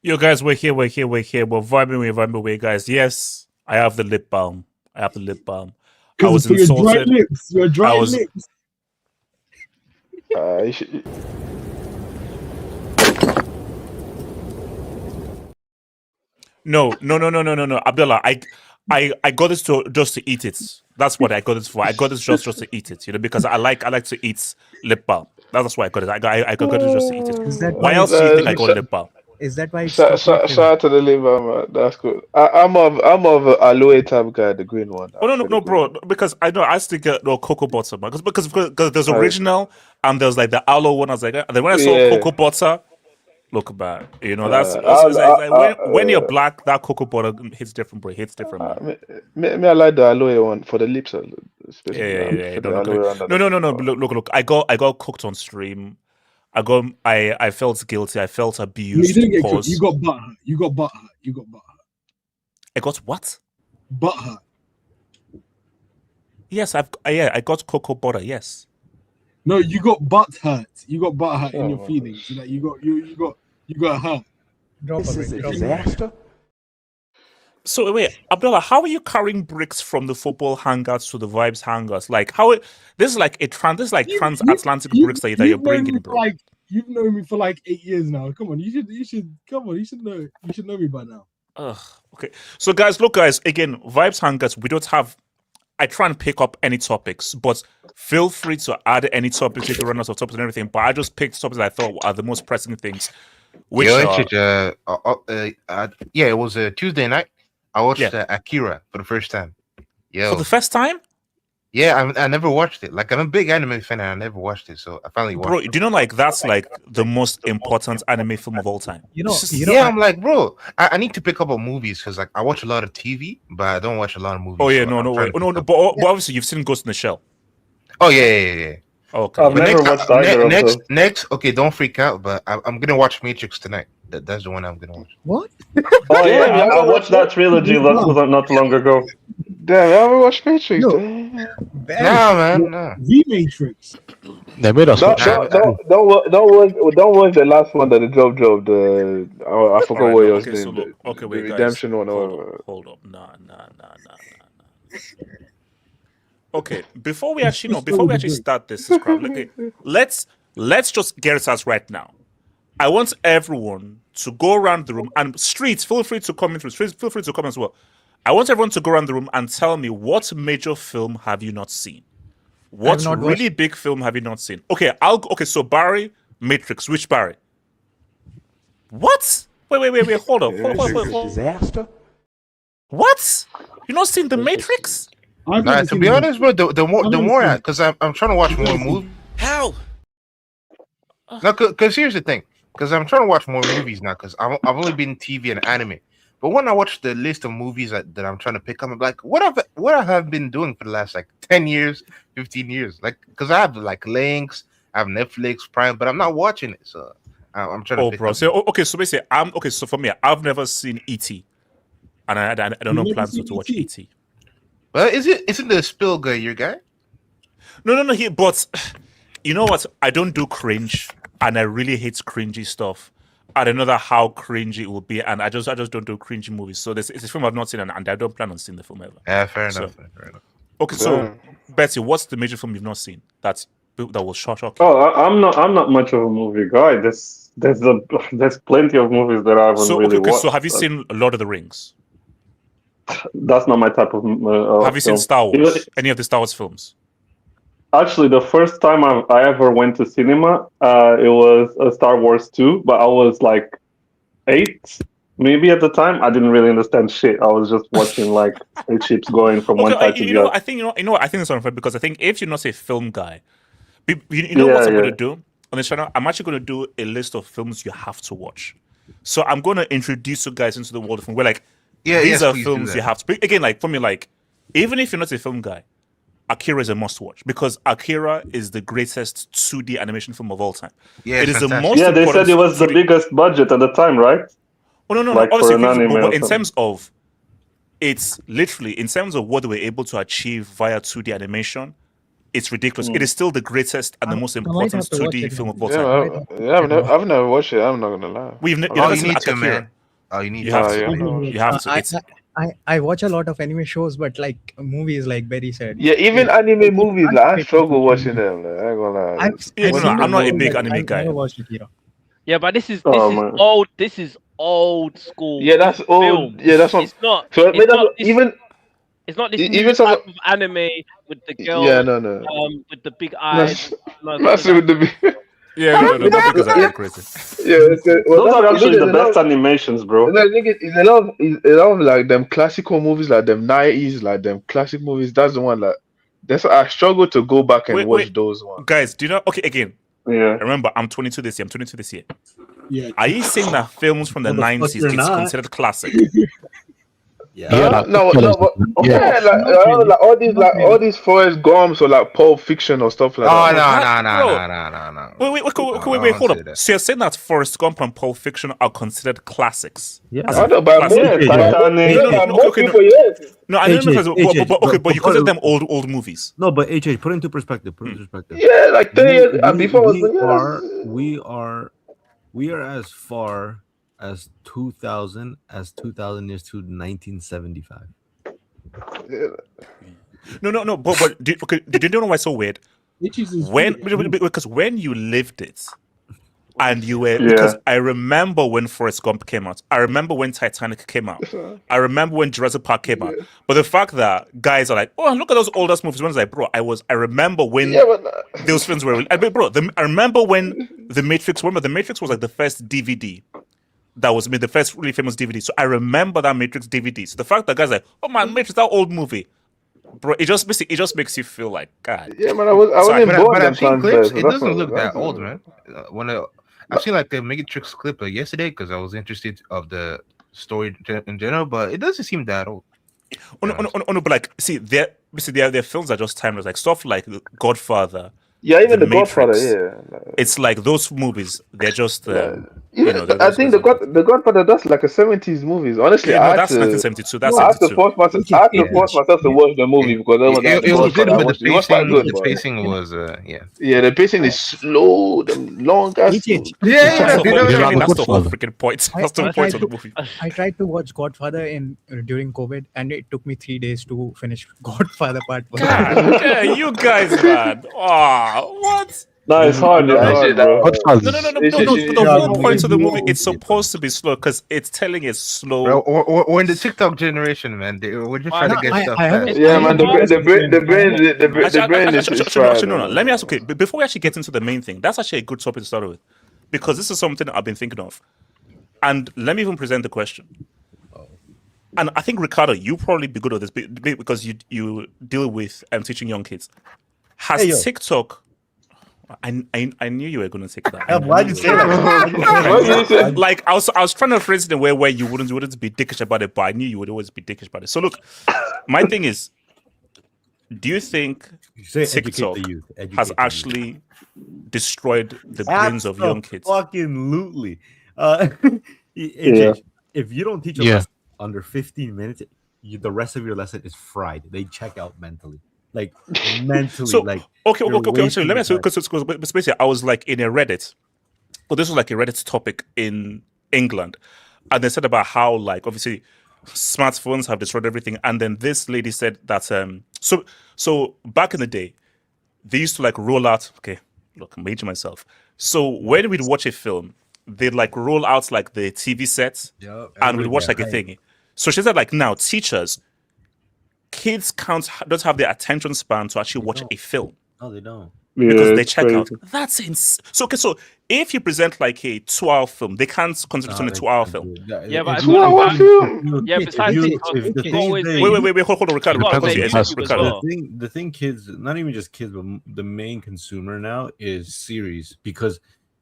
Yo, guys, we're here. We're vibing, guys. Yes, I have the lip balm. I Because was for your dry insulted. lips, your dry I was- lips. You should, No. Abdullah, I got this just to eat it. That's what I got this for. I got this just to eat it, because I like to eat lip balm. That's why I got it. I got it just to eat it. Is that Why why else do you think I got lip balm? Is that why it's shout, top your shout, shout favorite? out to the liver, man. That's good. I'm of aloe type guy, the green one. Oh I'll say the no, green bro. one. Because I know I still get no cocoa butter, man. Because there's Oh, original and there's like the aloe one. I was like, and then when I saw yeah. cocoa butter, look bad. That's I'll- it's like when you're uh, black, that cocoa butter hits different, bro. It hits different, man. Me, I like the aloe one for the lips, especially. Yeah. For the aloe under No. the- Look. I got cooked on stream. I felt guilty. I felt You abused. didn't get cooked. Pause. You got butthurt. You got butthurt. You got butthurt. I got what? Butthurt. Yes, I got cocoa butter. Yes. No, you got butt hurt. You got butt hurt in Oh, your man. feelings. You got hurt. This is a disaster. So wait, Abdullah, how are you carrying bricks from the football hangouts to the vibes hangouts? Like this is like transatlantic bricks that you're You've known bringing, me bro. for like you've known me for like 8 years now. Come on, you should come on. You should know me by now. Ugh. Okay. So guys, look, guys. Again, vibes hangouts. We don't have. I try and pick up any topics, but feel free to add any topics if you run out of topics and everything. But I just picked topics I thought are the most pressing things. Which Yeah, it was a Tuesday night. I watched Akira for the first time. for the first time, I never watched it. Like I'm a big anime fan, and I never watched it, so I finally watched bro. it. Do you know like that's like the most important anime film of all time? You know, I'm like, bro, I need to pick up on movies because like I watch a lot of TV, but I don't watch a lot of movies. Oh yeah, so no. I'm trying to pick up. But obviously you've seen Ghost in the Shell. Oh yeah. Okay. I've But never watched either of those. next, okay, don't freak out, but I'm gonna watch Matrix tonight. That's the one I'm gonna watch. what? Oh yeah, I watched that trilogy not too long ago. Damn, I haven't watched Matrix. Yo. Damn. Nah, man, nah. The Matrix. They made us watch Don't it. watch the last one that the job. I forgot Alright, what no, it was okay, so named. look, okay, the wait, guys. redemption one. Hold up. Nah. Okay, before we actually start this crap, okay, let's just get it started right now. I want everyone to go around the room and streets. Feel free to comment through. Streets, feel free to come as well. I want everyone to go around the room and tell me what major film have you not seen? What not really big film have you not seen? Okay, okay. So Barry, Matrix. Which Barry? What? Wait. Hold up. Hold. Disaster. What? You not seen the Matrix? I've Nah, never to seen be it. honest, bro, the more seen it. because I'm trying to watch more movies. How? No, because here's the thing. Because I'm trying to watch more movies now. Because I've only been TV and anime. But when I watch the list of movies that I'm trying to pick up, I'm like, what I have been doing for the last like 10 years, 15 years? Like, because I have like links, I have Netflix, Prime, but I'm not watching it. So I'm trying to. Oh, pick bro. up. So okay. So basically, So for me, I've never seen ET, and I don't know never plans seen to watch E.T.? ET. But isn't the Spielberg your guy? No. But you know what? I don't do cringe, and I really hate cringy stuff. I don't know how cringy it will be, and I just don't do cringy movies. So it's a film I've not seen, and I don't plan on seeing the film ever. Yeah, fair So- enough. Fair enough. Okay, so Betty, what's the major film you've not seen that will shock you? Oh, I'm not much of a movie guy. There's plenty of movies that I haven't So really okay, watched. so have you seen Lord of the Rings? That's not my type of. Have you seen film. Star Wars? Even- Any of the Star Wars films? Actually, the first time I ever went to cinema, it was a Star Wars 2, but I was like 8, maybe at the time. I didn't really understand shit. I was just watching like spaceships going from one side to the other. I think I think it's unfair because I think if you're not a film guy, you know what I'm going to do on this channel? I'm actually going to do a list of films you have to watch. So I'm going to introduce you guys into the world of film. Where like these are please do films that. you have to. Again, like for me, like even if you're not a film guy, Akira is a must watch because Akira is the greatest 2D animation film of all time. Yeah, It it's is the fantastic. most Yeah, they important said it was the 2D biggest budget at the time, right? Oh no, like obviously, for an anime or but in something. terms of it's literally in terms of what they were able to achieve via 2D animation, it's ridiculous. It is still the greatest and the most I might important have to watch 2D it film then. of all time. I've never watched it. I'm not gonna lie. You've Oh, never you seen need to, Akira. man. Oh, you need You have Oh, to. yeah. You have to. I, It's I watch a lot of anime shows, but like movies, like Barry said. Yeah, even it- anime it movies, can't like I fit struggle into watching the- them. Like, I ain't gonna lie. yeah, no, seen I'm not a them, big but anime I've guy. never watched Akira. Yeah, but this is Oh man. old. This is old school. Yeah, that's old. film. Yeah, that's what. It's not. So I mean, It's that's not what, this. even It's not this new even some. type of anime with the girl, Yeah, no, no. with the big eyes. That's No, that's so with the. Yeah, no, not because I'm crazy. Yeah, well, Those that's, are you know, actually there's the a lot best of, animations, bro. I think it's a lot of like them classical movies, like them 90s, like them classic movies. That's the one that that's I struggle to go back and watch Wait, those ones. guys, do you know? Okay, again, Yeah. remember, I'm 22 this year. I'm 22 this year. Yeah. Are you saying that films from the Well, the fuck 90s you're is not. considered classic? Yeah. No, but Yeah. like all these Forrest Gumps or like Pulp Fiction or stuff like Oh, that. no. Wait, hold up. So you're saying that Forrest Gump and Pulp Fiction are considered classics? Yeah. As I in know, but classic? Yeah, Titanic. most people, yes. No, I know AJ, because, but you AJ, consider them old movies. No, but HH, put it into perspective. Yeah, like 30 years before I was We are as far as 2000 years to 1975. No. But did you know why it's so weird? Itchies is Because when you lived it, and you were Yeah. because I remember when Forrest Gump came out. I remember when Titanic came out. I remember when Jurassic Park came out. But the fact that guys are like, oh, look at those oldest movies. When I was like, bro, I remember when those films were. I remember when The Matrix. Remember, The Matrix was like the first DVD that was made, the first really famous DVD. So I remember that Matrix DVD. So the fact that guys are like, oh man, Matrix, that old movie, bro, it just makes you feel like God. Yeah, man, I wasn't born But them I've seen times, clips. so It that's doesn't what- look that's that what- old, man. I've seen like the Matrix clip yesterday because I was interested of the story in general, but it doesn't seem that old. Oh no, but like, see, their films are just timeless. Like stuff like Godfather. Yeah, even The the Godfather, Matrix. yeah. It's like those movies. They're just, Even, they're I just- think the Godfather, that's like a 70s movies. Honestly, Yeah, no, I that's had to, 1972. That's I had to 72. force myself to watch the movie because that was It the was good, Godfather. but It was quite good, the but pacing was yeah. yeah, the pacing is slow, the long ass. HH. That's the whole- Yeah, that's the whole Godfather. freaking point. I- That's the I point tried of the to- movie. I tried to watch Godfather during COVID, and it took me 3 days to finish Godfather Part 1. God, yeah, you guys, man. Oh, what? No, it's hard. It's Yeah, hard, shit, bro. Godfather. No. It's- But the yeah, whole no, point of the you movie, are it's supposed to be slow because it's telling it slow. Bro, or in the TikTok generation, man, we're just trying to get stuff fast. Yeah, man, the brain is fried. No. Let me ask. Okay, before we actually get into the main thing, that's actually a good topic to start with, because this is something I've been thinking of, and let me even present the question. And I think Ricardo, you probably be good at this because you deal with teaching young kids. Has Hey, yo. TikTok? I knew you were going to take that. I Why'd knew you say that? What did you say? Like I was trying to phrase it in a way where you wouldn't be dickish about it, but I knew you would always be dickish about it. So look, my thing is, do you think You say educate TikTok the youth. has Educate the actually destroyed the youth. brains of young kids? Absolutely. Yeah. If you don't teach a Yeah. lesson under 15 minutes, the rest of your lesson is fried. They check out mentally. Like mentally, So like okay. you're So let me wasting ask you, your time. because basically I was like in a Reddit, but this was like a Reddit topic in England, and they said about how like obviously smartphones have destroyed everything, and then this lady said that so back in the day they used to like roll out. Okay, look, I'm aging myself. So when we'd watch a film, they'd like roll out like the TV sets, and we'd watch like a thing. So she said like now teachers. Kids don't have the attention span to actually watch a film No, they don't. because Yeah, they it's check out. crazy. That's insane. So okay, so if you present like a 2-hour film, they can't consider it a 2-hour film. Yeah, but I If feel you- like What film? Yeah, if besides you- TikTok, if the it's thing always they- Wait, hold on, Ricardo. You gotta Ricardo, say yes, YouTube as Ricardo. well. the thing kids, not even just kids, but the main consumer now is series, because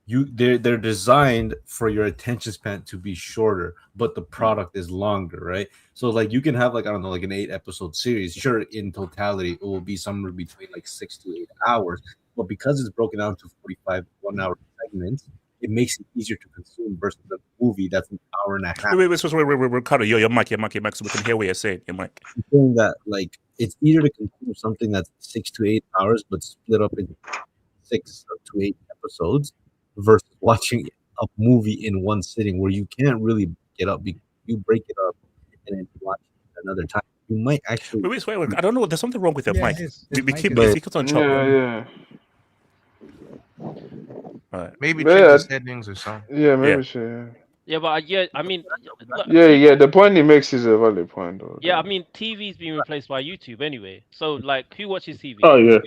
they're designed for your attention span to be shorter, but the product is longer, right? So like you can have like, I don't know, like an 8-episode series. Sure, in totality it will be somewhere between like 6 to 8 hours, but because it's broken down to 45 1-hour segments, it makes it easier to consume versus the movie that's an hour and a half. Wait, Ricardo, your mic, so we can hear what you're saying. Your mic. I'm saying that like it's easier to consume something that's 6 to 8 hours but split up into 6 to 8 episodes versus watching a movie in one sitting, where you can't really it up. You break it up and then watch it another time. You might actually. Wait. I don't know. There's something wrong with your Yeah, mic. his We mic keep is- it keeps on chopping. Yeah. All right. Maybe Yeah. check the settings or something. Yeah, maybe Yeah. so. Yeah. Yeah, but yeah, I mean, look, Yeah. The point he makes is a valid point, though. yeah, I mean, TV's been replaced by YouTube anyway. So like, who watches TV? Oh yeah.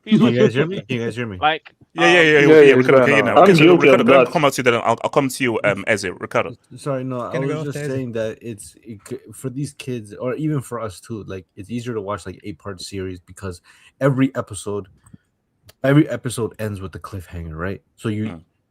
Who's Can watching you guys hear TV? me? Can you guys hear me? Like, Yeah. it's Ricardo, better okay, now. now. I'm Okay, so guilty Ricardo, of can I that. come out to you then? I'll come to you, Eze. Ricardo. Sorry, no, I Can you go was just after Eze? saying that for these kids, or even for us too. Like, it's easier to watch like 8-part series because every episode ends with a cliffhanger, right? So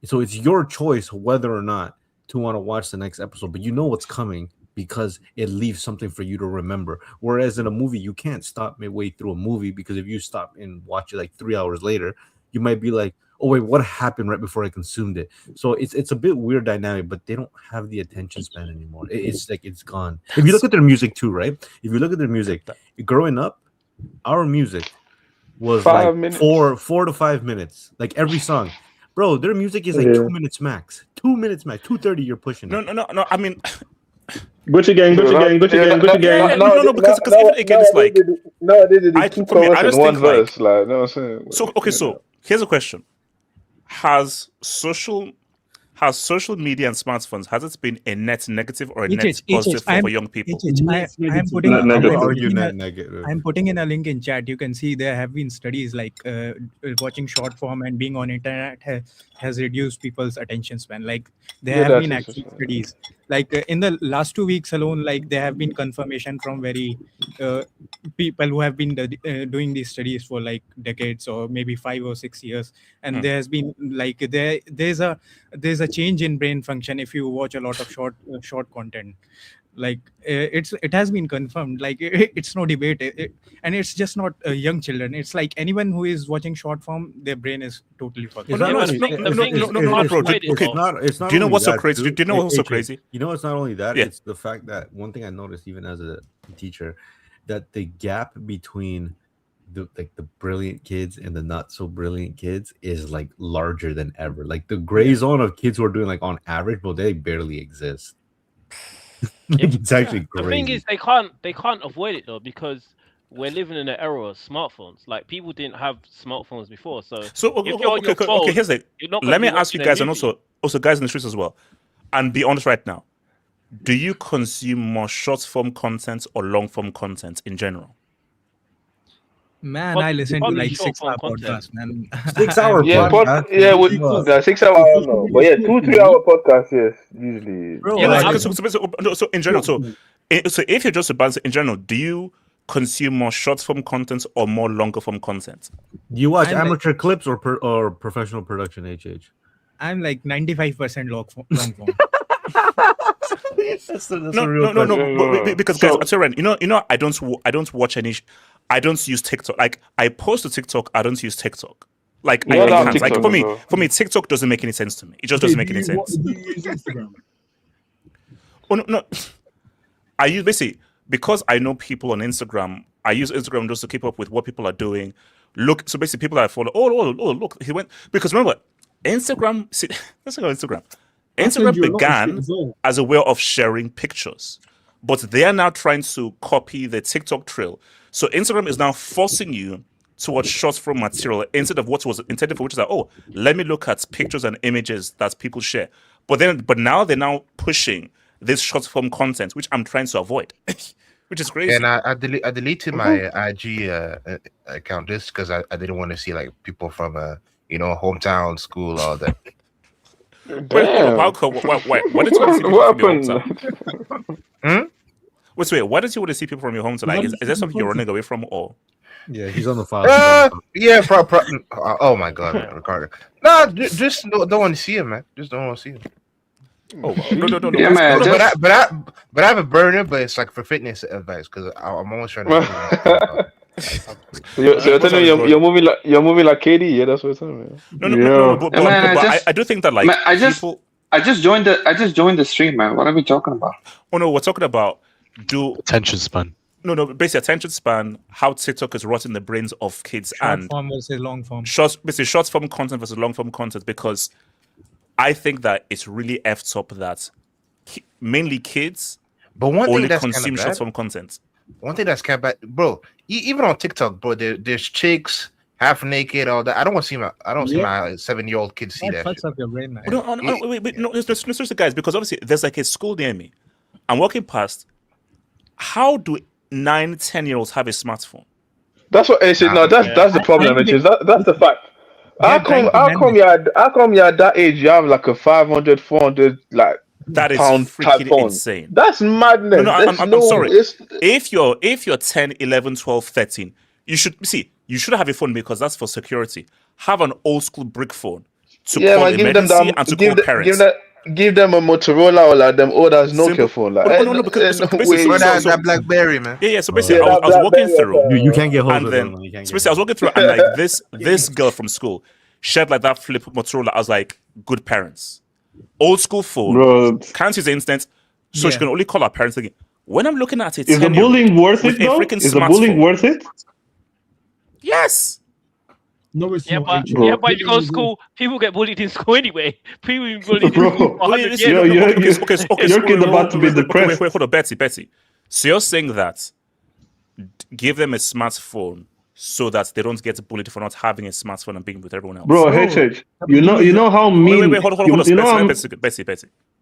so it's your choice whether or not to want to watch the next episode, but you know what's coming because it leaves something for you to remember. Whereas in a movie, you can't stop midway through a movie because if you stop and watch it like 3 hours later, you might be like, oh wait, what happened right before I consumed it? So it's a bit weird dynamic, but they don't have the attention span anymore. It's like it's gone. If you look at their music too, right? If you look at their music, growing up, our music was 5 like minutes. 4 to 5 minutes, like every song. Bro, their music is like Yeah. 2 minutes max. 2 minutes max. 2:30, you're pushing it. No. I mean, Gucci gang, Gucci gang, Gucci gang, Gucci gang. no, because even again, it's like they did I- two for me, I chorus just in one think, like- verse. Like, know what I'm saying? so. Okay, so here's a question: Has social media and smartphones has it been a net negative or a net HH, positive for I'm- young people? I am Negative. putting. Not I'm negative. Argue putting a- net negative. I'm putting in a link in chat. You can see there have been studies like watching short form and being on internet has reduced people's attention span. Like there Yeah, have that been is actual so. studies. Like in the last 2 weeks alone, like there have been confirmation from very people who have been doing these studies for like decades or maybe 5 or 6 years, and there has been like there's a change in brain function if you watch a lot of short content. Like it has been confirmed. Like it's no debate. And it's just not young children. It's like anyone who is watching short form, their brain is totally fucked. It's Yeah, not but only- the thing is, no, bro, it's okay. It's not Do you know only what's so that, crazy? dude. Do you know what's so AJ, crazy? You know it's not only that, Yeah. it's the fact that one thing I noticed even as a teacher, that the gap between the brilliant kids and the not so brilliant kids is like larger than ever. Like the gray zone of kids who are doing like on average, but they barely exist. It's actually the crazy. thing is, they can't avoid it though because we're living in an era of smartphones. Like people didn't have smartphones before, so So if you're on your okay, phone, here's the. you're not gonna Let me be ask you watching a guys, and movie. also guys in the streets as well, and be honest right now. Do you consume more short form content or long form content in general? Man, What- I listen to what like is short 6-hour form content? podcasts, man. 6 hour Yeah, podcast. the 6 hour. I don't know, but yeah, 2-3 hour podcast. Yes, usually. Bro, Yeah, Like, but so in general, so if you're just a balance in general, do you consume more short form content or more longer form content? Do you watch I'm like- amateur clips or professional production? HH. I'm like 95% long form. That's a No, real question. because So- guys, I'm sorry, you know, I don't watch any. I don't use TikTok. Like I post to TikTok, I don't use TikTok. Like Yeah, I I'm can't. Like TikTok for as me, well. TikTok doesn't make any sense to me. It just doesn't make any sense. Do you use Instagram? Oh no. I use basically because I know people on Instagram. I use Instagram just to keep up with what people are doing. Look, so basically, people that I follow. Oh, look, he went because remember, Instagram. See, let's go on Instagram. I send Instagram you a lot of shit began as well. as a way of sharing pictures, but they are now trying to copy the TikTok trail. So Instagram is now forcing you towards short form material instead of what was intended for, which is like, oh, let me look at pictures and images that people share. But now they're now pushing this short form content, which I'm trying to avoid, which is crazy. And I deleted my IG account just because I didn't want to see like people from hometown school all that. Wait, Damn. why did you want to see people What from your happened? hometown? Wait, why did you want to see people from your hometown? Like, is there something you're running away from, or? Yeah, he's on the file. Yeah, oh my god, man, Ricardo. No, just don't want to see him, man. Just don't want to see him. Oh, no. Yeah, man, No, just- but I have a burner, but it's like for fitness advice because I'm always trying to. So you're telling me you're moving like KD? Yeah, that's what you're telling me. No, but, Yeah, man, but just- I do think that like Man, I just people. joined the stream, man. What are we talking about? Oh no, we're talking about Attention span. no, basically attention span, how TikTok is rotting the brains of kids Short and form versus long form. short form content versus long form content, because I think that it's really effed up that mainly kids But one thing only that's kind consume of short bad. form content. One thing that's kind of bad, bro. Even on TikTok, bro, there's chicks half naked, all that. I don't want to see my. I don't see my 7-year-old kid see That that. fucks Shit. up your brain, man. Wait, no, seriously, guys, because obviously there's like a school near me. I'm walking past. How do 9-10-year-olds have a smartphone? That's what I said. No, that's the problem. Which is that's the fact. How come you're at that age? You have like a 500, 400 like that is pound type freaking phone. Insane. That's madness. No, I'm sorry. If you're 10, 11, 12, 13, you should have a phone because that's for security. Have an old school brick phone to call emergency and to call parents. Give them a Motorola or like them old as Nokia phone. Like, no, because basically, that BlackBerry, man. Yeah. So basically, I was walking through. You can't get hold and of then, them. so basically, I was walking through, and like this girl from school shared like that flip Motorola. I was like, good parents, old school phone, Bro. can't use the instant, so she can only call her parents again. When I'm looking at it, Is the bullying worth it though? Is the bullying worth it? Yes. No, it's not. But if you go to school, people get bullied in school anyway. People get bullied in school for 100 years. Your kid about to be depressed. Wait, hold on, Betty. So you're saying that give them a smartphone so that they don't get bullied for not having a smartphone and being with everyone else. Bro, HH, you know how mean. Wait, hold on, Betty.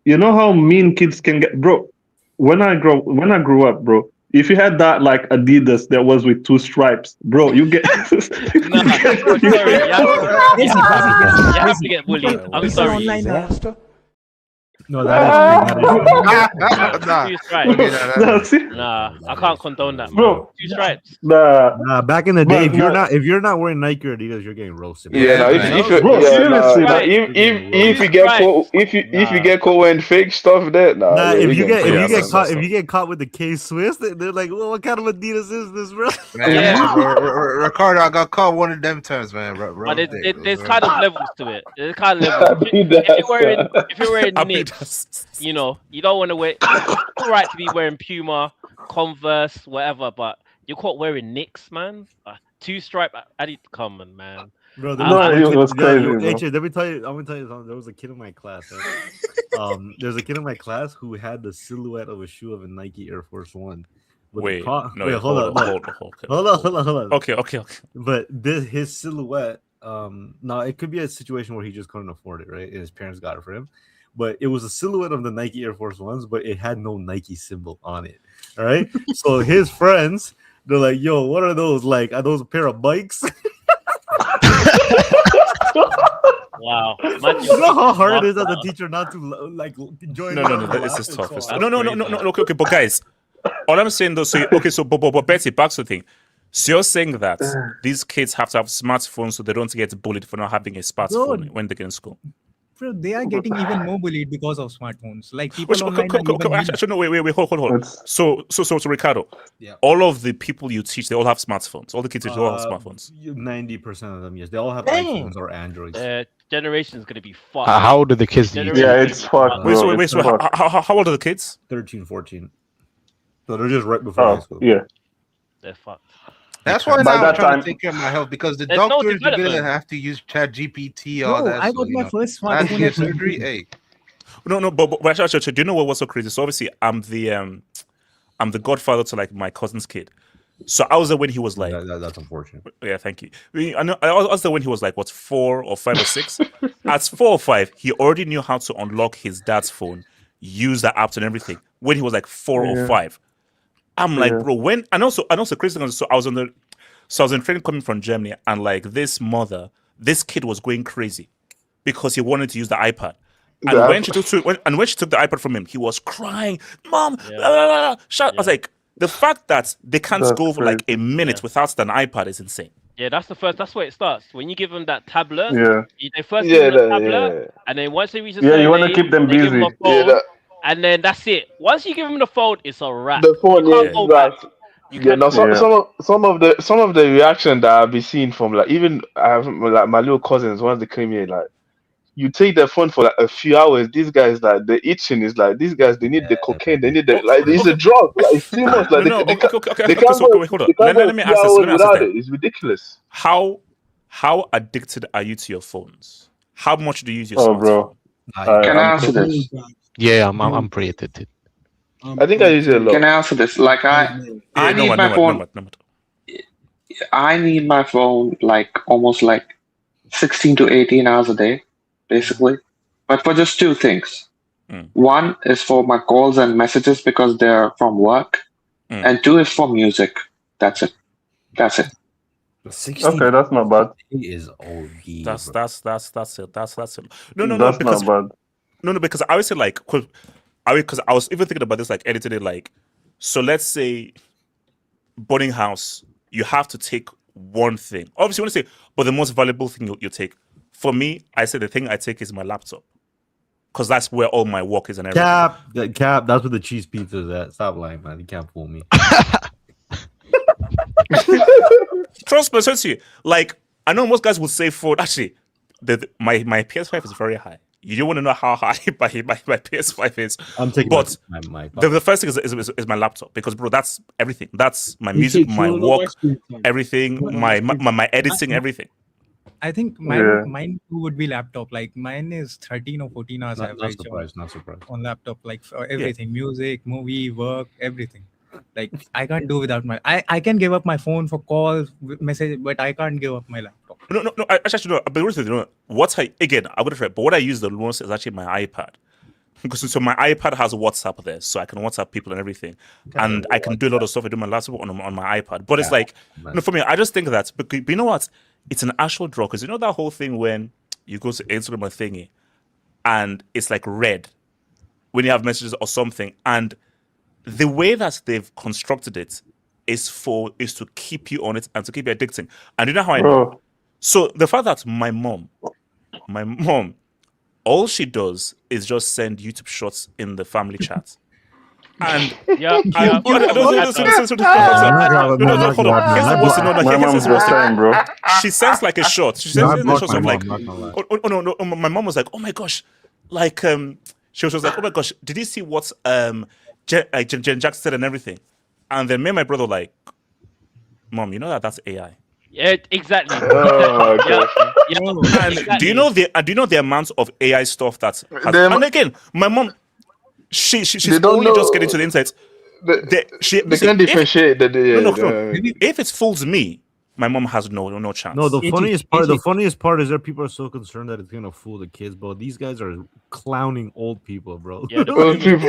You know how mean kids can get, bro. When I grew up, bro. If you had that like Adidas that was with 2 stripes, bro, you get. You have to get bullied. I'm sorry. No, that Two stripes. Nah, I can't condone that, bro. 2 stripes. Nah, back in the day, if you're not wearing Nike or Adidas, you're getting roasted. If you get caught wearing fake stuff, if you get caught with the K Swiss, they're like, well, what kind of Adidas is this, bro? Ricardo, I got caught one of them times, man. But there's kind of levels to it. There's kind of levels. If you're wearing Knicks, you know, you don't want to wear. It's all right to be wearing Puma, Converse, whatever, but you're caught wearing Knicks, man. 2 stripe. I need to come on, man. Bro, it was crazy. Let me tell you. I'm gonna tell you something. There was a kid in my class. Right? There's a kid in my class who had the silhouette of a shoe of a Nike Air Force One. Wait, hold on. Okay. But his silhouette. Now it could be a situation where he just couldn't afford it, right? And his parents got it for him. But it was a silhouette of the Nike Air Force Ones, but it had no Nike symbol on it. All right. So his friends, they're like, "Yo, what are those? Like, are those a pair of bikes?" Wow. You know how hard it is as a teacher not to like join. No, it's just tough. No. Okay, but guys, all I'm saying though, but Betty, back to the thing. So you're saying that these kids have to have smartphones so they don't get bullied for not having a smartphone when they get in school? Bro, they are getting even more bullied because of smartphones. Like people Actually, no, wait, hold. So Ricardo, all of the people you teach, they all have smartphones. All the kids teach, they all have smartphones. 90% of them, yes, they all have iPhones or Androids. Generation is gonna be fucked. How old are the kids? It's fucked. Wait, how old are the kids? 13, 14. So they're just right before high school. Yeah, they're fucked. That's why now I'm trying to take care of my health because the There's no doctors are development. gonna have to use ChatGPT, all that. I got my first I have to smartphone get at surgery. 17. Hey, No, but actually, do you know what's so crazy? So obviously, I'm the godfather to like my cousin's kid. So I was there when he was like, that's unfortunate. Yeah, thank you. I was there when he was like, what, 4 or 5 or 6? At 4 or 5, he already knew how to unlock his dad's phone, use the apps and everything. When he was like 4 or 5, I'm like, bro, when and also crazy thing. So I was in training coming from Germany, and like this kid was going crazy because he wanted to use the iPad. And when she took the iPad from him, he was crying, "Mom, shout!" I was like, the fact that they can't go for like a minute without an iPad is insane. Yeah, that's where it starts. When you give them that tablet, they first Yeah, give them the tablet, and then once they reach a you want to keep them give them busy. a phone, and then that's it. Once you give them the phone, it's a wrap. The phone, You can't go back. Some of the reaction that I've been seeing from like even I have like my little cousins once they came here, like you take their phone for like a few hours. These guys like the itching is like these guys they need the cocaine, they need the like it's a drug. Like it's too much. Like they can't hold on. Let me ask this. Without it. It's ridiculous. How addicted are you to your phones? How much do you use your smartphone? bro. Can I answer I'm this? Yeah, I'm pretty addicted. I think I use it a lot. Can I answer this? Like I Yeah, need my phone. I need my phone like almost like 16 to 18 hours a day, basically. But for just two things. One is for my calls and messages because they're from work. And two is for music. That's it. That's it. Okay, that's not bad. Is OD. That's it. That's it. No, That's because not bad. no, because I always say like, because I was even thinking about this like editing it like, so let's say, burning house, you have to take one thing. Obviously, you want to say, but the most valuable thing you take. For me, I say the thing I take is my laptop, because that's where all my work is and everything. Cap. That's where the cheese pizza is at. Stop lying, man. You can't fool me. Trust me, seriously. Like, I know most guys would say phone. Actually, my PS5 is very high. You don't want to know how high my PS5 is. I'm taking but my the first thing is my laptop, because bro, that's everything. That's my music, my work, everything, my editing, everything. I think mine too would be laptop. Like mine is 13 or 14 hours average. Not surprised. On laptop, like for everything, music, movie, work, everything. Like I can't do without my. I can give up my phone for calls, message, but I can't give up my laptop. No. I actually know. But what I would have read, but what I use the most is actually my iPad. Because so my iPad has WhatsApp there, so I can WhatsApp people and everything, and I can do a lot of stuff I do on my laptop on my iPad. But it's like, for me, I just think that. But you know what? It's an actual draw, because you know that whole thing when you go to Instagram or thingy, and it's like red when you have messages or something, and the way that they've constructed it is to keep you on it and to keep you addicting. And you know how I know? So the fact that my mom, all she does is just send YouTube shorts in the family chat. And My mom's the same, bro. She sends like a short. She sends a short of like, no. My mom was like, oh my gosh, like she was like, oh my gosh, did you see what Jen Jackson said and everything? And then me and my brother were like, Mom, you know that's AI. Yeah, exactly. Oh, okay. And exactly. do you know the amount of AI stuff that has, and again, my mom, she's only just getting to the insights. They can't differentiate that. If it fools me, my mom has no chance. No, the funniest part is that people are so concerned that it's gonna fool the kids, bro. These guys are clowning old people, bro. Yeah, Old people,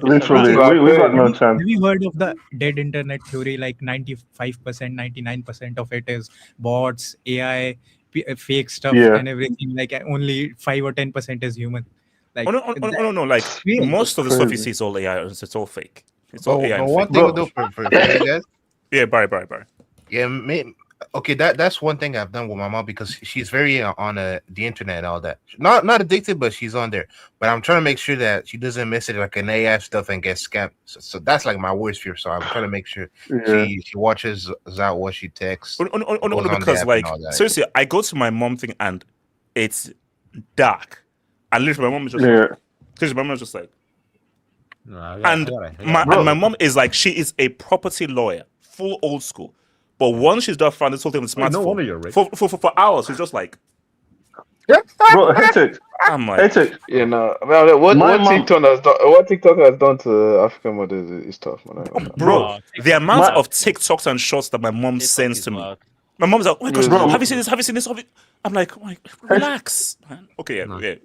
literally, we got no chance. Have you heard of the dead internet theory? Like 95%, 99% of it is bots, AI, fake stuff, and everything. Like only 5 or 10% is human. Like no. Like most of the stuff you see is all AI. It's all fake. It's all AI. One thing we'll do for you guys. Yeah, bye. Yeah, okay. That's one thing I've done with my mom, because she's very on the internet and all that. Not addicted, but she's on there. But I'm trying to make sure that she doesn't miss it like an AI stuff and get scammed. So that's like my worst fear. So I'm trying to make sure she watches out what she texts. Because like seriously, I go to my mom thing and it's dark, and literally my mom is just seriously, my mom is just like. My mom is like, she is a property lawyer, full old school. But once she's done found this whole thing with smartphone, for hours, she's just like, bro, hectic. I'm like, hectic. You know, what TikTok has done to African mothers is tough, man. Bro, the amount of TikToks and shorts that my mom sends to me. My mom's like, oh my gosh, have you seen this? Have you seen this? I'm like, relax, man. Okay, okay.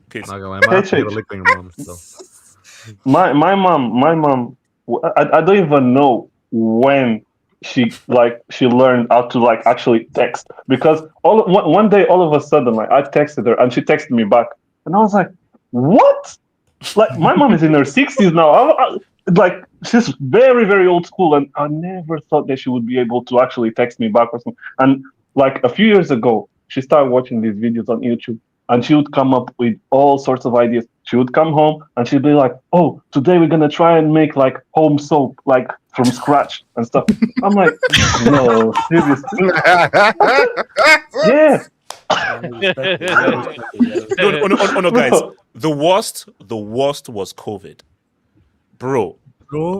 My mom, I don't even know when she learned how to like actually text, because one day all of a sudden like I texted her and she texted me back and I was like, what? Like my mom is in her 60s now. Like she's very, very old school, and I never thought that she would be able to actually text me back or something. And like a few years ago, she started watching these videos on YouTube. And she would come up with all sorts of ideas. She would come home and she'd be like, oh, today we're going to try and make like home soap, like from scratch and stuff. I'm like, no, seriously. Yeah. No, guys. The worst was COVID. Bro.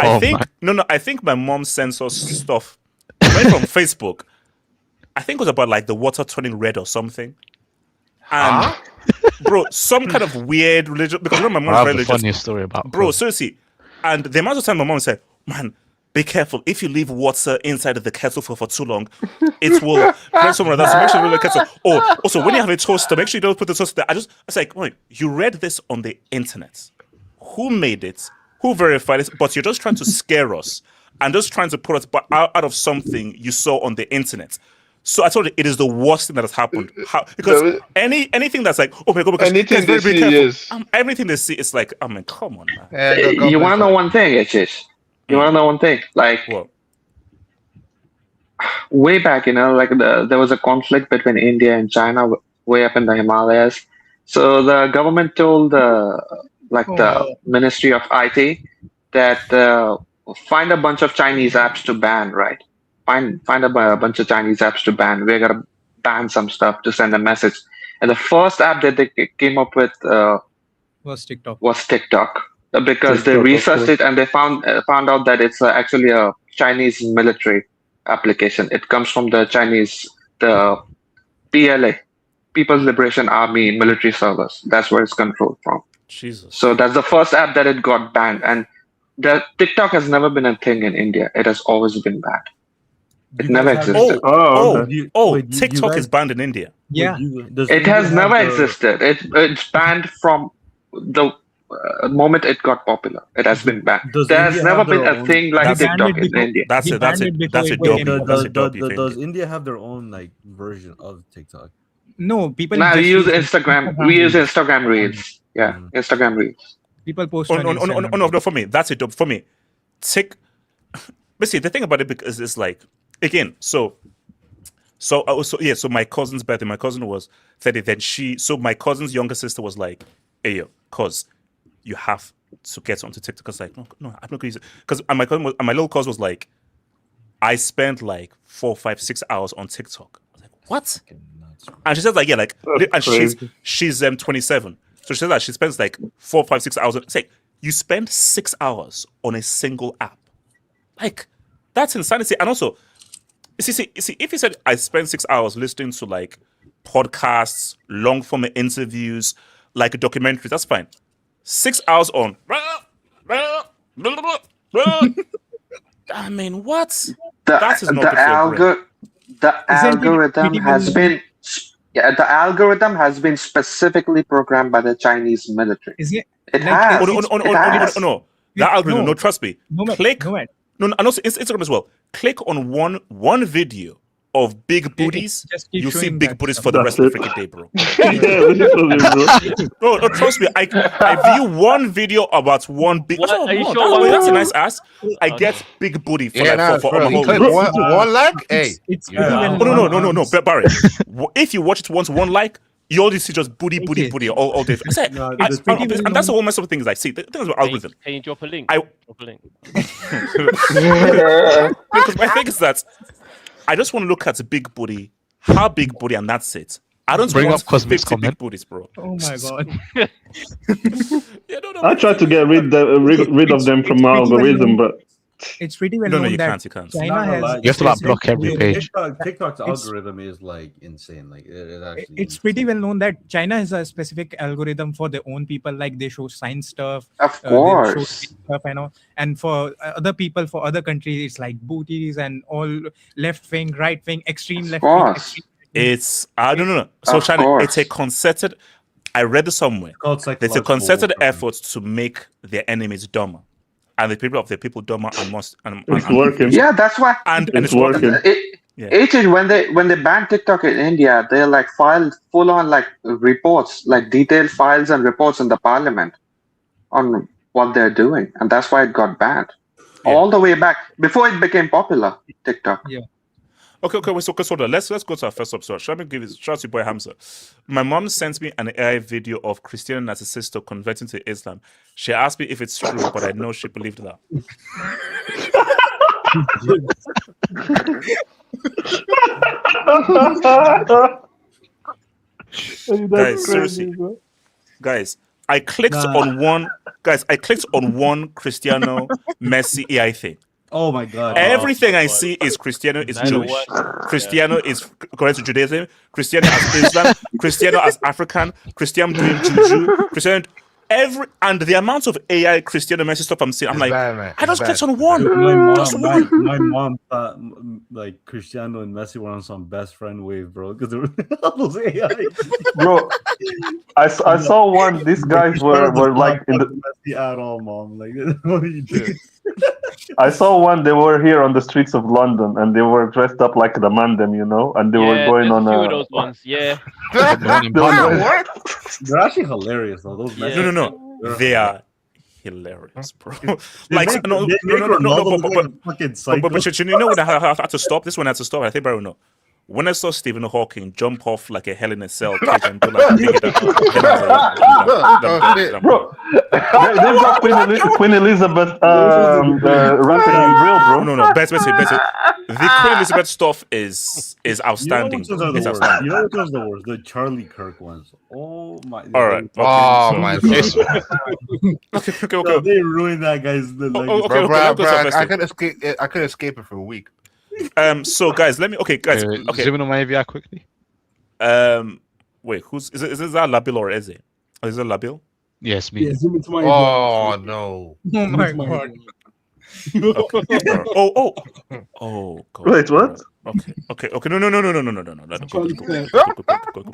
I think my mom sends us stuff right from Facebook. I think it was about like the water turning red or something. And bro, some kind of weird religion. Because my I mom's have very a religious. funny story about Bro, seriously. And the amount of time my mom said, man, be careful. If you leave water inside of the kettle for too long, it will create some of that. So make sure you leave the kettle. Or also, when you have a toaster, make sure you don't put the toaster there. I was like, wait, you read this on the internet. Who made it? Who verified it? But you're just trying to scare us and just trying to put us out of something you saw on the internet. So I told you, it is the worst thing that has happened. Because anything that's like, oh my god, because anything they see, yes. Everything they see, it's like, I mean, come on, man. You want to know one thing, Ichish? You want to know one thing? Like, what? Way back, there was a conflict between India and China way up in the Himalayas. So the government told the Ministry of IT that find a bunch of Chinese apps to ban, right? Find a bunch of Chinese apps to ban. We're gonna ban some stuff to send a message. And the first app that they came up with was TikTok. Because they researched it and they found out that it's actually a Chinese military application. It comes from the Chinese, the PLA, People's Liberation Army military servers. That's where it's controlled from. Jesus. So that's the first app that it got banned. And the TikTok has never been a thing in India. It has always been banned. It never existed. TikTok is banned in India. Yeah. It has never existed. It's banned from the moment it got popular. It has been banned. There has never been a thing like TikTok in India. That's it. That's it. Does India have their own like version of TikTok? No, people. Now we use Instagram. We use Instagram Reels. Yeah, Instagram Reels. People post. No, for me, that's it. For me, basically, the thing about it is like, again, so my cousin's birthday. My cousin was 30. Then my cousin's younger sister was like, "Hey, yo, cuz you have to get onto TikTok." I was like, no, I'm not going to use it. Because my little cousin was like, I spent like 4, 5, 6 hours on TikTok. I was like, what? And she says like, yeah, like, and she's 27. So she says that she spends like 4, 5, 6 hours. It's like, you spend 6 hours on a single app. Like, that's insanity. And also, you see, if you said I spent 6 hours listening to like podcasts, long form interviews, like documentaries, that's fine. 6 hours on. I mean, what? That is not the algorithm has been the algorithm has been specifically programmed by the Chinese military. Is it? It has. No. That algorithm, no, trust me. Click. No, and also Instagram as well. Click on one video of big booties. You'll see big booties for the rest of the freaking day, bro. No, trust me. I view one video about one big. Are you sure? That's a nice ass. I get big booty for one like. Hey, no, Barry. If you watch it once, one like. You always see just booty all day. I said, and that's the whole mess of things. Like, see, the thing is with algorithm. Can you drop a link? Because my thing is that I just want to look at the big booty, how big booty, and that's it. I don't bring want up Cosmic's 50 comment. Big booties, bro. Oh my god. I tried to get rid of them from my algorithm, but it's pretty well known you that can't. China has. You have to like block every page. TikTok's algorithm is like insane. Like it's pretty well known that China has a specific algorithm for their own people. Like they show science stuff, of they course, show stuff, and for other people, for other countries, it's like booties and all left wing, right wing, extreme left wing. It's I don't know. So China, it's a concerted. I read it somewhere. It's a concerted effort to make their enemies dumber. And the people dumber and most and it's working. Yeah, that's why. And it's working. When they banned TikTok in India, they like filed full on like reports, like detailed files and reports in the parliament on what they're doing, and that's why it got banned all the way back before it became popular. TikTok. Yeah. Okay. So let's go to our first episode. Shout out to your boy Hamza. My mom sent me an AI video of Christian and his sister converting to Islam. She asked me if it's true, but I know she believed that. Guys, seriously. Guys, I clicked on one Cristiano Messi AI thing. Oh my god! Everything I God. see is Cristiano is That's the Jewish. worst. Cristiano is according to Judaism. Cristiano as Islam. Cristiano as African. Cristiano doing juju. Cristiano and the amount of AI Cristiano Messi stuff I'm seeing, I'm It's like, bad, man. I just It's clicked bad. on one. Dude, Just one. my mom thought like Cristiano and Messi were on some best friend wave, bro, because there were all those AI. Bro, I saw one. These guys were like in the. Messi at all, mom. Like, what are you doing? I saw one. They were here on the streets of London, and they were dressed up like the Mandem, and they were going there's on a few of those ones. Yeah. They were going- They're actually hilarious, though. Those Yeah. Messi. No. They are hilarious, bro. They Like make- no, they make Ronaldo look like a fucking psycho. but you know when I had to stop? This one had to stop. I think Barry know. When I saw Stephen Hawking jump off like a hell in a cell cage and do like bring it up, Bro, they've got Queen Elizabeth rapping in real, bro. No, best. The Queen Elizabeth stuff is outstanding. You know which ones are the It's worst? outstanding. You know which ones are the worst? The Charlie Kirk ones. Oh my! All right. Oh Okay. my So- god. Okay. They ruined that guy's. okay. Bro, let me go to the I first thing. could escape it for a week. So guys, let me. Okay, guys. Okay. Zooming on my AVI quickly. Wait. Is that Labil or Eze? Is it Labil? Yes, me. Yeah, zoom into my. Oh no. Oh my god. Oh God. Wait, what? Okay. No. Go.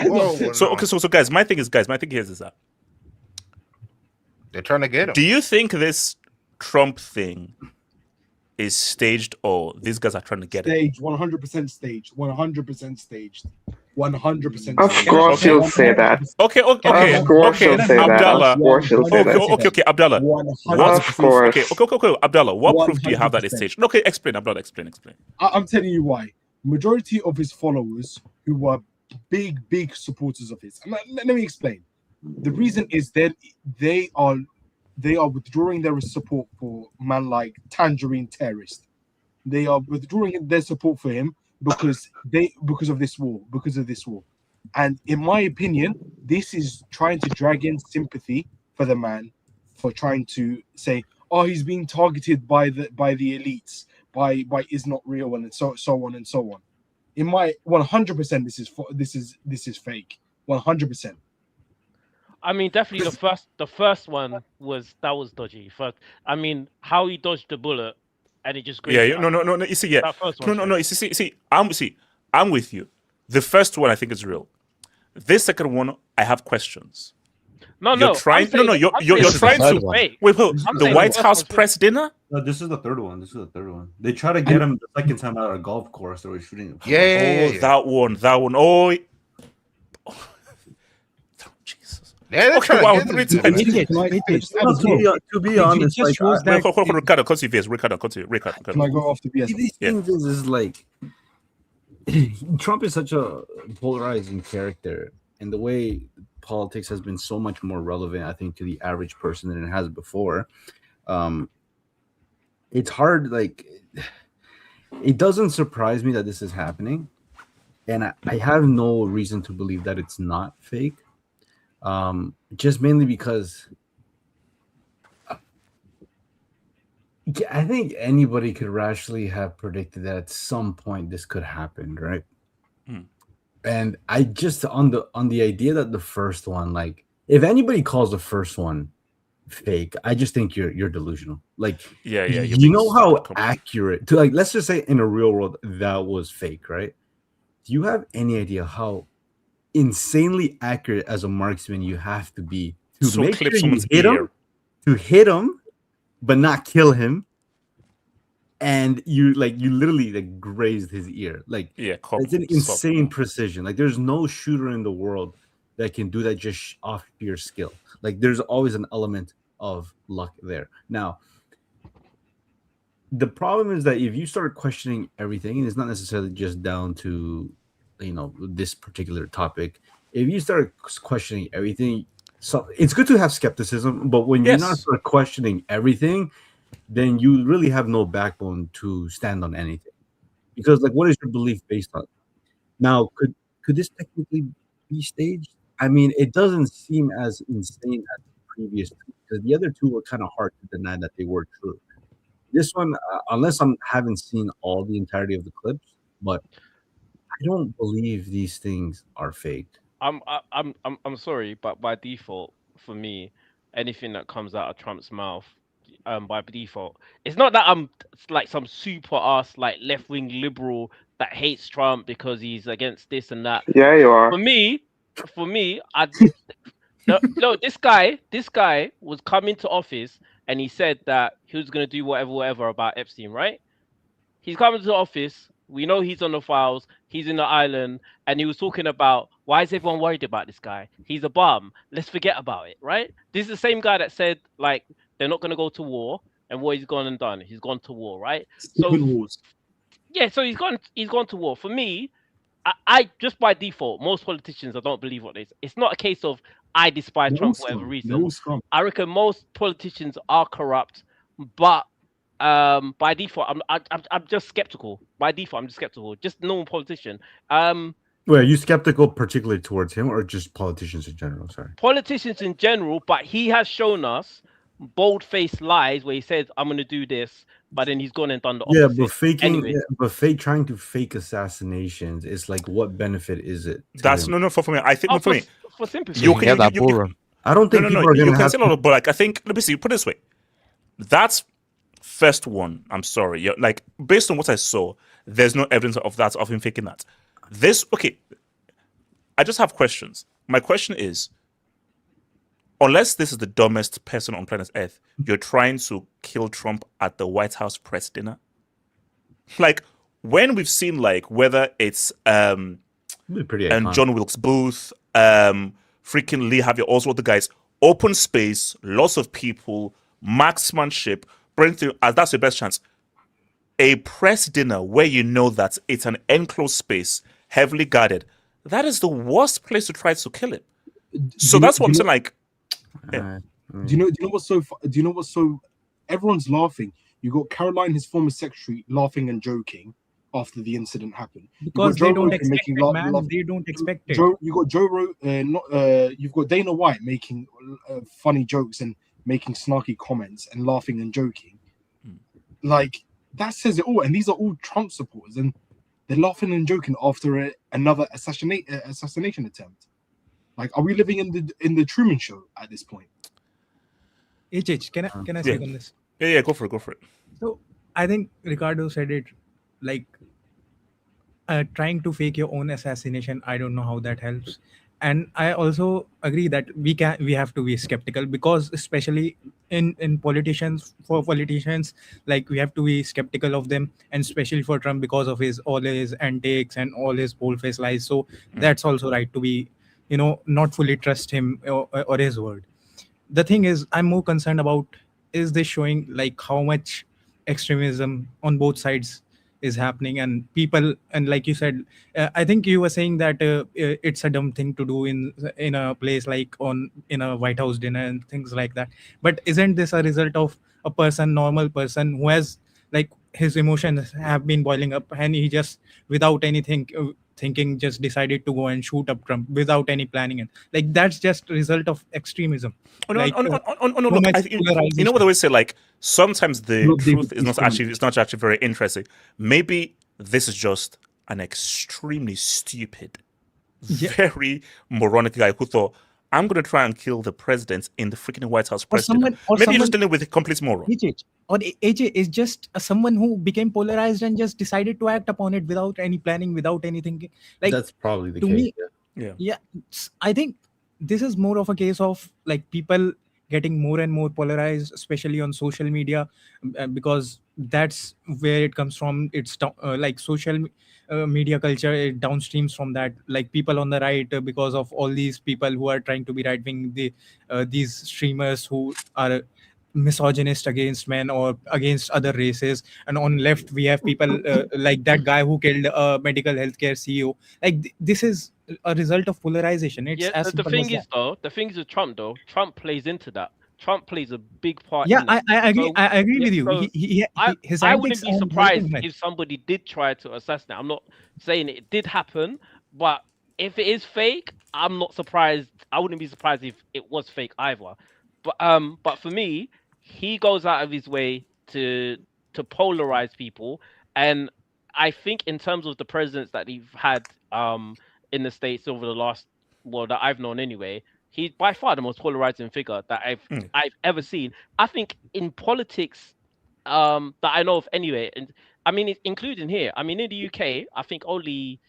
Whoa, So guys, my thing is that. They're trying to get him. Do you think this Trump thing is staged or these guys are trying to get it? Stage 100% staged. 100% staged. 100%. Of course you'll say that. Okay. Of course you'll say that. Abdallah. Of course you'll say that. Okay, Abdallah. 100%. Of course. Okay, Abdallah. What proof do you have that it's 100%. staged? Okay, explain, Abdallah. Explain. I'm telling you why. Majority of his followers who were big supporters of his. Let me explain. The reason is that they are withdrawing their support for man like Tangerine Terrorist. They are withdrawing their support for him because of this war. And in my opinion, this is trying to drag in sympathy for the man for trying to say, oh, he's being targeted by the elites, by is not real, and so on and so on. In my 100%, this is fake. 100%. I mean, definitely the first one was dodgy. First, I mean, how he dodged the bullet and it just Yeah. No. You see, yeah. That first one, No. You see, I'm with you. The first one I think is real. This second one, I have questions. You're trying to wait. The White House press dinner. No, this is the third one. They try to get him the second time out of a golf course. They were shooting him. Yeah. That one. Oh, Jesus. Yeah, they're Okay, trying wow, to three get times. To be honest, just shows that Ricardo, continue. Ricardo. Can I go off the BS? these things is like Trump is such a polarizing character, and the way politics has been so much more relevant, I think, to the average person than it has before. It's hard. Like, it doesn't surprise me that this is happening, and I have no reason to believe that it's not fake. Just mainly because I think anybody could rationally have predicted that at some point this could happen, right? And I just on the idea that the first one, like, if anybody calls the first one fake, I just think you're delusional. Like, Yeah. you know how accurate to, like, let's just say in a real world that was fake, right? Do you have any idea how insanely accurate as a marksman you have to be to make sure you hit him, but not kill him, and you literally like grazed his ear? Like, it's an insane precision. Like, there's no shooter in the world that can do that just off pure skill. Like, there's always an element of luck there. Now, the problem is that if you start questioning everything, and it's not necessarily just down to, you know, this particular topic, if you start questioning everything, so it's good to have skepticism, but when you not start questioning everything, then you really have no backbone to stand on anything. Because, like, what is your belief based on? Now, could this technically be staged? I mean, it doesn't seem as insane as the previous two, because the other two were kind of hard to deny that they were true. This one, unless haven't seen all the entirety of the clips, but I don't believe these things are faked. I'm sorry, but by default, for me, anything that comes out of Trump's mouth, by default, it's not that I'm like some super ass like left wing liberal that hates Trump because he's against this and that. Yeah, you are. For me, no, this guy was coming to office and he said that he was gonna do whatever about Epstein, right? He's coming to the office. We know he's on the files. He's in the island, and he was talking about why is everyone worried about this guy? He's a bum. Let's forget about it, right? This is the same guy that said like they're not gonna go to war, and what he's gone and done. He's gone to war, right? So wars. yeah, so he's gone to war. For me, I just by default, most politicians I don't believe what they say. It's not a case of I despise They're all Trump for whatever scum. reason. They're all scum. I reckon most politicians are corrupt, but by default I'm just skeptical. By default I'm just skeptical. Just normal politician. Wait, are you skeptical particularly towards him or just politicians in general? Sorry. Politicians in general, but he has shown us bold-faced lies where he says I'm going to do this, but then he's gone and done the opposite. Yeah, but faking, anyway. trying to fake assassinations is like, what benefit is it? That's him? no for me. I think for me, for sympathy. you can that bullrun. I don't think people are going to have. You can say a lot of, but like I think, let me see. Put it this way, that's first one. I'm sorry, like based on what I saw, there's no evidence of that of him faking that. This okay. I just have questions. My question is, unless this is the dumbest person on planet Earth, you're trying to kill Trump at the White House press dinner. Like when we've seen like whether it's pretty iconic. John Wilkes Booth, freaking Lee Harvey Oswald, the guys, open space, lots of people, marksmanship, bring through as that's your best chance. A press dinner where you know that it's an enclosed space, heavily guarded, that is the worst place to try to kill him. So that's what I'm saying. Like, do you know what's so? Do you know what's so? Everyone's laughing. You got Caroline, his former secretary, laughing and joking after the incident happened. Because they don't expect it, man. They don't expect it. You got you've got Dana White making funny jokes and making snarky comments and laughing and joking. Like that says it all. And these are all Trump supporters, and they're laughing and joking after another assassination attempt. Like, are we living in the Truman Show at this point? Can I say on this? Yeah, go for it. So I think Ricardo said it, like trying to fake your own assassination. I don't know how that helps, and I also agree that we have to be skeptical, because especially in politicians, like we have to be skeptical of them, and especially for Trump because of all his antics and all his bold-faced lies. So that's also right to be, not fully trust him or his word. The thing is, I'm more concerned about, is this showing like how much extremism on both sides is happening, and people, and like you said, I think you were saying that it's a dumb thing to do in a place like in a White House dinner and things like that. But isn't this a result of a normal person who has, like, his emotions have been boiling up, and he just without anything thinking just decided to go and shoot up Trump without any planning, and like that's just a result of extremism. Look, you know what I always say, like sometimes the truth is not actually very interesting. Maybe this is just an extremely stupid, very moronic guy who thought, I'm going to try and kill the president in the freaking White House president. Maybe you're just dealing with a complete moron. AJ is just someone who became polarized and just decided to act upon it without any planning, without anything. Like, that's probably the case. Yeah, I think this is more of a case of like people getting more and more polarized, especially on social media, because that's where it comes from. It's like social media culture, it downstreams from that. Like people on the right, because of all these people who are trying to be right wing, these streamers who are misogynist against men or against other races, and on left we have people like that guy who killed a medical healthcare CEO. Like this is a result of polarization. It's as the thing is though, the thing is with Trump though, Trump plays into that. Trump plays a big part. Yeah, in that. I agree. I agree with you. So I wouldn't be surprised if somebody did try to assassinate. I'm not saying it did happen, but if it is fake, I'm not surprised. I wouldn't be surprised if it was fake either. But for me, he goes out of his way to to polarize people. And I think in terms of the presidents that we've had in the States over the last, well, that I've known anyway, he's by far the most polarizing figure that I've ever seen. I think in politics, that I know of anyway, and I mean, including here. I mean, in the UK, I think only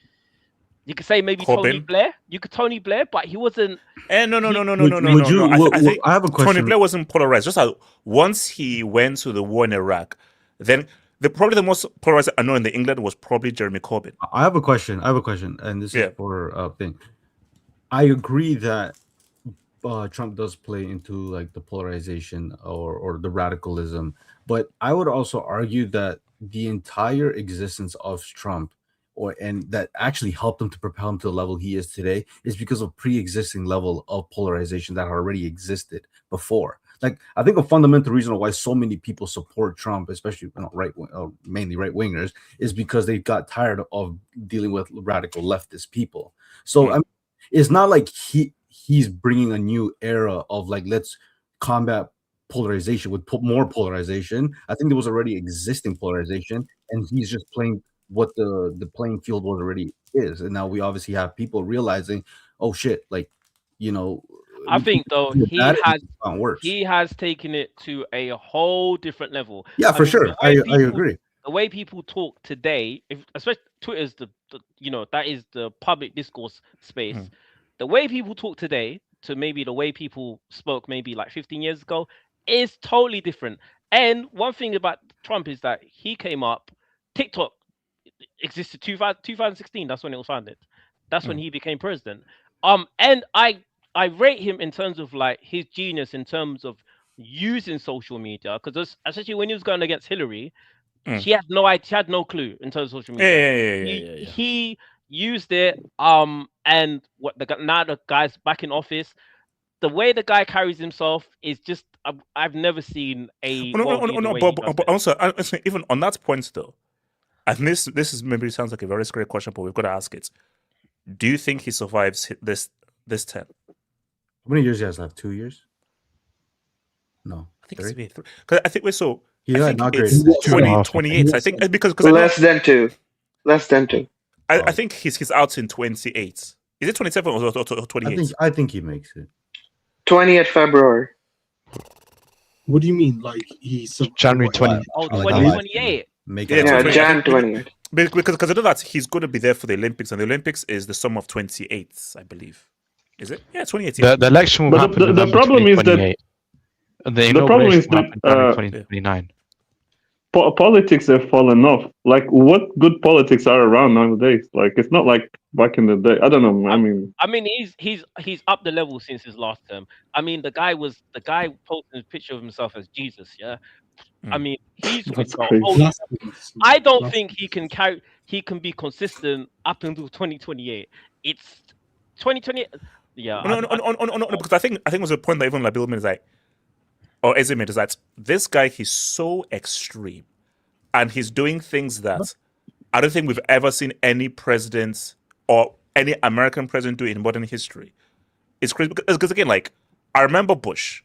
you could say maybe Tony Corbyn? Blair. You could Tony Blair, but he wasn't. No. Would you? I think I have a question. Tony Blair wasn't polarized. Just like once he went to the war in Iraq, then probably the most polarized I know in England was probably Jeremy Corbyn. I have a question, and this is for thing. I agree that Trump does play into like the polarization or the radicalism, but I would also argue that the entire existence of Trump and that actually helped him to propel him to the level he is today is because of pre-existing level of polarization that already existed before. Like, I think a fundamental reason why so many people support Trump, especially mainly right wingers, is because they got tired of dealing with radical leftist people. So I mean, it's not like he's bringing a new era of like, let's combat polarization with more polarization. I think there was already existing polarization, and he's just playing what the playing field was already is. And now we obviously have people realizing, oh shit, like, you know, I think though he has taken it to a whole different level. Yeah, for sure. I agree. The way people talk today, especially Twitter is the that is the public discourse space. The way people talk today to maybe the way people spoke maybe like 15 years ago is totally different. And one thing about Trump is that he came up, TikTok existed 2016. That's when it was founded. That's when he became president. And I rate him in terms of like his genius in terms of using social media, because especially when he was going against Hillary, she had no clue in terms of social media. He used it. And now the guy's back in office. The way the guy carries himself is just I've never seen a but also even on that point though, and this is maybe sounds like a very scary question, but we've got to ask it. Do you think he survives this term? How many years he has left? 2 years? No, I think 3. Because I think we're so. Yeah, not great. 2028. I think because less than two. I think he's out in 28. Is it 27 or 28? I think he makes it. 20th February. What do you mean? Like he's January 20. Oh, 2028. Jan 20th. Because I know that he's going to be there for the Olympics, and the Olympics is the summer of 28, I believe. Is it? Yeah, 2018. The election will happen. The problem is that the problem is that 2029. Politics have fallen off. Like, what good politics are around nowadays? Like, it's not like back in the day. I don't know. I mean, he's up the level since his last term. I mean, the guy posting a picture of himself as Jesus. Yeah. I mean, he's I don't think he can be consistent up until 2028. It's 2020. Yeah. No, because I think it was a point that even like Bill made is like, or Eze made is that this guy, he's so extreme, and he's doing things that I don't think we've ever seen any president or any American president do in modern history. It's crazy because again, like I remember Bush.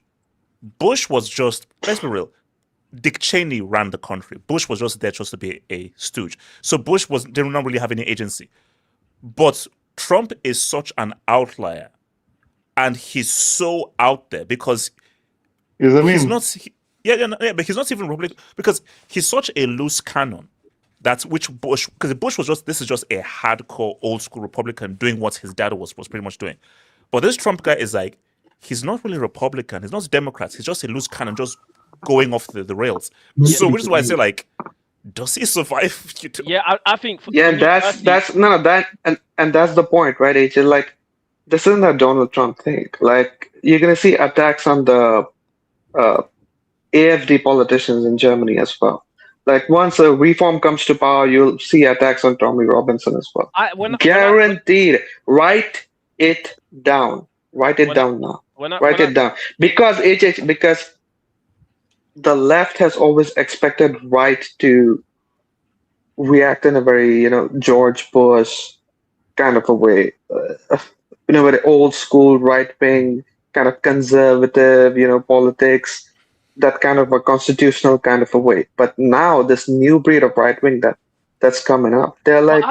Bush was just, let's be real. Dick Cheney ran the country. Bush was just there just to be a stooge. So Bush did not really have any agency. But Trump is such an outlier, and he's so out there because he's not. But he's not even Republican because he's such a loose cannon. That's because Bush was just. This is just a hardcore old school Republican doing what his dad was pretty much doing. But this Trump guy is like, he's not really Republican. He's not Democrat. He's just a loose cannon, just going off the rails. So which is why I say, like, does he survive? I think. That's the point, right? It's like, this isn't a Donald Trump thing. Like, you're gonna see attacks on the AfD politicians in Germany as well. Like, once a reform comes to power, you'll see attacks on Tommy Robinson as well. Guaranteed. Write it down. Write it down now. Write it down. Because the left has always expected right to react in a very, George Bush kind of a way. Very old school right wing, kind of conservative, politics. that kind of a constitutional kind of a way. But now this new breed of right wing that's coming up, they're like,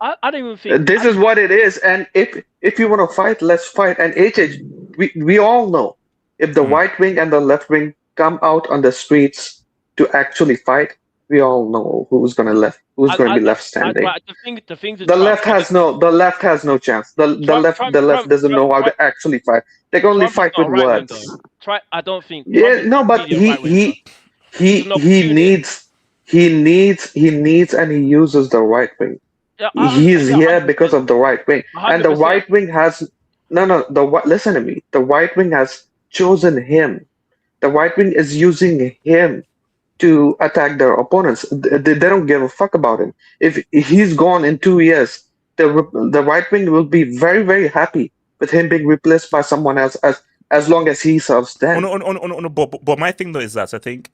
I don't even think this is what it is. And if you want to fight, let's fight. And we all know if the right wing and the left wing come out on the streets to actually fight, we all know who's going to be left standing. The left has no chance. The left doesn't know how to actually fight. They can only fight with words. I don't think. Yeah, no, but he needs and he uses the right wing. Yeah, He's here because of the right wing, and the right wing has listen to me. The right wing has chosen him. The right wing is using him to attack their opponents. They don't give a fuck about him. If he's gone in 2 years, the right wing will be very, very happy with him being replaced by someone else as long as he serves them. No, but my thing though is that I think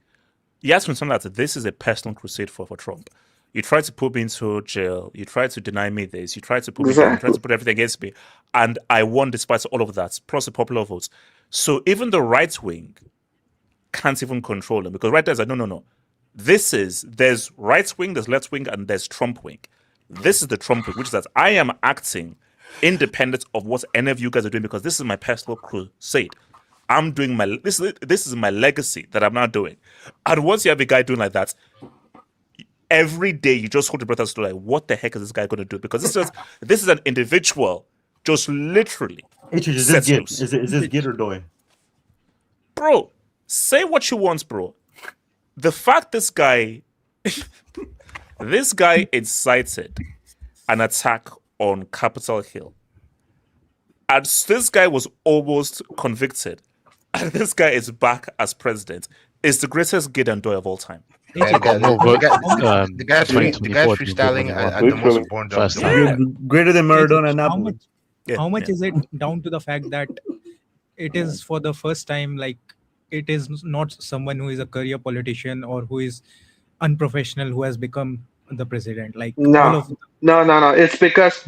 you have to understand that this is a personal crusade for Trump. You try to put me into jail. You try to deny me this. You try to put me down. You try to put everything against me. And I won despite all of that, plus the popular votes. So even the right wing can't even control him because right there is like, no. There's right wing, there's left wing, and there's Trump wing. This is the Trump wing, which is that I am acting independent of what any of you guys are doing because this is my personal crusade. I'm doing this is my legacy that I'm now doing. And once you have a guy doing like that, every day you just hold your breath to like, what the heck is this guy going to do? Because this is an individual, just literally. Is this Git or Doi? Bro, say what you want, bro. The fact this guy incited an attack on Capitol Hill, and this guy was almost convicted, and this guy is back as president, is the greatest Git and Doi of all time. The guy's freestyling at the most important first time. Greater than Maradona and Napoli. How much is it down to the fact that it is for the first time, like it is not someone who is a career politician or who is unprofessional who has become the president? Like no. It's because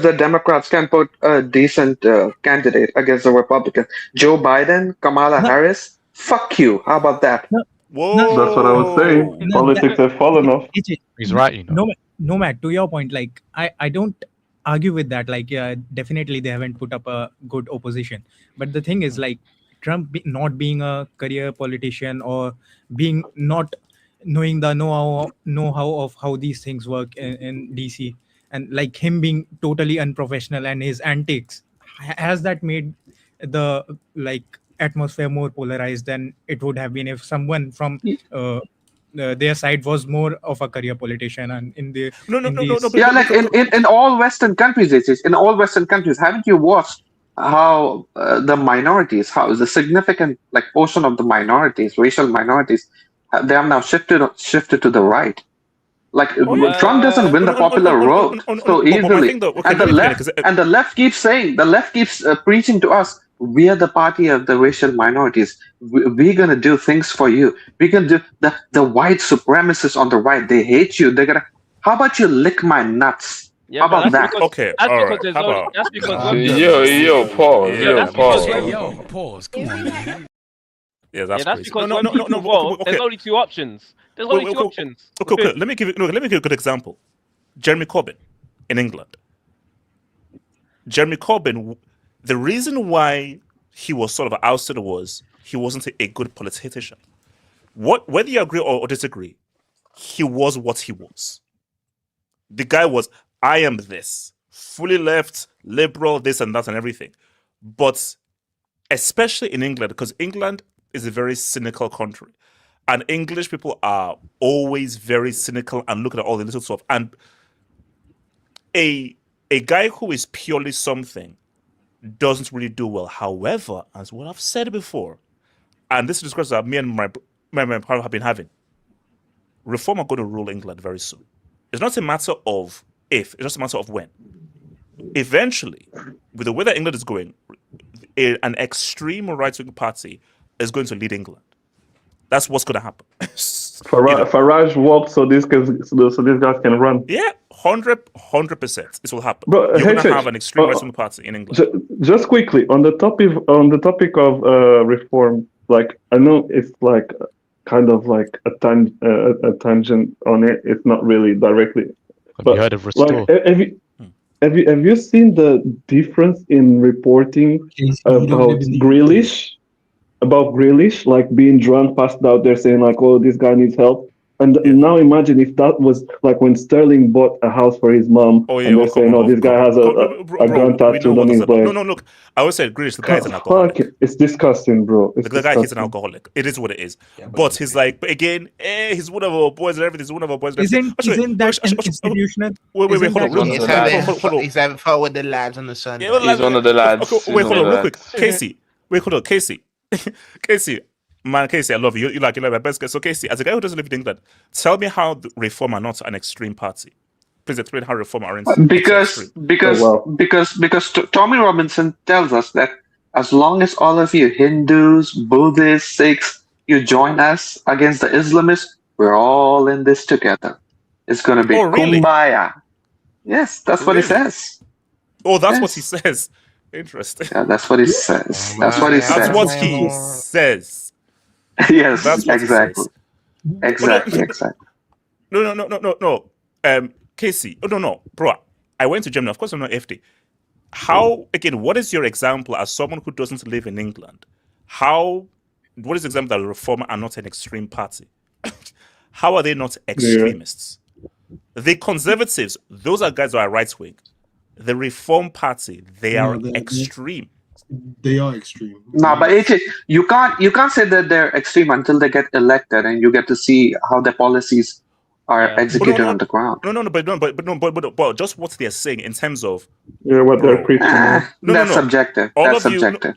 the Democrats can put a decent candidate against the Republicans. Joe Biden, Kamala Harris. Fuck you. How about that? Whoa. That's what I was saying. Politics have fallen off. He's right, No, Matt, to your point, like I don't argue with that. Like, yeah, definitely they haven't put up a good opposition. But the thing is, like, Trump not being a career politician or being not knowing the know-how of how these things work in DC, and like him being totally unprofessional and his antics, has that made the like atmosphere more polarized than it would have been if someone from their side was more of a career politician? And in the like in all Western countries, haven't you watched how the minorities, how the significant like portion of the minorities, racial minorities, they are now shifted to the right? Like Trump doesn't win the popular vote so easily, and the left keeps preaching to us, we are the party of the racial minorities. We're gonna do things for you. We can do the white supremacists on the right. They hate you. They're gonna. How about you lick my nuts? Yeah, how about that? Okay, That's because pause. Come on, man. Yeah, that's because when people vote, there's only two options. Okay. Let me give you a good example. Jeremy Corbyn in England. Jeremy Corbyn, the reason why he was sort of ousted was he wasn't a good politician. Whether you agree or disagree, he was what he was. The guy was, I am this, fully left, liberal, this and that and everything. But especially in England, because England is a very cynical country. And English people are always very cynical and look at all the little stuff. And a guy who is purely something doesn't really do well. However, as what I've said before, and this is discussion that me and my partner have been having, reform are going to rule England very soon. It's not a matter of if, it's just a matter of when. Eventually, with the way that England is going, an extreme right-wing party is going to lead England. That's what's going to happen. Farage walked so these guys can run. Yeah, 100%. This will happen. But, you're going to have an extreme right-wing party in England. Just quickly on the topic of reform, like I know it's like kind of like a tangent on it. It's not really directly. Have But you heard of Restore? like, have you seen the difference in reporting about Grealish? About Grealish, like being drunk, passed out there, saying like, "Oh, this guy needs help." And now imagine if that was like when Sterling bought a house for his mom, and they're saying, "Oh, this guy has a gun tattooed on his leg." No, look, I would say Grealish, the guy is an alcoholic. It's disgusting, bro. It's the guy, he's an alcoholic. It is what it is. But he's like, but again, he's one of our boys and everything. He's one of our boys. Isn't that institutional? Wait, hold on. He's having fun with the lads on the Sunday. He's one of the lads. Wait, hold on, real quick. Casey. Wait, hold on, Casey. Casey, I love you. You like my best guy. So Casey, as a guy who doesn't live in England, tell me how the Reform are not an extreme party. Please explain how Reform are because Tommy Robinson tells us that as long as all of you Hindus, Buddhists, Sikhs, you join us against the Islamists, we're all in this together. It's going to be kumbaya. Yes, that's what he says. Oh, that's what he says. Interesting. Yeah, that's what he says. That's what he says. That's what he says. Yes, that's what exactly. Exactly. No. Casey. Oh, no, bro. I went to Germany. Of course, I'm not FD. How, again, what is your example as someone who doesn't live in England? What is the example that Reform are not an extreme party? How are they not extremists? The Conservatives, those are guys who are right wing. The Reform Party, they are extreme. They are extreme. No, but AJ, you can't say that they're extreme until they get elected and you get to see how their policies are executed on the ground. But just what they're saying in terms of what they're preaching. That's subjective. That's subjective.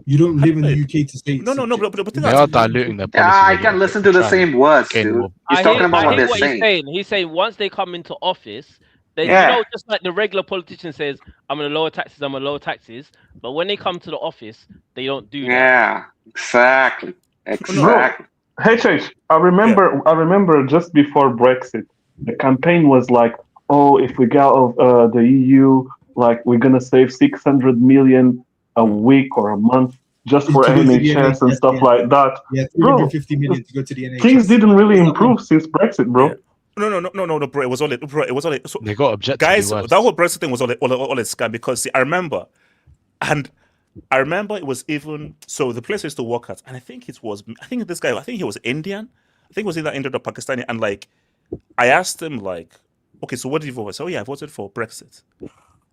You don't live in the UK to say but they are diluting their policies. I can listen to the same words, dude. He's talking about what they're saying. He's saying once they come into office, then you know, just like the regular politician says, I'm gonna lower taxes, but when they come to the office, they don't do that. Yeah, exactly. Hey, I remember just before Brexit, the campaign was like, "Oh, if we get out of the EU, like we're gonna save 600 million a week or a month just for NHS and stuff like that." Yeah, 350 million to go to the NHS. Things didn't really improve since Brexit, bro. Yeah. No, bro. It was all so they got objectively guys, worse. that whole Brexit thing was all a scam because see, I remember it was even so the place I used to work at, and I think he was Indian. I think it was either Indian or Pakistani, and like I asked him like, okay, so what did you vote for? So I voted for Brexit.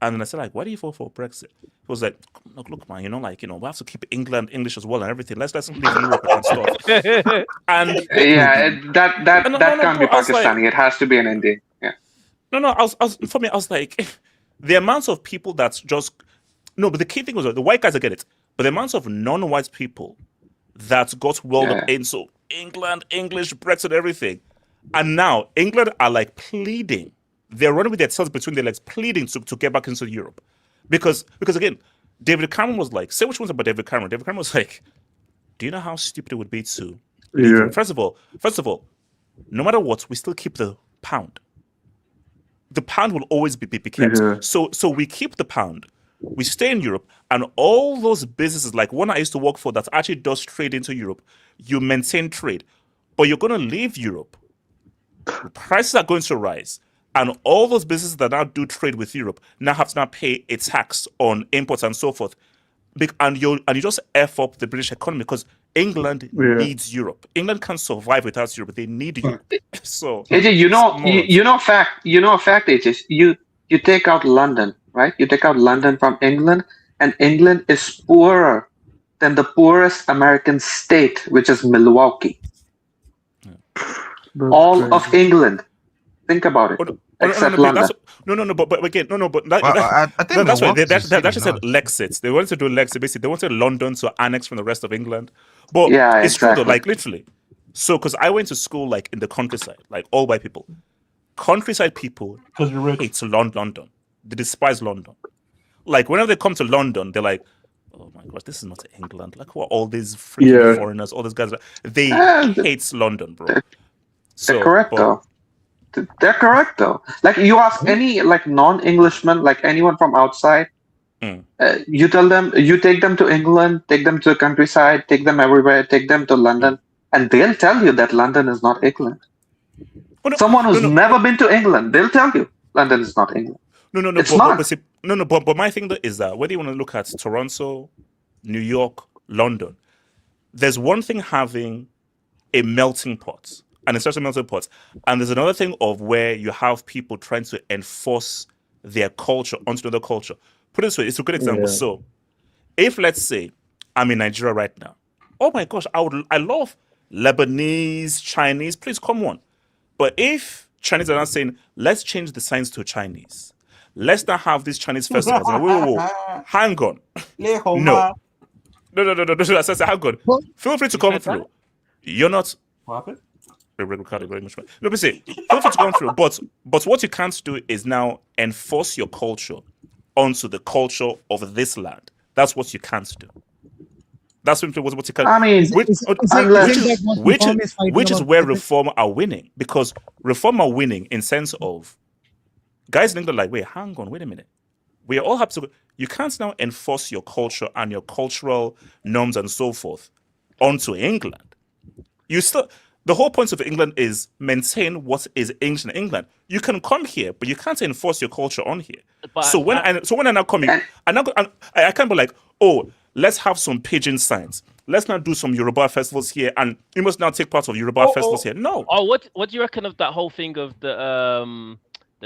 And then I said, like, why do you vote for Brexit? He was like, look, man, we have to keep England English as well and everything. Let's leave Europe and stuff. And that can't be Pakistani. It has to be an Indian. Yeah. No. I was like, the amounts of people that's just but the key thing was the white guys, I get it, but the amounts of non-white people that got rolled up into England, English, Brexit, everything, and now England are like pleading. They're running with their tails between their legs, pleading to get back into Europe. Because again, David Cameron was like, say what you want about David Cameron. David Cameron was like, do you know how stupid it would be to First of all, no matter what, we still keep the pound. The pound will always be kept. Yeah. So we keep the pound. We stay in Europe, and all those businesses, like one I used to work for that actually does trade into Europe, you maintain trade. But you're going to leave Europe. Prices are going to rise. And all those businesses that now do trade with Europe now have to pay a tax on imports and so forth. And you just F up the British economy because England needs Europe. England can't survive without Europe. They need Europe. So AJ, you know a fact, AJ. You take out London, right? You take out London from England, and England is poorer than the poorest American state, which is Milwaukee. All of England. Think about it. Except London. But again, that's why they actually said Lexit. They wanted to do Lexit. Basically, they wanted London to annex from the rest of England. But it's true though, like literally. So, because I went to school like in the countryside, like all white people. Countryside people hate London. They despise London. Like whenever they come to London, they're like, oh my gosh, this is not England. Like what all these freaking foreigners, all these guys. They hate London, bro. They're correct though. They're correct though. Like you ask any like non-Englishman, like anyone from outside, You tell them, you take them to England, take them to the countryside, take them everywhere, take them to London, and they'll tell you that London is not England. Someone who's never been to England, they'll tell you London is not England. It's not. But my thing though is that whether you want to look at Toronto, New York, London, there's one thing having a melting pot, and it's just a melting pot, and there's another thing of where you have people trying to enforce their culture onto another culture. Put it this way, it's a good example. Yeah. So, if let's say I'm in Nigeria right now, oh my gosh, I love Lebanese, Chinese. Please come on. But if Chinese are not saying, let's change the signs to Chinese, let's not have these Chinese festivals. Whoa, hang on. No. I said, hang on. Feel free to come through. You're not. What happened? No, but say, feel free to come through. But what you can't do is now enforce your culture onto the culture of this land. That's what you can't do. That's simply what you can. I mean, which is where Reform are winning, because Reform are winning in sense of guys in England like, wait, hang on, wait a minute. We all have to. You can't now enforce your culture and your cultural norms and so forth onto England. You still. The whole point of England is maintain what is English in England. You can come here, but you can't enforce your culture on here. So when I now come here, I can't be like, oh, let's have some pigeon signs. Let's not do some Yoruba festivals here, and you must now take part of Yoruba festivals here. No. Oh, what do you reckon of that whole thing of the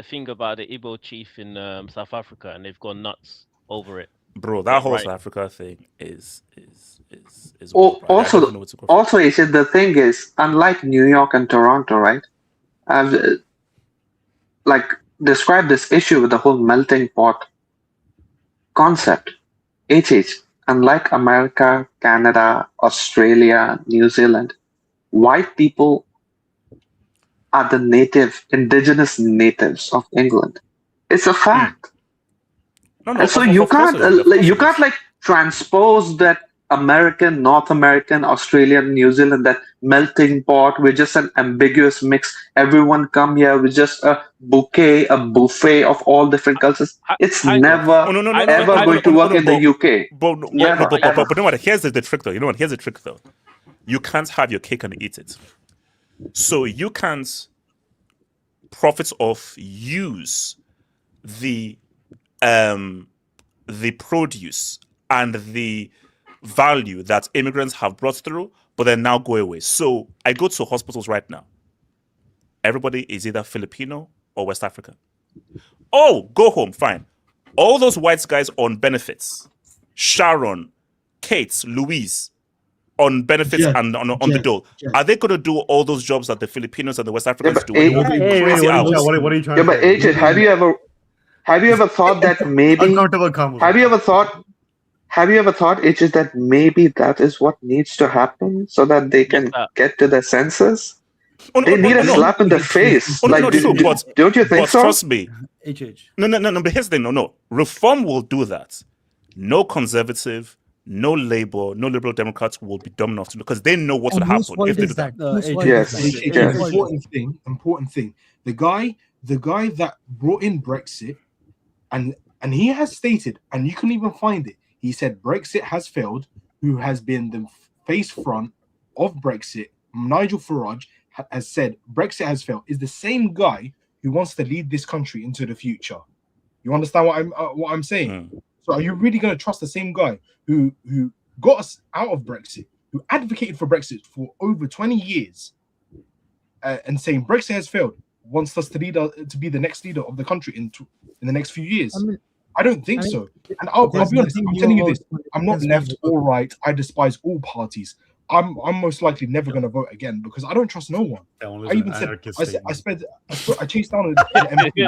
thing about the Igbo chief in South Africa, and they've gone nuts over it? Bro, that whole South Africa thing is also, the thing is, unlike New York and Toronto, right? I've described this issue with the whole melting pot concept. Unlike America, Canada, Australia, New Zealand, white people are the indigenous natives of England. It's a fact. So you can't transpose that American, North American, Australian, New Zealand, that melting pot. We're just an ambiguous mix. Everyone come here with just a buffet of all different cultures. It's never going to work in the UK. But no matter, here's the trick though. You know what? Here's the trick though. You can't have your cake and eat it. So you can't profit off, use the produce and the value that immigrants have brought through, but then now go away. So I go to hospitals right now. Everybody is either Filipino or West African. Oh, go home, fine. All those white guys on benefits, Sharon, Kate, Louise, on benefits and on the dole, are they going to do all those jobs that the Filipinos and the West Africans do? What are you trying to say? AJ, have you ever thought that maybe? Have you ever thought, AJ, that maybe that is what needs to happen so that they can get to their senses? They need a slap in the face. Don't you think so? Trust me. No. But here's the thing. No. Reform will do that. No conservative, no Labour, no Liberal Democrats will be dumb enough to, because they know what would happen if they do that. Important thing. The guy that brought in Brexit, and he has stated, and you can even find it. He said Brexit has failed. Who has been the face front of Brexit? Nigel Farage has said Brexit has failed. Is the same guy who wants to lead this country into the future. You understand what I'm saying? So are you really going to trust the same guy who got us out of Brexit, who advocated for Brexit for over 20 years, and saying Brexit has failed, wants us to be the next leader of the country in the next few years? I don't think so. And I'll be honest, I'm telling you this. I'm not left or right. I despise all parties. I'm most likely never going to vote again because I don't trust no one. I even said I chased down an MP.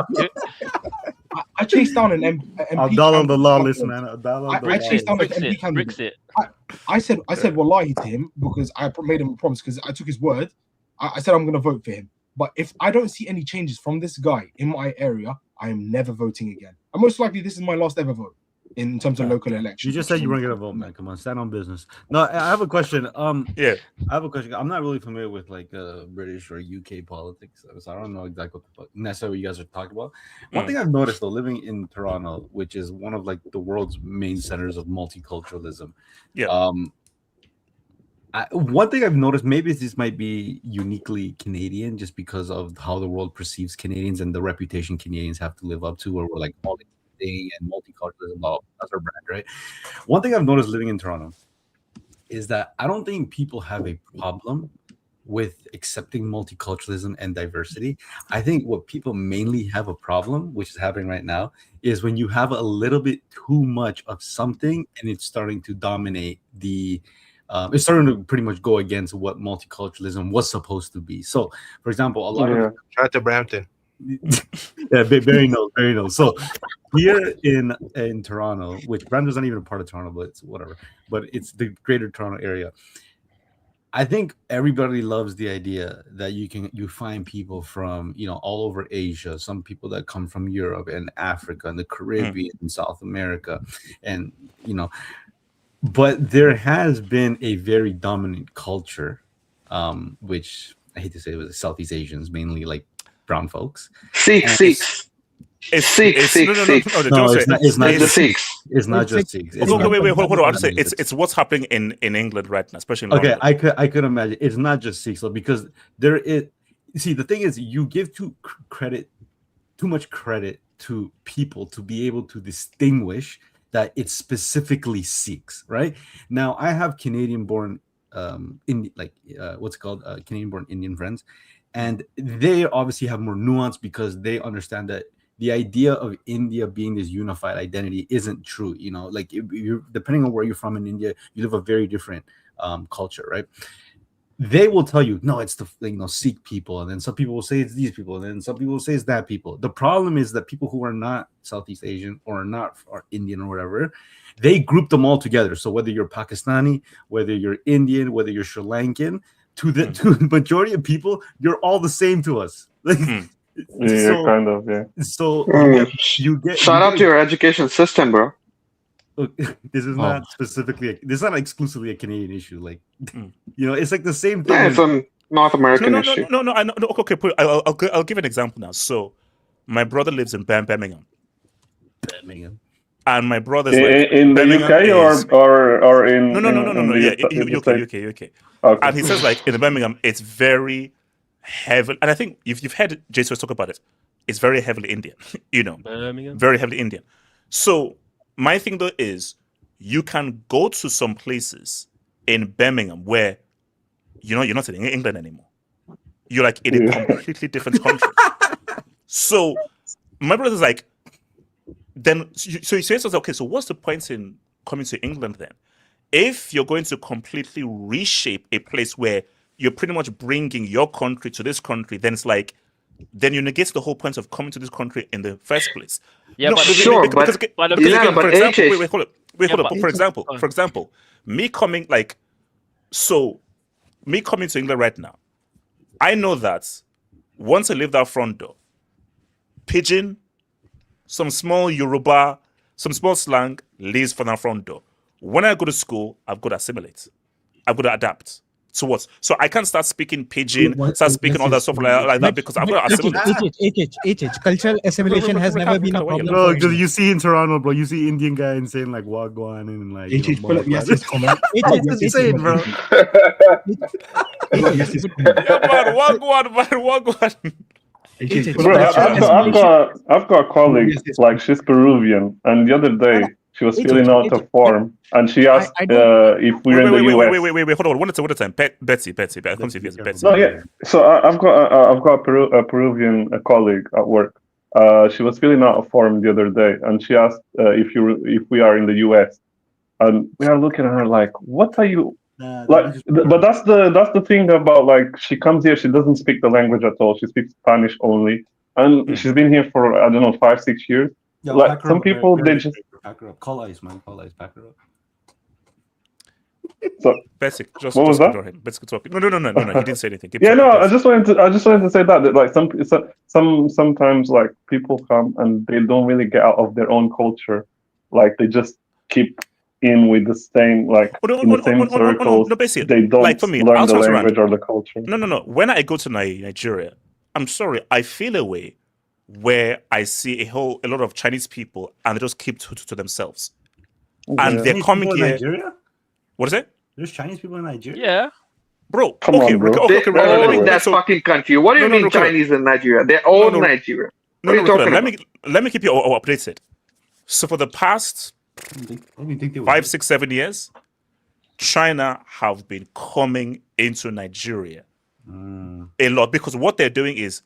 I chased down an MP. Abdallah on the lawless, man. I chased down an MP candidate. I said wallahi to him because I made him a promise because I took his word. I said I'm going to vote for him. But if I don't see any changes from this guy in my area, I am never voting again. And most likely this is my last ever vote. in terms of local elections. You just said you weren't gonna vote, man. Come on, stand on business. No, I have a question. Yeah, I have a question. I'm not really familiar with like British or UK politics, so I don't know exactly what necessarily you guys are talking about. One thing I've noticed though, living in Toronto, which is one of like the world's main centers of multiculturalism. Yeah. One thing I've noticed, maybe this might be uniquely Canadian, just because of how the world perceives Canadians and the reputation Canadians have to live up to, where we're like all thing and multiculturalism, that's our brand, right? One thing I've noticed living in Toronto is that I don't think people have a problem with accepting multiculturalism and diversity. I think what people mainly have a problem, which is happening right now, is when you have a little bit too much of something and it's starting to dominate the it's starting to pretty much go against what multiculturalism was supposed to be. So, for example, a lot of shout out to Brampton. Yeah, very no. So here in Toronto, which Brampton's not even a part of Toronto, but it's whatever. But it's the greater Toronto area. I think everybody loves the idea that you find people from all over Asia, some people that come from Europe and Africa and the Caribbean and South America, and but there has been a very dominant culture, which I hate to say it was Southeast Asians, mainly like brown folks. Sikhs. It's not just Sikhs. It's not just Sikhs. Wait, hold on. It's what's happening in England right now, especially in London. I could imagine it's not just Sikhs though, because there is. See, the thing is, you give too much credit to people to be able to distinguish that it's specifically Sikhs, right? Now, I have Canadian-born, Canadian-born Indian friends, and they obviously have more nuance because they understand that the idea of India being this unified identity isn't true. Like you're depending on where you're from in India, you live a very different culture, right? They will tell you, no, it's the Sikh people, and then some people will say it's these people, and then some people will say it's that people. The problem is that people who are not Southeast Asian or are Indian or whatever, they group them all together. So whether you're Pakistani, whether you're Indian, whether you're Sri Lankan, to the majority of people, you're all the same to us. Kind of. So you get shout out to your education system, bro. This is not specifically. This is not exclusively a Canadian issue. Like, it's like the same thing. Yeah, it's a North American issue. No. I know. Okay, I'll give an example now. So, my brother lives in Birmingham. And my brother's in the UK or in UK. Okay. And he says like in Birmingham, it's very heavy. And I think if you've heard Jason talk about it, it's very heavily Indian. Birmingham, very heavily Indian. So. My thing though is you can go to some places in Birmingham where you're not in England anymore. You're like in a completely different country. So my brother's like, then so he says, okay, so what's the point in coming to England then? If you're going to completely reshape a place where you're pretty much bringing your country to this country, then it's like, then you negate the whole point of coming to this country in the first place. Yeah, no, but sure, but for example, for example, me coming to England right now, I know that once I leave that front door, pidgin, some small Yoruba, some small slang leaves from that front door. When I go to school, I've got to assimilate. I've got to adapt. So what? So I can't start speaking pidgin, start speaking all that stuff like that because I've got to assimilate. Cultural assimilation has never been a problem. Bro, because you see in Toronto, bro, you see Indian guy and saying like Wagwan and like. Pull up Yassir's comment. That's insane, bro. Wagwan. Bro, I've got a colleague like she's Peruvian, and the other day she was filling out a form, and she asked if we're in the US. Wait, hold on. One at a time. Betsy. I come see if Betsy. No, yeah. So I've got a Peruvian colleague at work. She was filling out a form the other day, and she asked if we are in the US, and we are looking at her like, what are you? But that's the thing about like she comes here, she doesn't speak the language at all. She speaks Spanish only, and she's been here for 5-6 years. Yeah, like some people, they just pack her up. Call ice, man. Call ice. Pack her up. So basic. Just what was that? Basic talking. No. He didn't say anything. I just wanted to say that like sometimes like people come and they don't really get out of their own culture. Like they just keep in with the same, like in the same circles. No, basically, they don't like for me, learn I'll the turn language around. or the culture. No. When I go to Nigeria, I'm sorry, I feel a way where I see a lot of Chinese people and they just keep to themselves. And they're Chinese coming people in here. Nigeria? What is it? There's Chinese people in Nigeria? Yeah. Bro, Come on, bro. Okay, They right, own right, that so, fucking country. What do you mean Chinese in Nigeria? They own Nigeria. What are you talking about? Let me keep you updated. So for the past 5, 6, 7 years, China have been coming into Nigeria a lot, because what they're doing is,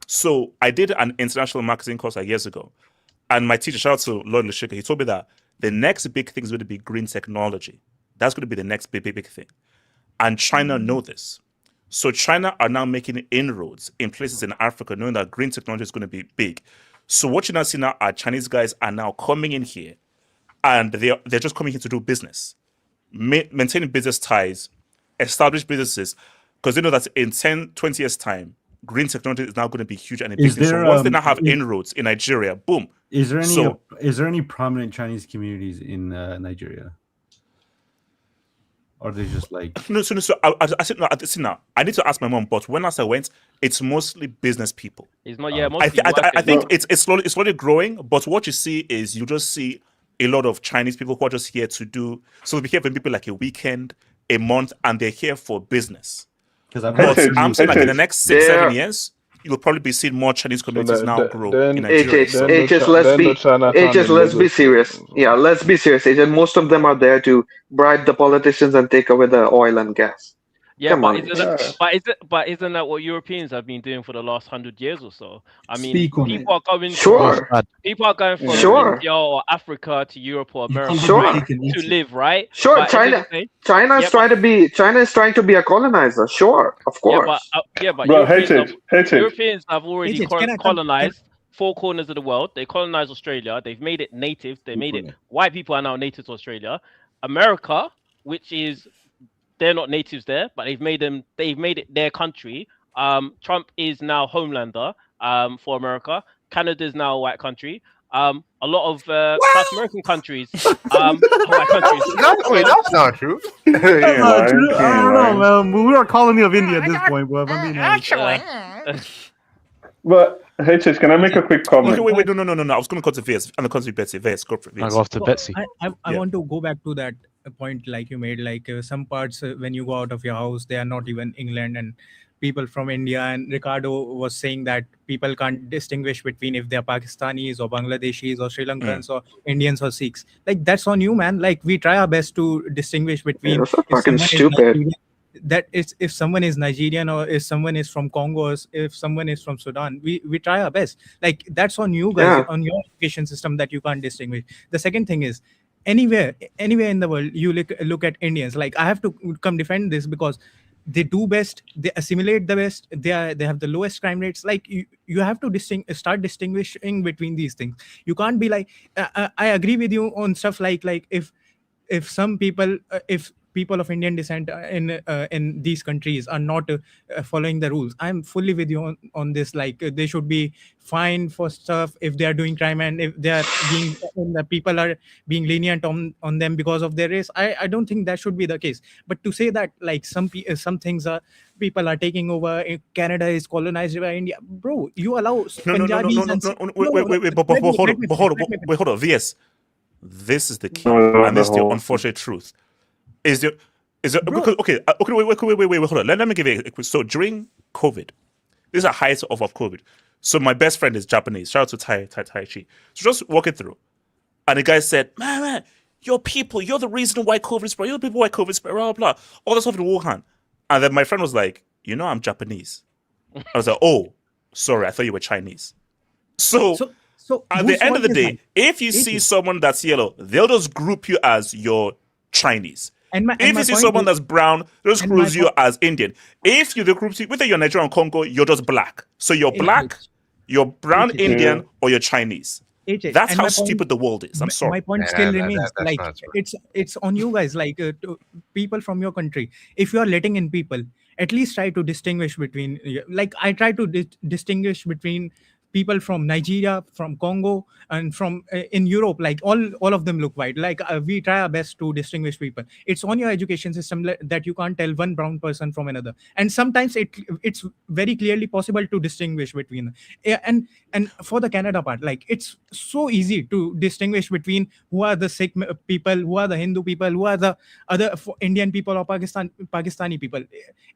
so I did an international marketing course years ago, and my teacher, shout out to Lord Lushika, he told me that the next big thing is going to be green technology. That's going to be the next big thing. And China know this. So China are now making inroads in places in Africa, knowing that green technology is going to be big. So what you now see now are Chinese guys are now coming in here, and they're just coming here to do business, maintaining business ties, establish businesses, because they know that in 10, 20 years' time, green technology is now going to be huge and a big thing. So once they now have inroads in Nigeria, boom. Is there any prominent Chinese communities in Nigeria? Or they just like no. I said no. I need to ask my mom. But when I went, it's mostly business people. It's not. I think it's slowly growing. But what you see is you just see a lot of Chinese people who are just here to do. So they'll be here for people like a weekend, a month, and they're here for business. But I'm saying like in the next 6, 7 years, you'll probably be seeing more Chinese communities now grow in Nigeria. Let's be serious. Yeah, let's be serious. Most of them are there to bribe the politicians and take away the oil and gas. Yeah, but isn't that what Europeans have been doing for the last 100 years or so? I mean, people are going from India or Africa to Europe or America to live, right? Sure, China is trying to be a colonizer. Sure, of course. But bro, Europeans have already colonized 4 corners of the world. They colonized Australia. They've made it native. They made it. White people are now native to Australia. America, which is they're not natives there, but they've made it their country. Trump is now Homelander for America. Canada is now a white country. A lot of South American countries are white countries. That's not true. I don't know, man. We are a colony of India at this point, bro. But HH, can I make a quick comment? Okay, wait, no. I was going to cut to VS. I'm going to cut to Betsy. VS, go for it. I'll go after Betsy. I want to go back to that point like you made, like some parts when you go out of your house, they are not even England, and people from India. And Ricardo was saying that people can't distinguish between if they're Pakistanis or Bangladeshis or Sri Lankans or Indians or Sikhs. Like, that's on you, man. Like, we try our best to distinguish between. That's fucking stupid. That is, if someone is Nigerian or if someone is from Congo or if someone is from Sudan, we try our best. Like, that's on you guys, on your education system, that you can't distinguish. The second thing is, anywhere in the world you look at Indians, like, I have to come defend this because they do best, they assimilate the best, they have the lowest crime rates. Like, you have to start distinguishing between these things. You can't be like, I agree with you on stuff like if some people, if people of Indian descent in these countries are not following the rules, I'm fully with you on this. Like, they should be fined for stuff if they are doing crime, and if they are the people are being lenient on them because of their race. I don't think that should be the case. But to say that like some things are, people are taking over, Canada is colonized by India, bro, you allow Punjabis hold on, VS. This is the key, and this is the unfortunate truth. Because wait, hold on. Let me give you a quick. So during COVID, this is a height of COVID. So my best friend is Japanese. Shout out to Tai Chi. So just walking through, and the guy said, "Man, you're people. You're the reason why COVID spread. You're the people why COVID spread. Blah blah blah. All that stuff in Wuhan." And then my friend was like, I'm Japanese." I was like, "Oh, sorry. I thought you were Chinese." So at the end of the day, if you see someone that's yellow, they'll just group you as your Chinese. If you see someone that's brown, they'll just group you as Indian. If you group you, whether you're Nigerian or Congo, you're just black. So you're black, you're brown Indian, or you're Chinese. That's how stupid the world is. I'm sorry. My point still remains. Like, it's on you guys. Like, people from your country, if you are letting in people, at least try to distinguish between. Like, I try to distinguish between people from Nigeria, from Congo, and from in Europe. Like all of them look white. Like we try our best to distinguish people. It's on your education system that you can't tell one brown person from another. And sometimes it's very clearly possible to distinguish between them. And for the Canada part, like it's so easy to distinguish between who are the Sikh people, who are the Hindu people, who are the other Indian people or Pakistani people.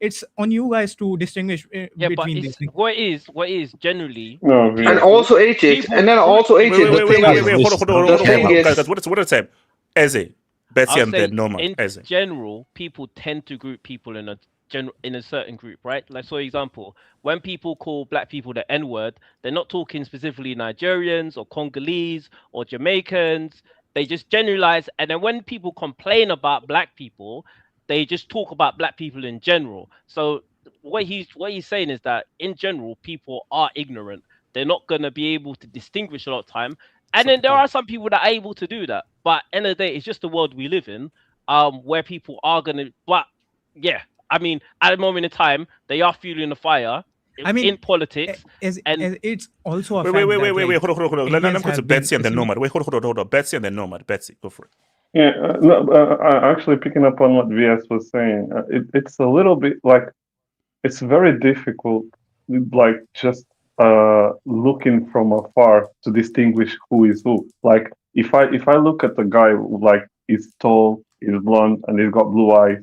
It's on you guys to distinguish between these things. What is generally. And also AJ, and then also AJ. Hold on, guys. What is time? Eze, Betsy, and then Nomad. In Eze. general, people tend to group people in a certain group, right? Like, for example, when people call black people the N-word, they're not talking specifically Nigerians or Congolese or Jamaicans. They just generalize, and then when people complain about black people, they just talk about black people in general. So what he's saying is that in general, people are ignorant. They're not gonna be able to distinguish a lot of time. And then there are some people that are able to do that. But end of the day, it's just the world we live in, where people are gonna. But yeah, I mean, at a moment in time, they are fueling the fire. I mean, in politics, and it's also a wait, hold on. Let me go to Betsy and then Nomad. Wait, hold on. Betsy and then Nomad. Betsy, go for it. Yeah, actually picking up on what VS was saying, it's a little bit like it's very difficult, like just looking from afar to distinguish who is who. Like if I look at the guy like he's tall, he's blonde, and he's got blue eyes,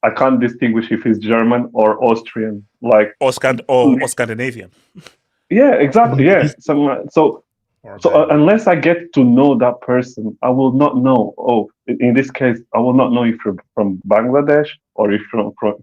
I can't distinguish if he's German or Austrian, like or Scandinavian. Yeah, exactly. Yeah. So unless I get to know that person, I will not know. Oh, in this case, I will not know if you're from Bangladesh or if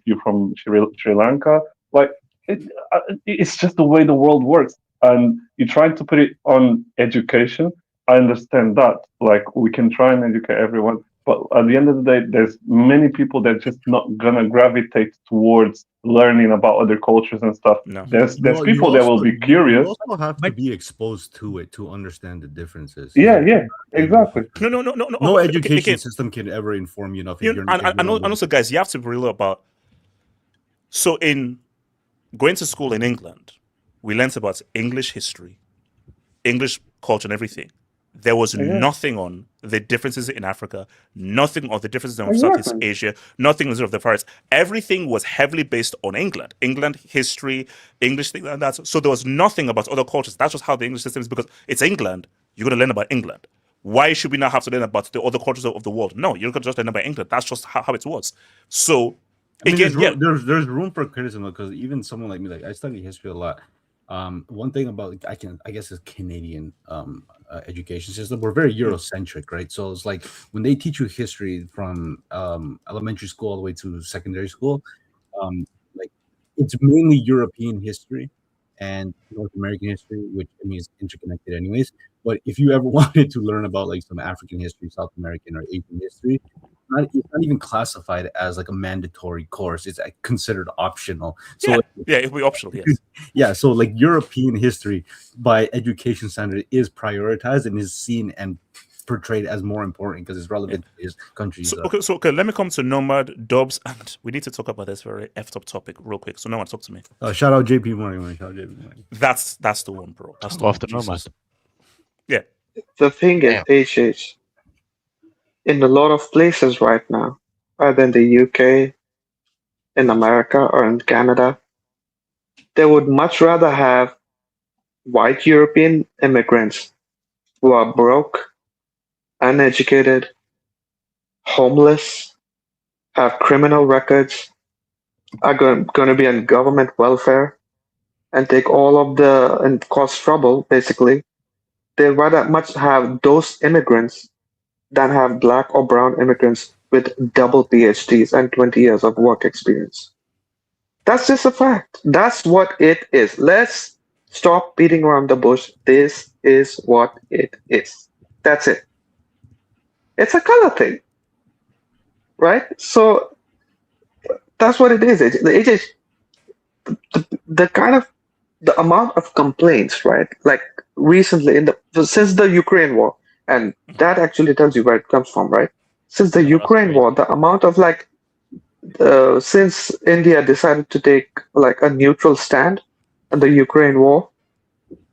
you're from Sri Lanka. Like it's just the way the world works, and you're trying to put it on education. I understand that. Like we can try and educate everyone. But at the end of the day, there's many people that just not gonna gravitate towards learning about other cultures and stuff. No. There's people that will be curious. You also have to be exposed to it to understand the differences. Yeah, exactly. No education system can ever inform you enough. And also, guys, you have to be real about. So in going to school in England, we learned about English history, English culture, and everything. There was nothing on the differences in Africa, nothing on the differences in Southeast Asia, nothing on the Far East. Everything was heavily based on England history, English things like that. So there was nothing about other cultures. That's just how the English system is, because it's England. You're going to learn about England. Why should we not have to learn about the other cultures of the world? No, you're going to just learn about England. That's just how it was. So again, there's room for criticism, because even someone like me, like I study history a lot. One thing about I guess is Canadian education system, we're very Eurocentric, right? So it's like when they teach you history from elementary school all the way to secondary school, like it's mainly European history and North American history, which I mean is interconnected anyways. But if you ever wanted to learn about like some African history, South American or Asian history, it's not even classified as like a mandatory course. It's considered optional. So it'll be optional. Yes. Yeah. So like European history by education standard is prioritized and is seen and portrayed as more important because it's relevant to his country. So let me come to Nomad, Dubs, and we need to talk about this very effed up topic real quick. So no one talk to me. Shout out JP Morgan. That's the one, bro. That's the off one. the Nomad. Yeah. The thing is, in a lot of places right now, either in the UK, in America, or in Canada, they would much rather have white European immigrants who are broke, uneducated, homeless, have criminal records, are going to be on government welfare, and take all of and cause trouble, basically. They'd rather much have those immigrants than have black or brown immigrants with double PhDs and 20 years of work experience. That's just a fact. That's what it is. Let's stop beating around the bush. This is what it is. That's it. It's a color thing, right? So that's what it is. It is the kind of the amount of complaints, right? Like recently since the Ukraine war, and that actually tells you where it comes from, right? Since the Ukraine war, the amount of since India decided to take like a neutral stand in the Ukraine war,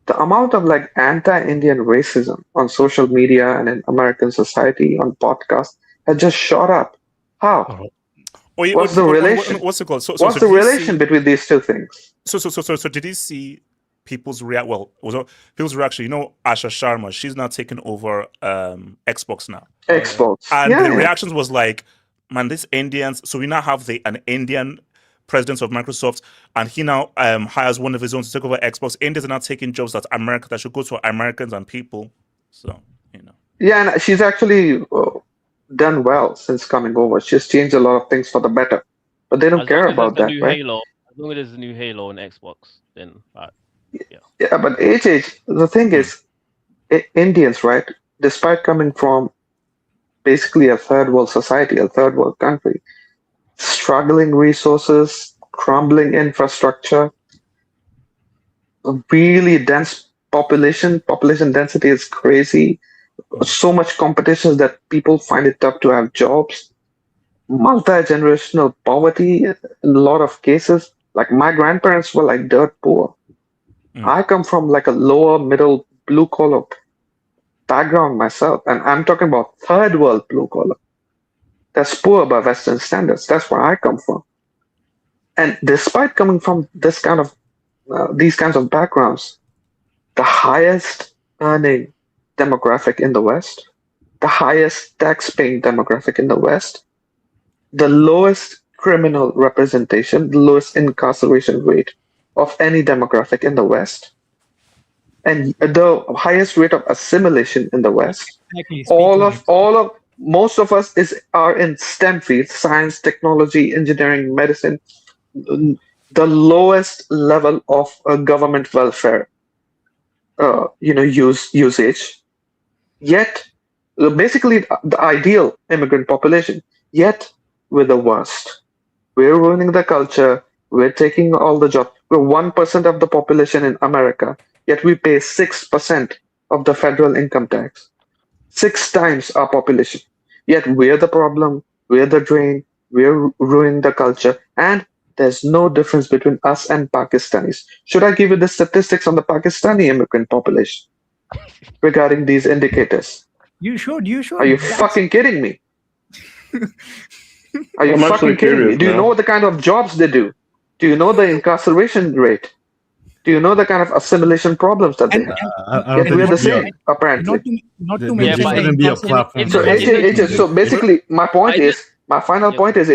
the amount of like anti-Indian racism on social media and in American society on podcasts has just shot up. How? What's the relation? What's it called? What's the relation between these two things? So did you see people's react? Well, people's reaction. You know, Asha Sharma. She's now taken over Xbox now. Xbox. And Yeah, the yeah. reactions was like, man, these Indians. So we now have an Indian president of Microsoft, and he now hires one of his own to take over Xbox. Indians are now taking jobs that should go to Americans and people. So, you know. Yeah, and she's actually done well since coming over. She's changed a lot of things for the better, but they don't As care long as about there's a that, new right? Halo, as long as there's a new Halo on Xbox, then yeah. Yeah, but the thing is, Indians, right? Despite coming from basically a third world society, a third world country, struggling resources, crumbling infrastructure, a really dense population density is crazy. So much competition that people find it tough to have jobs. Multi-generational poverty in a lot of cases. Like my grandparents were like dirt poor. I come from like a lower middle blue collar background myself, and I'm talking about third world blue collar. That's poor by Western standards. That's where I come from. And despite coming from this kind of these kinds of backgrounds, the highest earning demographic in the West, the highest tax-paying demographic in the West, the lowest criminal representation, the lowest incarceration rate of any demographic in the West, and the highest rate of assimilation in the West. Most of us are in STEM fields: science, technology, engineering, medicine. The lowest level of government welfare, usage. Yet, basically, the ideal immigrant population. Yet, we're the worst. We're ruining the culture. We're taking all the jobs. We're 1% of the population in America. Yet we pay 6% of the federal income tax. 6 times our population. Yet we're the problem. We're the drain. We're ruining the culture. And there's no difference between us and Pakistanis. Should I give you the statistics on the Pakistani immigrant population regarding these indicators? You should. Are you fucking kidding me? Are you fucking kidding me? Do you know what the kind of jobs they do? Do you know the incarceration rate? Do you know the kind of assimilation problems that they have? Yet we're the same, apparently. Not to mention be a platform. So, so basically, my final point is,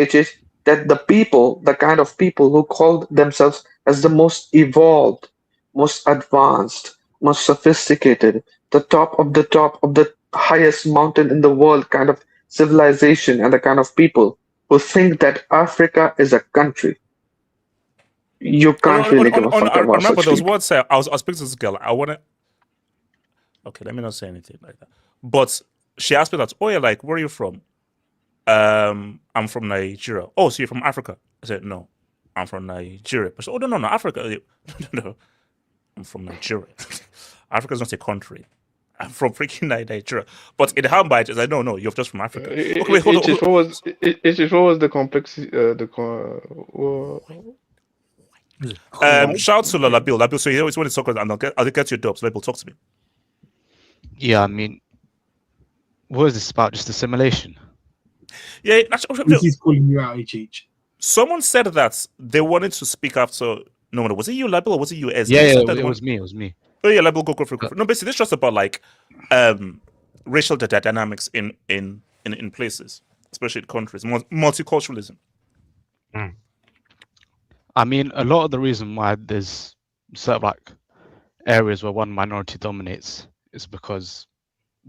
that the kind of people who call themselves as the most evolved, most advanced, most sophisticated, the top of the highest mountain in the world kind of civilization, and the kind of people who think that Africa is a country. You can't really give a fuck about remember, such there was people. one say I was speaking to this girl. I want to. Okay, let me not say anything like that. But she asked me that. Oh yeah, like where are you from? I'm from Nigeria. Oh, so you're from Africa? I said no, I'm from Nigeria. But she said, oh no, Africa. No, I'm from Nigeria. Africa is not a country. I'm from freaking Nigeria. But in her mind, it's like, no, you're just from Africa. Okay, wait, hold on. What was the complexity? Shout to Labil. So he always wanted to talk about, and I'll get your dubs. Labil, talk to me. Yeah, I mean, what is this about? Just assimilation? Yeah, He's calling you out, HH. Someone said that they wanted to speak after. No, was it you, Labil, or was it you, Ez? Yeah, it was me. It was me. Oh yeah, Labil, go for it. No, basically, this is just about like racial dynamics in places, especially in countries, multiculturalism. I mean, a lot of the reason why there's sort of like areas where one minority dominates is because,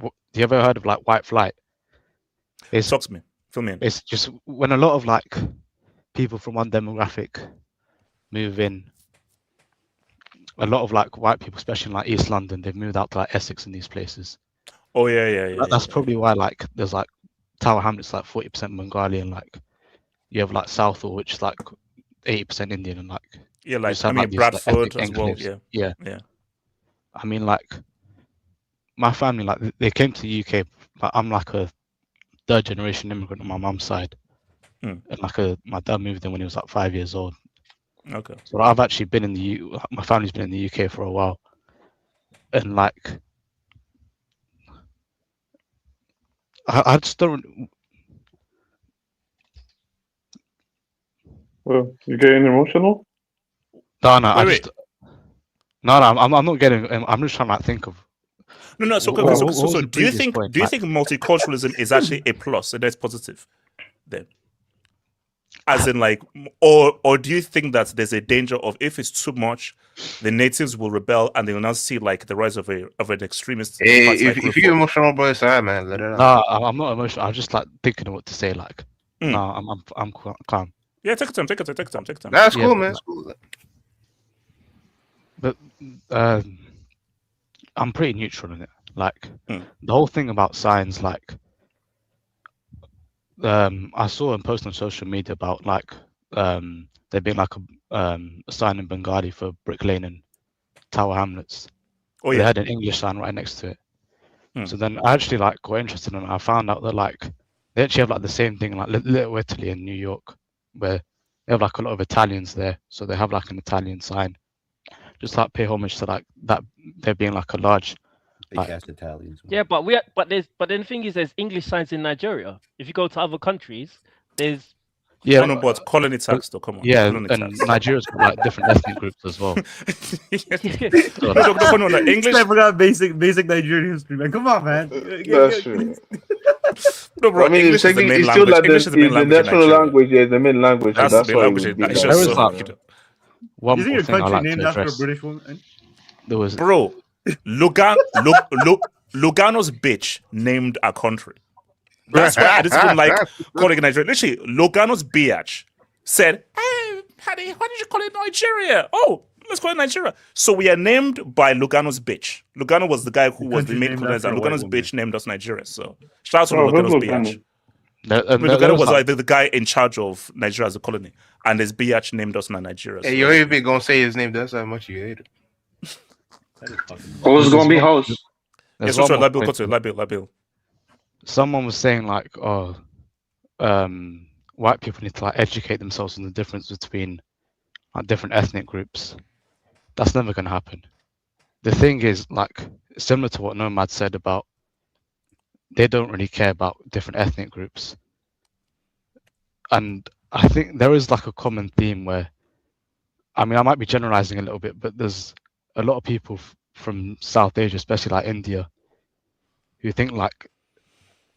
do you ever heard of like white flight? Talk to me. Fill me in. It's just when a lot of like people from one demographic move in, a lot of like white people, especially in like East London, they've moved out to like Essex and these places. Oh yeah. That's probably why like there's like Tower Hamlet's like 40% Bengali, and like you have like Southall, which is like 80% Indian, and like Bradford as well. Yeah. I mean, like my family, like they came to the UK. But I'm like a third generation immigrant on my mum's side, and like my dad moved in when he was like 5 years old. Okay. So I've actually been in my family's been in the UK for a while, and like I just don't. Well, you getting emotional? No, no, Wait. no, I'm not getting. I'm just trying to think of. No. So what was do the you previous think point? multiculturalism is actually a plus and that's positive? Then, as in like, or do you think that there's a danger of if it's too much, the natives will rebel and they will now see like the rise of an extremist Hey, party like if you get Reform? emotional, bro, it's alright, man. Let it out. No, I'm not emotional. I'm just like thinking of what to say. Like, no, I'm calm. Yeah, take your time. That's Yeah, cool, but man. like- That's cool. But I'm pretty neutral in it. Like Mm. the whole thing about signs, like I saw a post on social media about like there being like a sign in Bengali for Brick Lane and Tower Hamlets. Oh They yeah. had an English sign right next to it. Hmm. So then I actually like got interested in it. I found out that like they actually have like the same thing like Little Italy in New York, where they have like a lot of Italians there. So they have like an Italian sign, just like pay homage to like that there being like a large. They Like, cast Italians. Yeah, but then the thing is, there's English signs in Nigeria. If you go to other countries, there's yeah, no, but colony tax though. Come on. yeah, Colony and tax. Nigeria's got like different ethnic groups as well. So, No, English. I forgot basic Nigerian history, man. Come on, man. That's true. No, bro. I mean, English is the main it's still language. like English is the main language in national Nigeria. language. Yeah, the main language. That's so that's the main why language. it would be It's like just There is so. like one Isn't more your thing I country like named to after a address. British woman? There was Bro, Lugano's bitch named a country. That's why I just even like calling it Nigeria. Literally, Lugano's biatch said, "Hey, honey, why did you call it Nigeria? Oh, let's call it Nigeria." So we are named by Lugano's bitch. Lugano was the guy who was the country main named colonizer. after a white Lugano's woman. bitch named us Nigeria. So shout out to Oh, who's Lugano's Lugano? biatch. there, I mean, there Lugano was was like, like the guy in charge of Nigeria as a colony, and his biatch named us Nigeria. Hey, So you're even gonna say his name. That's how much you hate it. Who's gonna be host? there's yes, one more Labil, point. Labil. Someone was saying like, oh, white people need to like educate themselves on the difference between like different ethnic groups. That's never going to happen. The thing is, like, similar to what Nomad said about they don't really care about different ethnic groups. And I think there is like a common theme where, I mean, I might be generalizing a little bit, but there's a lot of people from South Asia, especially like India, who think like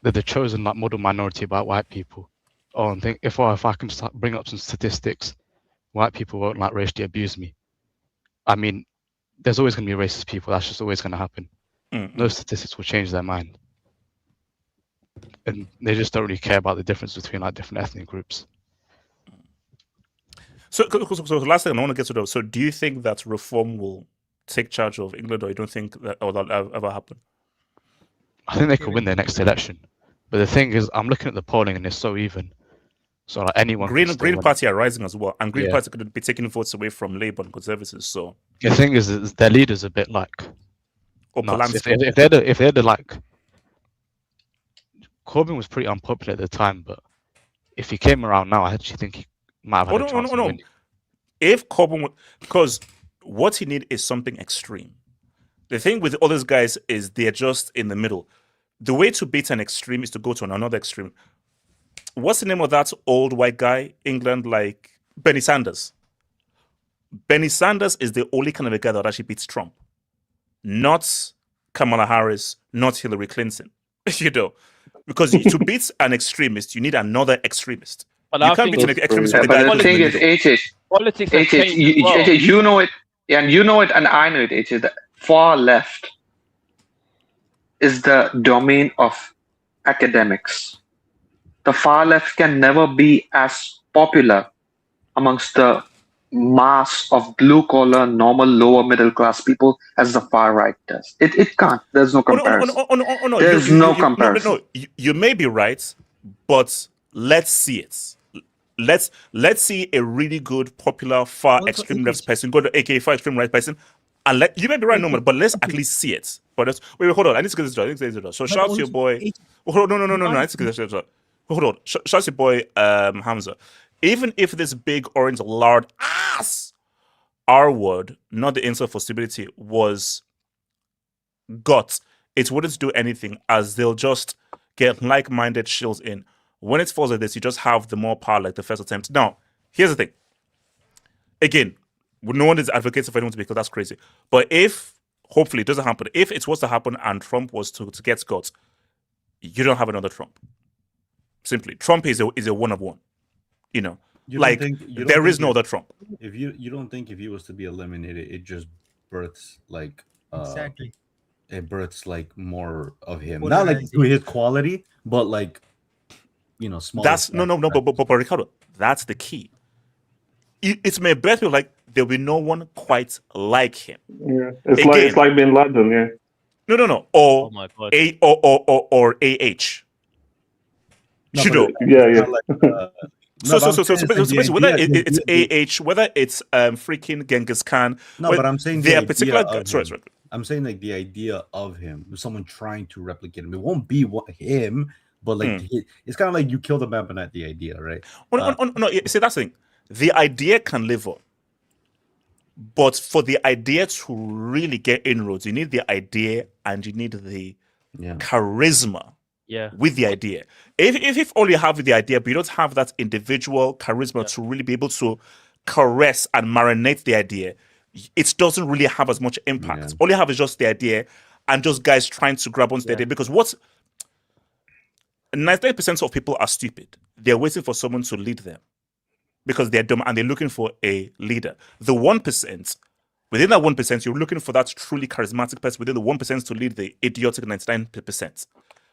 they're the chosen like model minority about white people. Oh, and think if I can just like, bring up some statistics, white people won't like racially abuse me. I mean, there's always going to be racist people. That's just always going to happen. No statistics will change their mind, and they just don't really care about the difference between like different ethnic groups. So the last thing I want to get to, so do you think that reform will take charge of England, or you don't think that that'll ever happen? I think they could win their next election, but the thing is, I'm looking at the polling and it's so even. So like anyone. Green Party are rising as well, and Green Yeah. Party could be taking votes away from Labour and Conservatives. So The thing is their leaders a bit like. Nuts. If they're the like. Corbyn was pretty unpopular at the time, but if he came around now, I actually think he might have had a chance. No. If Corbyn, because what he need is something extreme. The thing with all these guys is they're just in the middle. The way to beat an extreme is to go to another extreme. What's the name of that old white guy, England, like Bernie Sanders? Bernie Sanders is the only kind of a guy that actually beats Trump. Not Kamala Harris, not Hillary Clinton. You know, because to beat an extremist, you need another extremist. But you I can't think beat an it's- extremist Yeah, with the but guy the who's in thing the is, middle. Politics has changed as well. you know it, and you know it, and I know it. AJ, the far left is the domain of academics. The far left can never be as popular amongst the mass of blue collar, normal, lower middle class people as the far right does. It can't. There's no comparison. No. There's no comparison. No, you may be right, but let's see it. Let's see a really good, popular, far extreme left person go to AKA far extreme right person, and you may be right, normal, but let's at least see it. But wait, hold on. I need to get this done. So shout out to your boy. No. I need to get this done. Hold on. Shout out to your boy Hamza. Even if this big orange lard ass R word, not the insult for stability, was guts, it wouldn't do anything, as they'll just get like-minded shills in. When it falls like this, you just have the more power like the first attempt. Now, here's the thing. Again, no one is advocating for anyone to be killed. That's crazy. But if, hopefully, it doesn't happen. If it was to happen and Trump was to get guts, you don't have another Trump. Simply, Trump is a one of one. You know, there is no other Trump. If you don't think if he was to be eliminated, it just births like Exactly. It births like more of him, not like through his quality, but like small. That's no, but Ricardo, that's the key. It's may better like there'll be no one quite like him. Yeah, it's like Bin Laden. Yeah. No. Oh my God. Or AH. No, yeah. So basically, whether it's AH, whether it's freaking Genghis Khan. No, but I'm saying there are particular. Sorry. I'm saying like the idea of him, someone trying to replicate him. It won't be him, but like it's kind of like you kill the man, but not the idea, right? No, see, that's the thing. The idea can live on, but for the idea to really get inroads, you need the idea and you need the charisma. Yeah. With the idea. If all you have with the idea, but you don't have that individual charisma to really be able to caress and marinate the idea, it doesn't really have as much impact. Yeah. All you have is just the idea and just guys trying to grab onto the idea. Because 98% of people are stupid. They're waiting for someone to lead them because they're dumb and they're looking for a leader. The 1%, within that 1%, you're looking for that truly charismatic person within the 1% to lead the idiotic 99%.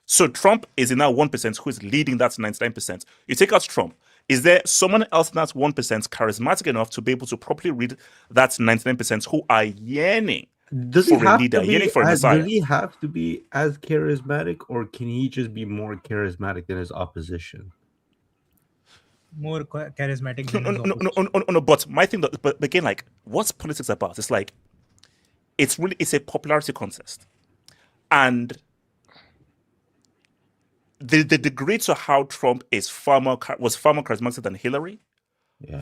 So Trump is in that 1% who is leading that 99%. You take out Trump. Is there someone else in that 1% charismatic enough to be able to properly read that 99% who are yearning for a leader, yearning for a messiah? Does he have to be as charismatic, or can he just be more charismatic than his opposition? More charismatic than his opposition. No. But my thing, but again, like, what's politics about? It's like, it's a popularity contest, and the degree to how Trump was far more charismatic than Hillary,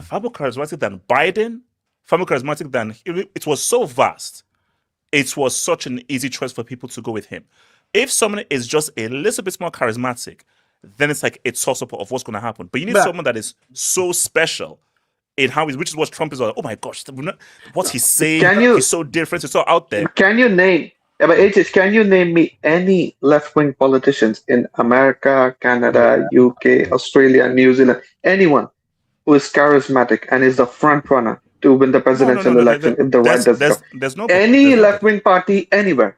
far more charismatic than Biden, far more charismatic than it was so vast. It was such an easy choice for people to go with him. If someone is just a little bit more charismatic, then it's like it's source of what's going to happen. But you need someone that is so special in how which is what Trump is like. Oh my gosh, what he's saying, he's so different, it's so out there. Can you name me any left-wing politicians in America, Canada, UK, Australia, New Zealand, anyone who is charismatic and is the front runner to win the presidential election if the right does go? Any left-wing party anywhere?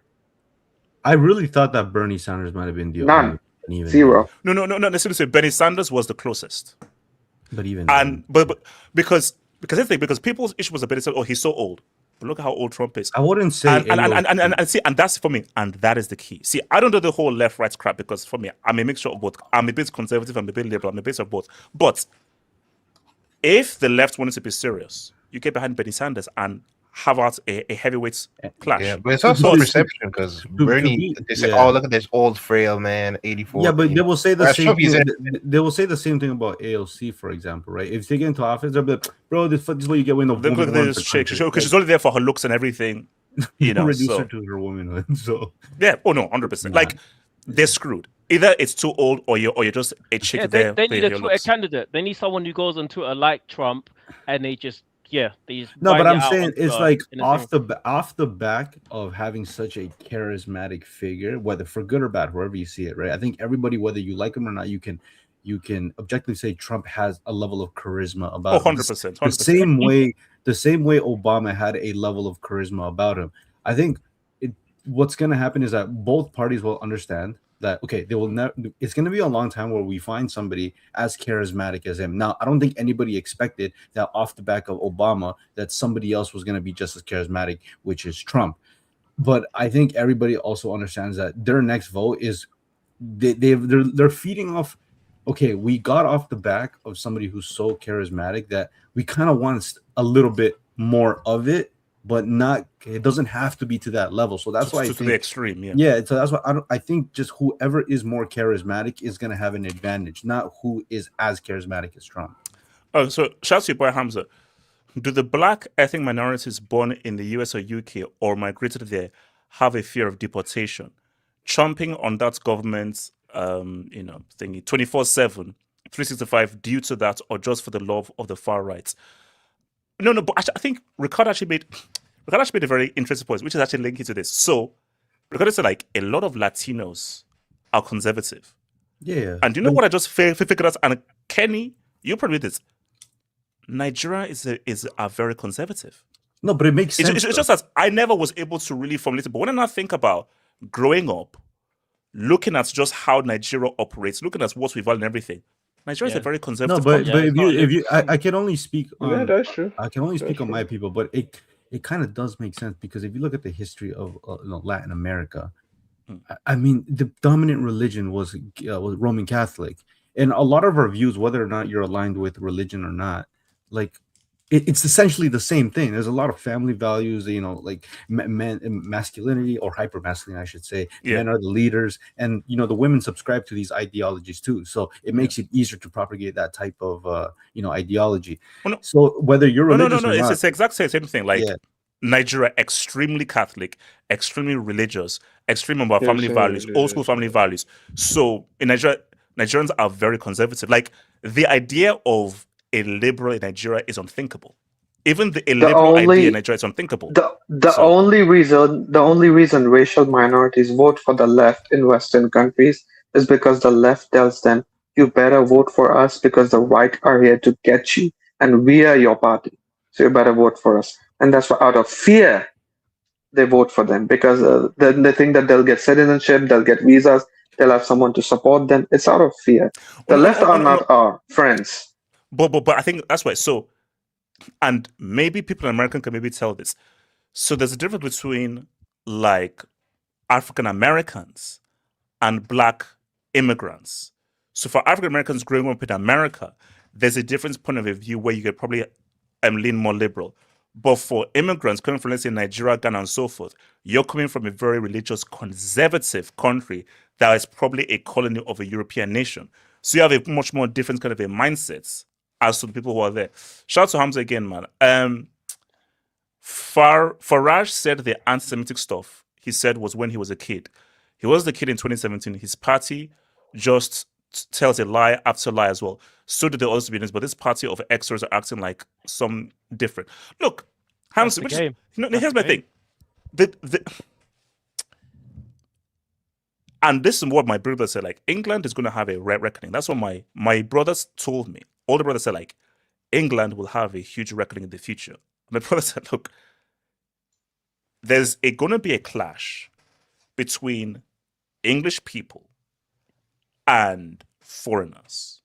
I really thought that Bernie Sanders might have been the none. Zero. No. Let's say Bernie Sanders was the closest. But even but because people's issue was a bit he's so old. But look at how old Trump is. I wouldn't say and that's for me, and that is the key. See, I don't do the whole left-right crap because for me, I'm a mixture of both. I'm a bit conservative, I'm a bit liberal, I'm a bit of both. But if the left wanted to be serious, you get behind Bernie Sanders and have out a heavyweight clash. Yeah, but it's also perception because Bernie, they say, "Oh, look at this old frail man, 84." Yeah, but they will say the same thing. They will say the same thing about AOC, for example, right? If they get into office, they'll be like, "Bro, this is what you get when the woman." Look at this chick because she's only there for her looks and everything. You know, reduce her to her womanhood. So yeah, 100%. Like they're screwed. Either it's too old, or you're just a chick there. They need a Twitter candidate. They need someone who goes on Twitter like Trump, and they just. But I'm saying it's like off the back of having such a charismatic figure, whether for good or bad, wherever you see it, right? I think everybody, whether you like him or not, you can objectively say Trump has a level of charisma about him. 100%. The same way Obama had a level of charisma about him. I think what's going to happen is that both parties will understand that they will never. It's going to be a long time where we find somebody as charismatic as him. Now, I don't think anybody expected that off the back of Obama that somebody else was going to be just as charismatic, which is Trump. But I think everybody also understands that their next vote is they're feeding off. Okay, we got off the back of somebody who's so charismatic that we kind of want a little bit more of it. But it doesn't have to be to that level. So that's why to the extreme, So that's why I think just whoever is more charismatic is going to have an advantage, not who is as charismatic as Trump. Oh, so shout out to your boy Hamza. Do the black ethnic minorities born in the US or UK or migrated there have a fear of deportation, chomping on that government's thingy 24/7, 365 due to that or just for the love of the far right. No, but actually, I think Ricardo actually made a very interesting point, which is actually linking to this. So Ricardo said like a lot of Latinos are conservative. Yeah. And do you know what I just figured out? And Kenny, you probably did this. Nigeria is very conservative. No, but it makes sense. It's just that I never was able to really formulate it. But when I think about growing up, looking at just how Nigeria operates, looking at what we value and everything, Nigeria is a very conservative. No, but if you, I can only speak on. that's true. I can only speak on my people, but it kind of does make sense because if you look at the history of Latin America, I mean, the dominant religion was Roman Catholic, and a lot of our views, whether or not you're aligned with religion or not, like it's essentially the same thing. There's a lot of family values, like masculinity or hyper-masculinity, I should say. Yeah. Men are the leaders, and the women subscribe to these ideologies too. So it makes it easier to propagate that type of ideology. Well, no, so whether you're religious or not, it's the exact same thing. Like Nigeria, extremely Catholic, extremely religious, extreme about family values, old school family values. So in Nigeria, Nigerians are very conservative. Like the idea of a liberal in Nigeria is unthinkable. Even a liberal idea in Nigeria is unthinkable. The only reason racial minorities vote for the left in Western countries is because the left tells them you better vote for us because the right are here to get you and we are your party. So you better vote for us. And that's why out of fear they vote for them because they think that they'll get citizenship, they'll get visas, they'll have someone to support them. It's out of fear. The left are not our friends. But I think that's why. So, and maybe people in America can maybe tell this. So there's a difference between like African Americans and Black immigrants. So for African Americans growing up in America, there's a different point of view where you could probably lean more liberal. But for immigrants coming from, let's say, Nigeria, Ghana, and so forth, you're coming from a very religious, conservative country that is probably a colony of a European nation. So you have a much more different kind of a mindset as to the people who are there. Shout out to Hamza again, man. Farage said the anti-Semitic stuff he said was when he was a kid. He was the kid in 2017. His party just tells a lie after lie as well. So did the other beginnings, but this party of extras are acting like some different. Look, Hamza, here's my thing. And this is what my brother said, like, England is going to have a reckoning. That's what my brothers told me. Older brother said, like, England will have a huge reckoning in the future. My brother said, look, there's going to be a clash between English people and foreigners.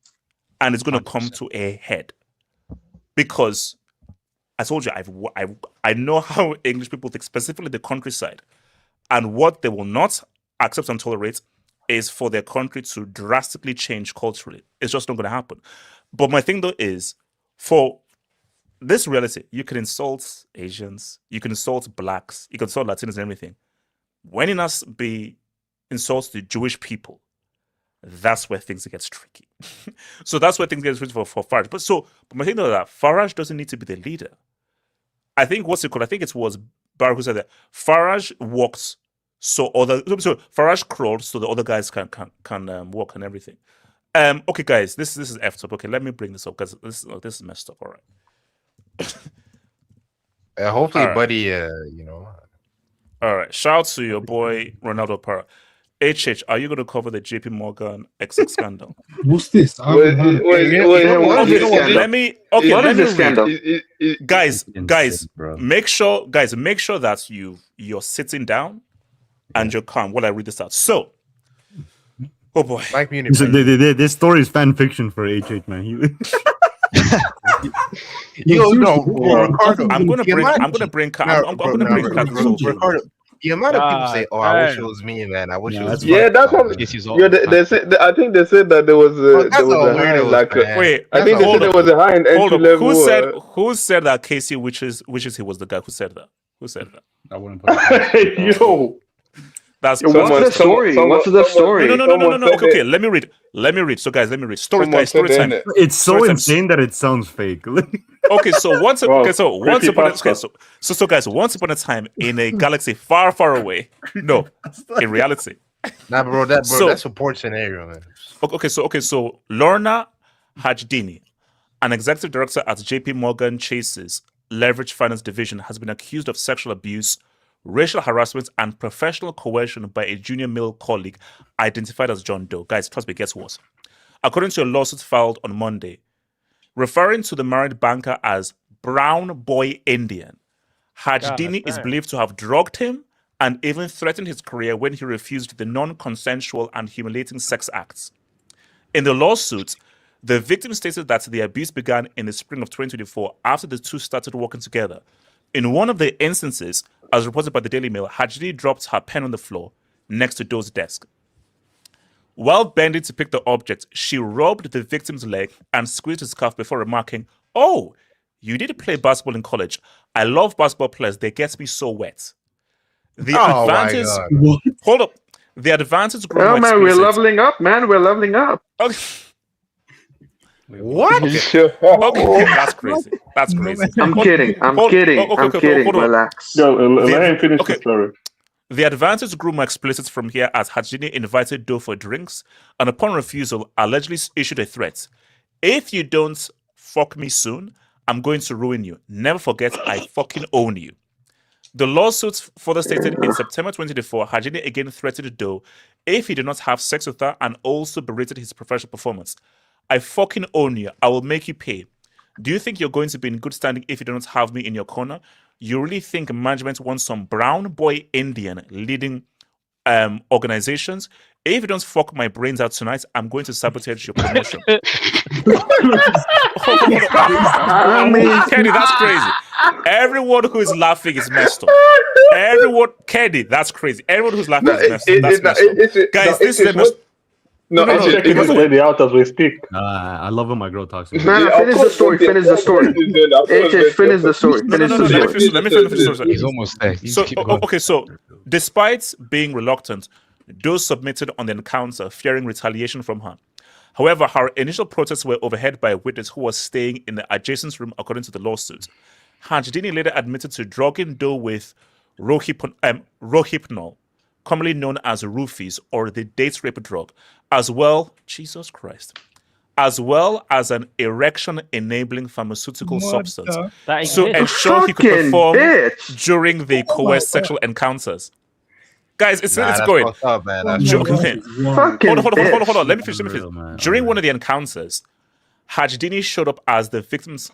And it's going to come to a head. Because, I told you, I know how English people think, specifically the countryside. And what they will not accept and tolerate is for their country to drastically change culturally. It's just not going to happen. But my thing, though, is for this reality, you can insult Asians, you can insult Blacks, you can insult Latinos and everything. When it has be insults to Jewish people, that's where things get tricky. So that's where things get tricky for Farage. But my thing, though, is that Farage doesn't need to be the leader. I think I think it was Barak who said that Farage walks so Farage crawled so the other guys can walk and everything. Okay, guys, this is effed up. Okay, let me bring this up because this is messed up. All right. Hopefully, all right. buddy. All right. Shout out to your boy Ronaldo Para. HH, are you going to cover the JP Morgan XX scandal? What's this? Let me read. Guys, make sure that you're sitting down and you're calm while I read this out. So, oh boy, like this story is fan fiction for HH, man. Ricardo, I'm gonna bring Ricardo. The amount of people say, "Oh, I wish it was me, man. I wish it was." Yeah, that's what. They said. I think they said that there was a high, like. Wait, I think they said there was a high entry level. Who said that Casey wishes he was the guy who said that? Who said that? I wouldn't put it. Yo. That's What's the story? What's the story? No. Okay. Let me read. So guys, let me read. Story time. It's so insane that it sounds fake. Okay, so once upon a time in a galaxy far, far away. No, in reality. Nah, bro, that's a support scenario, man. So Lorna Hajdini, an executive director at JP Morgan Chase's Leveraged Finance Division, has been accused of sexual abuse, racial harassment, and professional coercion by a junior male colleague identified as John Doe. Guys, trust me, it gets worse. According to a lawsuit filed on Monday, referring to the married banker as Brown Boy Indian, Hajdini is believed to have drugged him and even threatened his career when he refused the non-consensual and humiliating sex acts. In the lawsuit, the victim stated that the abuse began in the spring of 2024 after the two started working together. In one of the instances, as reported by the Daily Mail, Hajdini dropped her pen on the floor next to Doe's desk. While bending to pick the object, she rubbed the victim's leg and squeezed his calf before remarking, "Oh, you did play basketball in college. I love basketball players. They get me so wet." The advantage. Hold up. The advantage grew more man, we're explicit. leveling up, man. We're leveling up. Okay. What? Okay, that's crazy. That's crazy. I'm kidding. I'm kidding. Relax. Yo, let him finish the story. The advantage grew more explicit from here as Hajdini invited Doe for drinks and upon refusal allegedly issued a threat. "If you don't fuck me soon, I'm going to ruin you. Never forget, I fucking own you." The lawsuit further stated in September 2024, Hajdini again threatened Doe if he did not have sex with her and also berated his professional performance. "I fucking own you. I will make you pay. Do you think you're going to be in good standing if you do not have me in your corner? You really think management wants some brown boy Indian leading organizations? If you don't fuck my brains out tonight, I'm going to sabotage your promotion." Kenny, that's crazy. Everyone who is laughing is messed up. Kenny, that's crazy. Everyone who's laughing is messed up. That's messed up. Guys, this is the most... No, I'm checking this lady out as we speak. I love when my girl talks to me. Finish the story. Finish the story. AJ, finish the story. Let me finish the story. He's almost there. So despite being reluctant, Doe submitted on the encounter, fearing retaliation from her. However, her initial protests were overheard by a witness who was staying in the adjacent room, according to the lawsuit. Hajdini later admitted to drugging Doe with Rohypnol, commonly known as roofies or the date rape drug, as well as an erection-enabling pharmaceutical substance to ensure he could perform during the coerced sexual encounters. Guys, it's going. Up, man. Hold on. Let me finish. During one of the encounters, Hajdini showed up at the victim's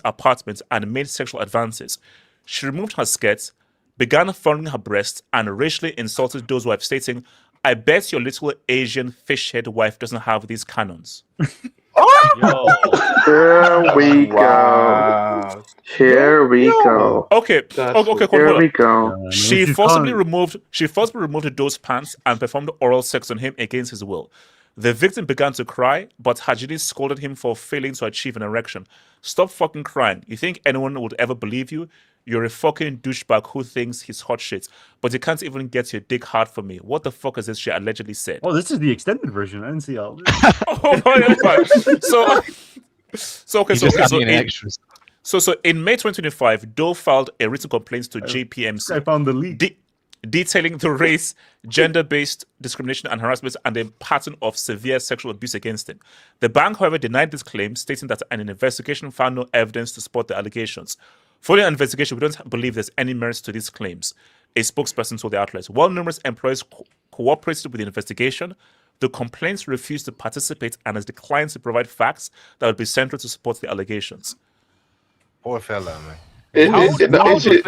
apartment and made sexual advances. She removed her skirt, began fondling her breasts, and racially insulted Doe's wife, stating, "I bet your little Asian fish-head wife doesn't have these cannons." Here we go. Here we go. Okay. Here we go. She forcibly removed Doe's pants and performed oral sex on him against his will. The victim began to cry, but Hajdini scolded him for failing to achieve an erection. "Stop fucking crying. You think anyone would ever believe you? You're a fucking douchebag who thinks he's hot shit, but you can't even get your dick hard for me. What the fuck is this?" she allegedly said. Oh, this is the extended version. I didn't see all this. So in May 2025, Doe filed a written complaint to JPMC. I found the leak. Detailing the race, gender-based discrimination and harassment and a pattern of severe sexual abuse against him. The bank, however, denied this claim, stating that an investigation found no evidence to support the allegations. Following an investigation, we don't believe there's any merit to these claims, a spokesperson told the outlet. While numerous employees cooperated with the investigation, the complaints refused to participate and has declined to provide facts that would be central to support the allegations. Poor fella, man. How old is he?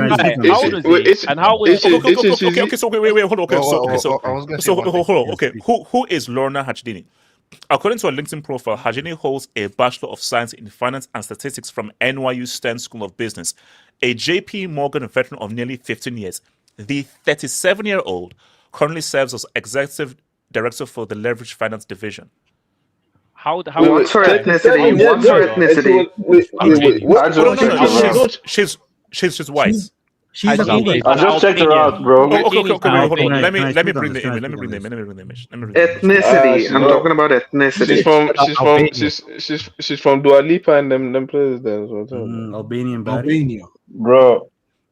And how old is he? Okay, so wait, hold on. Okay, who is Lorna Hajdini? According to her LinkedIn profile, Hajdini holds a Bachelor of Science in Finance and Statistics from NYU Stern School of Business, a JP Morgan veteran of nearly 15 years. The 37-year-old currently serves as Executive Director for the Leveraged Finance Division. What's her ethnicity? She's white. She's a cougar. I just checked her out, bro. Okay, hold on. Can I Let me speak on bring this? the Can I image. Let me speak bring on the this? image. Let me bring the image. Let me bring the image. Ethnicity. I'm no. talking about ethnicity. She's from Dua Lipa and them players there. Albanian baddie. Albania. Bro,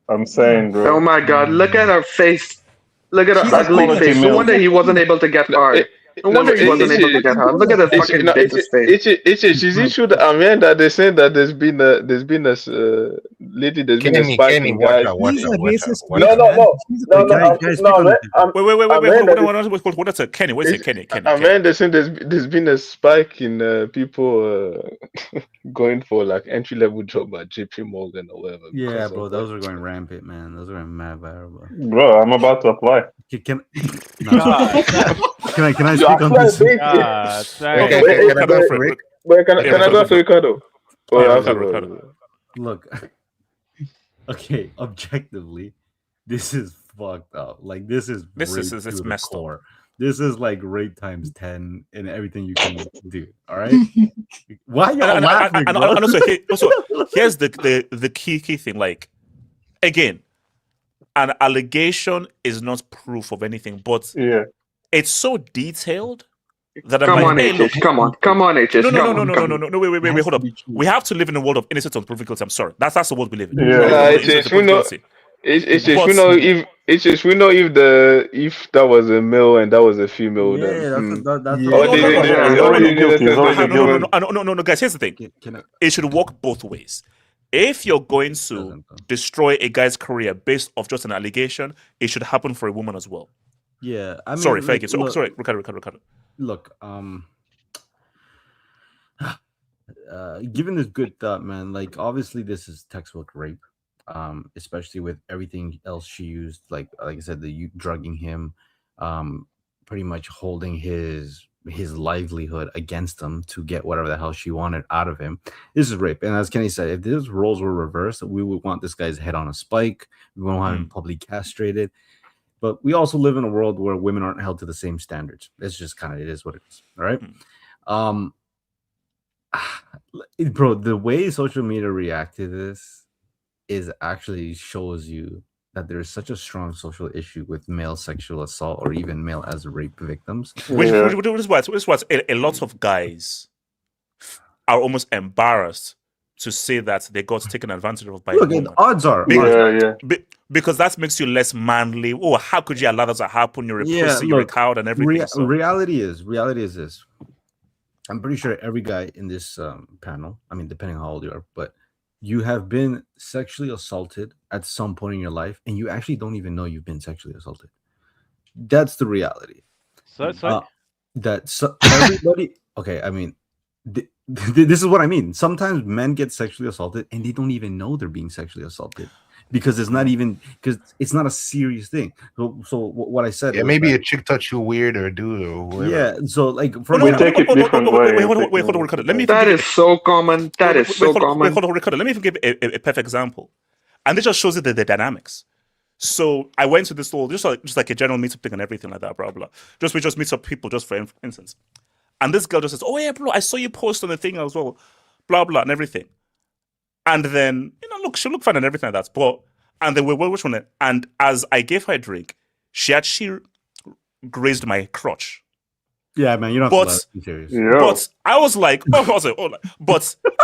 I'm saying, Oh bro. my God! Look at her face. Look at her She's a ugly cougar. face. No Female. wonder he wasn't able to get hard. No wonder he wasn't able to get hard. Look at the fucking bitch's face. Is it true that I mean that they saying that there's been a lady, there's been a spike Kenny, in watch guys. out, watch He's a out, watch out, racist watch No, out. no, man. no, She's a no, cougar. no. Can I speak on this? Wait. What that's a Kenny. Wait a second, Kenny. I mean, they're saying there's been a spike in people going for like entry level job at JP Morgan or whatever. Yeah, because bro, of, those like, are going rampant, man. Those are going mad viral, bro. Bro, I'm about to apply. Can God, can I You speak on apply this? big. God, Okay, dang. can I go for it? Can I go for Ricardo? Ricardo. Look, okay, objectively, this is fucked up. Like this is It's messed core. This is like rape times 10 and everything you can do. All right. Why y'all laughing? And bro? also, here's the key thing. Like, again, an allegation is not proof of anything, but Yeah. it's so detailed that I'm Come like, on, hey, look. HS. Come on, HS. No, wait, hold on. We have to live in a world of innocent until proven guilty. I'm sorry. That's the world we live in. Yeah. We live in a world of innocent It's until proven guilty. we know if that was a male and that was a female, then that's No, guys. Here's the thing. It should work both ways. If you're going to destroy a guy's career based off just an allegation, it should happen for a woman as well. Yeah, I mean, sorry, like, fake it. Sorry, Ricardo. Look, given this good thought, man, like obviously this is textbook rape, especially with everything else she used, like I said, the drugging him, pretty much holding his livelihood against him to get whatever the hell she wanted out of him. This is rape, and as Kenny said, if these roles were reversed, we would want this guy's head on a spike. We won't want him publicly castrated. But we also live in a world where women aren't held to the same standards. It's just kind of, it is what it is. All right. Bro, the way social media react to this is actually shows you that there is such a strong social issue with male sexual assault or even male as rape victims. Which is what a lot of guys are almost embarrassed to say that they got taken advantage of by a woman. Odds are. Because that makes you less manly. Oh, how could you allow that to happen? You're a pussy, you're a coward, and everything. Reality is this. I'm pretty sure every guy in this panel, I mean, depending on how old you are, but you have been sexually assaulted at some point in your life, and you actually don't even know you've been sexually assaulted. That's the reality. Everybody. Okay, I mean, this is what I mean. Sometimes men get sexually assaulted, and they don't even know they're being sexually assaulted. Because it's not a serious thing. So what I said, maybe a chick touch you weird or dude or whatever. Yeah, so like we take it different way. Wait, hold on, Ricardo. That is so common. Hold on, Ricardo. Let me give a perfect example, and this just shows you the dynamics. So I went to this whole just like a general meetup thing and everything like that, blah blah. We just meet up people just for instance, and this girl just says, "Oh yeah, bro, I saw you post on the thing as well, blah blah and everything." And then, look, she looked fine and everything like that. And then we were watching it. And as I gave her a drink, she actually grazed my crotch. Yeah, man, you don't have to be serious. But I was like, but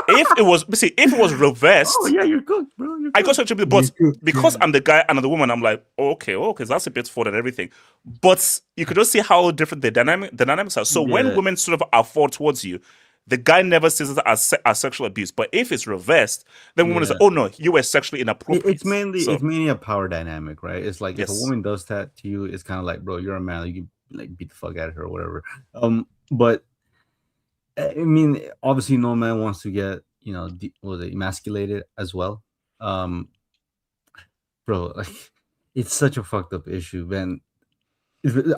if it was reversed, you're good, bro. I got such a bit, but because I'm the guy and I'm the woman, I'm like, okay, that's a bit forward and everything. But you could just see how different the dynamics are. So when women sort of are forward towards you, the guy never sees it as sexual abuse, but if it's reversed, then women is like, "Oh no, you were sexually inappropriate." It's mainly a power dynamic, right? It's like if a woman does that to you, it's kind of like, bro, you're a man, you can like beat the fuck out of her or whatever. But I mean, obviously, no man wants to get emasculated as well, bro. Like, it's such a fucked up issue, man.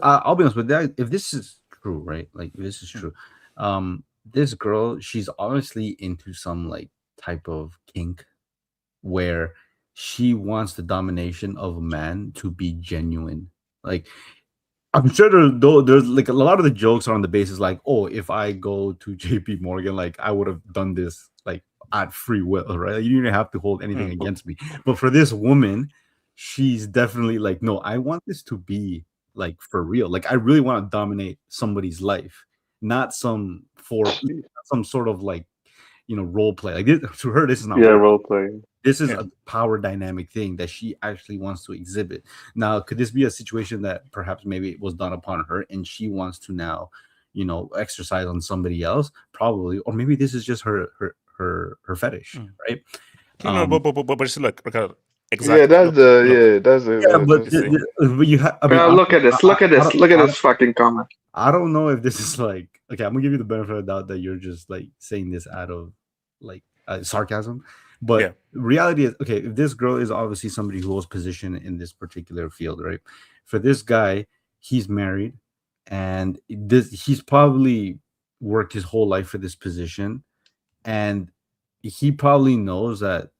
I'll be honest with that. If this is true, right? Like, if this is true, this girl, she's obviously into some like type of kink where she wants the domination of a man to be genuine. Like, I'm sure there's like a lot of the jokes are on the basis like, oh, if I go to JP Morgan, like I would have done this like at free will, right? Like, you didn't have to hold anything against me. But for this woman, she's definitely like, no, I want this to be like for real. Like I really want to dominate somebody's life, not some sort of like, you know, role play. Like to her, this is not role play. This is a power dynamic thing that she actually wants to exhibit. Now, could this be a situation that perhaps maybe it was done upon her and she wants to now, you know, exercise on somebody else? Probably, or maybe this is just her fetish, right? No, but see, look, exactly. Yeah, that's but you have. I mean, look at this. Look at this fucking comment. I don't know if this is like, okay, I'm gonna give you the benefit of the doubt that you're just like saying this out of like sarcasm. But reality is, okay, if this girl is obviously somebody who holds position in this particular field, right? For this guy, he's married, and he's probably worked his whole life for this position, and he probably knows that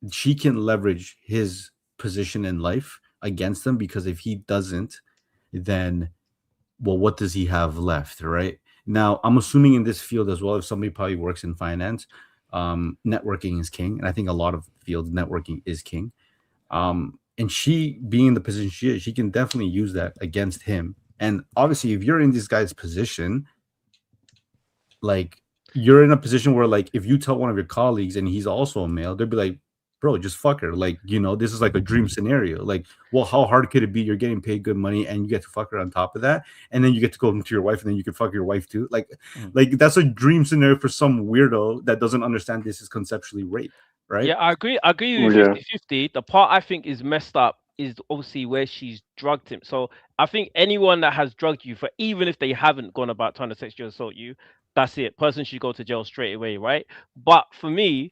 she can leverage his position in life against him, because if he doesn't, then, well, what does he have left, right? Now, I'm assuming in this field as well, if somebody probably works in finance, networking is king, and I think a lot of fields networking is king. And she, being in the position she is, she can definitely use that against him. And obviously, if you're in this guy's position, like you're in a position where, like, if you tell one of your colleagues and he's also a male, they'd be like, bro, just fuck her. Like, you know, this is like a dream scenario. Like, well, how hard could it be? You're getting paid good money and you get to fuck her on top of that. And then you get to go into your wife and then you can fuck your wife too. Like that's a dream scenario for some weirdo that doesn't understand this is conceptually rape, right? Yeah, I agree with 50-50. The part I think is messed up is obviously where she's drugged him. So I think anyone that has drugged you, for even if they haven't gone about trying to sexually assault you, that's it. Person should go to jail straight away, right? But for me,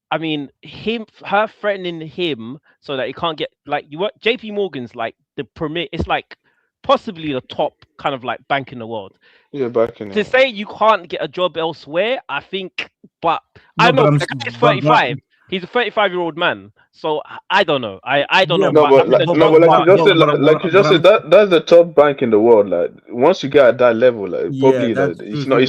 I mean, her threatening him so that he can't get, like, JP Morgan's like the premier, it's like possibly the top kind of like bank in the world. Yeah, back in to say you can't get a job elsewhere, I think, but I don't know. The guy's 35. He's a 35-year-old man, so I don't know. I don't know. Like you just said, that's the top bank in the world. Like once you get at that level, like probably like it's not.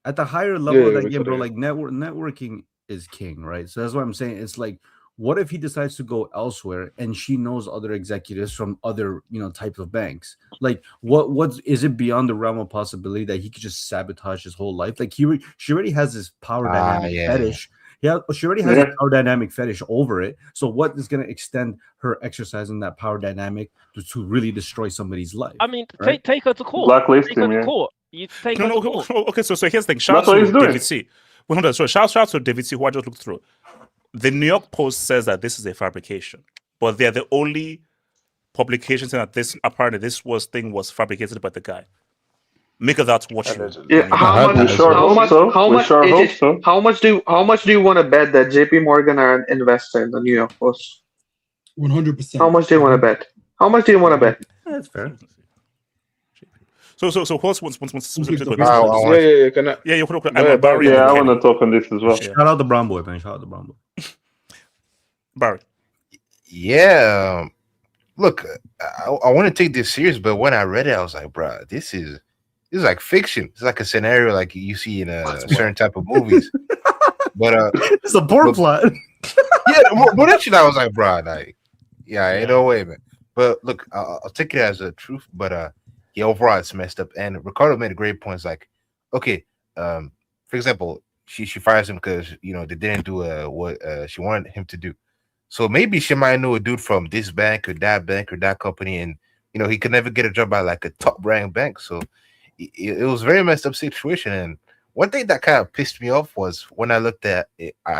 At the higher level of that game, bro, like networking is king, right? So that's what I'm saying. It's like, what if he decides to go elsewhere and she knows other executives from other, you know, types of banks? Like, what is it beyond the realm of possibility that he could just sabotage his whole life? Like, she already has this power dynamic fetish. Yeah, she already has a power dynamic fetish over it. So what is going to extend her exercising that power dynamic to really destroy somebody's life? I mean, right? take her to court. Blacklist take her him, to court. You take her to court. Okay, so here's the thing. Shout out to David C. Well, hold on, so shout out to David C, who I just looked through. The New York Post says that this is a fabrication, but they're the only publication saying that this thing was fabricated by the guy. Make of that what you. Yeah, how much do you want to bet that JP Morgan are an investor in the New York Post? 100%. How much do you want to bet? How much do you want to bet? That's fair. So what's I want to talk on this as well. Shout out the Brown boy, man. Shout out the Brown boy. Barry. Yeah. Look, I want to take this serious, but when I read it, I was like, bro, this is like fiction. It's like a scenario like you see in a certain type of movies. But it's a porn plot. but actually, I was like, bro, like, ain't no way, man. But look, I'll take it as a truth. But overall, it's messed up. And Ricardo made a great point. It's like, okay, for example, she fires him because they didn't do what she wanted him to do. So maybe she might know a dude from this bank or that company, and he could never get a job at like a top ranked bank. So it was a very messed up situation. And one thing that kind of pissed me off was when I looked at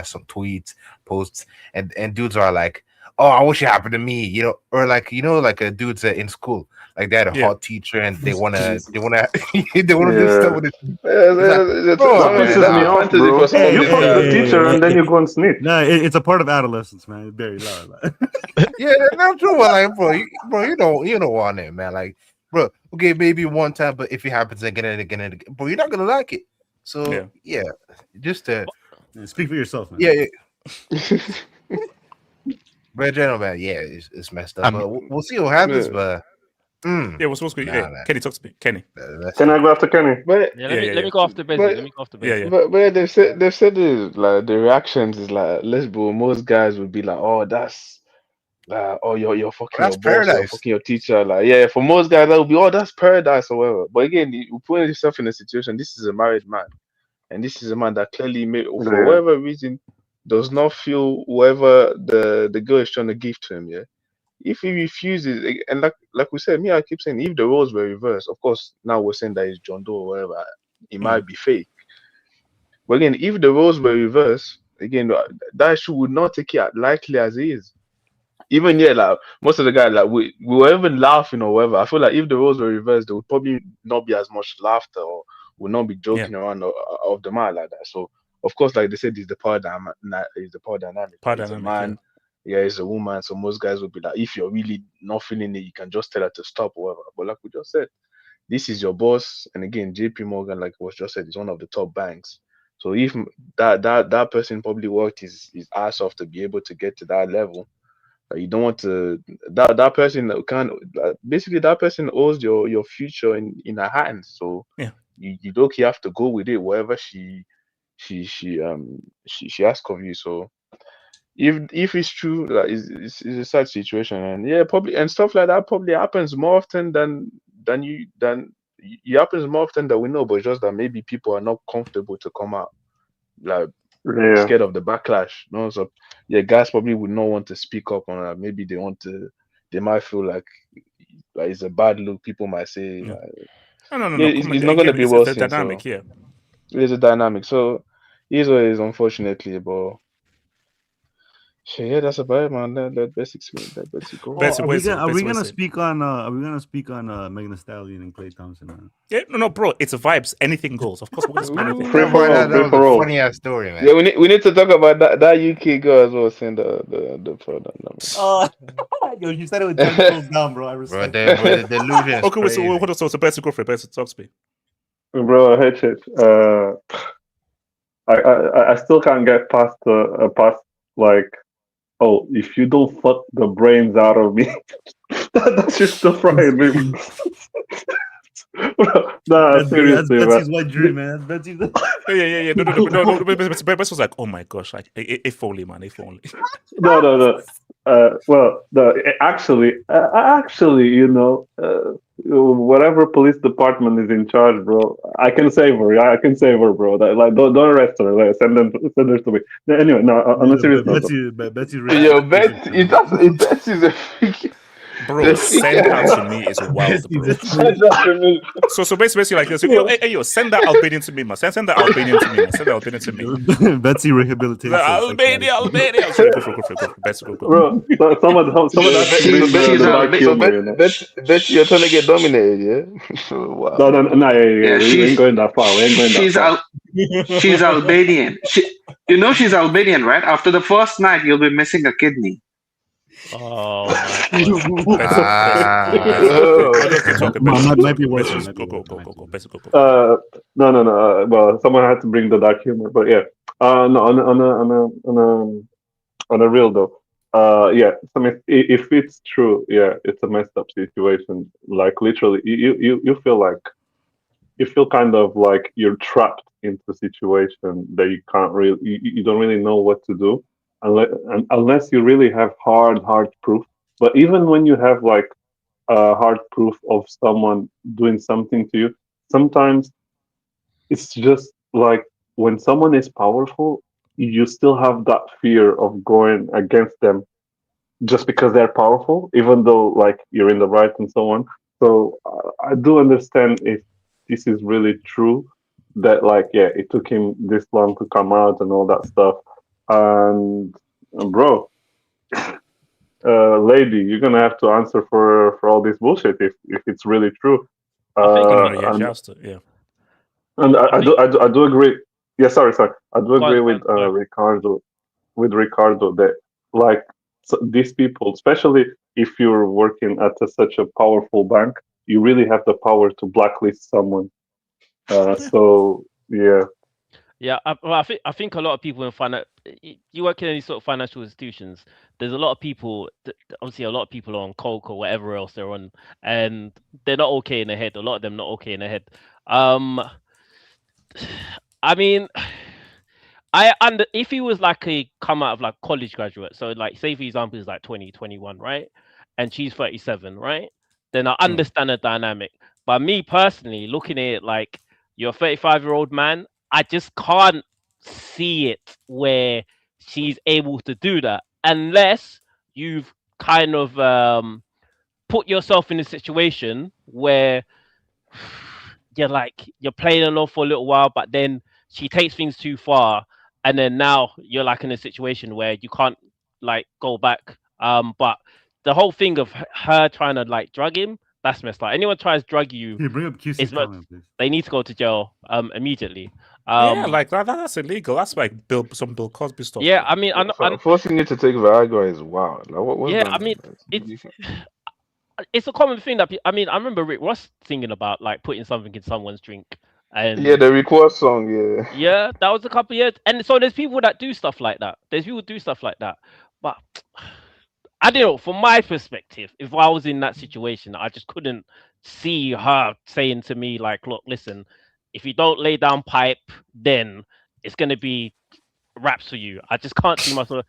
some tweets, posts, and dudes are like, "Oh, I wish it happened to me," or like like a dudes in school, like they had a hot teacher and they wanna do stuff with it. That pisses me off, bro. You fuck the teacher and then you go and sneak. No, it's a part of adolescence, man. It's very loud. Yeah, that's true. Like, bro, you don't want it, man. Like, bro, okay, maybe one time, but if it happens again and again and again, bro, you're not gonna like it. So yeah just speak for yourself, man. Yeah. But gentlemen, it's messed up. But we'll see what happens. But we're supposed to be. Kenny, talk to me. Kenny. Can I go after Kenny? But let me go after Bezzy. Let me go after Bezzy. But they've said is like the reactions is like, let's go. Most guys would be like, oh, that's oh, you're fucking That's your boss, you're paradise. fucking your teacher. Like, yeah, for most guys that would be, oh, that's paradise or whatever. But again, you put yourself in a situation. This is a married man, and this is a man that clearly, for Yeah. whatever reason, does not feel whatever the girl is trying to give to him. Yeah, if he refuses, and like we said, me, I keep saying, if the roles were reversed, of course, now we're saying that it's John Doe or whatever, it might be fake. But again, if the roles were reversed, again, that issue would not take it as lightly as it is. Even yeah, like most of the guys, like we were even laughing or whatever. I feel like if the roles were reversed, there would probably not be as much laughter or would not be joking around of the man like that. So of course, like they said, is the power dynamic. It's a man, yeah, it's a woman. So most guys would be like, if you're really not feeling it, you can just tell her to stop or whatever. But like we just said, this is your boss, and again, JP Morgan, like was just said, is one of the top banks. So if that person probably worked his ass off to be able to get to that level, you don't want to that person can basically that person owes your future in her hands. So you don't have to go with it wherever she asks of you. So if it's true, like it's a sad situation, and yeah, probably and stuff like that probably happens more often than it happens more often than we know. But it's just that maybe people are not comfortable to come out, like scared of the backlash. No, so yeah, guys probably would not want to speak up on that. Maybe they might feel like it's a bad look. People might say, No. It's not going to be well seen. Dynamic, so it is a dynamic. So it is what it is, unfortunately, but. Yeah, that's about it, man. Let basics go. Are we gonna speak on Megan Thee Stallion and Klay Thompson, man? Yeah, no, bro. It's a vibes. Anything goes. Of course, we're gonna speak anything. Free for all. Free for all. Funny ass story, man. Yeah, we need to talk about that UK girl as well, saying the product number. Oh, yo, you said it with 10 toes down, bro. I respect. Bro, the delusion. Okay, so what else? So best go for it. Best talk to me. Bro, I still can't get past like, oh, if you don't fuck the brains out of me, that's just still frying me. Nah, seriously, that's man. his white dream, man. That's his. Yeah. No. Best was like, oh my gosh, like if only, man, if only. No. Actually, you know, whatever police department is in charge, bro, I can save her. I can save her, bro. Like, don't arrest her. Like, send her to me. Anyway, no, on a serious note. Betty, Betty is a freaking. Bro, send that to me is wild, bro. So basically like this. Yo, send that Albanian to me, man. Send that Albanian to me, man. Send that Albanian to me. Betsy rehabilitation. Albania. Sorry, go for Betsy, go. Bro, someone Betsy, you're trying to get dominated, yeah? Wow. No, yeah. We ain't going that far. She's Albanian. She's Albanian, right? After the first night, you'll be missing a kidney. Oh might be worse. Go. No. Well, someone had to bring the dark humor, but yeah. No, on a real though. Yeah. I mean, if it's true, yeah, it's a messed up situation. Like literally, you feel kind of like you're trapped into a situation that you can't really, you don't really know what to do. Unless you really have hard proof. But even when you have like hard proof of someone doing something to you, sometimes it's just like when someone is powerful, you still have that fear of going against them just because they're powerful, even though like you're in the right and so on. So I do understand if this is really true, that like, yeah, it took him this long to come out and all that stuff. And bro, lady, you're gonna have to answer for all this bullshit if it's really true. Yeah. And I do agree. Yeah, sorry. I do agree with Ricardo that like these people, especially if you're working at such a powerful bank, you really have the power to blacklist someone. So yeah. Yeah, I think a lot of people in you work in any sort of financial institutions. There's a lot of people. Obviously, a lot of people are on coke or whatever else they're on, and they're not okay in the head. A lot of them not okay in the head. I mean, if he was like a come out of like college graduate, so like say for example he's like 20, 21, right? And she's 37, right? Then I understand the dynamic. But me personally, looking at it like you're a 35-year-old man, I just can't see it where she's able to do that unless you've kind of put yourself in a situation where you're playing along for a little while, but then she takes things too far, and then now you're like in a situation where you can't like go back. But the whole thing of her trying to like drug him, that's messed up. Anyone tries to drug you, Can you bring up QC it's not, comment, please? they need to go to jail immediately. Yeah, like that's illegal. That's like some Bill Cosby stuff. Yeah, I mean, I'm Forcing you to take Viagra is wild. Like, what's yeah, that I mean, mean? it's a common thing that I mean, I remember Rick Ross thinking about like putting something in someone's drink, and Yeah, the request song. Yeah. yeah, that was a couple of years. And so there's people that do stuff like that. There's people who do stuff like that. But I don't know, from my perspective, if I was in that situation, I just couldn't see her saying to me, like, look, listen, if you don't lay down pipe, then it's gonna be raps for you. I just can't see myself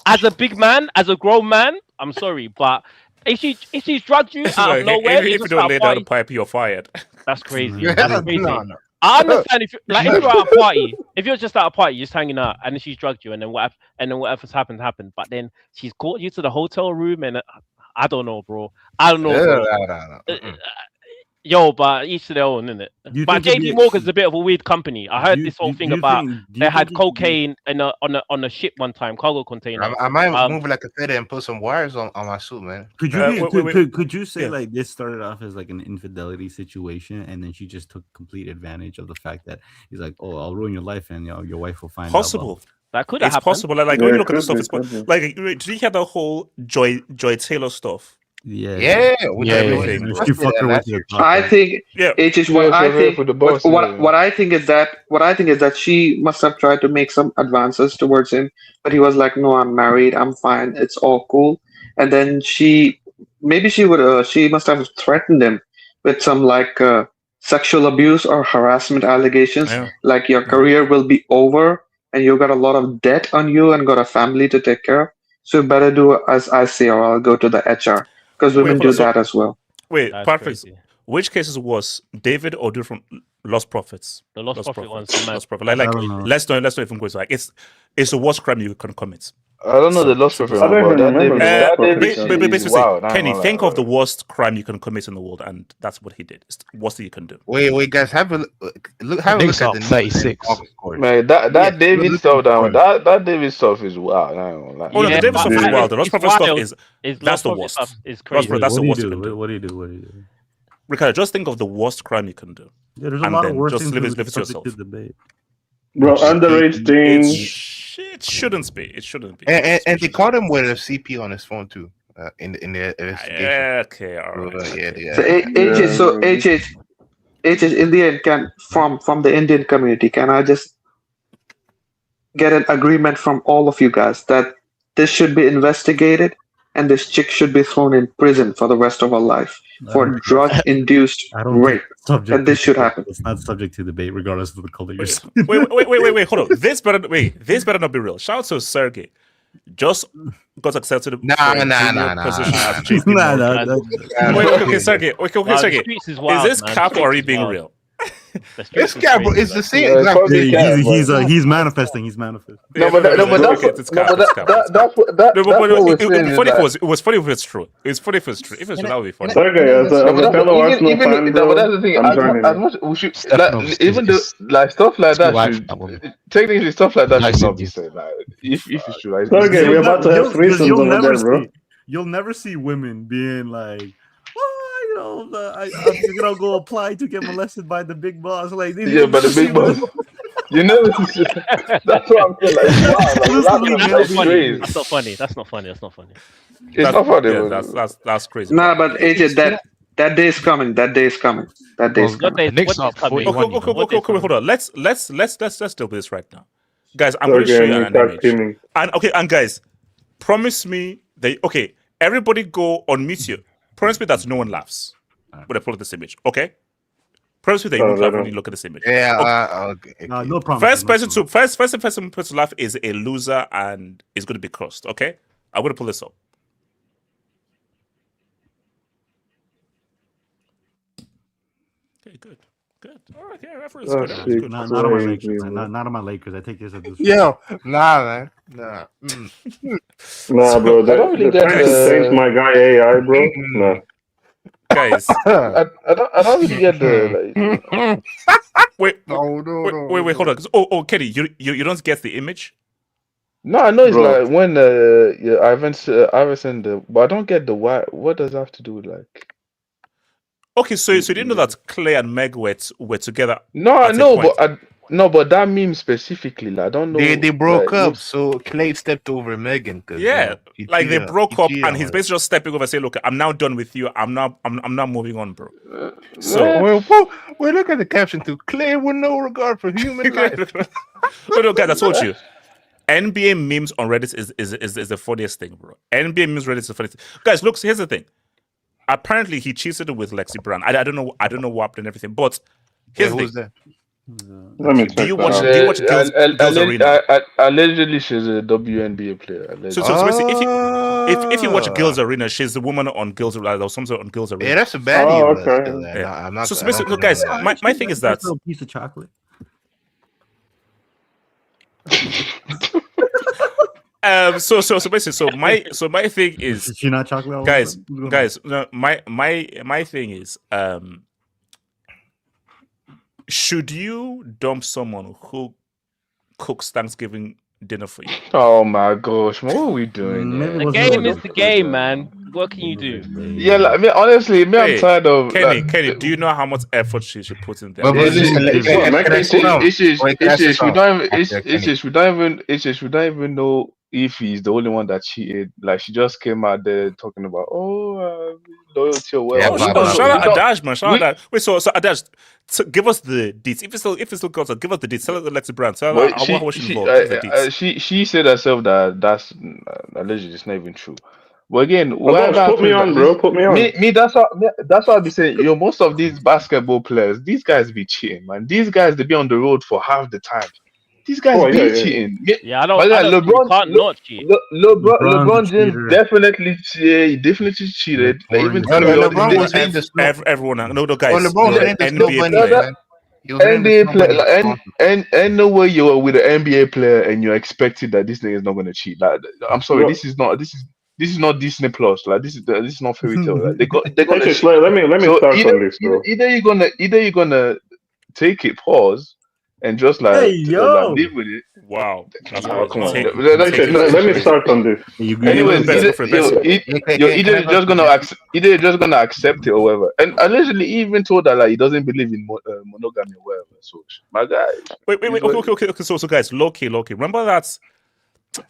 as a big man, as a grown man, I'm sorry, but if she's drugged you out of nowhere, if you don't lay down the pipe, you're fired. That's crazy. Yeah, That's crazy. No. I understand if you're at a party, if you're just at a party, you're just hanging out, and then she's drugged you, and then whatever's happened. But then she's caught you to the hotel room, and I don't know, bro. I don't know, bro. Yo, but each to their own, isn't it? But JD Morgan's a bit of a weird company. I heard this whole thing about they had cocaine on a ship one time, cargo container. I might move like a feather and put some wires on my suit, man. Could you say like this started off as like an infidelity situation, and then she just took complete advantage of the fact that he's like, oh, I'll ruin your life, and your wife will find possible. out. That could have happened. Possible. Like when you look at the stuff, it's like did you hear the whole Joy Taylor stuff? Yeah. Everything. I think it is what I think. What I think is that she must have tried to make some advances towards him, but he was like, "No, I'm married. I'm fine. It's all cool." And then she must have threatened him with some like sexual abuse or harassment allegations, like your career will be over and you got a lot of debt on you and got a family to take care of. So you better do as I say, or I'll go to the HR. Because women do that as well. Wait, perfect. Which cases was David or do from Lost Prophets? The Lost Prophet ones. Lost Prophet. Like let's not even go. Like it's the worst crime you can commit. I don't know the Lost Prophet. I don't remember. Basically, Kenny, think of the worst crime you can commit in the world, and that's what he did. It's the worst thing you can do. Wait, guys, have a look at the 36. Man, that David stuff, that David stuff is wild. Oh no, the David stuff is wild. The Lost Prophet stuff that's the worst. It's crazy. That's the worst. What do you do? Ricardo, just think of the worst crime you can do. Yeah, there's a lot of worse things. Leave it to yourself. Bro, underage things. It shouldn't be. It shouldn't be. And they caught him with a CP on his phone too. In the investigation. Okay, all right. So HH, in the end, from the Indian community, can I just get an agreement from all of you guys that this should be investigated and this chick should be thrown in prison for the rest of her life for drug-induced rape? And this should happen. It's not subject to debate, regardless of the color you're saying. Wait, hold on. This better not be real. Shout out to Sergey. Just got accepted to the position as JP Morgan. Okay, Sergey. Sergey. Is this cap or are you being real? It's cap, bro. It's the same exact. He's manifesting. He's manifesting. No, but that's it was funny if it's true. It's funny if it's true. If it's true, that would be funny. Okay, as a fellow Arsenal fan, bro, that's the thing. As much we should even the like stuff like that. Technically, stuff like that should not be said. Like, if it's true, like, okay, we're about to have threesomes over there, bro. You'll never see women being like, I'm gonna go apply to get molested by the big boss. Like, by the big boss. You know, that's what I'm saying. That's not funny. That's not funny. It's not funny. Yeah, that's crazy. Nah, but AJ, that day is coming. That day is coming. Knicks up 41. Okay, hold on. Let's deal with this right now, guys. I'm going to show you an animation. And guys, promise me that everybody go on mute. Promise me that no one laughs when I pull up this image. Okay. Promise me that you won't laugh when you look at this image. Yeah. Okay. No problem. First person to laugh is a loser and is going to be cursed. Okay, I'm going to pull this up. Okay, good. All right, yeah, reference good. Good. Not on my Lakers, man. Not on my Lakers. I take this as this. Yo, nah, man. Nah. Nah, bro. They're trying to change my guy AI, bro. Nah. Guys, I don't really get the. Wait, hold on. Oh, Kenny, you don't get the image? No, I know it's like when Iverson, but I don't get the why. What does that have to do with like? Okay, so you didn't know that Clay and Meg were together? No, I know, but that meme specifically, like, I don't know. They broke up, so Clay stepped over Megan. Yeah, like they broke up, and he's basically just stepping over, saying, "Look, I'm now done with you. I'm not moving on, bro." So well, look at the caption too. Clay with no regard for human life. No, guys, I told you. NBA memes on Reddit is the funniest thing, bro. NBA memes Reddit is the funniest thing. Guys, look, here's the thing. Apparently, he cheated with Lexi Brown. I don't know what happened and everything, but here's the thing. Do you watch Girls Arena? Allegedly, she's a WNBA player. So basically, if you watch Girls Arena, she's the woman on Girls Arena or something on Girls Arena. Yeah, that's a baddie. Okay. Yeah. I'm not, so basically, guys, my thing is that piece of chocolate. So my thing is she not chocolate? Guys, no, my thing is should you dump someone who cooks Thanksgiving dinner for you? Oh my gosh, what are we doing? The game is the game, man. What can you do? Yeah, like, I mean, honestly, I'm tired of Kenny. Do you know how much effort she put in there? We don't even know if he's the only one that cheated. Like, she just came out there talking about loyalty or whatever. Shout out Adash, man. Shout out. Wait, so Adash, give us the deets. If it's still goes, give us the deets. Tell us Alexi Brown. Tell us how was she involved. She said herself that's allegedly it's not even true. But again, put me on, bro. Put me on. Me, that's what I'll be saying. Most of these basketball players, these guys be cheating, man. These guys they be on the road for half the time. These guys be cheating. Yeah, I don't LeBron can't not cheat. LeBron James definitely cheated. LeBron was in the everyone. No, guys. NBA player, and no way you are with an NBA player and you're expecting that this thing is not going to cheat. Like, I'm sorry, this is not Disney Plus. Like, this is not fairy tale. Like, they're gonna. Let me start on this, bro. Either you're gonna take it, pause, and just like live with it. Wow. Come on. Let me start on this. Anyways, you're either just gonna accept it or whatever. And allegedly, he even told that like he doesn't believe in monogamy or whatever. So my guy. Wait. Okay. So guys, low key. Remember that?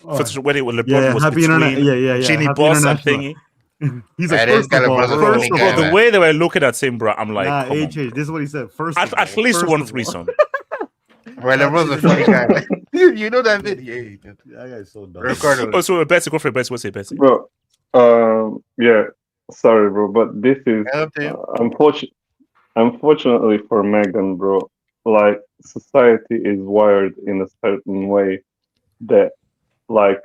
When LeBron was between Ginny Boss and Thingy. He's like, first of all, the way they were looking at him, bro, I'm like, this is what he said. First, at least one threesome. Well, LeBron's a funny guy. You know that video? That guy's so dumb. Oh, so Betsy, go for it. Betsy, what's it, Betsy? Bro, yeah, sorry, bro, but this is unfortunately for Megan, bro. Like, society is wired in a certain way that, like,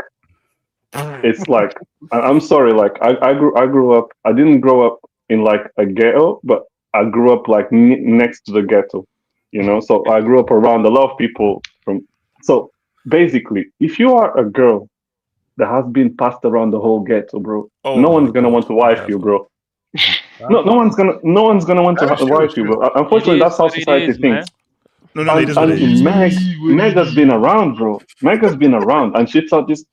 it's like, I'm sorry, like, I grew up. I didn't grow up in like a ghetto, but I grew up like next to the ghetto. You know, so I grew up around a lot of people so basically, if you are a girl that has been passed around the whole ghetto, bro, no one's gonna want to wife you, bro. No one's gonna want to wife you, bro. Unfortunately, that's how society thinks. No, it is. Meg has been around, bro. Meg has been around, and she thought this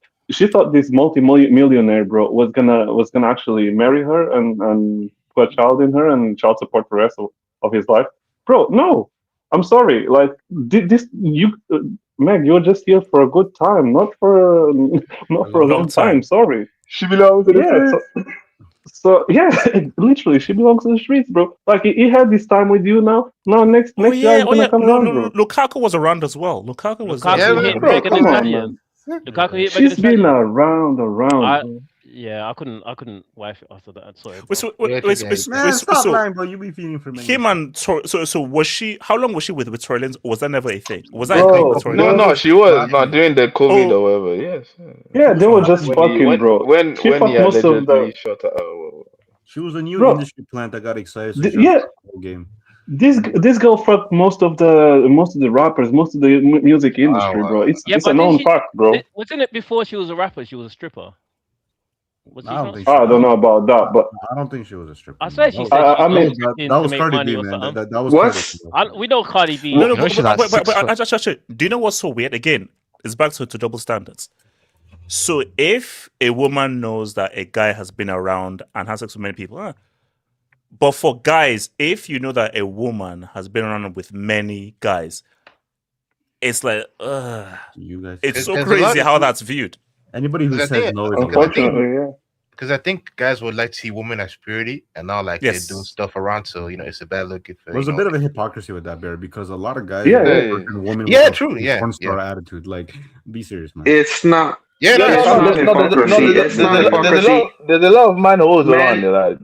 multi-millionaire, bro, was gonna actually marry her and put a child in her and child support the rest of his life, bro. No. I'm sorry, like Meg, you're just here for a good time, not for a long time. Sorry, she belongs to the streets. So yeah, literally, she belongs to the streets, bro. Like he had this time with you now. Now next year he's gonna come around, bro. Lukaku was around as well. Lukaku hit Megan Thee Stallion. She's been around. Bro. Yeah, I couldn't wife it after that. Sorry. Man, stop lying, bro. You be feeding for me. Him and so was she? How long was she with Tory Lanez? Was that never a thing? Was that Bro, a thing with Tory Lanez? No, she was not during the COVID or whatever. Yes. Yeah, they were just fucking, bro. When She he fucked most of allegedly the. shot her. She was a new Bro, industry plant that got excited. So yeah. the whole game. This girl fucked most of the rappers, most of the music industry, bro. It's a known fact, bro. Wasn't it before she was a rapper? She was a stripper. Was I don't think. I don't know about that, but I don't think she was a stripper. I swear she said I mean, that was to make Cardi money B, or man. something. That was what? Cardi B. We know Cardi B. No, You know, but do you know what's so weird? Again, it's back to double standards. So if a woman knows that a guy has been around and has sex with many people, but for guys, if you know that a woman has been around with many guys, it's like, you guys. It's so crazy how that's viewed. Anybody who says no is unfortunately, yeah. Because I think guys would like to see women as purity, and not like they're doing stuff around. So it's a bad look. There's a bit of a hypocrisy with that, Barry, because a lot of guys, women, porn star attitude. Like, be serious, man. It's not. Yeah, it's not hypocrisy. It's not hypocrisy. There's a lot of man hoes around there. Like,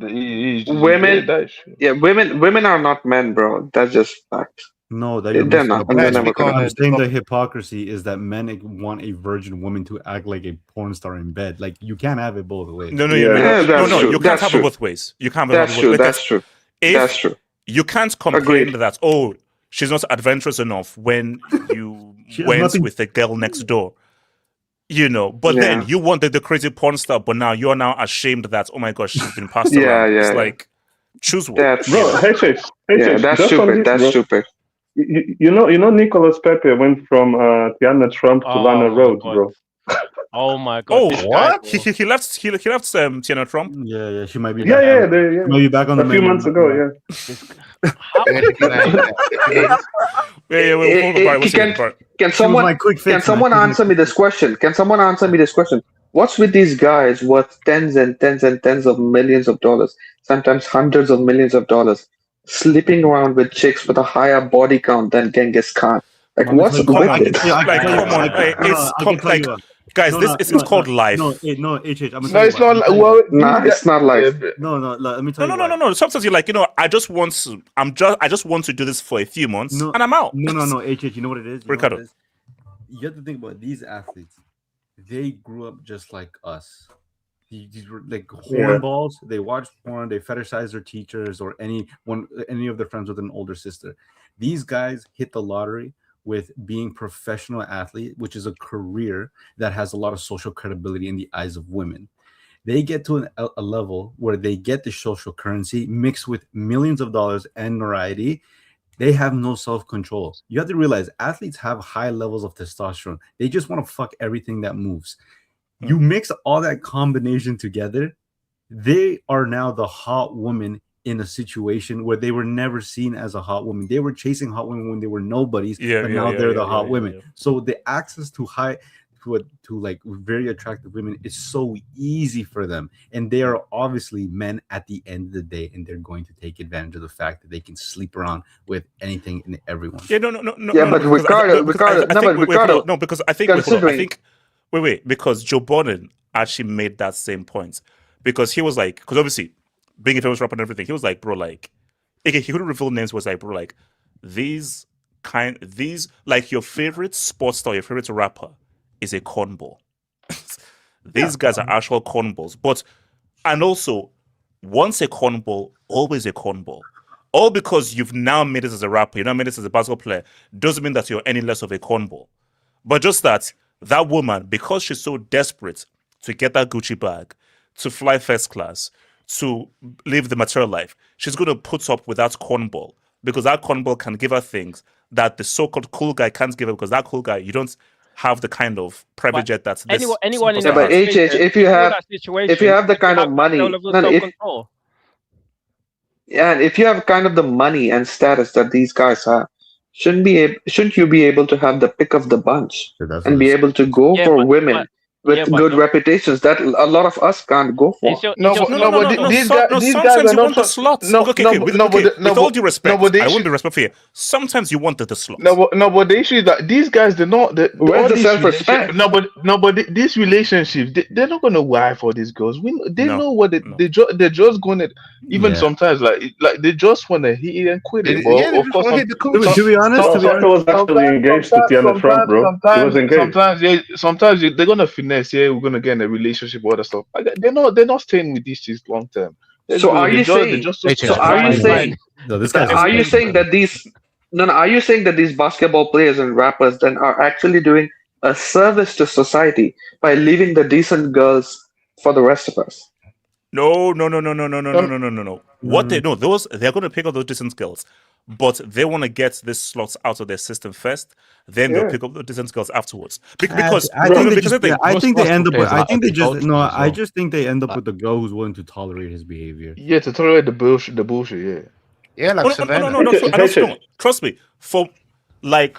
women are not men, bro. That's just fact. No, they're not. I'm saying the hypocrisy is that men want a virgin woman to act like a porn star in bed. Like, you can't have it both ways. No, you can't have it both ways. You can't have it both ways. That's true. That's true. You can't complain that she's not adventurous enough when you went with the girl next door. But then you wanted the crazy porn star, but now you're now ashamed that, oh my gosh, she's been passed around. It's like, choose one. That's that's stupid. That's stupid. You know, Nicolas Pepe went from Tiana Trump to Lana Rhodes, bro. Oh my god! Oh, what? He left Tiana Trump. Yeah, she might be. Yeah, she might be back on a few months ago. Can someone answer me this question? What's with these guys worth tens and tens and tens of millions of dollars, sometimes hundreds of millions of dollars, sleeping around with chicks with a higher body count than Genghis Khan? Like, what's with it? Guys, it's called life. No, it's not. Well, it's not life. No. Let me tell you. No. Sometimes you're like, I just want to do this for a few months, and I'm out. No. HH, you know what it is? Ricardo. You have to think about these athletes. They grew up just like us. These were like hornballs. They watched porn. They fetishized their teachers or any of their friends with an older sister. These guys hit the lottery with being professional athlete, which is a career that has a lot of social credibility in the eyes of women. They get to a level where they get the social currency mixed with millions of dollars and notoriety. They have no self-control. You have to realize athletes have high levels of testosterone. They just want to fuck everything that moves. You mix all that combination together, they are now the hot woman in a situation where they were never seen as a hot woman. They were chasing hot women when they were nobodies, but now they're the hot women. So the access to like very attractive women is so easy for them, and they are obviously men at the end of the day, and they're going to take advantage of the fact that they can sleep around with anything and everyone. Yeah, no. Yeah, but Ricardo, because I think because Joe Budden actually made that same point, because he was like, because obviously being a famous rapper and everything, he was like, bro, like, he couldn't reveal names, was like, bro, like, these like your favorite sports star, your favorite rapper is a cornball. These guys are actual cornballs. And also, once a cornball, always a cornball. All because you've now made it as a rapper, you've now made it as a basketball player, doesn't mean that you're any less of a cornball. But just that woman, because she's so desperate to get that Gucci bag, to fly first class, to live the material life, she's going to put up with that cornball, because that cornball can give her things that the so-called cool guy can't give her, because that cool guy, you don't have the kind of private jet that's anyone in but HH, if you have the kind of money, and if you have kind of the money and status that these guys have, shouldn't you be able to have the pick of the bunch and be able to go for women with good reputations that a lot of us can't go for. These guys are not the slots. With all due respect, I won't be respectful here. Sometimes you wanted the slots. No, but the issue is that these guys, they're not. Where's the self-respect? No, but these relationships, they're not gonna wife for these girls. They know what they're just gonna. Even sometimes, like they just wanna hit it and quit it. But of course, to be honest, Sasha was actually engaged to Tiana Trump, bro. He was engaged. Sometimes they're gonna finesse. Yeah, we're gonna get in a relationship or other stuff. They're not staying with these chicks long term. So are you saying that these are you saying that these basketball players and rappers then are actually doing a service to society by leaving the decent girls for the rest of us? No. What they know, they're going to pick up those decent girls, but they want to get this slots out of their system first. Then they'll pick up the decent girls afterwards. Because I think they end up with the girl who's willing to tolerate his behavior. Yeah, to tolerate the bullshit. Yeah. Yeah, like Savannah. No. Trust me. For like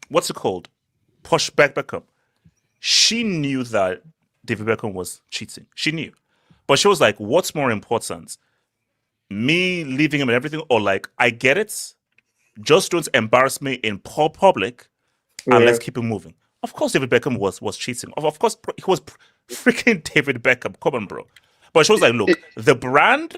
what's it called? Posh Beckham. She knew that David Beckham was cheating. She knew. But she was like, what's more important? Me leaving him and everything, or like, I get it. Just don't embarrass me in public and let's keep it moving. Of course David Beckham was cheating. Of course he was freaking David Beckham. Come on, bro. But she was like, look, the brand,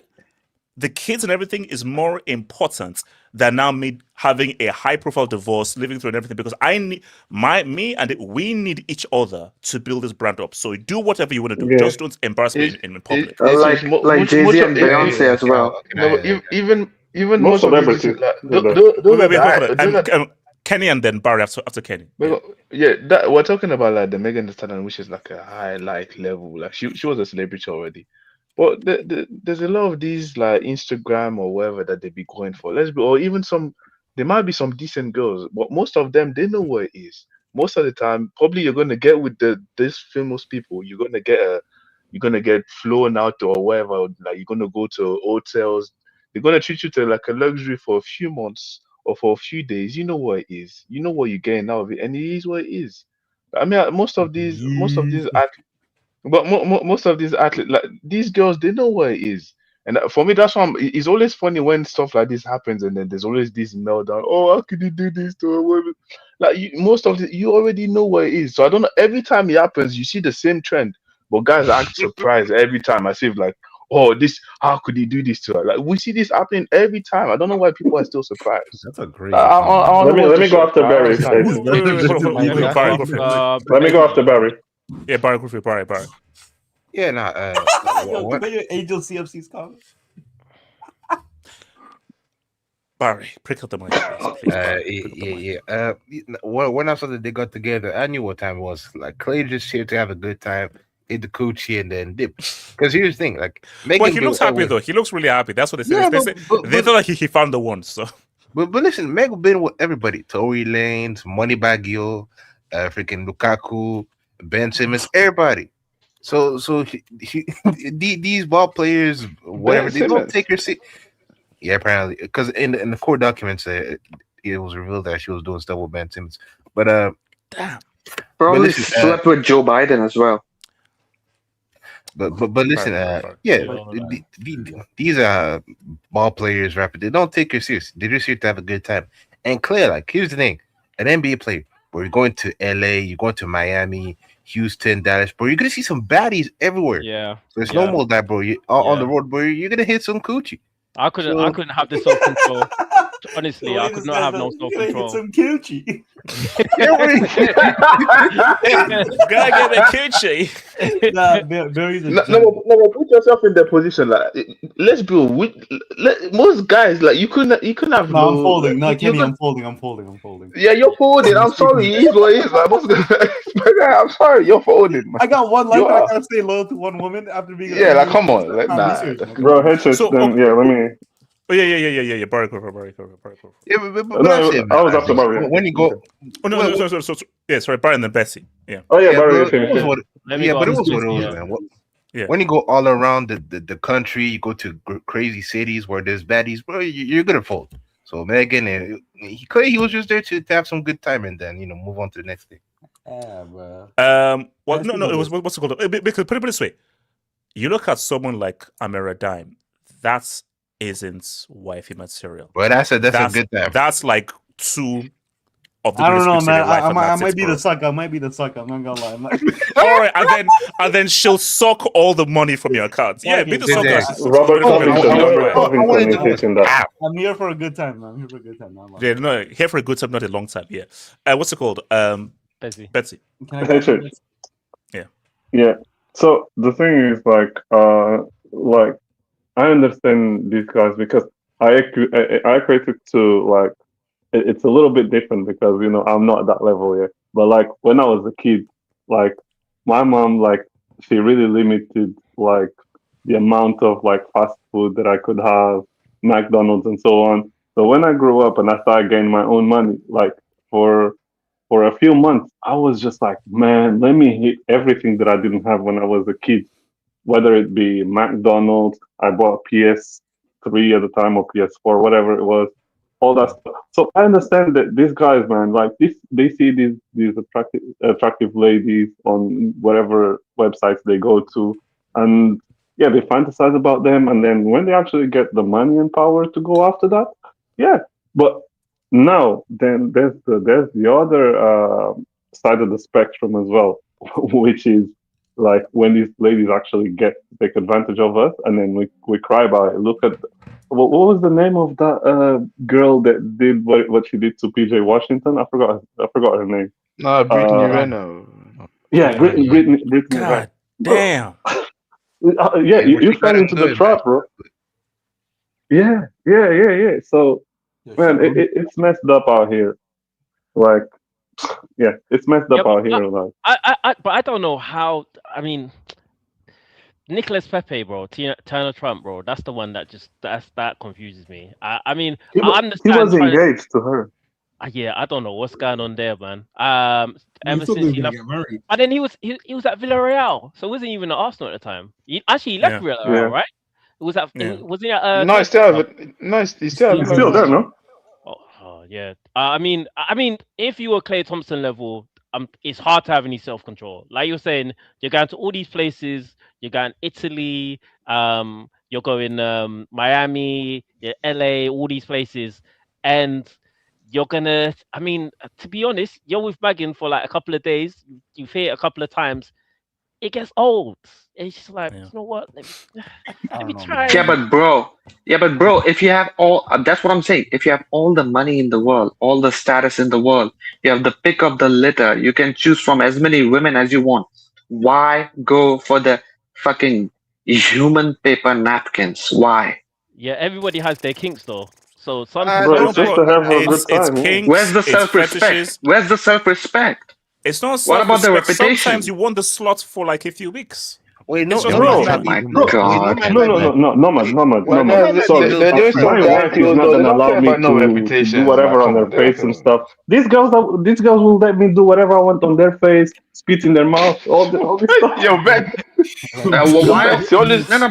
the kids and everything is more important than now me having a high profile divorce, living through and everything, because I need we need each other to build this brand up. So do whatever you want to do. Just don't embarrass me in public. Like Jay-Z and Beyonce as well. Even most celebrities. Kenny and then Barry after Kenny. We're talking about like the Megan Thee Stallion, which is like a high level. Like she was a celebrity already. But there's a lot of these like Instagram or whatever that they be going for. Or even there might be some decent girls, but most of them, they know what it is. Most of the time, probably you're gonna get with these famous people. You're gonna get flown out or whatever. Like you're gonna go to hotels. They're gonna treat you to like a luxury for a few months or for a few days. You know what it is. You know what you're getting out of it, and it is what it is. I mean, most of these But most of these athletes, like these girls, they know what it is. And for me, that's why it's always funny when stuff like this happens, and then there's always this meltdown. Oh, how could you do this to a woman? Like most of it, you already know what it is. So I don't know. Every time it happens, you see the same trend, but guys act surprised every time. As if like, oh, how could he do this to her? Like we see this happening every time. I don't know why people are still surprised. That's a great. Let me go after Barry. Let me go after Barry. Yeah, Barry. Yeah, nah. You bet your Angel CFC's coming. Barry, prick up the mic, please. When I saw that they got together, I knew what time it was. Like Klay just here to have a good time, hit the coochie, and then dip. Because here's the thing, like, he looks happy though. He looks really happy. That's what they say. Yeah, they feel like he found the one. So, but listen, Meg been with everybody: Tory Lanez, Moneybagg, freaking Lukaku, Ben Simmons, everybody. So these ball players, whatever, they don't take her seat. Yeah, apparently, because in the court documents, it was revealed that she was doing stuff with Ben Simmons. But damn, probably slept with Joe Biden as well. But listen, these are ball players, rappers. They don't take her serious. They're just here to have a good time. And Claire, like, here's the thing: an NBA player, where you're going to LA, you're going to Miami, Houston, Dallas, bro, you're gonna see some baddies everywhere. Yeah. So it's normal that, bro. On the road, bro, you're gonna hit some coochie. I couldn't have the self control. Honestly, I could not have no self control. Some coochie. Gotta get the coochie. No, put yourself in their position. Like, let's be most guys, like you couldn't have. No, I'm folding. No, Kenny, I'm folding. Yeah, you're folding. I'm sorry. It is what it is. Like, most guys, I'm sorry. You're folding. Man. I got one life. I gotta stay loyal to one woman after being. Yeah, like come on, like nah. Bro, headshot. So, then yeah, let me. Oh yeah. Barry. Yeah, but I was after Barry. When you go, sorry, Barry and then Bessie. Yeah. Oh yeah, Barry. But it was what it was, man. Yeah. When you go all around the country, you go to crazy cities where there's baddies, bro. You're gonna fold. So Megan, he was just there to have some good time and then move on to the next thing. Yeah, bro. Well, no, it was what's it called? Because put it this way, you look at someone like Amira Dime, that isn't wifey material. Well, that's a good time. That's like two of the I don't know, greatest man. life, I might be the sucker. I might be the sucker. I'm not gonna lie. All right, and then she'll suck all the money from your accounts. Yeah, be the sucker. Robert Covington is hitting that. I'm here for a good time, man. I'm here for a good time. Yeah, no, here for a good time, not a long time. Yeah. What's it called? Betsy. Yeah. So the thing is, like I understand these guys because I equate it to like it's a little bit different because I'm not at that level yet. But like when I was a kid, like my mom, like she really limited like the amount of like fast food that I could have, McDonald's and so on. So when I grew up and I started getting my own money, like for a few months, I was just like, man, let me hit everything that I didn't have when I was a kid, whether it be McDonald's, I bought PS3 at the time or PS4, whatever it was, all that stuff. So I understand that these guys, man, like this, they see these attractive ladies on whatever websites they go to, and yeah, they fantasize about them, and then when they actually get the money and power to go after that, yeah. But now, then there's the other side of the spectrum as well, which is like when these ladies actually take advantage of us, and then we cry about it. Look at what was the name of that girl that did what she did to PJ Washington? I forgot her name. No, Brittany Renner. Yeah, Brittany. God damn. Yeah, you fell into the trap, bro. Yeah. So, man, it's messed up out here. Like, yeah, it's messed up out here. Like, but I don't know how. I mean, Nicholas Pepe, bro, Turner Trump, bro. That's the one that that confuses me. I mean, I understand. He was engaged to her. Yeah, I don't know what's going on there, man. Ever since he left, get married. And then he was at Villarreal, so he wasn't even at Arsenal at the time. He left Villarreal, right? Was that? Was he at? No, he's still there, no? Oh yeah. I mean, if you were Klay Thompson level, it's hard to have any self control. Like you're saying, you're going to all these places. You're going Italy. You're going Miami, LA, all these places, and you're gonna. I mean, to be honest, you're with Megan for like a couple of days. You've hit it a couple of times. It gets old. It's just like, you know what? Let me try. Yeah, but bro, if you have that's what I'm saying. If you have all the money in the world, all the status in the world, you have the pick of the litter, you can choose from as many women as you want. Why go for the fucking human paper napkins? Why? Yeah, everybody has their kinks though. So some bro, it's just to have a good time. Kinks, where's the self-respect? Where's the self-respect? It's not. What about the reputation? Sometimes you want the slot for like a few weeks. Wait, no, no, God. man. Sorry, There's my wife is not gonna allow me to do whatever on their face and stuff. These girls will let me do whatever I want on their face, spit in their mouth, all this stuff. Yo, man.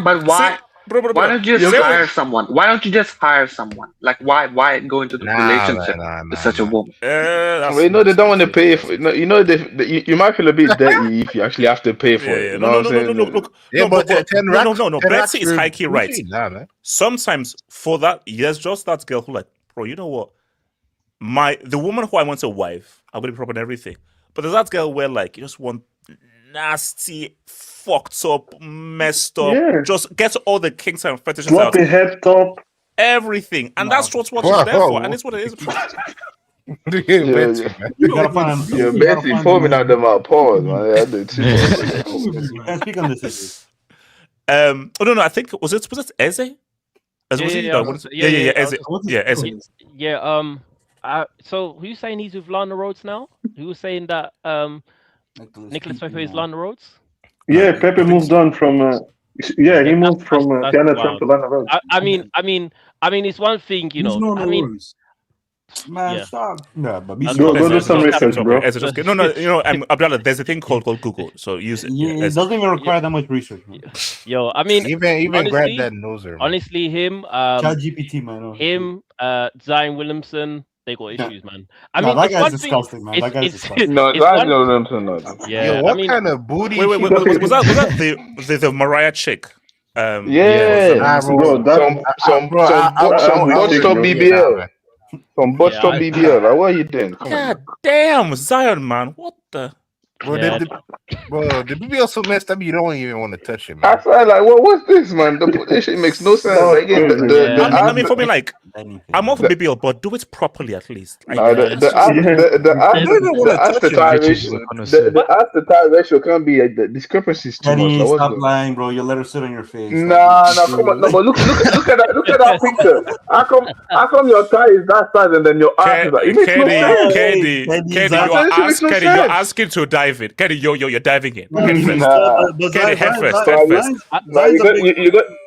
But why? Why don't you just hire someone? Why don't you just hire someone? Like, why go into the relationship with such a woman? They don't want to pay for it. You might feel a bit dirty if you actually have to pay for it. No. Betsy is high key right. Sometimes for that, there's just that girl who like, bro, you know what? The woman who I want to wife, I'm gonna be proper and everything. But there's that girl where like you just want nasty, fucked up, messed up, just get all the kinks and fetishes out. Floppy head top. Everything. And that's what she's there for. And it's what it is. Betsy foaming out them out pause, man. I do too. Speak on this. No, I think was it Eze? Eze. So who's saying he's with Lana Rhodes now? Who was saying that Nicholas Pepe is Lana Rhodes? Yeah, Pepe moved on from. He moved from Tiana Trump to Lana Rhodes. I mean, it's one thing, you know. Man, stop. No, but go do some research, bro. Abdallah, there's a thing called Google, so use it. It doesn't even require that much research, man. Yo, I mean, even Granddad knows her. Honestly, him, ChatGPT, man. Him, Zion Williamson, they got Yeah. issues, man. I No, mean, that it's guy's one disgusting, thing. man. That guy's It's disgusting. No, it's I one. don't know. Yeah, Yo, I what mean, kind of booty? Wait, she was that the Mariah chick? Yeah, Bro, that some ugly botched chick, up bro. BBL. Some botched Yeah, up BBL. Like, what are you doing? Come on. God damn, Zion, man, what the? Bro, Yeah. the BBL so messed up, you don't even want to touch it, I man. said, like, what's this, man? This shit makes no sense. That was Like, again, crazy. I mean, for me, like, I'm off the- BBL, but do it properly at least. Like, No, let's just- the ask the tie ratio can't be the discrepancy is too much. Kenny, Like, what's stop going on? lying, bro. You let her sit on your face. Nah, no, come on, no, but look at that picture. How come your tie is that size and then your ass is like? It makes no sense. Kenny, you're asking to dive in. Kenny, you're diving in. Head first. Nah. Kenny, head first. Nah,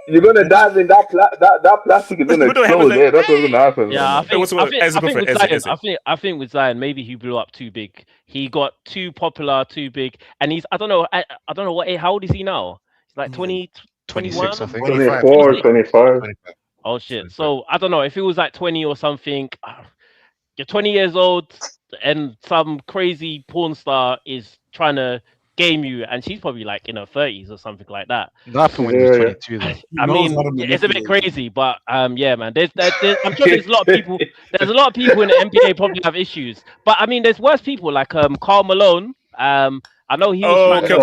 you're gonna dive in that plastic is gonna explode. Yeah, that's what's gonna happen. Yeah, I think with Zion, Ezra. I think with Zion, maybe he blew up too big. He got too popular, too big, and he's I don't know what how old is he now? He's like 20, 21? 26, I think. 24, 25. Oh shit! So I don't know if it was like 20 or something. You're 20 years old, and some crazy porn star is trying to game you, and she's probably like in her 30s or something like that. That happened when he was 22, though. I mean, it's a bit crazy, but yeah, man. There's I'm sure there's a lot of people. There's a lot of people in the NBA probably have issues, but I mean, there's worse people like Karl Malone. I know he was. Okay.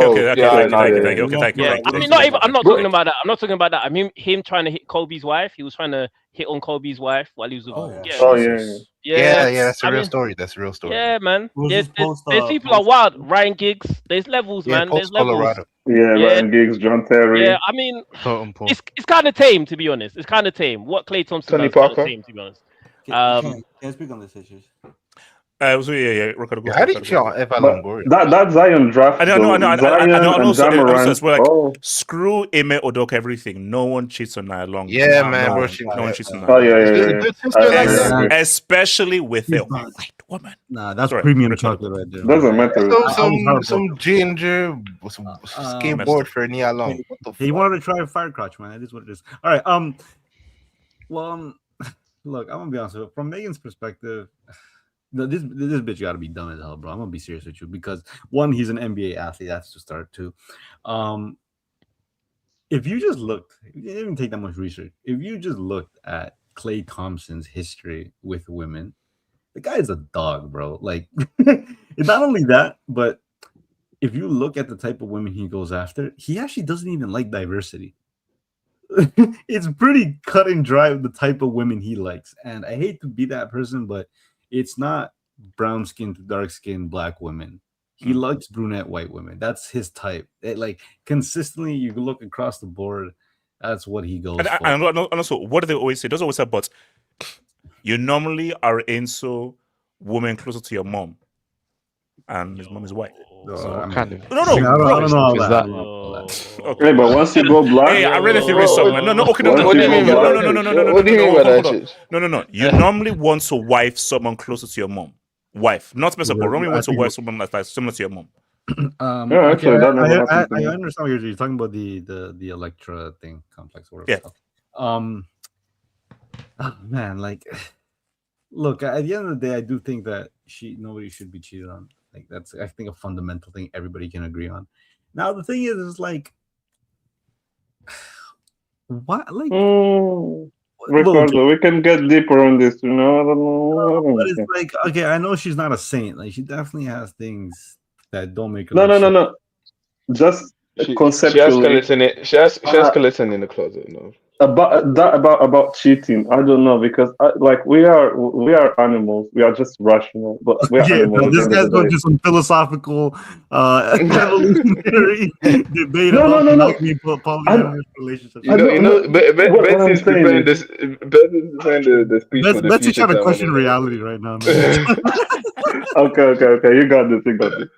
Thank you. I mean, not even. I'm not talking about that. I'm not talking about that. I mean, him trying to hit Kobe's wife. He was trying to hit on Kobe's wife while he was. Yeah, that's a real story. That's a real story. Yeah, man. There's people are wild. Ryan Giggs. There's levels, man. There's levels. Colorado. Yeah, Ryan Giggs, John Terry. Yeah, I mean, it's kind of tame, to be honest. It's kind of tame. What Klay Thompson does is kind of tame, to be honest. Can I speak on this issue? How did y'all ever Longoria? That Zion draft? I know. We're like, screw Ime Udoka, everything. No one cheats on Nia Long. Yeah, man, bro. No one cheats on Nia. Oh yeah. Especially with a white woman. Nah, that's premium chocolate right there. Doesn't matter. Some ginger, some skateboard for Nia Long. What the fuck? He wanted to try a fire crotch, man. That is what it is. All right. Look, I'm gonna be honest with you. From Megan's perspective, this bitch got to be dumb as hell, bro. I'm gonna be serious with you because one, he's an NBA athlete. That's to start. Two, if you just looked, you didn't even take that much research. If you just looked at Klay Thompson's history with women, the guy is a dog, bro. Like, not only that, but if you look at the type of women he goes after, he actually doesn't even like diversity. It's pretty cut and dry with the type of women he likes, and I hate to be that person, but it's not brown skin to dark skin black women. He likes brunette white women. That's his type. Consistently, you look across the board, that's what he goes for. And also, what do they always say? There's always say, but you normally are into women closer to your mom, and his mom is white. Kind of. No. I don't know all that. Okay, but once you go black, hey, I read a theory somewhere. No. Okay, no. What do you mean by that? What do you mean by that? No. You normally want to wife someone closer to your mom. Wife, not special, but normally want to wife someone that's similar to your mom. Actually, that never happened to me. I understand what you're talking about, the Electra thing complex or whatever. Oh, man, like, look, at the end of the day, I do think that nobody should be cheated on. Like, that's, I think, a fundamental thing everybody can agree on. Now, the thing is like, what, like, Ricardo, we can get deeper on this, you know. I don't know. But it's like, okay, I know she's not a saint. Like, she definitely has things that don't make her. No. Just conceptually, she has skeleton in the closet. No. About cheating, I don't know, because we are animals. We are just rational, but we are animals. This guy's going to some philosophical evolutionary debate about polyamorous relationships. Betsy's defending the speech. Betsy's trying to question reality right now. Okay, you got this.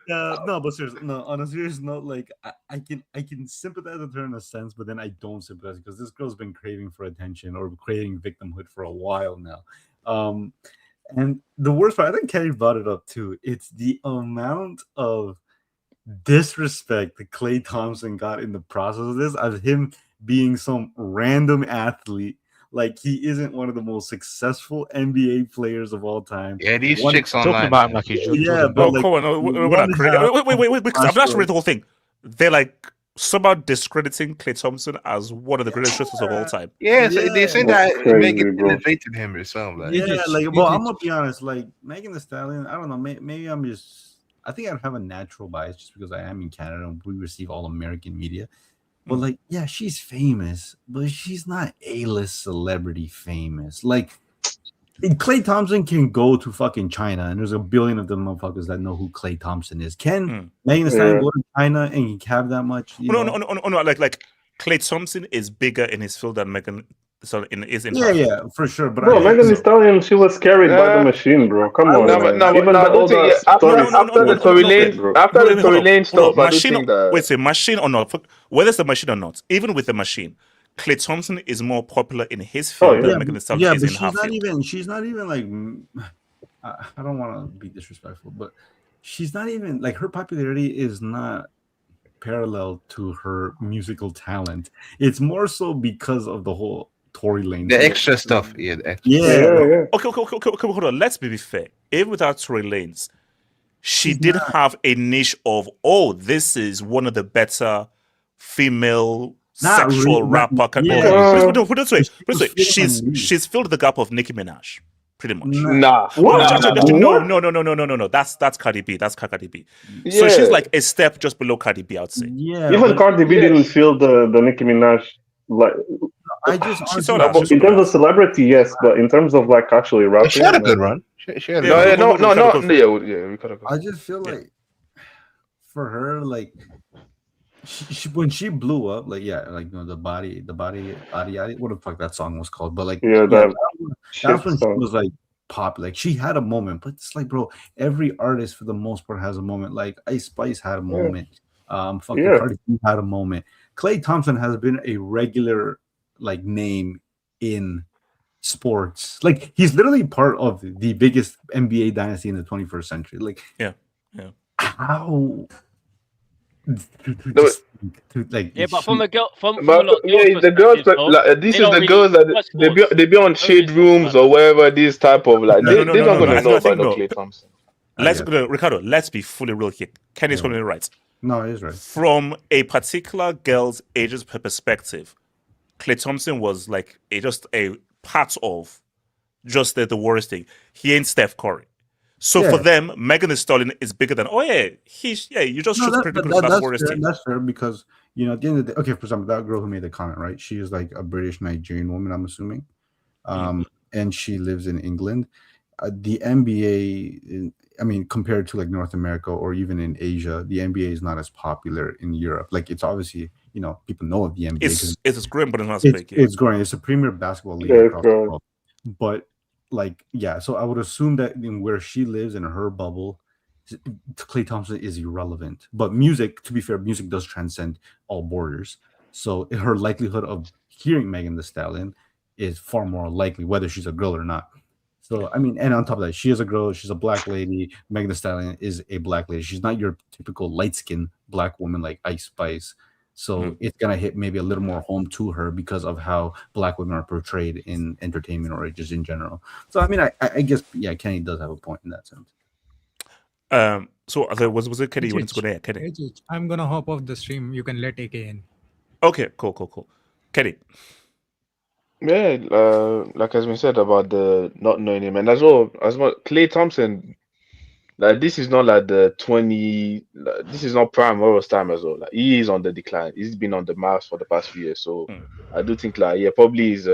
No, but seriously, on a serious note, like I can sympathize with her in a sense, but then I don't sympathize because this girl's been craving for attention or craving victimhood for a while now. And the worst part, I think Kenny brought it up too. It's the amount of disrespect that Klay Thompson got in the process of this, of him being some random athlete. like he isn't one of the most successful NBA players of all time. Yeah, these One, chicks Talking online. about him like he's yeah, but like, come on, we're not wait, because I've not read the whole thing. They're like somehow discrediting Klay Thompson as one of the greatest shooters of all time. Yeah, so they say that crazy, Megan bro. elevated him or something. Like. yeah, like, well, I'm gonna be honest, like Megan Thee Stallion, I don't know, maybe I'm just, I think I have a natural bias just because I am in Canada and we receive all American media. But like, yeah, she's famous, but she's not A-list celebrity famous. Like, Klay Thompson can go to fucking China, and there's a billion of them motherfuckers that know who Klay Thompson is. Can Megan Thee Stallion go to China and have that much? No. Like Klay Thompson is bigger in his field than Megan. So is in yeah, for sure. But bro, Megan Thee Stallion, she was carried by the machine, bro. Come on, after the Tory Lane stuff, I don't think that. Wait, say machine or not? Whether it's the machine or not, even with the machine, Klay Thompson is more popular in his field than Megan Thee Stallion is in her field. She's not even like. I don't want to be disrespectful, but she's not even like, her popularity is not parallel to her musical talent. It's more so because of the whole Tory Lane, the extra stuff. Yeah, the extra. Yeah. Okay, hold on. Let's be fair. Even without Tory Lanez, she did have a niche of, this is one of the better female sexual rapper. Put it this way. She's filled the gap of Nicki Minaj. Pretty much. No. That's Cardi B. That's Cardi B. Yeah. So she's like a step just below Cardi B, I'd say. Yeah. Even Cardi B didn't feel the Nicki Minaj like. In terms of celebrity, yes, but in terms of like actually rapping, she had a good run. I just feel like for her, like she when she blew up, like the body, what the fuck that song was called, but like that's when she was like pop. Like she had a moment, but it's like, bro, every artist for the most part has a moment. Like Ice Spice had a moment. Cardi B had a moment. Klay Thompson has been a regular like name in sports. Like he's literally part of the biggest NBA dynasty in the 21st century. Like how but from a girl, the girls, this is the girls that they be on shade rooms or wherever. This type of like they're not gonna know about Klay Thompson. Ricardo, let's be fully real here. Kenny's going to be right. No, he's right. From a particular girl's age's perspective, Klay Thompson was like just a part of just the worst thing. He ain't Steph Curry. So for them, Megan Thee Stallion is bigger than you just shoot pretty good. That's worst thing. That's fair because at the end of the day, okay, for example, that girl who made the comment, right? She is like a British Nigerian woman, I'm assuming, and she lives in England. The NBA, compared to like North America or even in Asia, the NBA is not as popular in Europe. Like it's obviously, people know of the NBA. It's growing, but it's not big. It's growing. It's a premier basketball league across the world. But so I would assume that in where she lives in her bubble, Klay Thompson is irrelevant. But music, to be fair, music does transcend all borders. So her likelihood of hearing Megan Thee Stallion is far more likely, whether she's a girl or not. So, and on top of that, she is a girl. She's a black lady. Megan Thee Stallion is a black lady. She's not your typical light-skinned black woman like Ice Spice. So it's going to hit maybe a little more home to her because of how black women are portrayed in entertainment or just in general. So, I guess, Kenny does have a point in that sense. So was it Kenny? You wanted to go there, Kenny? I'm going to hop off the stream. You can let AK in. Okay, cool. Kenny. Yeah, like has been said about the not knowing him, and as well Klay Thompson, like this is not like the 20. This is not prime Royals time as well. Like he is on the decline. He's been on the march for the past few years. So I do think probably is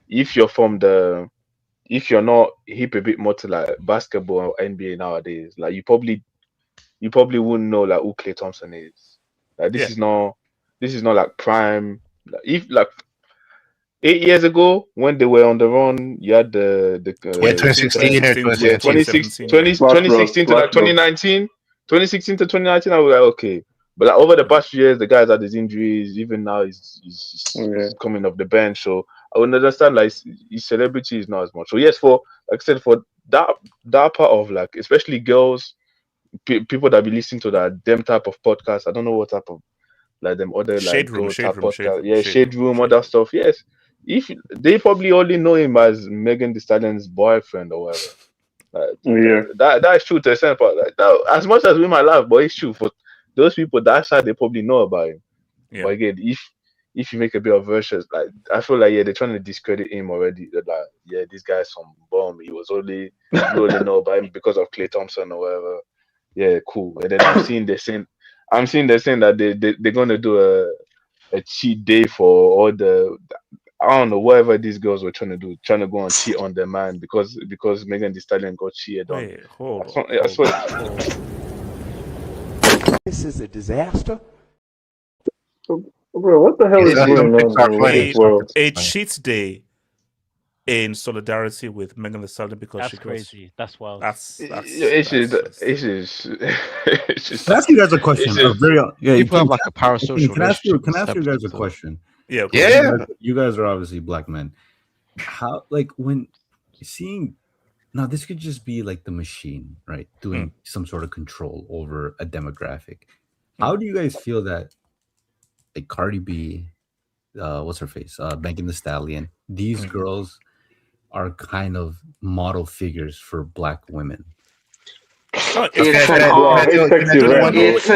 if you're not hip a bit more to like basketball or NBA nowadays, like you probably wouldn't know like who Klay Thompson is. Like this is not like prime. Like, if like 8 years ago, when they were on the run, you had the 2016 or 2016 to like 2019. 2016 to 2019, I was like, okay. But like, over the past few years, the guys had his injuries. Even now, he's coming off the bench. So I would understand like his celebrity is not as much. So yes, for like I said, for that part of like, especially girls, people that be listening to them type of podcast. I don't know what type of like them other like Shade Room podcast. Shade Room, other stuff. Yes. if they probably only know him as Megan Thee Stallion's boyfriend or whatever. That's true to a certain part. Like, that, as much as we might laugh, but it's true for those people that side. They probably know about him. Yeah. But again, if you make a bit of versions, like I feel like they're trying to discredit him already. They're like, this guy's some bum. He was only you only know about him because of Klay Thompson or whatever. Yeah, cool. And then I'm seeing they're saying that they're gonna do a cheat day for all the I don't know whatever these girls were trying to do, trying to go and cheat on their man because Megan Thee Stallion got cheated on. Wait, hold on. This is a disaster. Bro, what the hell is going on with this world? A cheat day in solidarity with Megan Thee Stallion because that's she crazy. That's wild. It's just. Can I ask you guys a question? People have like a parasocial Can I ask you guys a question? You guys are obviously black men. How, like, when seeing now, this could just be like the machine, right, doing some sort of control over a demographic. How do you guys feel that, like, Cardi B, what's her face, Megan Thee Stallion, these girls are kind of model figures for black women? It's an art. It's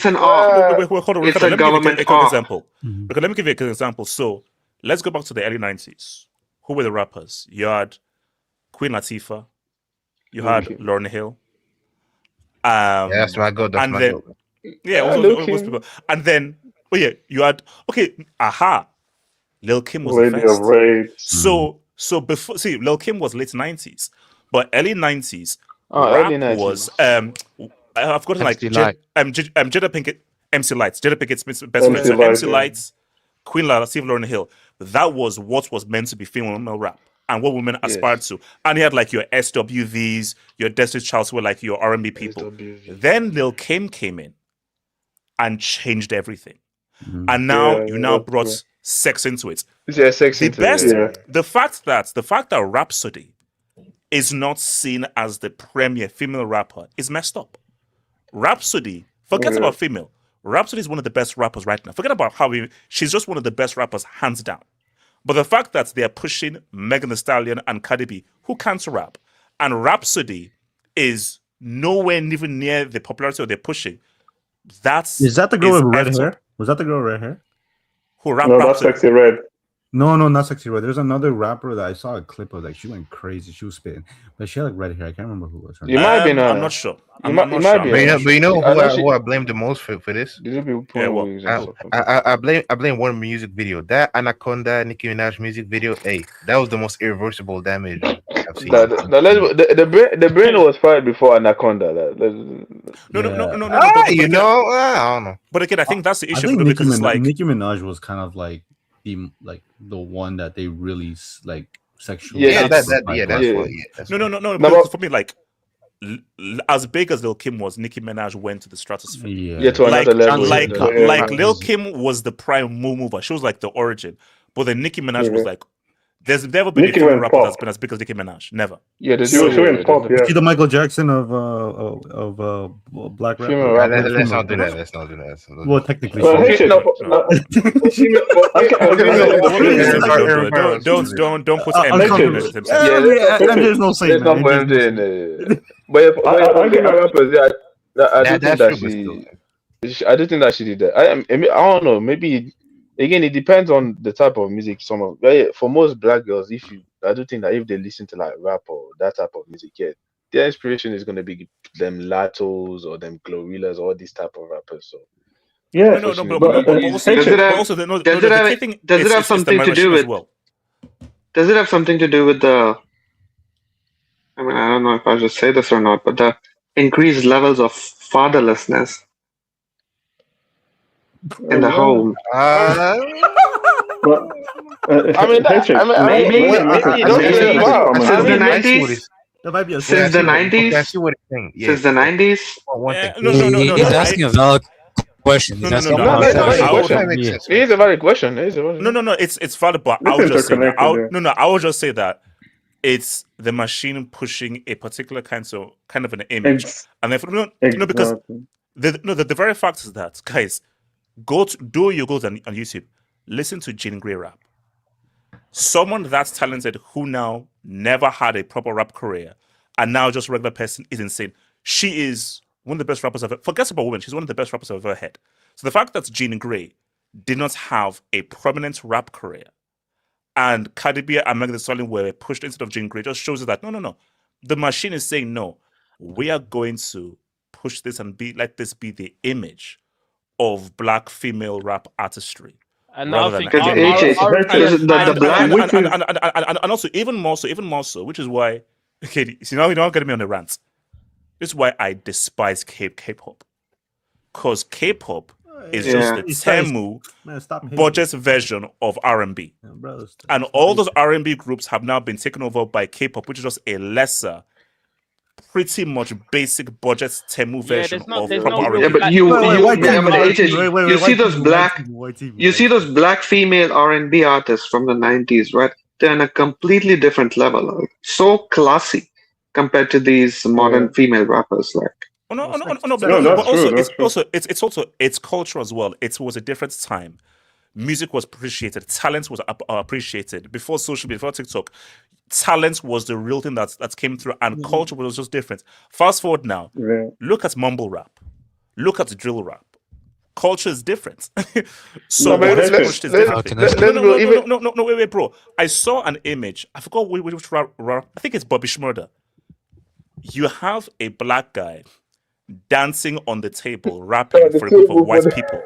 an art. Wait, hold on. It's a government art. Example. Because let me give you an example. So let's go back to the early 90s. Who were the rappers? You had Queen Latifah. You had Lauryn Hill. That's my god. That's my god. Most people. And then, you had Aha. Lil Kim was the first. So before, Lil Kim was late 90s, but early 90s. Early 90s was I've forgotten like Jada Pinkett, MC Lights, Jada Pinkett's best friend. So MC Lights, Queen Latifah, Lauryn Hill. That was what was meant to be female rap and what women aspired to. And you had like your SWVs, your Destiny's Child, who were like your R&B people. Then Lil Kim came in and changed everything. And now you brought sex into it. The fact that Rhapsody is not seen as the premier female rapper is messed up. Rhapsody, forget about female. Rhapsody is one of the best rappers right now. Forget about she's just one of the best rappers, hands down. But the fact that they're pushing Megan Thee Stallion and Cardi B, who can't rap, and Rhapsody is nowhere even near the popularity they're pushing. Is that the girl with red hair? Was that the girl with red hair? Who rapped No, that's Sexy Red. No, not Sexy Red. There's another rapper that I saw a clip of. Like, she went crazy. She was spitting, but she had like red hair. I can't remember who it was. You might be. I'm not sure. But you know who I blame the most for this? I blame one music video. That Anaconda Nicki Minaj music video. Hey, that was the most irreversible damage I've seen. The brain was fired before Anaconda. No. I don't know. But again, I think that's the issue because it's like Nicki Minaj was kind of like the one that they really like sexually. That's what. No. But for me, like, as big as Lil Kim was, Nicki Minaj went to the stratosphere. To another level. Like Lil Kim was the prime mover. She was like the origin. But then Nicki Minaj was like, there's never been a female rapper that's been as big as Nicki Minaj. Never. She went pop. She the Michael Jackson of black rap. Let's not do that. Well, technically, don't put and there's no saying. But I do think that she did that. I don't know. Maybe again, it depends on the type of music. For most black girls, I do think that if they listen to like rap or that type of music, their inspiration is going to be them Latos or them Glorillaz or this type of rappers. So does it have something to do with? Does it have something to do with the? I mean, I don't know if I should say this or not, but the increased levels of fatherlessness in the home. Since the 90s. He's asking a valid question. It is a valid question. No. It's valid, but I would just say that. I would just say that it's the machine pushing a particular kind of an image, and then because the very fact is that, guys, go on YouTube, listen to Jean Grey rap. Someone that's talented who now never had a proper rap career and now just a regular person is insane. She is one of the best rappers I've ever. Forget about women. She's one of the best rappers I've ever had. So the fact that Jean Grey did not have a prominent rap career and Cardi B and Megan Thee Stallion were pushed instead of Jean Grey just shows you that no. The machine is saying no. We are going to push this and let this be the image of black female rap artistry. And rather I than and also even more so, which is why now you don't get me on the rant. This is why I despise K-pop. Because K-pop is just the Temu budget version of R&B. And all those R&B groups have now been taken over by K-pop, which is just a lesser, pretty much basic budget Temu version of proper R&B. But you see those black female R&B artists from the 90s, right? They're on a completely different level. So classy compared to these modern female rappers, like. It's culture as well. It was a different time. Music was appreciated. Talent was appreciated. Before social media, before TikTok, talent was the real thing that came through, and culture was just different. Fast forward now, look at mumble rap, look at drill rap. Culture is different. So wait, bro. I saw an image. I forgot which rap. I think it's Bobby Shmurda. You have a black guy dancing on the table, rapping for a group of white people.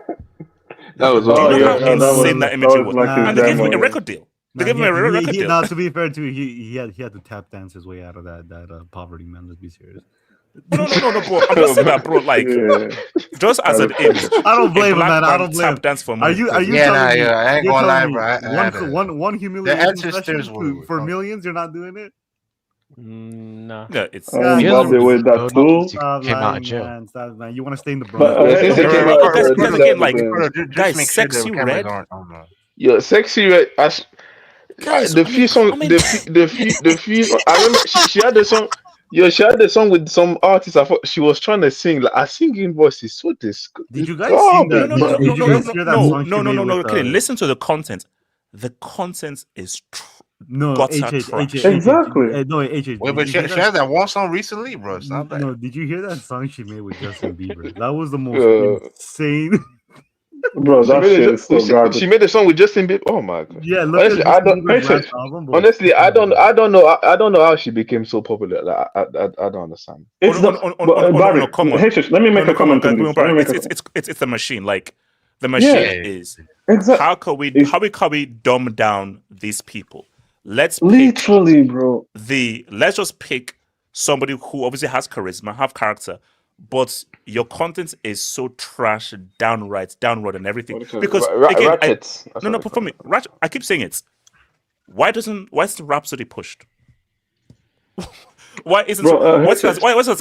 That was how insane that image was. And they gave him a record deal. They gave him a record deal. Now, to be fair, too, he had to tap dance his way out of that poverty, man. Let's be serious. No, bro. I'm just saying that, bro. Like, just as an image. I don't blame him, man. I don't blame him. Dance for money. Are you telling me? I ain't gonna lie, bro. One humiliation session for millions. You're not doing it. No. Yeah, it's came out of jail. Man. You want to stay in the because again, like, guys, Sexy Red. Yeah, Sexy Red. Guys, the few song, the few. I remember she had the song. Yeah, she had the song with some artist. I thought she was trying to sing. Like, her singing voice is so disgusting. Did you guys sing that? No. Okay, listen to the content. The content is exactly. Wait, but she had that one song recently, bro. It's not bad. No, did you hear that song she made with Justin Bieber? That was the most insane. Bro, that shit is so garbage. She made a song with Justin Bieber. Oh my god! Yeah, honestly, I don't know how she became so popular. Like, I don't understand. Come on. Let me make a comment on this. It's the machine. Like, the machine is how can we dumb down these people? Let's just pick somebody who obviously has charisma, have character, but your content is so trash, downright, and everything. Because again, for me, I keep saying it. Why isn't Rhapsody pushed? Why isn't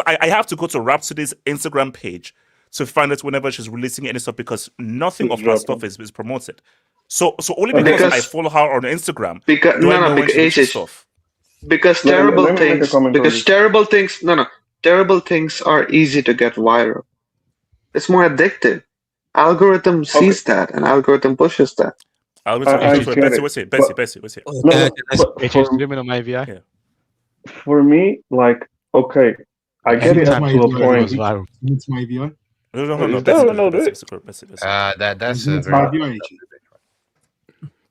I have to go to Rhapsody's Instagram page to find it whenever she's releasing any stuff, because nothing of her stuff is promoted. So only because I follow her on Instagram because terrible things are easy to get viral. It's more addictive. Algorithm sees that, and algorithm pushes that. For me, like, okay, I get it up to a point. It's my VI. No. That's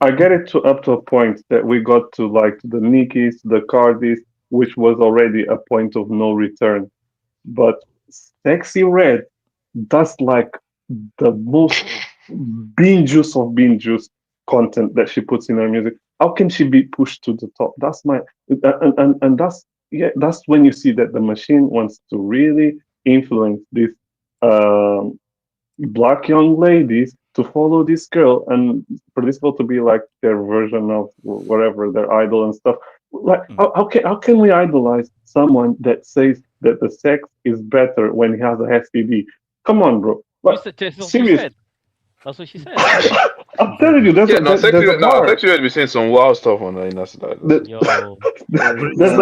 I get it up to a point that we got to, like, the Nickies, the Cardis, which was already a point of no return. But Sexy Red, that's like the most bean juice of bean juice content that she puts in her music. How can she be pushed to the top? That's that's when you see that the machine wants to really influence these black young ladies to follow this girl, and for this girl to be like their version of whatever, their idol and stuff. Like, how can we idolize someone that says that the sex is better when he has a STD? Come on, bro. Like, serious. That's what she said. I'm telling you, Sexy Red be saying some wild stuff on her. There's a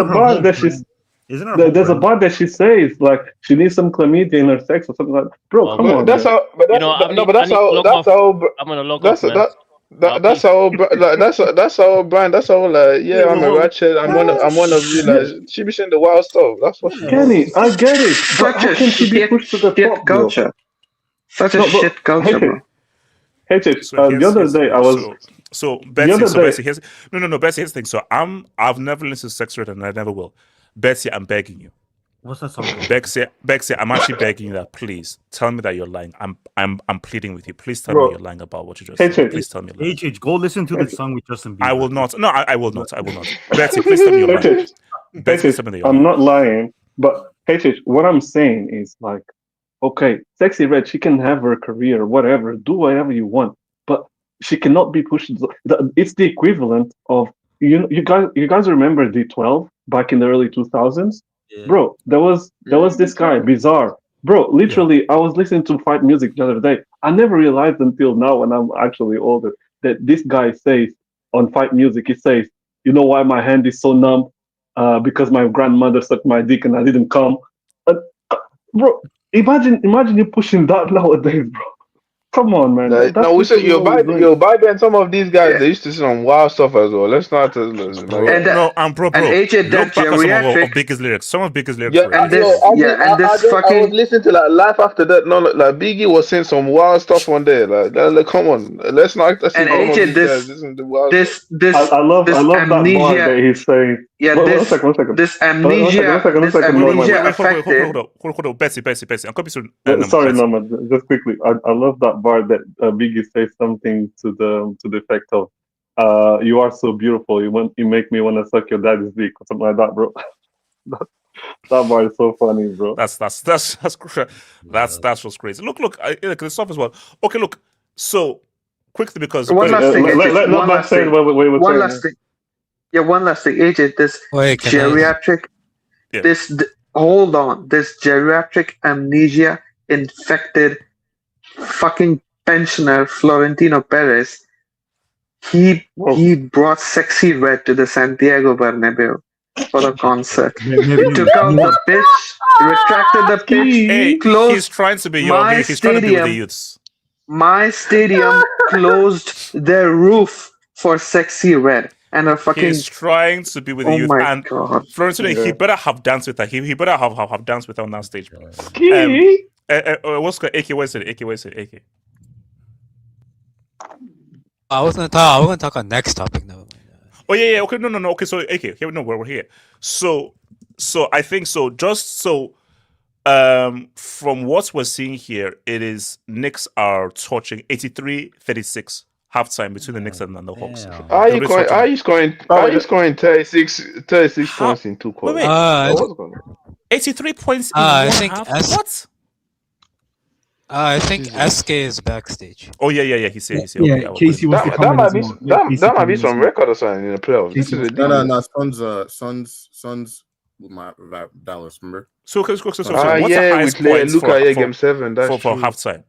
bar that she's. There's a part that she says, like, she needs some chlamydia in her sex or something like that. Bro, come on. That's how. But that's how. I'm gonna log off, man. That's our like that's our brand. That's our like. Yeah, I'm a ratchet. I'm one of you. Like she be saying the wild stuff. That's what she. Kenny, I get it, but Such how a can she be shit, pushed to the shit top, bro? culture. Such a No, but shit culture, bro. The other day I was. So the Betsy, other day, Betsy, Betsy, here's the thing. So I've never listened to Sex Red and I never will. Betsy, I'm begging you. What's that song called? Betsy, I'm actually begging you that please tell me that you're lying. I'm pleading with you. Please tell Bro. me you're lying about what you just said. Please tell me you're lying. Go listen to the song with Justin Bieber. I will not. No, I will not. I will not. Betsy, please tell me you're lying. Betsy, please tell me that you're I'm lying. not lying, but what I'm saying is like, okay, Sexy Red, she can have her career, whatever, do whatever you want, but she cannot be pushed. It's the equivalent of you guys remember D12 back in the early 2000s? Yeah. Bro, there was this guy, Bizarre. Bro, literally, I was listening to fight music the other day. I never realized until now, when I'm actually older, that this guy says on fight music, he says, "You know why my hand is so numb? Because my grandmother sucked my dick and I didn't come." Bro, imagine you pushing that nowadays, bro. Come on, man. Like, no, we said you're by then. Some of these guys they used to sit on wild stuff as well. Let's not. Bro, look back at some of Biggie's lyrics. Some of Biggie's lyrics. Yeah, I was listening to like Life After That. No, like Biggie was saying some wild stuff on there. Like come on, let's not. And AJ, I love that bar that he's saying. Yeah, one second. This amnesia affected. Hold on, Betsy. I'm copying soon. Sorry, Norman. Just quickly, I love that bar that Biggie says something to the effect of, "You are so beautiful. You make me want to suck your daddy's dick," or something like that, bro. That bar is so funny, bro. That's what's crazy. Look, the stuff as well. Okay, look. So quickly because one last thing. One last thing, AJ. This geriatric. Hold on. This geriatric amnesia infected fucking pensioner Florentino Perez. He brought Sexy Red to the Santiago Bernabeu for a concert. He took out the pitch, retracted the pitch, closed. He's trying to be young. He's trying to be with the youths. My stadium closed their roof for Sexy Red. And a fucking. He's trying to be with the youth, and Florentino, he better have danced with her. He better have danced with her on that stage. What's called AK? Where's it? AK. I was gonna talk on next topic now. Oh yeah. Okay, no. Okay, so AK, here, no, we're here. So I think so. Just so, from what we're seeing here, it is Knicks are touching 83-36 halftime between the Knicks and the Hawks. Are you scoring 36 points in two quarters? 83 points. I think what? I think SK is backstage. Oh yeah. He said. Yeah, Casey was that might be some record or something in the playoffs. No. Suns. With my Dallas, remember? So what's the highest points for Game 7? For halftime?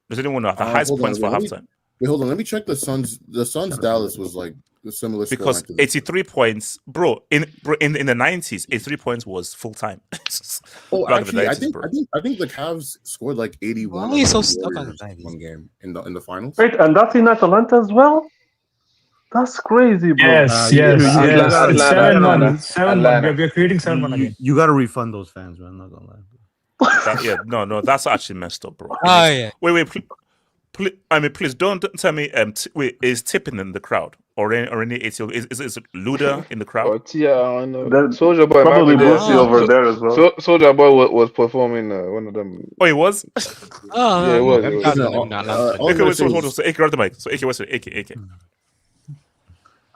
Does anyone know the highest points for halftime? Wait, hold on. Let me check the Suns. The Suns Dallas was like a similar because 83 points, bro. In the 90s, 83 points was full time. Actually, 90s, I think the Cavs scored like 81. Why are you so stuck on the 90s? One game in the finals. Wait, and that's in Atlanta as well. That's crazy, bro. Yes. 7-1. We're creating 7-1 again. You got to refund those fans, man. I'm not gonna lie. No, that's actually messed up, bro. Yeah. Wait. Please don't tell me. Wait, is Tipping in the crowd or any ATL? Is Luda in the crowd? Yeah, I know. Soldier Boy probably Bussy over there as well. Soldier Boy was performing one of them. Oh, he was. Yeah, it was. Okay, wait. So AK, grab the mic. So AK, what's it? AK.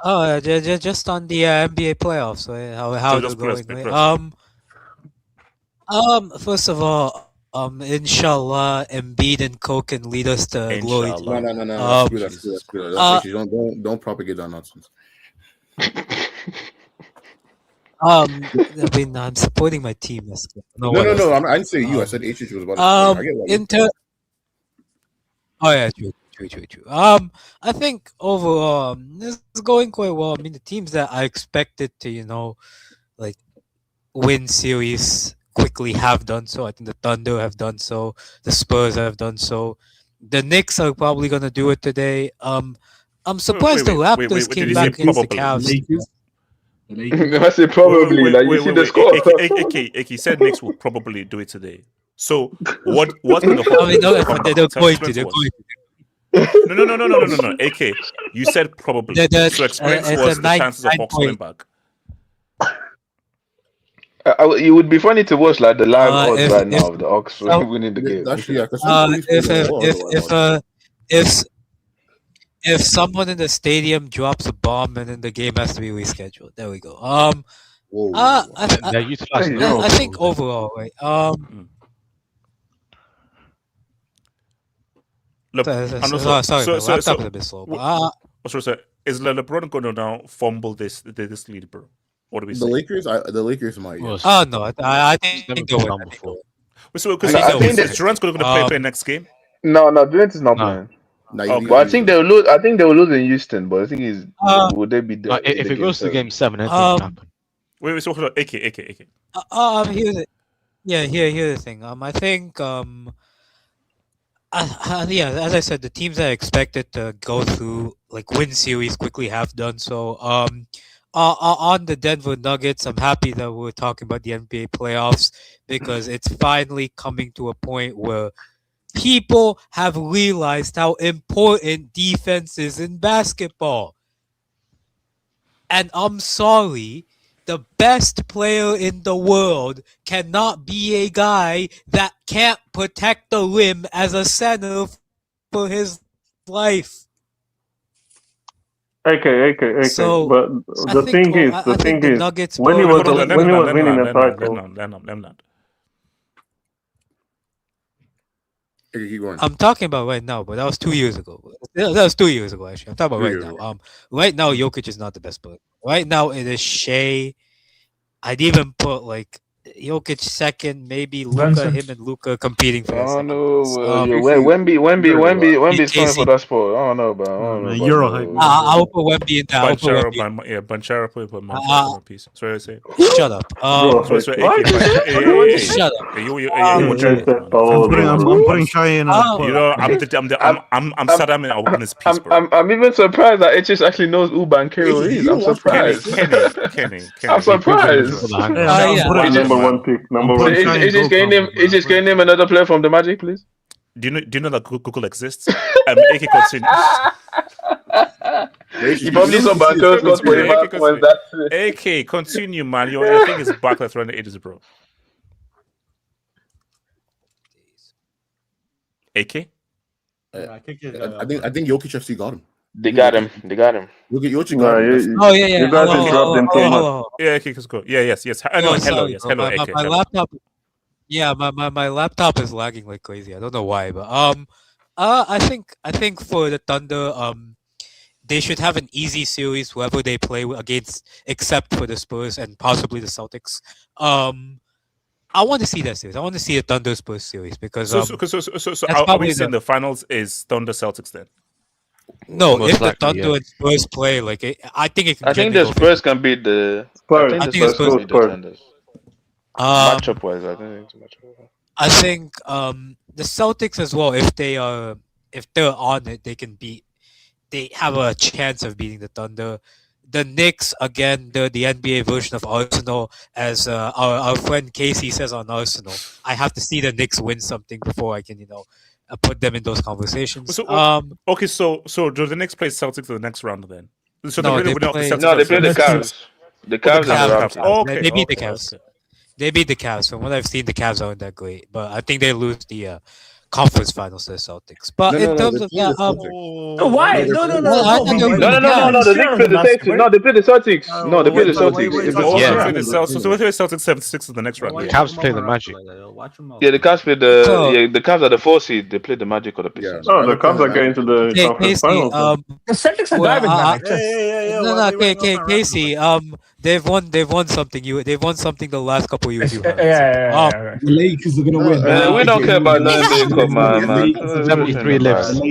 Oh, just on the NBA playoffs. How they're going? First of all. Inshallah, Embiid and Coke can lead us to glory. No. Screw that. Don't propagate that nonsense. I mean, I'm supporting my team. No. I didn't say you. I said HH was about to. Oh yeah, true. I think overall, this is going quite well. I mean, the teams that I expected to, win series quickly have done so. I think the Thunder have done so. The Spurs have done so. the Knicks are probably gonna do it today. I'm surprised the Raptors Did came you say back against the probably? Cavs. I say probably. Like you see the score. AK said Knicks will probably do it today. So what can the I mean, no, Hawks come back? they're going Explain to. to us. No. AK, you said probably. So explain to us the chances of Hawks coming back. It would be funny to watch like the live odds if- right now if- of the Hawks winning the game. Actually, yeah, because if someone in the stadium drops a bomb and then the game has to be rescheduled, there we go. I think overall, right? Sorry, my laptop is a bit slow. Is LeBron going to now fumble this lead, bro? What do we say? The Lakers might. Yes. Oh no, I think they'll win. So is Durant's going to play next game? No, Durant is not playing. But I think they'll lose. I think they will lose in Houston. But the thing is, would they be there? If it goes to game 7, anything can happen. Wait, so hold on. AK. Here's the thing. I think as I said, the teams that I expected to go through win series quickly have done so. On the Denver Nuggets, I'm happy that we're talking about the NBA playoffs because it's finally coming to a point where people have realized how important defense is in basketball. And I'm sorry, the best player in the world cannot be a guy that can't protect the rim as a center for his life. Okay. So, but the thing is, Nuggets, when he was winning the title. Keep going. I'm talking about right now, but that was 2 years ago. That was 2 years ago, actually. I'm talking about right now. Right now, Jokic is not the best player. Right now, it is Shea. I'd even put Jokic second, maybe Luka. Him and Luka competing for. Oh no, Wemby's coming for that spot. I don't know, but Euro hype. I'll put Wemby in there. Banchero put my piece. Sorry, I say. Shut up. Shut up. I'm putting Shy in. I'm Saddam in our his piece, bro. I'm even surprised that HS actually knows who Banchero is. I'm surprised. Kenny. I'm surprised. Number one pick. Is just getting him another player from the Magic, please? Do you know that Google exists? AK continues. You probably saw Banchero got 25 points. AK, continue, man. Your thing is back left around the edges, bro. AK? I think Jokic FC got him. They got him. Look at Jokic got him. Oh yeah. You guys interrupt them too much. Yeah, okay, let's go. Yes. Hello, AK. My laptop. Yeah, my laptop is lagging like crazy. I don't know why, but I think for the Thunder, they should have an easy series whoever they play against, except for the Spurs and possibly the Celtics. I want to see that series. I want to see the Thunder Spurs series because so are we saying the finals is Thunder Celtics then? No, if the Thunder and Spurs play, I think it can. I think the Spurs can beat the Spurs. I think the Spurs beat the Thunder. Matchup wise, I think it's matchup. I think the Celtics as well. If they're on it, they have a chance of beating the Thunder. The Knicks, again, they're the NBA version of Arsenal, as our friend Casey says on Arsenal. I have to see the Knicks win something before I can, put them in those conversations. So do the Knicks play Celtics in the next round then? So they play the Cavs. The Cavs and the Raptors. Okay, they beat the Cavs. They beat the Cavs. From what I've seen, the Cavs aren't that great, but I think they lose the conference finals to the Celtics. But in terms of why? No. The Knicks play the Celtics. No, they play the Celtics. No, they play the Celtics. So we play Celtics 76 in the next round. The Cavs play the Magic. Yeah, the Cavs play the Cavs are the 4th seed. They play the Magic or the Pistons. Oh, the Cavs are getting to the conference finals. The Celtics are garbage, man. Casey, they've won something. They've won something the last couple of years. The Lakers are gonna win. We don't care about that. Man. 73 lives.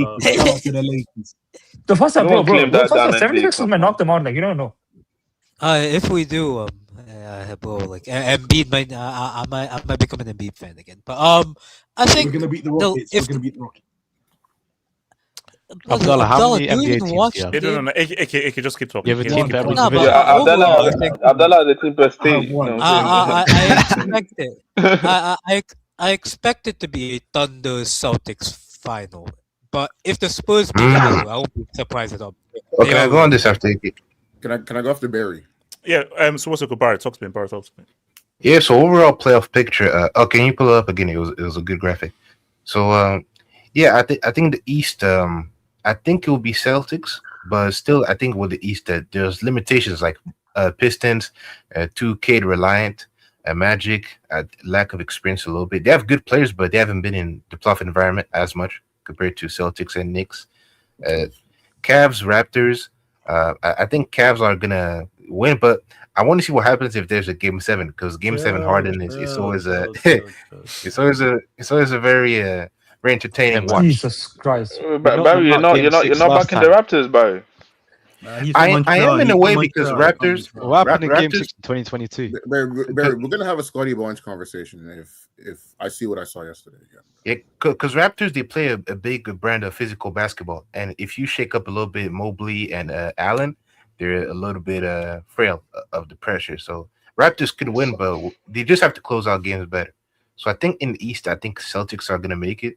The first time, bro, 76ers might knock them out. You don't know. If we do, bro, Embiid might. I might become an Embiid fan again. But I think we're gonna beat the Rockets. We're gonna beat the Rockets. Abdullah, how many do you NBA even teams watch do you have? the game? No. AK, just keep talking. You have a Keep team for every talking. No, but division. overall, I think Abdallah, the team per I have state. You one. know what I'm saying? I expect it. I expect it to be a Thunder Celtics final. But if the Spurs beat them, I won't be surprised at all. Okay, I go on this after AK. Can I go after Barry? Yeah. So what's a good Barry? Talk to me. Barry, talk to me. Yeah, so overall playoff picture. Can you pull it up again? It was a good graphic. So yeah, I think the East. I think it will be Celtics, but still, I think with the East, there's limitations like Pistons, too Cade reliant, Magic, lack of experience a little bit. They have good players, but they haven't been in the playoff environment as much compared to Celtics and Knicks. Cavs, Raptors. I think Cavs are gonna win, but I want to see what happens if there's a Game 7, because Game 7 Harden is always a it's always a very very entertaining watch. Jesus Christ. Barry, you're not backing the Raptors, Barry. I am in a way because Raptors. What happened in Game Raptors- 6 in 2022? Barry, we're gonna have a Scotty Barnes conversation if I see what I saw yesterday. Yeah, because Raptors, they play a big brand of physical basketball, and if you shake up a little bit Mobley and Allen, they're a little bit frail of the pressure. So Raptors could win, but they just have to close out games better. So I think in the East, I think Celtics are gonna make it,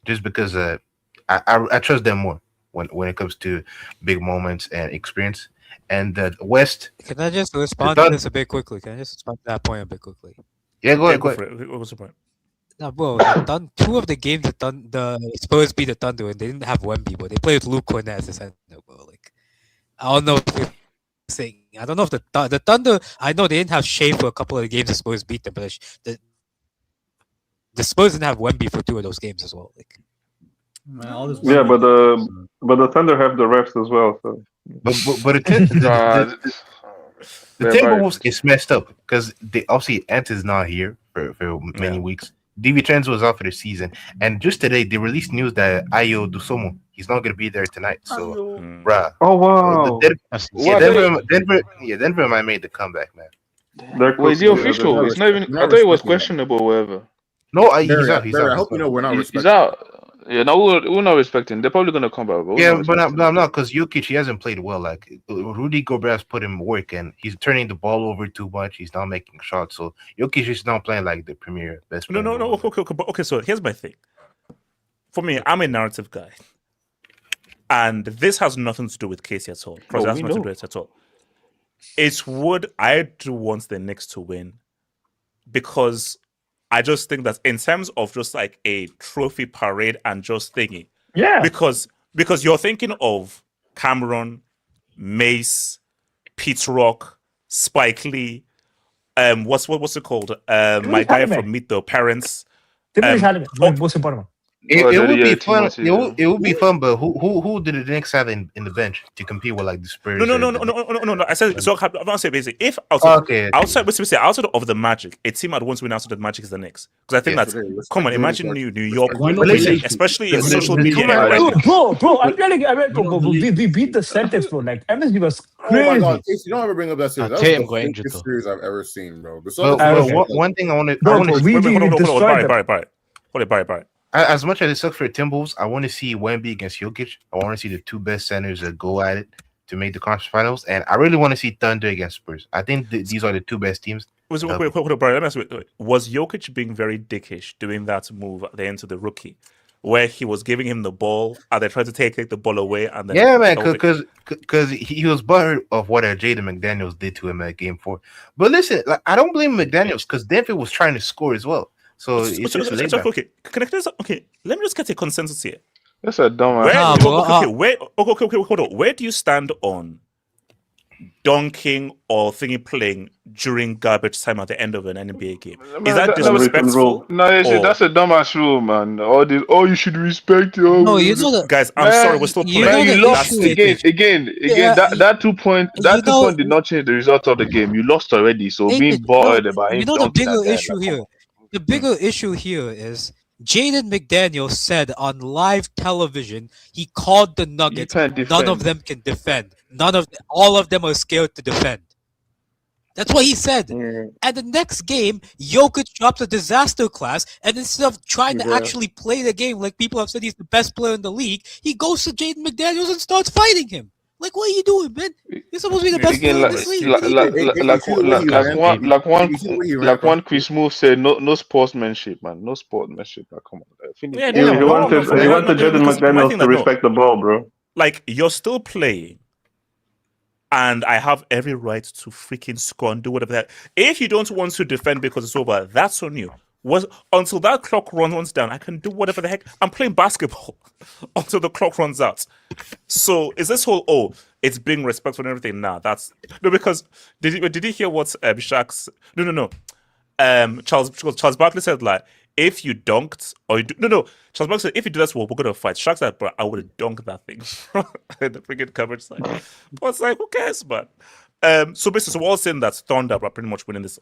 just because I trust them more when it comes to big moments and experience. And the West. Can I just respond to this a bit quickly? Can I just respond to that point a bit quickly? Yeah, go ahead. What's the point? No, bro. Two of the games the Spurs beat the Thunder and they didn't have Wemby, but they played with Luke Cornet as the center, bro. Like, I don't know if you're saying. I don't know if the Thunder. I know they didn't have Shea for a couple of the games the Spurs beat them, but the Spurs didn't have Wemby for two of those games as well. Like, yeah, but the Thunder have the refs as well. So. But the Timberwolves is messed up because they obviously Ant is not here for many weeks. DiVincenzo was out for the season, and just today they released news that Ayo Dosomo he's not going to be there tonight. So, bruh. Oh wow. Denver might make the comeback, man. Wait, is he official? It's not even. I thought it was questionable, or whatever. No, he's out. He's out. I hope you know we're not. He's out. Yeah, no, we're not respecting. They're probably gonna come back. But I'm not because Jokic he hasn't played well. Like Rudy Gobert's put him work, and he's turning the ball over too much. He's not making shots. So Jokic is not playing like the premier best. No. Okay. So here's my thing. For me, I'm a narrative guy, and this has nothing to do with Casey at all. Because that's nothing to do with it at all. It's what I do want the Knicks to win, because I just think that in terms of just like a trophy parade and just thinking, because you're thinking of Cameron, Mace, Pete Rock, Spike Lee, what's it called? My guy from Meet the Parents. Most important one. It would be fun. It would be fun, but who did the Knicks have in the bench to compete with like the Spurs? No. I said so. I'm not saying basically if outside of the Magic, a team I'd want to win outside of the Magic is the Knicks, because I think that's come on. Imagine New York, especially in social media. Bro, I'm telling you, we beat the Celtics, bro. Like MSG was crazy. Oh my God, Casey, you don't ever bring up that series. That was the biggest series I've ever seen, bro. One thing I want to. Hold it. As much as it sucks for the Timberwolves, I want to see Wemby against Jokic. I want to see the two best centers go at it to make the conference finals, and I really want to see Thunder against Spurs. I think these are the two best teams. Wait, Brian, let me ask you, was Jokic being very dickish doing that move at the end to the rookie, where he was giving him the ball and they tried to take the ball away? And then because he was butthurt of what Jaden McDaniels did to him at Game 4. But listen, like, I don't blame McDaniels because Denver was trying to score as well. So it's just okay. Let me just get a consensus here. That's a dumb. Hold on. Where do you stand on dunking or playing during garbage time at the end of an NBA game? Is that disrespectful? No, that's a dumbass rule, man. You should respect your. No, you know guys. I'm sorry, we're still playing. You lost again. That 2 point. That 2 point did not change the result of the game. You lost already. So being bothered about him. You know the bigger issue here. The bigger issue here is Jaden McDaniels said on live television he called the Nuggets. None of them can defend. All of them are scared to defend. That's what he said. And the next game, Jokic drops a disaster class, and instead of trying to actually play the game like people have said he's the best player in the league, he goes to Jaden McDaniels and starts fighting him. Like, what are you doing, man? You're supposed to be the best player in this league. Like one Chris Move said, no sportsmanship, man. No sportsmanship. Like, come on. He wanted Jaden McDaniels to respect the ball, bro. Like, you're still playing, and I have every right to freaking score and do whatever that. If you don't want to defend because it's over, that's on you. Until that clock runs down, I can do whatever the heck. I'm playing basketball until the clock runs out. So is this whole it's being respectful and everything? Nah, that's no. Because did you hear what Shaq's? No. Charles Barkley said, like, if you dunked or you do, Charles Barkley said, if you do this, we're gonna fight. Shaq said, bro, I would have dunked that thing. The freaking coverage side. But it's like, who cares, man? So basically, we're all saying that Thunder are pretty much winning this.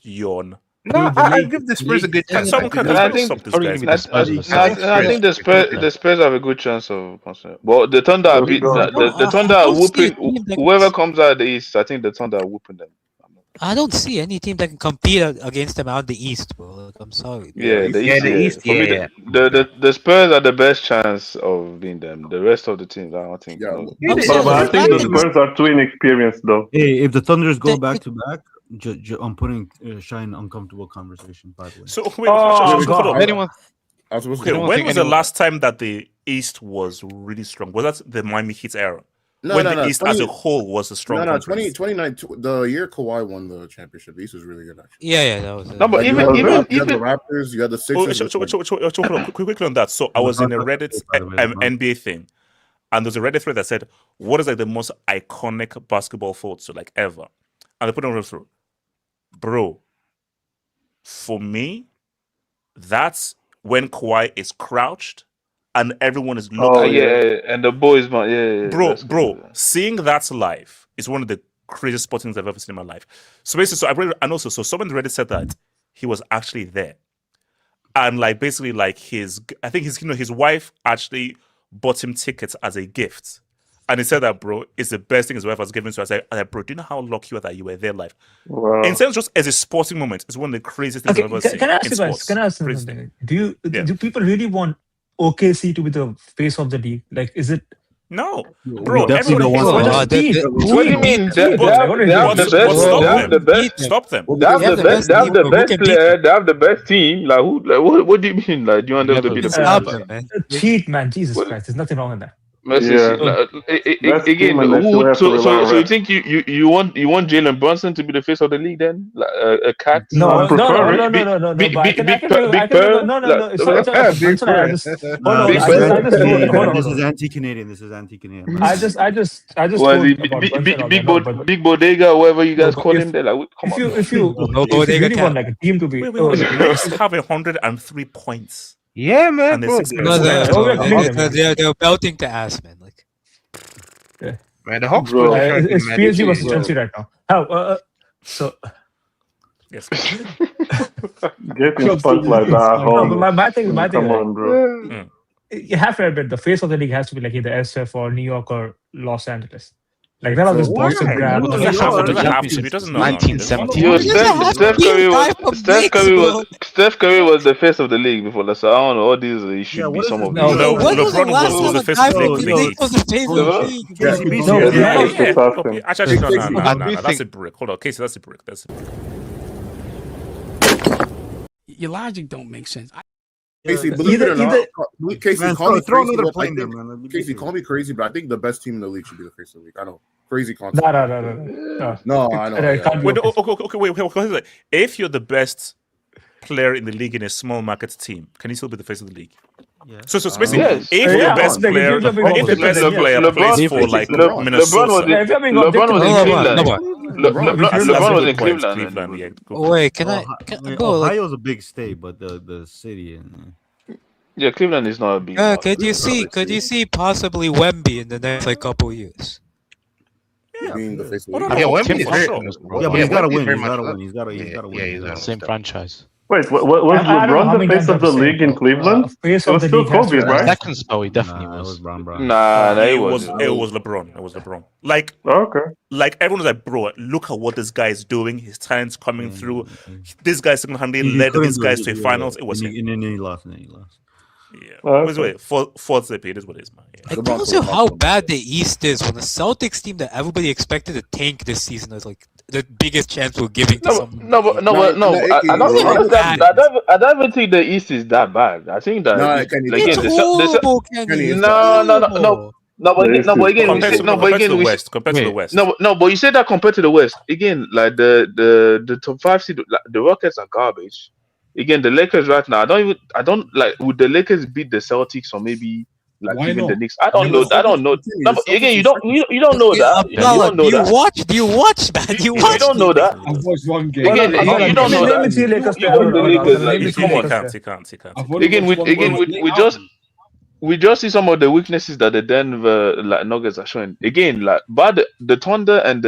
Yawn. No, I give the Spurs a good chance. I think the Spurs have a good chance of. Well, the Thunder are beat. The Thunder are whooping whoever comes out of the East. I think the Thunder are whooping them. I don't see any team that can compete against them out of the East, bro. Like, I'm sorry. Yeah, the East. The Spurs are the best chance of being them. The rest of the teams, I don't think. But I think the Spurs are too inexperienced, though. Hey, if the Thunders go back to back, I'm putting Shine uncomfortable conversation. By the way. So wait, when was the last time that the East was really strong? Was that the Miami Heat era? The East as a whole was a strong. 2009, the year Kawhi won the championship, the East was really good. Actually. Yeah, that was. No, but you had the Raptors, you had the Sixers. Quickly on that. So I was in a Reddit NBA thing, and there's a Reddit thread that said, "What is like the most iconic basketball photo like ever?" And they put it through. Bro, for me, that's when Kawhi is crouched and everyone is looking. And the boys, man, bro, seeing that live is one of the craziest spot things I've ever seen in my life. So basically, so someone already said that he was actually there, and like basically like his wife actually bought him tickets as a gift. And he said that, bro, it's the best thing his wife has given to us. I said, bro, do you know how lucky you are that you were there live? Wow. In terms just as a sporting moment, it's one of the craziest things I've ever seen. Can I ask you guys? Can I ask you something? Do people really want OKC to be the face of the league? Like, is it? No, bro. Everyone what do you mean? They have the best. Stop them. They have the best player. They have the best team. Like who? Like, what do you mean? Like, do you want them to be the best? Cheat, man. Jesus Christ, there's nothing wrong with that. Again, so you think you want Jalen Brunson to be the face of the league then? Like a cat? No. Big This is anti-Canadian. Big Bodega, whoever you guys call him. There, like, come on. If you really want like a team to be, we have 103 points. Yeah, man. Bro. They're belting to ass, man. Like, man, the Hawks. It's PSG versus Chelsea right now. How? Yes. Getting spotlight. My thing. Come on, bro. You have to admit the face of the league has to be like either SF or New York or Los Angeles. Like none of this Boston grab. He doesn't know. 1970. Steph Curry was the face of the league before that. So I don't know. All these he should be some of these. LeBron was the face of the league. Actually, no. That's a brick. Hold on, Casey. That's a brick. Your logic don't make sense. Casey, believe it or not, Casey, call me crazy. Casey, call me crazy, but I think the best team in the league should be the face of the league. I know, crazy concept. No, I know. Wait. If you're the best player in the league in a small market team, can you still be the face of the league? Yeah. So basically, if the best player, plays for like Minnesota, LeBron was in Cleveland. Wait, can I go? Ohio's a big state, but the city. Yeah, Cleveland is not a big. Could you see possibly Wemby in the next like couple years? Being the face of the Wemby's but he's got to win. He's got to win. Same franchise. Wait, was I don't know how LeBron the many face times of I've the said, league in Cleveland? face It of was the still league has to Kobe, be right? Second spell, he definitely Nah, it was Brown. Nah, it it was wasn't. it was LeBron. It was LeBron. Like Okay. like everyone's like, bro, look at what this guy is doing. His talent's coming through. This guy single-handedly He led couldn't these do guys it. to a finals. It was him. And then he lost. And then he lost. Yeah. Okay. Wait, fourth zip. It is what it is, man. Yeah. It tells you how bad the East is when the Celtics team that everybody expected to tank this season is like the biggest chance we're giving to someone. I don't even think the East is that bad. I think that It's horrible, Kenny. But again, compared to the West. Compared to the West. But you said that compared to the West. Again, like the top 5 seed, like, the Rockets are garbage. Again, the Lakers right now, I don't like, would the Lakers beat the Celtics or maybe like Why even not? the Knicks? I don't know. No, but again, you don't know that. You don't know Do you that. watch, man? You don't know that. I've watched one game. Again, you don't know that. You want the Lakers, like, come on. Again, we just see some of the weaknesses that the Denver like Nuggets are showing. Again, like, but the Thunder and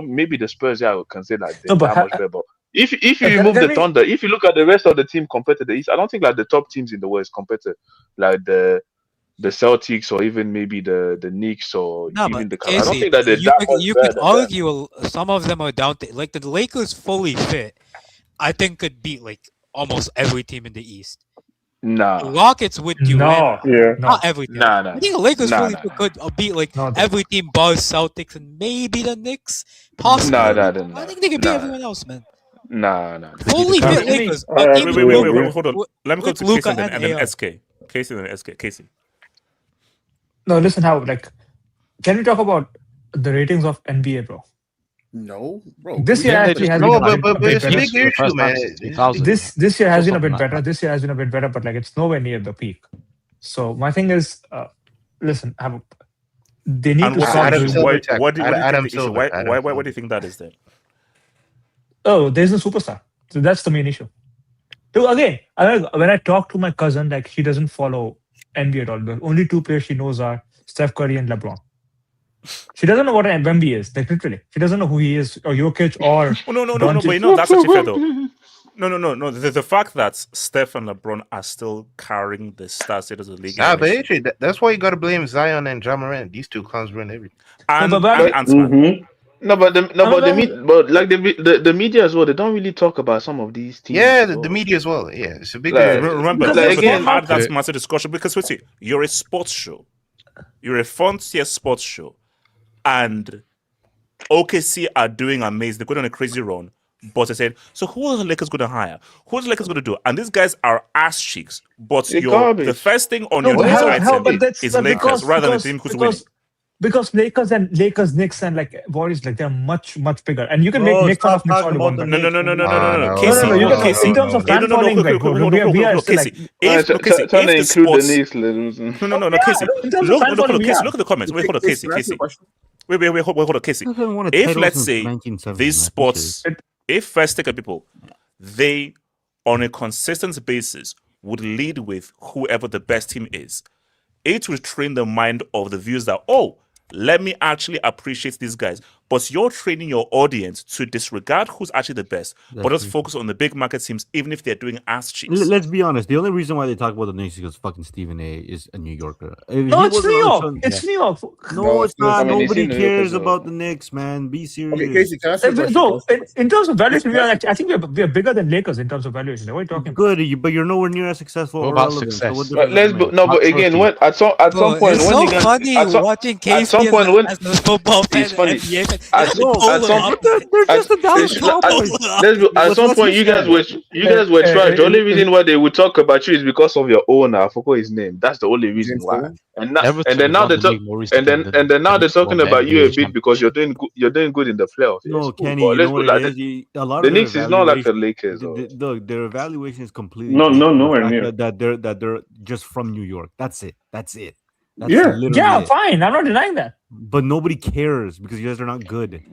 maybe the Spurs, yeah, I would consider like they're that much better. But if you remove the Thunder, if you look at the rest of the team compared to the East, I don't think like the top teams in the West compared to like the Celtics or even maybe the Knicks or even the Cavs. I don't think that they're that much you better could argue some of them are down to, like the Lakers fully fit. I think could beat like almost every team in the East. Nah. The Rockets would do not every team. Nah. I think the Lakers fully could beat like every team bars Celtics and maybe the Knicks. Possibly. I think they could beat everyone else, man. Nah. Fully fit Lakers. Wait, hold on. Let me go to Casey and then SK. Casey and then SK. Casey. No, listen, how like, can we talk about the ratings of NBA, bro? No, bro. This year actually has been a bit it's a big issue, man. This year has been a bit better. This year has been a bit better, but like it's nowhere near the peak. So my thing is, listen, they need to start doing. What do you think that is then? Oh, there's no superstar. So that's the main issue. So again, when I talk to my cousin, like she doesn't follow NBA at all. The only 2 players she knows are Steph Curry and LeBron. She doesn't know what an Wemby is, like literally. She doesn't know who he is, or Jokic, or no, but that's actually fair though. No. The fact that Steph and LeBron are still carrying the star status of the league. But actually, that's why you got to blame Zion and Ja Morant. These two clowns run everything. The media as well. They don't really talk about some of these teams. Yeah, the media as well. Yeah, it's a big. Remember, that's massive discussion because you're a sports show. You're a frontier sports show, and OKC are doing amazing. They're going on a crazy run. But I said, so who are the Lakers going to hire? Who are the Lakers going to do? And these guys are ass cheeks. But the first thing on your news item is Lakers rather than the team who's winning. Because Lakers, Knicks, and like Warriors, like they're much bigger, and you can make fun of Knicks all you want. No. Casey, in terms of fan following, we are still like. Trying to include the Knicks. No, Casey. Look at the comments. Wait, hold on, Casey. Wait, hold on, Casey. If let's say these sports, if first take people, they on a consistent basis would lead with whoever the best team is, it will train the mind of the viewers that, let me actually appreciate these guys. But you're training your audience to disregard who's actually the best, but just focus on the big market teams, even if they're doing ass cheeks. Let's be honest. The only reason why they talk about the Knicks is because fucking Stephen A. is a New Yorker. No, it's New York. It's New York. No, it's not. Nobody cares about the Knicks, man. Be serious. Okay, Casey, can I ask you a question? In terms of valuation, I think we are bigger than Lakers in terms of valuation. What are you talking about? Good, but you're nowhere near as successful or relevant. So but again, at some point, it's so funny watching Casey as a football fan. It's funny. At some point, you guys were trash. The only reason why they would talk about you is because of your owner. I forgot his name. That's the only reason why. And then now they're talking about you a bit because you're doing good in the playoffs. No, Kenny, you know what it is? The Knicks is not like the Lakers. Look, their evaluation is completely nowhere near that they're just from New York. That's it. That's fine. I'm not denying that. But nobody cares because you guys are not good.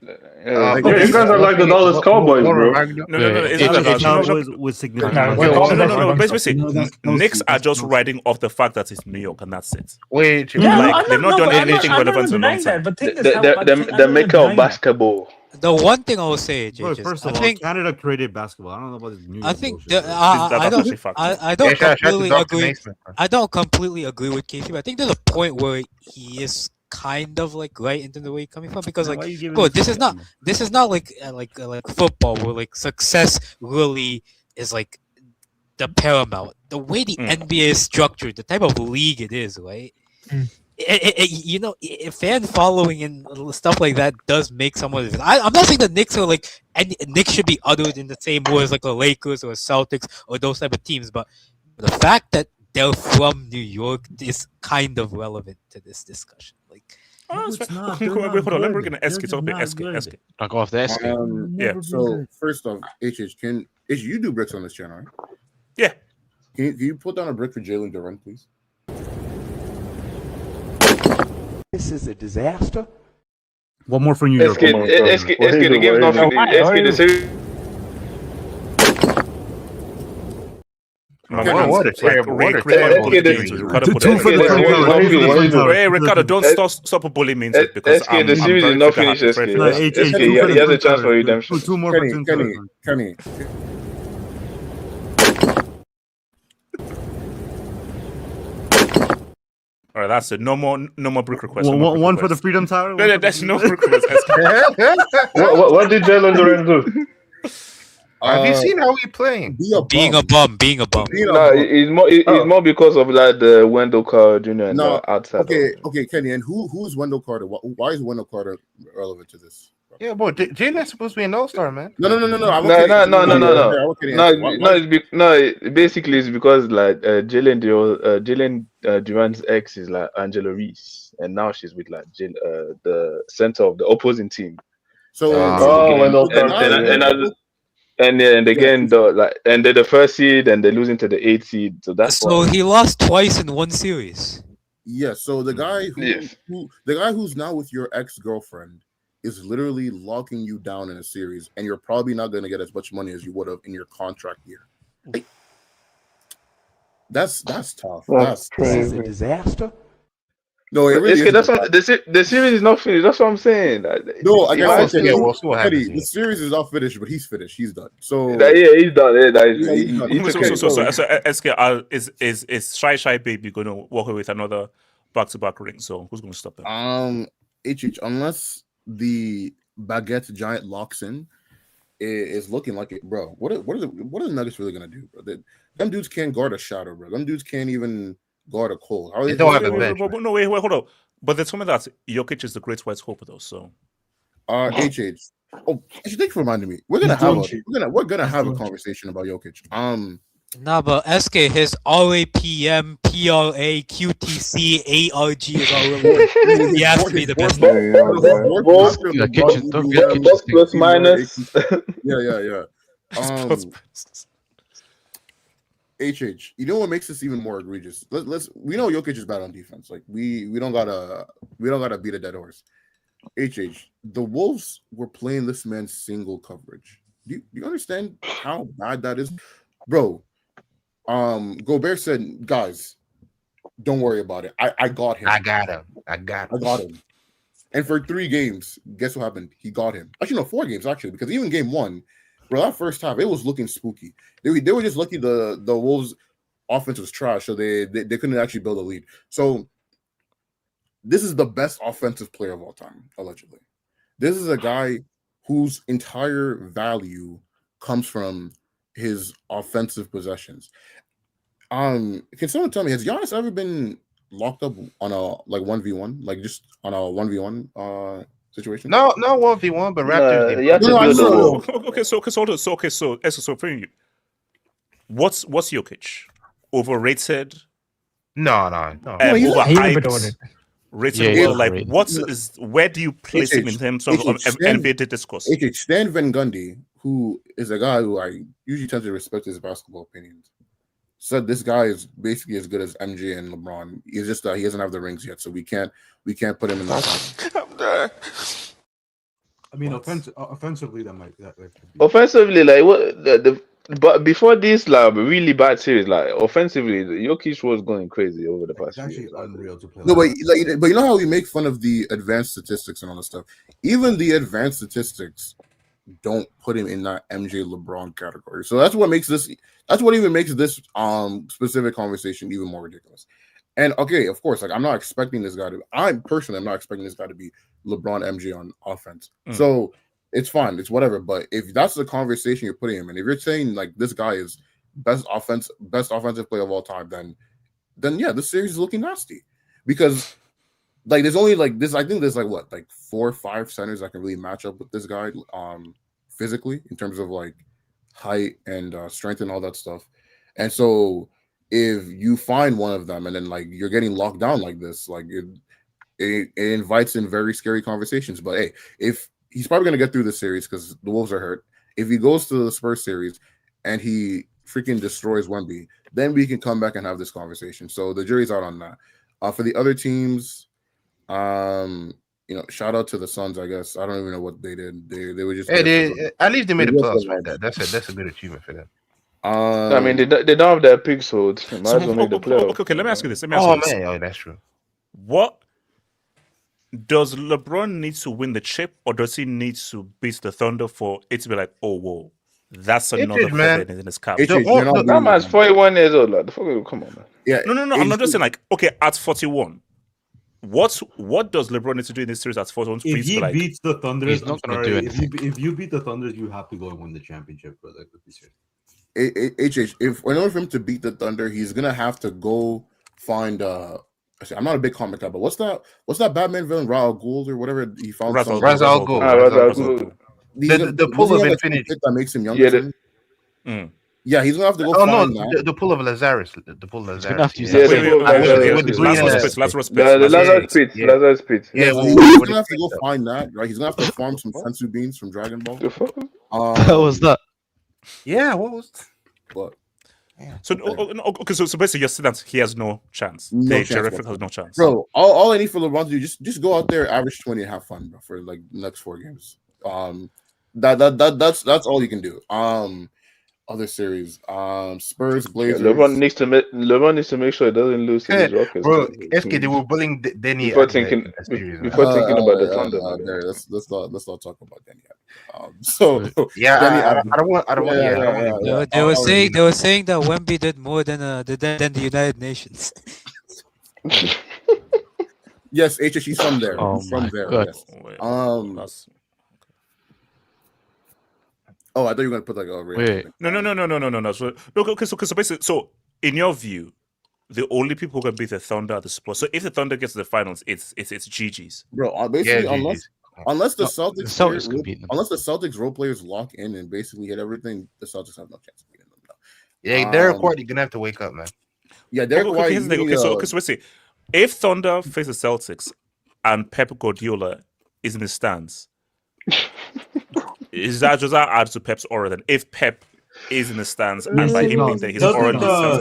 You guys are like the Dallas Cowboys, bro. No. Was significant. No. Basically, Knicks are just riding off the fact that it's New York, and that's it. Wait, they've not done anything relevant in a long time. The maker of basketball. the one thing I will say, Bro, JJ, first I of all, think Canada created basketball. I don't know about this New I York think bullshit. I don't shout out to completely Dr. agree. Naismith, man. I don't completely agree with Casey, but I think there's a point where he is kind of like right into the way he's coming from because Man, like, why you giving bro, him this shit, is not man? like football where like success really is like the paramount. The way the NBA is structured, the type of league it is, right? You know, fan following and stuff like that does make someone. I'm not saying the Knicks are like, and Knicks should be uttered in the same way as like the Lakers or Celtics or those type of teams, but the fact that they're from New York is kind of relevant to this discussion. Like, No, it's not. Wait, They're not hold on. Let me good. bring in They're SK. just Talk about not SK. good. SK. I'll go off the SK. Yeah. So first off, can you do bricks on this channel, right? Yeah. Can you put down a brick for Jalen Duran, please? This is a disaster. One more for New York. SK, the game's not finished. SK, the series. What a terrible Ricardo, don't stop bullying me into it because SK, the series is not finished. SK, he has a chance for redemption. Two more for Kenny. All right, that's it. No more brick requests. One for the Freedom Tower. No, that's no brick request. What did Jalen Duran do? Have you seen how he's playing? Being a bum. No, it's more because of like the Wendell Carter Jr. and the outside. Okay, Kenny, and who's Wendell Carter? Why is Wendell Carter relevant to this? Yeah, boy, Jalen's supposed to be an all-star, man. No. Basically, it's because like Jalen Duran's ex is like Angela Reese, and now she's with like the center of the opposing team. So, and again, they're the first seed, and they're losing to the 8th seed. So that's so he lost twice in one series. Yeah. So the guy who's now with your ex-girlfriend is literally locking you down in a series, and you're probably not going to get as much money as you would have in your contract year. That's tough. This is a disaster. No, it really that's what, the series is not finished. That's what I'm saying. No, I guess we'll see what happens. The series is not finished, but he's finished. He's done. So he's done. So SK is Shy Baby going to walk away with another back-to-back ring? So who's going to stop him? Unless the baguette giant locks in, is looking like it, bro. What are the Nuggets really gonna do, bro? Them dudes can't guard a shadow, bro. Them dudes can't even guard a cold. They don't have a bench. No, wait, hold on. But they told me that Jokic is the great white hope, though. So, HH. Oh, thank you for reminding me. We're gonna have a conversation about Jokic. Nah, but SK, his RAPM, PRA, QTC, ARG is all he has to be the best. Plus minus. Yeah. HH, you know what makes this even more egregious? We know Jokic is bad on defense. Like we don't gotta beat a dead horse. HH, the Wolves were playing this man's single coverage. Do you understand how bad that is, bro? Gobert said, guys, don't worry about it. I got him. I got him. And for 3 games, guess what happened? He got him. Actually, no, 4 games, actually, because even game 1, bro, that first half, it was looking spooky. They were just lucky the Wolves' offense was trash, so they couldn't actually build a lead. So this is the best offensive player of all time, allegedly. This is a guy whose entire value comes from his offensive possessions. Can someone tell me, has Giannis ever been locked up on a 1v1, like just on a 1v1 situation? No 1v1, but Raptors. So for you, what's Jokic? Overrated? No. Overhyped? Rated? Where do you place him in terms of NBA discourse? Stan Van Gundy, who is a guy who I usually tend to respect his basketball opinions, said this guy is basically as good as MJ and LeBron. He's just he doesn't have the rings yet, so we can't put him in the. I'm done. I mean, offensively, that might. Offensively, like what But before this, like really bad series, like offensively, Jokic was going crazy over the past few years. Unreal to play. No, but you know how we make fun of the advanced statistics and all this stuff. Even the advanced statistics don't put him in that MJ LeBron category. So that's what makes this. That's what even makes this specific conversation even more ridiculous. And okay, of course, like I'm not expecting this guy to. I'm not expecting this guy to be LeBron MJ on offense. So it's fine, it's whatever. But if that's the conversation you're putting him in, if you're saying like this guy is best offensive player of all time, then yeah, this series is looking nasty because like there's only like this. I think there's like what, like 4 or 5 centers that can really match up with this guy physically in terms of like height and strength and all that stuff. And so if you find one of them and then like you're getting locked down like this, like it invites in very scary conversations. But hey, if he's probably gonna get through the series because the Wolves are hurt. If he goes to the Spurs series and he freaking destroys Wemby, then we can come back and have this conversation. So the jury's out on that. For the other teams, shout out to the Suns. I guess I don't even know what they did. They were just at least they made the playoffs. Right? That's a good achievement for them. I mean, they don't have their picks, so might as well make the playoffs. Okay, let me ask you this. Man, that's true. What does LeBron need to win the chip, or does he need to beat the Thunder for it to be like, oh, whoa, that's another feather in his cap? That man's 41 years old. Like, come on, man. Yeah, no. I'm not just saying like, okay, at 41. What does LeBron need to do in this series at 41? If he beats the Thunder, he's not going to do anything. If you beat the Thunder, you have to go and win the championship, brother. If in order for him to beat the Thunder, he's gonna have to go find. I'm not a big comic guy, but what's that Batman villain, Ra's al Ghul or whatever he found? Ra's al Ghul. The pull of infinity that makes him younger. Yeah, he's gonna have to go find that. The pull of Lazarus. The pull of Lazarus. He's gonna have to use that. Lazarus Pit. Yeah, he's gonna have to go find that, right? He's gonna have to farm some sensu beans from Dragon Ball. What was that? Yeah, what was? What? Yeah. So basically, you're saying that he has no chance. Terrific has no chance. Bro, all I need for LeBron to do just go out there, average 20, and have fun, bro, for like the next 4 games. That's all you can do. Other series, Spurs, Blazers. LeBron needs to make sure he doesn't lose to these Rockets. Bro, SK, they were bullying Denny before thinking about the Thunder. Let's not talk about Denny. Yeah, I don't want. They were saying that Wemby did more than the United Nations. Yes, he's from there. Oh he's from there. God. Yes. Oh, I thought you were gonna put like a wait. No. So basically, so in your view, the only people who can beat the Thunder are the Spurs. So if the Thunder gets to the finals, it's GG's. Bro, basically, unless the Celtics can beat them. Unless the Celtics role players lock in and basically hit everything, the Celtics have no chance of beating them. Yeah, Derek White, you're gonna have to wake up, man. Yeah, Derek White. So let's see. If Thunder face the Celtics and Pep Guardiola is in the stands. Is that just add to Pep's aura then? If Pep is in the stands and by him being there, he's already yeah.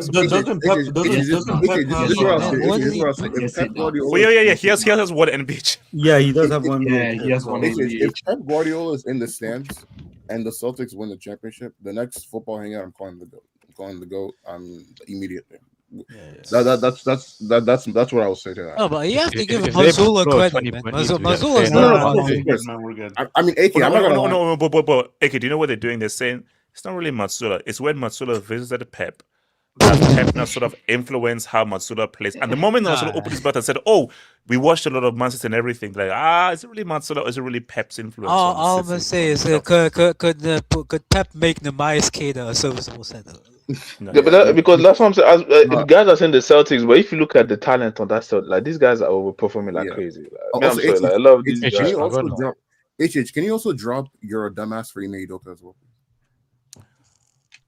He has one NBA. Yeah, he does have one. Yeah, he has one. If Pep Guardiola is in the stands and the Celtics win the championship, the next football hangout, I'm calling the GOAT. I'm calling the GOAT immediately. That's what I will say to that. No, but you have to give Mazzulla credit, man. Mazzulla's not. We're good. I mean, AK. I'm not gonna. No, but AK, do you know what they're doing? They're saying it's not really Mazzulla. It's when Mazzulla visited Pep. That Pep now sort of influenced how Mazzulla plays. And the moment Mazzulla opened his mouth and said, "Oh, we watched a lot of Manchester and everything," like, is it really Mazzulla or is it really Pep's influence? All I'm gonna say is, could Pep make Nehemiah Skada a serviceable center? Because that's what I'm saying. The guys are saying the Celtics, but if you look at the talent on that side, like these guys are overperforming like crazy. Like, I'm sorry, I love these guys. Can you also drop "You're a Dumbass" for Ime Udoka as well?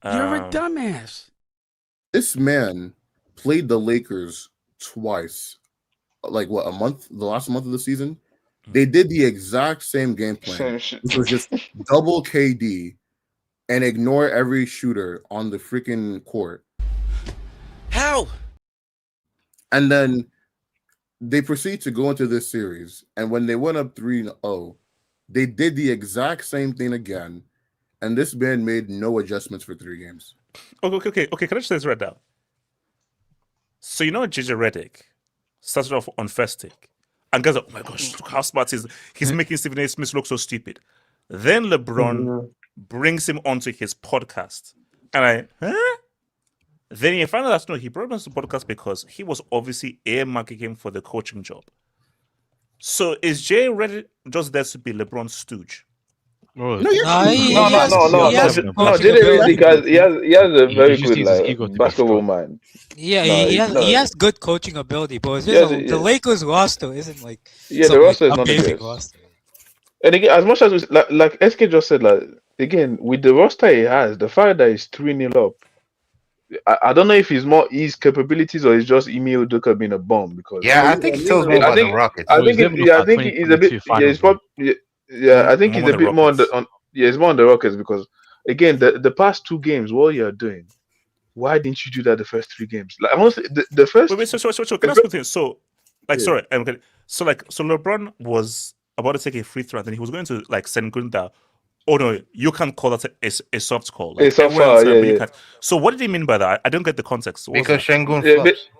You're a dumbass. This man played the Lakers twice, like what, the last month of the season. They did the exact same game plan, which was just double KD and ignore every shooter on the freaking court. How? And then they proceed to go into this series, and when they went up 3-0, they did the exact same thing again, and this man made no adjustments for 3 games. Okay. Can I just say this right now? So you know, JJ Redick started off on first take, and guys are, oh my gosh, look how smart he's making Stephen A. Smith look so stupid. Then LeBron brings him onto his podcast, and then you find out that no, he brought him onto the podcast because he was obviously earmarking him for the coaching job. So is Jay Redick just there to be LeBron's stooge? No. JJ Redick he has a very good basketball mind. He has good coaching ability, but the Lakers roster isn't like the roster is not the amazing best. roster. And again, as much as like SK just said, like again with the roster he has, the fact that he's 3-0 up, I don't know if it's more his capabilities or it's just Ime Udoka being a bomb. Because I think it tells more about the Rockets. I think he's a bit. I think he's a bit more on. It's more on the Rockets because again, the past 2 games, what you're doing, why didn't you do that the first 3 games? Like honestly, the first. Wait. So can I ask you something? So, sorry, so LeBron was about to take a free throw, and then he was going to like send Gunda. Oh no, you can't call that a soft call. Like, a soft foul, yeah. So what did he mean by that? I don't get the context. Because Şengün flops.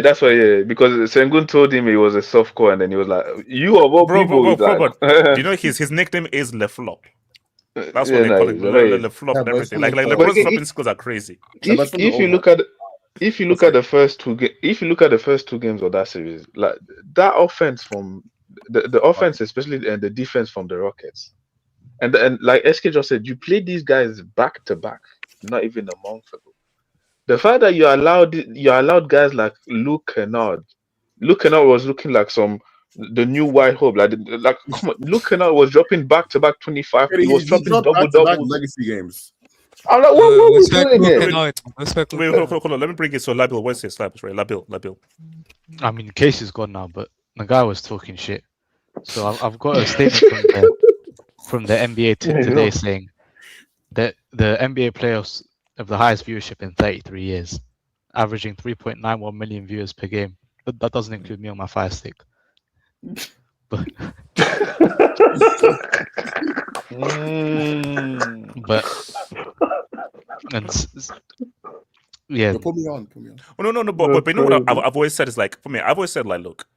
That's why. Because Şengün told him it was a soft call, and then he was like, "You of all people." Bro, you know his nickname is Le Flop. That's what they call it, Le Flop and everything. Like LeBron's flopping skills are crazy. If you look at the first 2 games of that series, like that offense from the offense, especially and the defense from the Rockets, and like SK just said, you play these guys back to back, not even a month ago. The fact that you allowed guys like Luke Kennard was looking like the new white hope, like come on, Luke Kennard was dropping back to back 25. He was dropping double legacy games. I'm like, what are we doing here? Wait, hold on. Let me bring it. So Labil, what's his slabs, right? Labil. I mean, Case is gone now, but the guy was talking shit. So I've got a statement from the NBA today saying that the NBA playoffs have the highest viewership in 33 years, averaging 3.91 million viewers per game. That doesn't include me on my Fire Stick. But yeah. Put me on. Oh, no. But you know what I've always said is like, for me, I've always said like, look,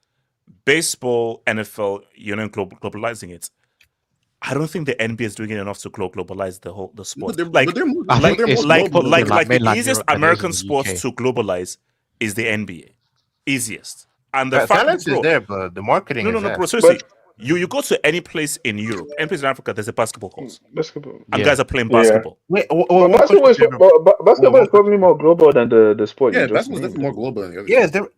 baseball, NFL, globalizing it. I don't think the NBA is doing it enough to globalize the sport. Like the easiest American sport to globalize is the NBA. Easiest. And the talent is there, but the marketing is there. Bro, seriously. You go to any place in Europe, any place in Africa, there's a basketball course. And guys are playing basketball. Wait, basketball is probably more global than the sport. Yeah, basketball is definitely more global than the other.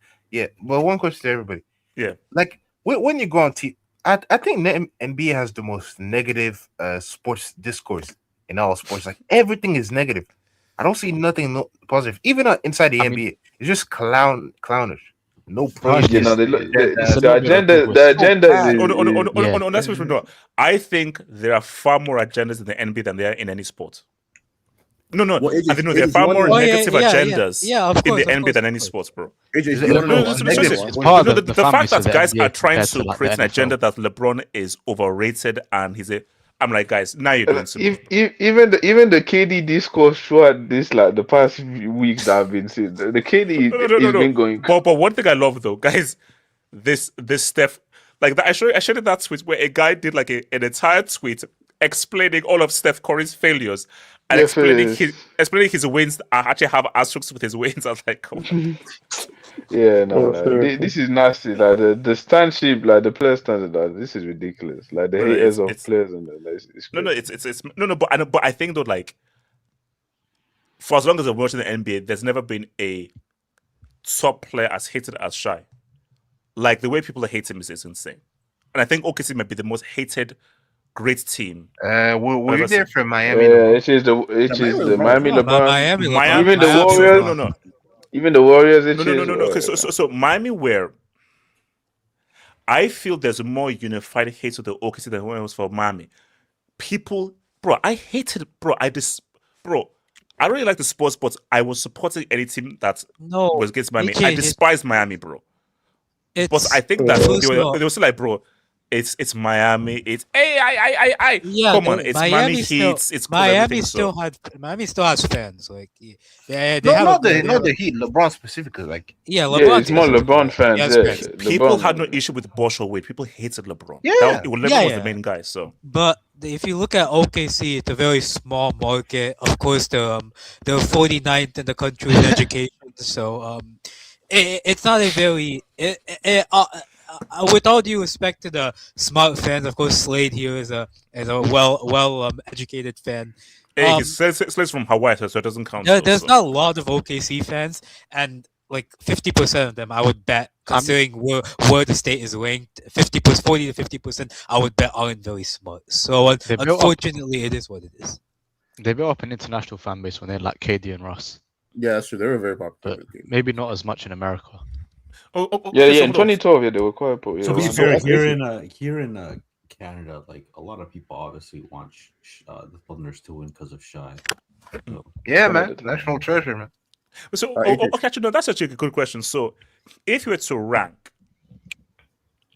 But one question to everybody. Yeah. Like, when you go on TV, I think the NBA has the most negative sports discourse in all sports. Like, everything is negative. I don't see nothing positive. Even inside the NBA, it's just clownish. No problem. The agenda is. That's what we're I think there are far more agendas in the NBA than there are in any sport. No. I think there are far more negative agendas in the NBA than any sports, bro. The fact that guys are trying to create an agenda that LeBron is overrated and I'm like, guys, now you're doing something. Even the KD discourse throughout this, like the past weeks that I've been seeing, the KD has been going. But one thing I love though, guys, this Steph, like that, I showed that tweet where a guy did like an entire tweet explaining all of Steph Curry's failures and explaining his wins actually have asterisks with his wins. I was like, come on. This is nasty. Like the standship, like the player standard, like, this is ridiculous. Like the haters of players and but I think though, like for as long as I've watched the NBA, there's never been a top player as hated as Shai. Like the way people hate him is insane, and I think OKC might be the most hated great team. Were you there for Miami? Yeah, it is the Miami LeBron. Miami, even the Warriors. No. Even the Warriors. No. So Miami, where I feel there's more unified hate to the OKC than when it was for Miami. People, bro, I hated, bro. I really like the sports, but I was supporting any team that was against Miami. I despise Miami, bro. But I think that they were still like, bro, It's Miami. It's I. Yeah, Come on, it's Miami Heat. It's cool. Everything. Miami still has fans. Like, they No, have not the Heat. LeBron specifically. Like, yeah, Yeah, LeBron. it's more LeBron fans. Yes, Yeah, fans. People LeBron. had no issue with Bosch or Wade. People hated LeBron. Yeah. LeBron was the main guy. So, but if you look at OKC, it's a very small market. Of course, they're 49th in the country in education. So it's not a very with all due respect to the smart fans, of course, Slade here is a well educated fan. hey, he's Slade's from Hawaii, so it doesn't count. There's not a lot of OKC fans, and like 50% of them, I would bet, considering where the state is ranked, 40 to 50%, I would bet aren't very smart. So unfortunately, it is what it is. They built up an international fan base when they had like KD and Russ. Yeah, that's true. They were very popular. But maybe not as much in America. Yeah, in 2012, yeah, they were quite popular. So Yeah. be fair, here in Canada, like a lot of people obviously want the Thunders to win because of Shy. So, yeah, man, national treasure, man. So, actually, no, that's actually a good question. So, if you were to rank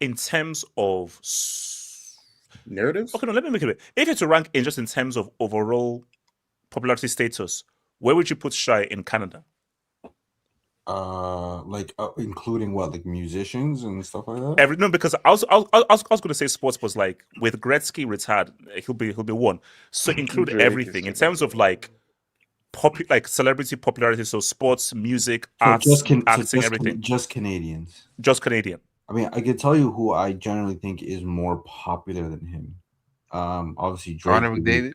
in terms of narratives, okay, no, let me make it. If you were to rank in just in terms of overall popularity status, where would you put Shy in Canada? Including what, like musicians and stuff like that. No, because I was going to say sports was like with Gretzky retired, he'll be one. So include everything in terms of like celebrity popularity. So sports, music, arts, acting, everything. Just Canadians. Just Canadian. I mean, I can tell you who I generally think is more popular than him. Obviously, Drake. Connor McDavid.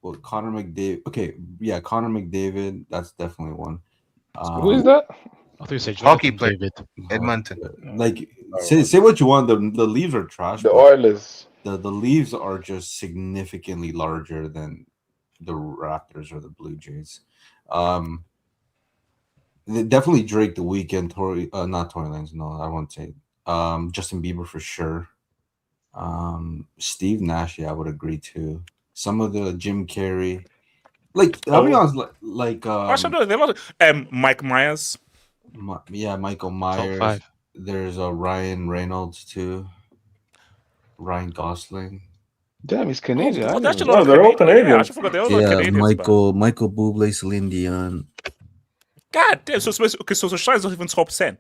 Well, Connor McDavid. Okay, yeah, Connor McDavid. That's definitely one. Who is that? I think it's hockey player, Edmonton. Like, say what you want. The Leafs are trash. The Oilers. The Leafs are just significantly larger than the Raptors or the Blue Jays. Definitely Drake, The Weeknd, not Tory Lanez. No, I won't say. Justin Bieber for sure. Steve Nash, yeah, I would agree too. Some of the Jim Carrey. Like, I'll be honest, Mike Myers. Yeah, Michael Myers. There's Ryan Reynolds too. Ryan Gosling. Damn, he's Canadian. They're all Canadian. Yeah, I forgot they're all Canadians. Michael Bublé, Celine Dion. God damn! So Shy's not even top 10.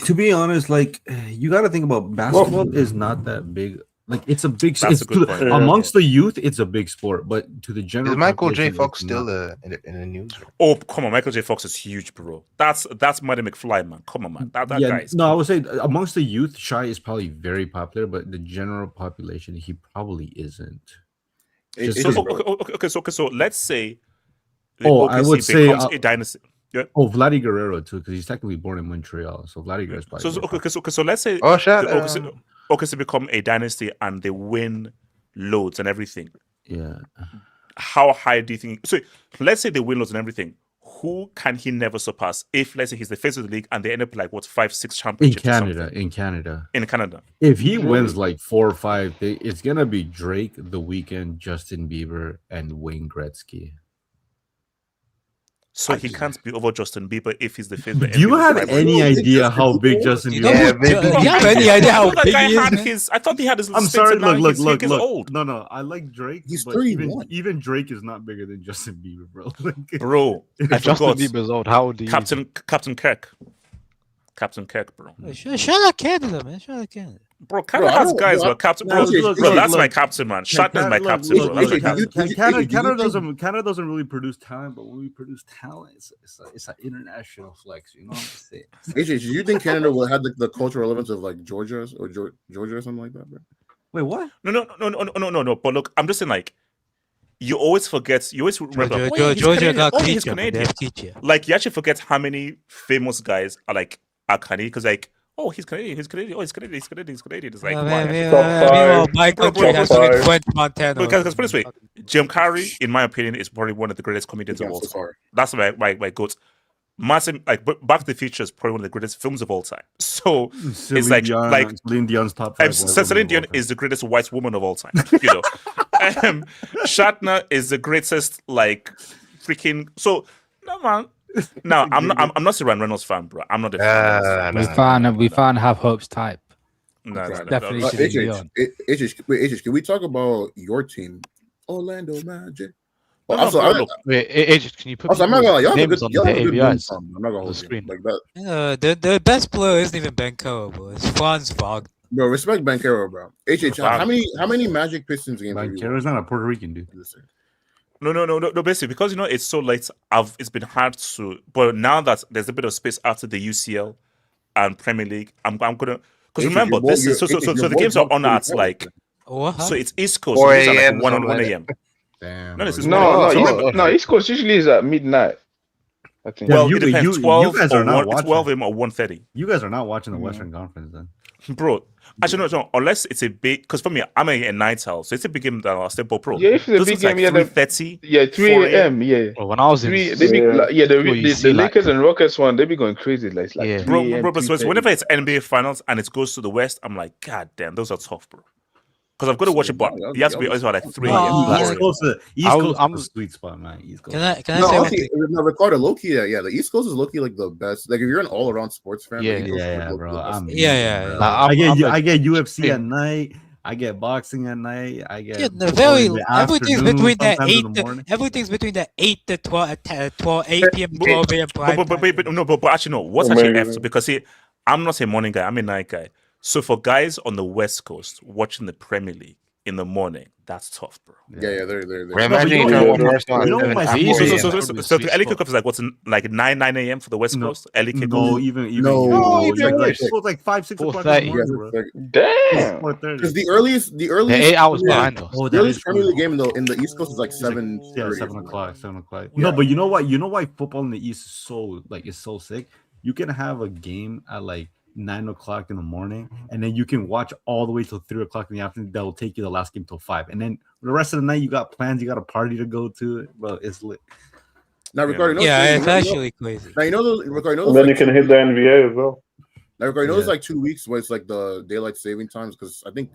To be honest, like, you got to think about basketball is not that big. Like, it's a big. Amongst the youth, it's a big sport, but to the general. Is Michael J. Fox still in the news? Oh, come on, Michael J. Fox is huge, bro. That's Marty McFly, man. Come on, man. That guy is. No, I would say amongst the youth, Shy is probably very popular, but the general population, he probably isn't. Okay. So let's say. I would say a dynasty. Yeah. Oh, Vladdy Guerrero too, because he's technically born in Montreal. So Vladdy Guerrero is probably. So let's say. OKC become a dynasty and they win loads and everything. Yeah. How high do you think? So let's say they win loads and everything. Who can he never surpass? If let's say he's the face of the league and they end up like 5-6 championships in Canada. If he wins like 4 or 5, it's gonna be Drake, The Weeknd, Justin Bieber, and Wayne Gretzky. So he can't be over Justin Bieber if he's the face. Do you have any idea how big Justin Bieber is? Do you have any idea how big he is? I thought he had his. I'm sorry. Look. Old. No. I like Drake. He's but 3-1. even Drake is not bigger than Justin Bieber, bro. Bro, I Justin Bieber's old. How old are you? Captain Kirk. Captain Kirk, bro. Shout out Canada, man. Shout out Canada. Bro, Canada has guys, bro. Captain, bro, that's my captain, man. Shatner's my captain, bro. Canada doesn't really produce talent, but when we produce talent, it's an international flex. You know what I'm saying? AJ, do you think Canada will have the cultural relevance of like Georgia or something like that, bro? Wait, what? No. But look, I'm just saying, like, you always remember. Georgia got he's Canadian. Like, you actually forget how many famous guys are Canadian because like. Oh, he's Canadian. He's Canadian. It's like Michael French Montana. Because put it this way, Jim Carrey, in my opinion, is probably one of the greatest comedians of all time. That's my goat. Martin, Back to the Future is probably one of the greatest films of all time. So it's like Celine Dion's top 5. Celine Dion is the greatest white woman of all time. You know, Shatner is the greatest freaking. So no man. No, I'm not a Ryan Reynolds fan, bro. I'm not a fan. We found Have Hope's type. Definitely should be on. HH, can we talk about your team, Orlando Magic? No, Also, wait, AJ, can you put also, I'm not gonna lie, y'all have a names good, on y'all the have a good win AVIs song. I'm not gonna on the hold you screen? like that. The best player isn't even Benkero, bro. It's Franz Wagner. Bro, respect Bankero, bro. HH, how many Magic Pistons games? Bankero's not a Puerto Rican dude. No. Basically, because it's so late, it's been hard to. But now that there's a bit of space after the UCL and Premier League, I'm gonna because remember this is so the games are on at like so it's East Coast, so it's at like 1 a.m. Damn. No, East Coast usually is at midnight. I think. Well, it depends. 12 guys or are not 12 a.m. or 1:30. You guys are not watching the Western Conference then, bro. Actually, no. Unless it's a big, because for me, I'm a night owl, so it's a big game that I'll step pro. Yeah, if it's a big game, like 3:30. Yeah, 3 a.m. Yeah. Well, when I was in, the Lakers and Rockets one, they be going crazy. Like, yeah. Bro, so whenever it's NBA Finals and it goes to the West, I'm like, God damn, those are tough, bro. Because I've got to watch it, but you have to be always like 3 a.m. East Coast is a sweet spot, man. East Coast. Can I say one thing? No, Ricardo, low-key, yeah, the East Coast is low-key like the best. Like if you're an all-around sports fan, bro. I get UFC at night. I get boxing at night. I get everything's between that 8. Everything's between that 8 to 12, 8 p.m. 12 a.m. But actually no. What's actually after? Because I'm not a morning guy. I'm a night guy. So for guys on the West Coast watching the Premier League in the morning, that's tough, bro. Yeah, they're. Imagine you know So the early kickoff is like what's like 9 a.m. for the West Coast. Early kickoff. No, even it's like 5-6 o'clock in the morning, bro. Damn. Because the earliest 8 hours behind us. The earliest Premier League game in the East Coast is like 7. Yeah, 7 o'clock. 7 o'clock. No, but you know what? You know why football in the East is so sick? You can have a game at like 9 o'clock in the morning, and then you can watch all the way till 3 o'clock in the afternoon. That will take you the last game till 5, and then the rest of the night you got plans. You got a party to go to. Well, it's lit. Now, Ricardo, it's actually crazy. Now you know those. Ricardo, and then you can hit the NBA as well. Now, Ricardo, there's like 2 weeks where it's like the daylight saving times because I think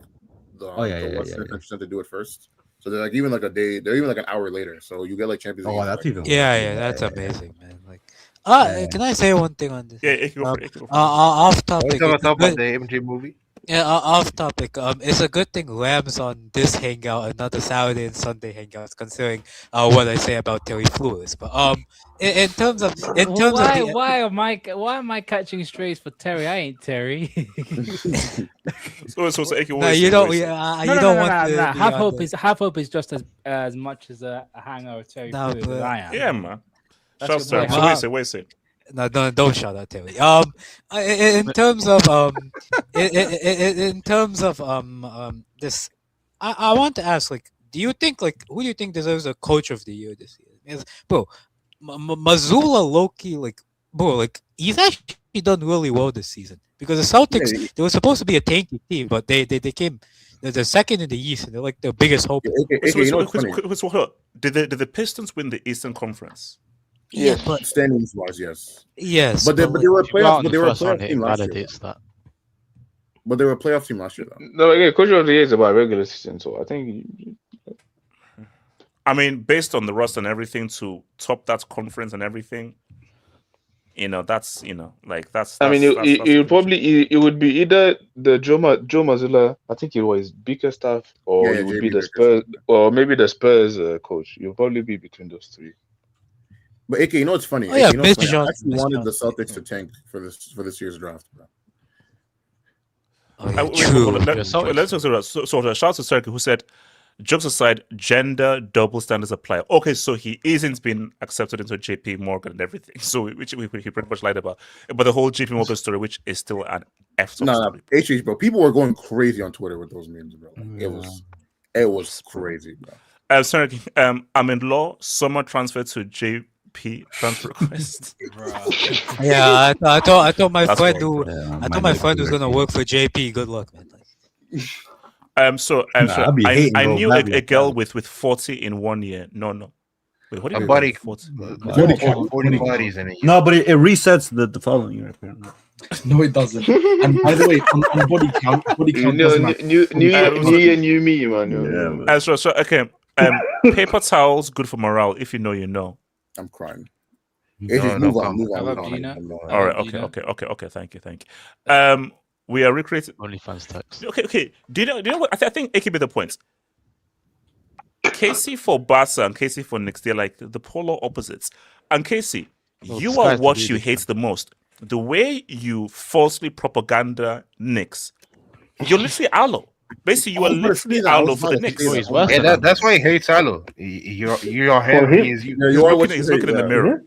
the Western countries tend to do it first. So they're like even like a day. They're even like an hour later. So you get like Champions League. Oh, that's even. That's amazing, man. Like. Can I say one thing on this? Yeah, go for it. Off topic. Talk about the MJ movie. Yeah, off topic. It's a good thing Rams on this hangout and not the Saturday and Sunday hangouts, considering what I say about Terry Flores. But in terms of why am I catching strays for Terry? I ain't Terry. You don't want to. Half hope is just as much as a hanger of Terry Flores as I am. Yeah, man. Wait a second. No, don't shout out Terry. In terms of this, I want to ask, like, do you think, like, who do you think deserves a coach of the year this year? Bro, Mazzulla Loki, like, bro, like, he's actually done really well this season because the Celtics, they were supposed to be a tanky team, but they came. They're second in the East, and they're like the biggest hope. Did the Pistons win the Eastern Conference? Yeah, but standings wise, yes. Yes, but they were playoff. But they were a playoff team last year. That. But they were a playoff team last year, though. No, again, coach of the year is about regular season, so I think. I mean, based on the roster and everything, to top that conference and everything, that's that's. I mean, it would be either the Joe Mazzulla. I think it was Bickerstaff, or it would be the Spurs, or maybe the Spurs coach. You'll probably be between those three. But AK, you know what's funny? Oh, yeah, I actually wanted the Celtics to tank for this year's draft, bro. Let's talk about so shout out to Sergey who said, jokes aside, gender double standards apply. Okay, so he isn't been accepted into JP Morgan and everything. So which he pretty much lied about. But the whole JP Morgan story, which is still an story. HH, bro. People were going crazy on Twitter with those memes, bro. It was crazy, bro. Sergey, I'm in law, summer transfer to JP transfer request. Yeah, I thought my friend was gonna work for JP. Good luck, man. I knew a girl with 40 in 1 year. No. Wait, what do you mean? 40 bodies in a year. No, but it resets the following year apparently. No, it doesn't. And by the way, on body count new year, new me, man. Okay. Paper towels good for morale. If you know, you know. I'm crying. Move on. All right. Okay. Thank you. We are recreating OnlyFans tax. Okay. Do you know what? I think it could be the point. Casey for Barca and Casey for Knicks, they're like the polar opposites. And Casey, you are what you hate the most. The way you falsely propaganda Knicks, you're literally Aloe. Basically, you are literally Aloe for the Knicks. Yeah, that's why he hates Aloe. You're him. He's looking in the mirror.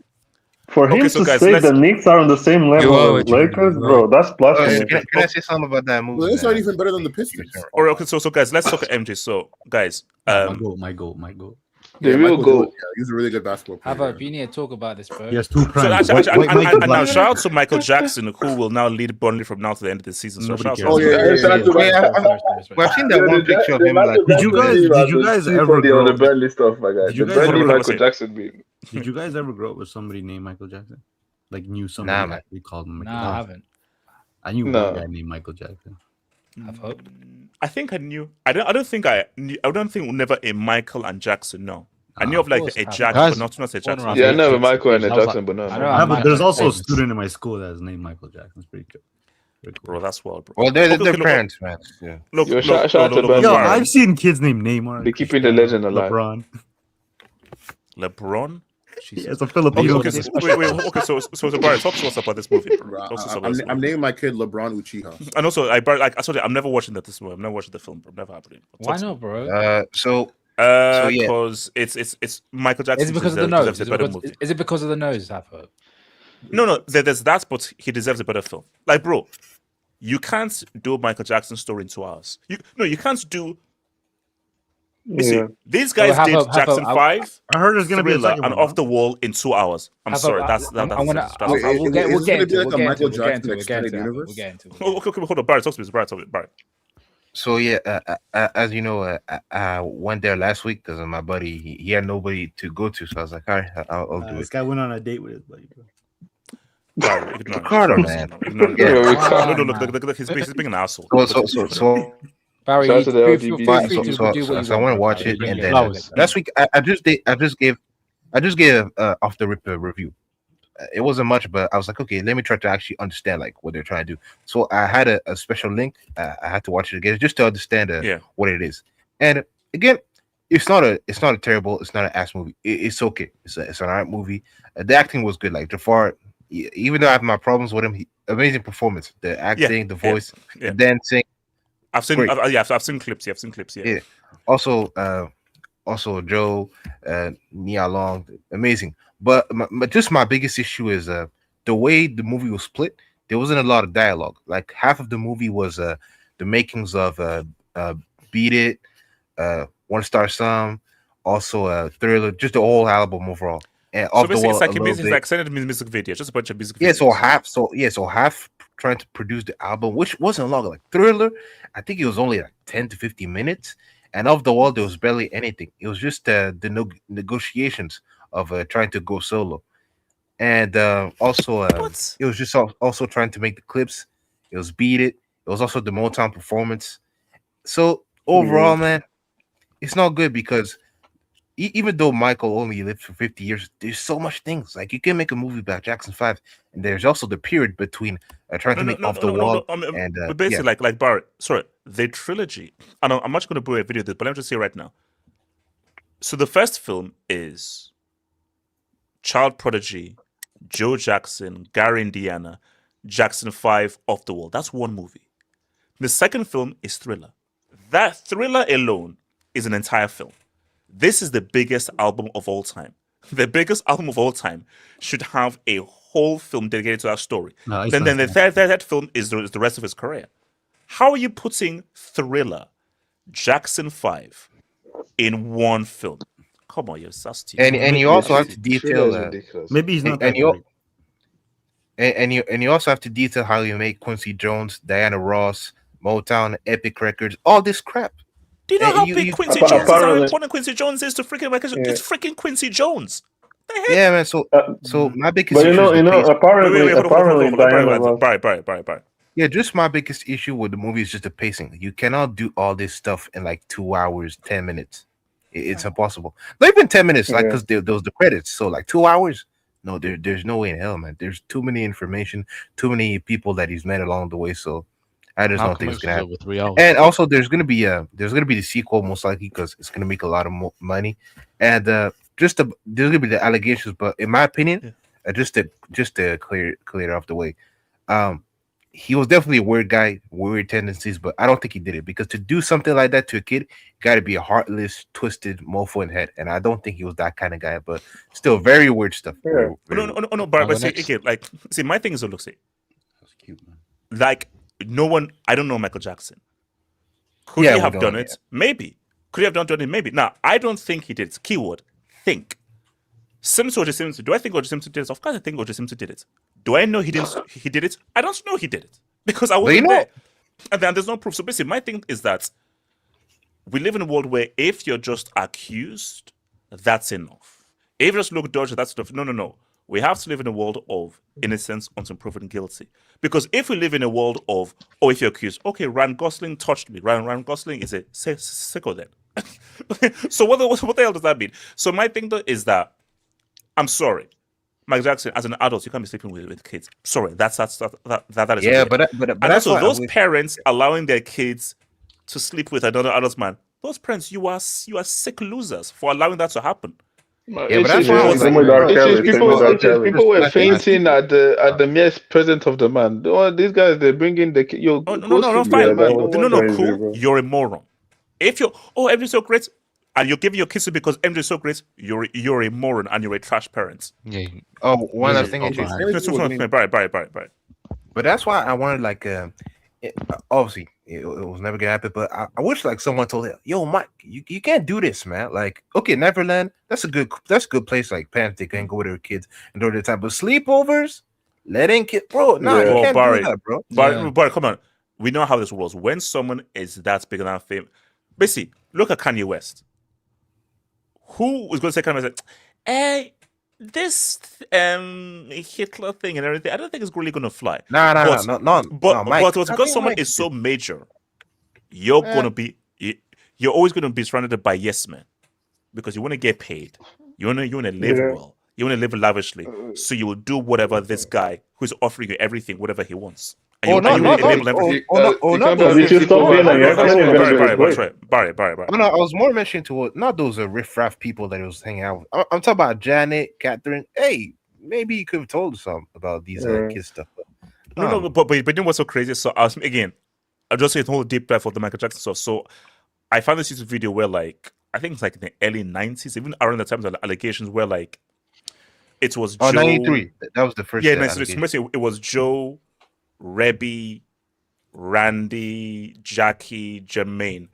For him to say the Knicks are on the same level as Lakers, bro, that's blasphemy. Can I say something about that movie? Well, it's not even better than the Pistons. All right, okay, so guys, let's talk MJ. So, guys, my goal. The real goal. He's a really good basketball player. How about you need to talk about this, bro? Yes, 2 primes. So and now shout out to Michael Jackson, who will now lead Burnley from now to the end of the season. So shout out. I've seen that one picture of him. Like, did you guys ever grow on the Burnley stuff, my guy? The Burnley Michael Jackson meme. Did you guys ever grow up with somebody named Michael Jackson? Like knew somebody actually called him Michael Jackson? I haven't. I knew one guy named Michael Jackson. I've hoped. I think I knew. I don't think never a Michael and Jackson. No. I knew of like a Jackson, but not a Jackson. Yeah, I know a Michael and a Jackson, but no. But there's also a student in my school that's named Michael Jackson. It's pretty cool. Bro, that's wild, bro. Well, they're parents, man. Yeah. Look, shout out to Burnley. Yo, I've seen kids named Neymar. They're keeping the legend alive. LeBron? Yeah, it's a Filipino. Okay, so Barry, talk to us about this movie, bro. I'm naming my kid LeBron Uchiha. And also, I told you, I'm never watching this movie. I'm never watching the film, bro. Never happening. Why not, bro? Because it's Michael Jackson. Is it because of the nose? Is it because of the nose, Hafo? No, there's that, but he deserves a better film. Like, bro, you can't do Michael Jackson's story in 2 hours. You can't do. See, these guys did Jackson 5. I heard there's gonna be a and Off the Wall in 2 hours. I'm sorry, that's. We'll get into it. Okay, hold on, Barry, talk to me. Barry. So as you know, I went there last week because my buddy he had nobody to go to, so I was like, all right, I'll do it. This guy went on a date with his buddy, bro. Ricardo, man. Look, he's being an asshole. So Barry, so I want to watch it, and then last week I just gave off the rip review. It wasn't much, but I was like, okay, let me try to actually understand like what they're trying to do. So I had a special link. I had to watch it again just to understand what it is. And again, it's not a terrible, it's not an ass movie. It's okay. It's an alright movie. The acting was good. Like Jafar, even though I have my problems with him, amazing performance. The acting, the voice, the dancing. I've seen clips. I've seen clips. Yeah. Also Joe, Nia Long, amazing. But just my biggest issue is the way the movie was split. There wasn't a lot of dialogue. Like half of the movie was the makings of Beat It, One Star Some, also Thriller, just the whole album overall. And so basically, it's like extended music video, just a bunch of music videos. So half trying to produce the album, which wasn't long. Like Thriller, I think it was only like 10 to 15 minutes, and Off the Wall there was barely anything. It was just the negotiations of trying to go solo, and also it was just also trying to make the clips. It was Beat It. It was also the Motown performance. So overall, man, it's not good because even though Michael only lived for 50 years, there's so much things. Like you can make a movie about Jackson 5, and there's also the period between trying to make Off the Wall and but basically like Barrett. Sorry, the trilogy. And I'm not going to put a video of this, but let me just say right now. So the first film is Child Prodigy, Joe Jackson, Gary Indiana, Jackson 5, Off the Wall. That's one movie. The second film is Thriller. That Thriller alone is an entire film. This is the biggest album of all time. The biggest album of all time should have a whole film dedicated to that story. Then the third film is the rest of his career. How are you putting Thriller, Jackson 5 in one film? Come on, you're sassy. And you also have to detail maybe he's not. And you also have to detail how you make Quincy Jones, Diana Ross, Motown, Epic Records, all this crap. Do you know how big Quincy Jones is? How important Quincy Jones is to freaking Michael? It's freaking Quincy Jones. Yeah, man. So my biggest but apparently, Diana. Yeah, just my biggest issue with the movie is just the pacing. You cannot do all this stuff in like 2 hours, 10 minutes. It's impossible. Not even 10 minutes, like because there was the credits. So like 2 hours. No, there's no way in hell, man. There's too many information, too many people that he's met along the way. So I just don't think it's gonna happen. And also, there's gonna be the sequel most likely because it's gonna make a lot of money, and there's gonna be the allegations. But in my opinion, just to clear it off the way, he was definitely a weird guy, weird tendencies, but I don't think he did it because to do something like that to a kid, got to be a heartless, twisted mofo in head, and I don't think he was that kind of guy. But still, very weird stuff. No, but see, again, like, see, my thing is, look, see, that's cute, man. Like, no one, I don't know Michael Jackson. Could he have done it? Maybe. Could he have done it? Maybe. Now, I don't think he did it. Keyword: think. Simpson, O.J. Simpson. Do I think O.J. Simpson did it? Of course, I think O.J. Simpson did it. Do I know he didn't? He did it. I don't know he did it because I wasn't there, and then there's no proof. So basically, my thing is that we live in a world where if you're just accused, that's enough. If you just look dodgy, that's enough. No. We have to live in a world of innocence until proven guilty. Because if we live in a world of, if you're accused, okay, Ryan Gosling touched me. Ryan Gosling is a sicko then. So what the hell does that mean? So my thing though is that, I'm sorry, Michael Jackson, as an adult, you can't be sleeping with kids. Sorry, that is yeah, okay. but and also those parents allowing their kids to sleep with another adult man. Those parents, you are sick losers for allowing that to happen. Yeah, but that's people were fainting at the mere presence of the man. These guys, they're bringing the kid. No, cool. You're a moron. If you're MJ's so great, and you're giving your kids because MJ's so great, you're a moron and you're a trash parent. Yeah. One other thing. Bye. But that's why I wanted obviously it was never gonna happen. But I wish someone told him, "Yo, Mike, you can't do this, man. Like, okay, Neverland, that's a good place. Like, parents they can go with their kids and during the time, but sleepovers, letting kids, bro. No, you can't do that, bro. Barry, come on. We know how this works. When someone is that big enough fame, basically, look at Kanye West. Who was going to say Kanye West? Hey, this Hitler thing and everything, I don't think it's really going to fly. No. But because someone is so major, you're always going to be surrounded by yes men because you want to get paid. You want to live well. You want to live lavishly. So you will do whatever this guy who's offering you everything, whatever he wants. Barry. No, I was more mentioning to not those riff-raff people that he was hanging out with. I'm talking about Janet, Catherine. Hey, maybe you could have told us something about these kids stuff. But you know what's so crazy? So I'll just say the whole deep dive of the Michael Jackson stuff. So I found this YouTube video where I think it's in the early 90s, even around the time of the allegations where it was Joe. 93. That was the first. Yeah, 93. It was Joe, Rebby, Randy, Jackie, Jermaine,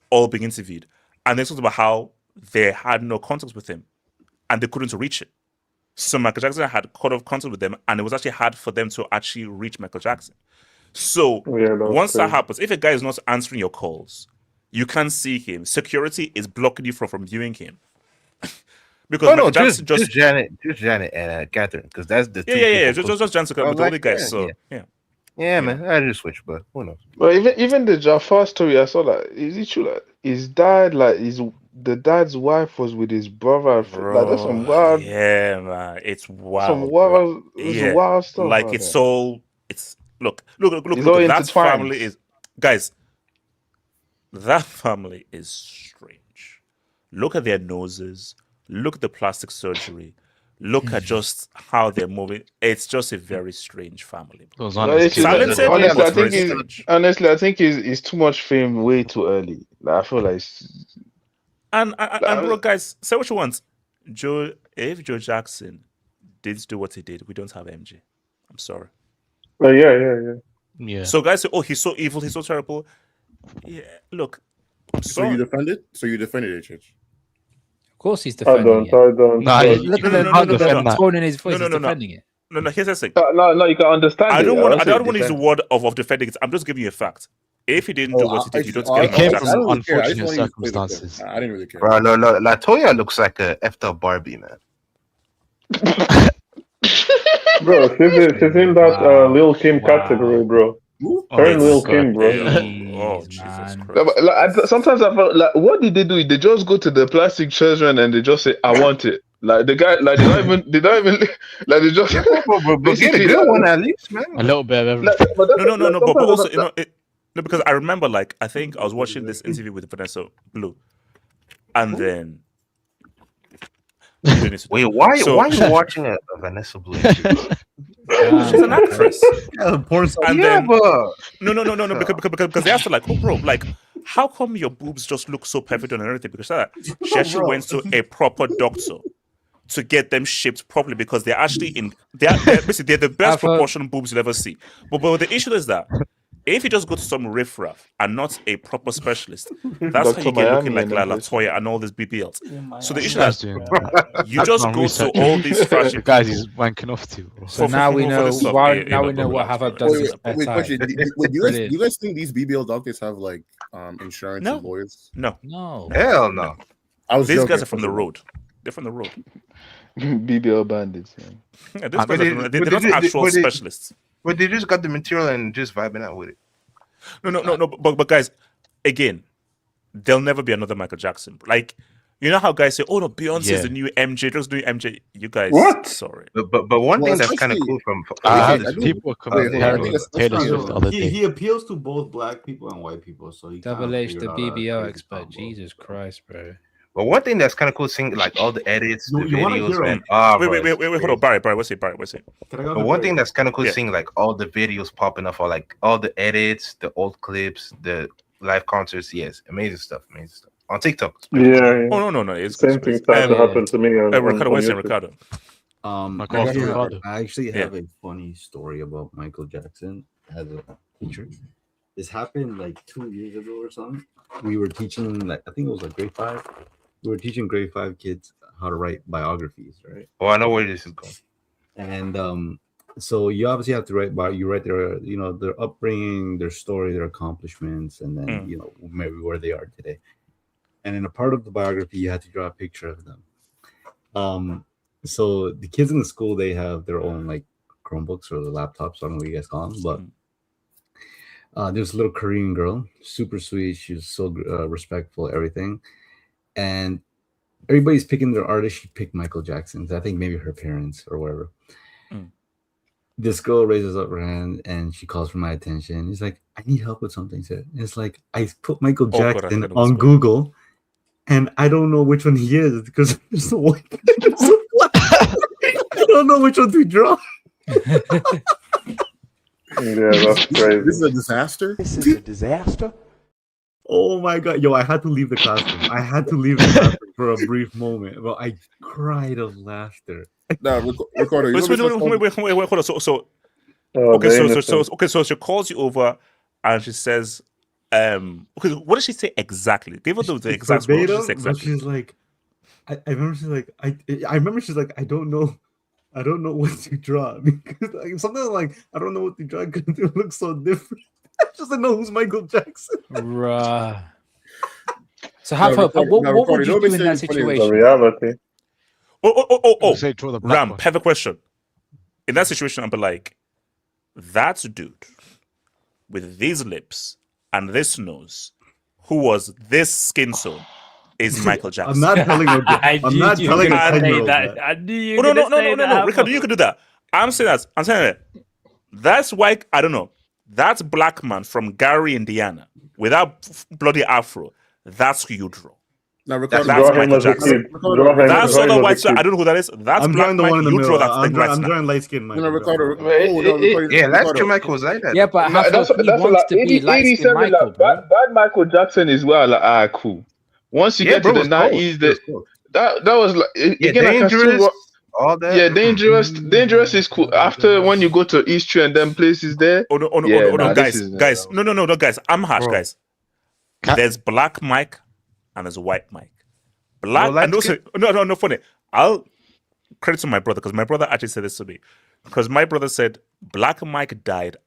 all being interviewed. And they talked about how they had no contact with him and they couldn't reach it. So Michael Jackson had cut off contact with them and it was actually hard for them to actually reach Michael Jackson. So once that happens, if a guy is not answering your calls, you can't see him. Security is blocking you from viewing him. Because just Janet and Catherine, because that's the two. Just Janet with the only guys. Yeah, man, I just switch, but who knows? But even the Jafar story, I saw is it true that his dad, the dad's wife was with his brother? That's some wild. Yeah, man, it's wild. Some wild stuff. Look. That family is, guys. That family is strange. Look at their noses. Look at the plastic surgery. Look at just how they're moving. It's just a very strange family. Honestly, I think it's too much fame way too early. I feel like. And bro, guys, say what you want. If Joe Jackson did do what he did, we don't have MJ. I'm sorry. Yeah. So guys say, he's so evil, he's so terrible. Yeah, look. So you defended? So you defended HH? Of course he's defending it. Look at the tone in his voice. He's defending it. No, here's the thing. No, you can understand. I don't want to use the word of defending it. I'm just giving you a fact. If he didn't do what he did, you don't get it. Came from unfortunate circumstances. I didn't really care. Bro, no, Latoya looks like a effed up Barbie, man. Bro, she's in that Lil Kim category, bro. Her Lil Kim, bro. Jesus Christ. Sometimes I felt what did they do? They just go to the plastic children and they just say, "I want it." Like the guy, they don't even, they just. But get a good one at least, man. A little bit of everything. No. But also, No, because I remember, like, I think I was watching this interview with Vanessa Blue, and then. Wait, why are you watching a Vanessa Blue? She's an actress. And then, but no, because they asked her, like, oh, bro, like, how come your boobs just look so perfect and everything? Because she actually went to a proper doctor to get them shaped properly, because they're actually they're basically the best proportion boobs you'll ever see. But the issue is that if you just go to some riffraff and not a proper specialist, that's how you get looking like La Toya and all these BBLs. So the issue is that you just go to all these fashion guys he's wanking off to. So now we know what Havab does. Do you guys think these BBL doctors have like insurance and lawyers? No. Hell no. These guys are from the road. They're from the road. BBL bandits. Yeah, they're not actual specialists. But they just got the material and just vibing out with it. No. But guys, again, there'll never be another Michael Jackson. Like, you know how guys say, "Oh no, Beyonce is the new MJ." Just do MJ. You guys, what? Sorry. But one thing that's kind of cool from people are comparing Taylor Swift the other day. He appeals to both black people and white people. So he Double H, the BBL expert. Jesus Christ, bro. But one thing that's kind of cool, seeing like all the edits, the videos, man. Wait, hold on, Barry, what's it? But one thing that's kind of cool, seeing like all the videos popping up, or like all the edits, the old clips, the live concerts. Yes, amazing stuff on TikTok. Yeah. Oh no, it's same thing started to happen to me. Ricardo, what's it, Ricardo? I actually have a funny story about Michael Jackson as a teacher. This happened like 2 years ago or something. We were teaching, like, I think it was like grade 5. We were teaching grade 5 kids how to write biographies, right? Oh, I know where this is going. And so you obviously have to write their, their upbringing, their story, their accomplishments, and then maybe where they are today. And in a part of the biography, you had to draw a picture of them. So the kids in the school, they have their own like Chromebooks or the laptops. I don't know what you guys call them, but there's a little Korean girl, super sweet. She was so respectful, everything. And everybody's picking their artist. She picked Michael Jackson's. I think maybe her parents or whatever. This girl raises up her hand and she calls for my attention. He's like, I need help with something. So it's like, I put Michael Jackson on Google and I don't know which one he is because there's so white. I don't know which one to draw. Yeah, that's crazy. This is a disaster. This is a disaster. Oh my god, yo! I had to leave the classroom. For a brief moment, but I cried of laughter. No, Ricardo. Wait, hold on. So she calls you over, and she says, okay, what did she say exactly? Give us the exact word. Exactly. She's like, I remember she's like, I don't know what to draw because like, something like I don't know what to draw because it looks so different. I just don't know who's Michael Jackson. Right. So what would you do in that situation? Reality. Ram, have a question. In that situation, I'd be like, that dude with these lips and this nose, who was this skin tone, is Michael Jackson. I'm not telling her. I'm not telling her that. I knew you. No. Ricardo, you can do that. I'm saying that. That's white. I don't know. That's black man from Gary, Indiana, without bloody afro. That's who you draw. Now, Ricardo, that's Michael Jackson. That's other white. I don't know who that is. That's black man. You draw that thing right now. I'm drawing light skin. No, Ricardo. Yeah, that's true. Michael's like that. Yeah, but that's wants to be light skin Michael. Bad Michael Jackson is well. Like, cool. Once you get to the 90s, that was like dangerous. All that. Yeah, dangerous is cool. After when you go to East Tree and them places there. Oh no, guys. No, guys. I'm harsh, guys. There's black Mike and there's white Mike. And also, no, funny. I'll credit to my brother because my brother actually said this to me. Because my brother said Black Mike died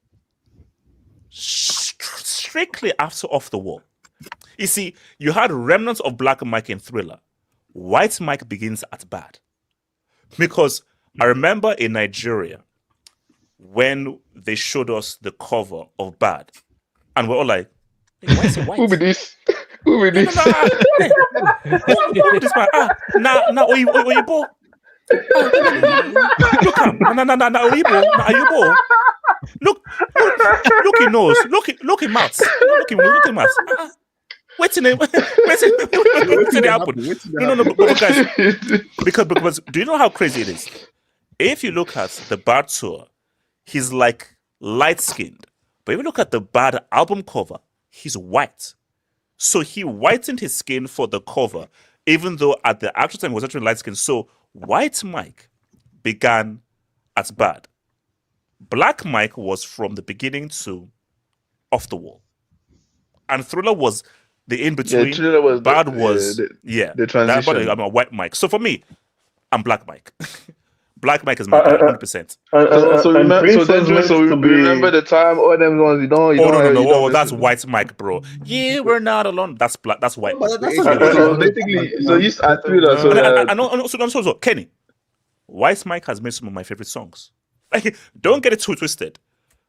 strictly after Off the Wall. You see, you had remnants of Black Mike in Thriller. White Mike begins at Bad. Because I remember in Nigeria when they showed us the cover of Bad, and we're all like, hey, why is it white? Who be this? Who be this? This man, Oyibo. Look, Oyibo. Look him nose. Look him mouth. Look him mouth. What's in it? What's in the apple? No, but guys, because do you know how crazy it is? If you look at the Bad tour, he's like light skinned, but if you look at the Bad album cover, he's white. So he whitened his skin for the cover, even though at the actual time he was actually light skinned. So White Mike began as Bad. Black Mike was from the beginning to Off the Wall, and Thriller was the in between. Thriller was Bad the transition. I'm a White Mike. So for me, I'm Black Mike. Black Mike is my 100%. So we remember the time all them ones you don't. No, that's White Mike, bro. Yeah, we're not alone. That's black. That's White. So basically, so you start Thriller. So Kenny, White Mike has made some of my favorite songs. Like, don't get it too twisted.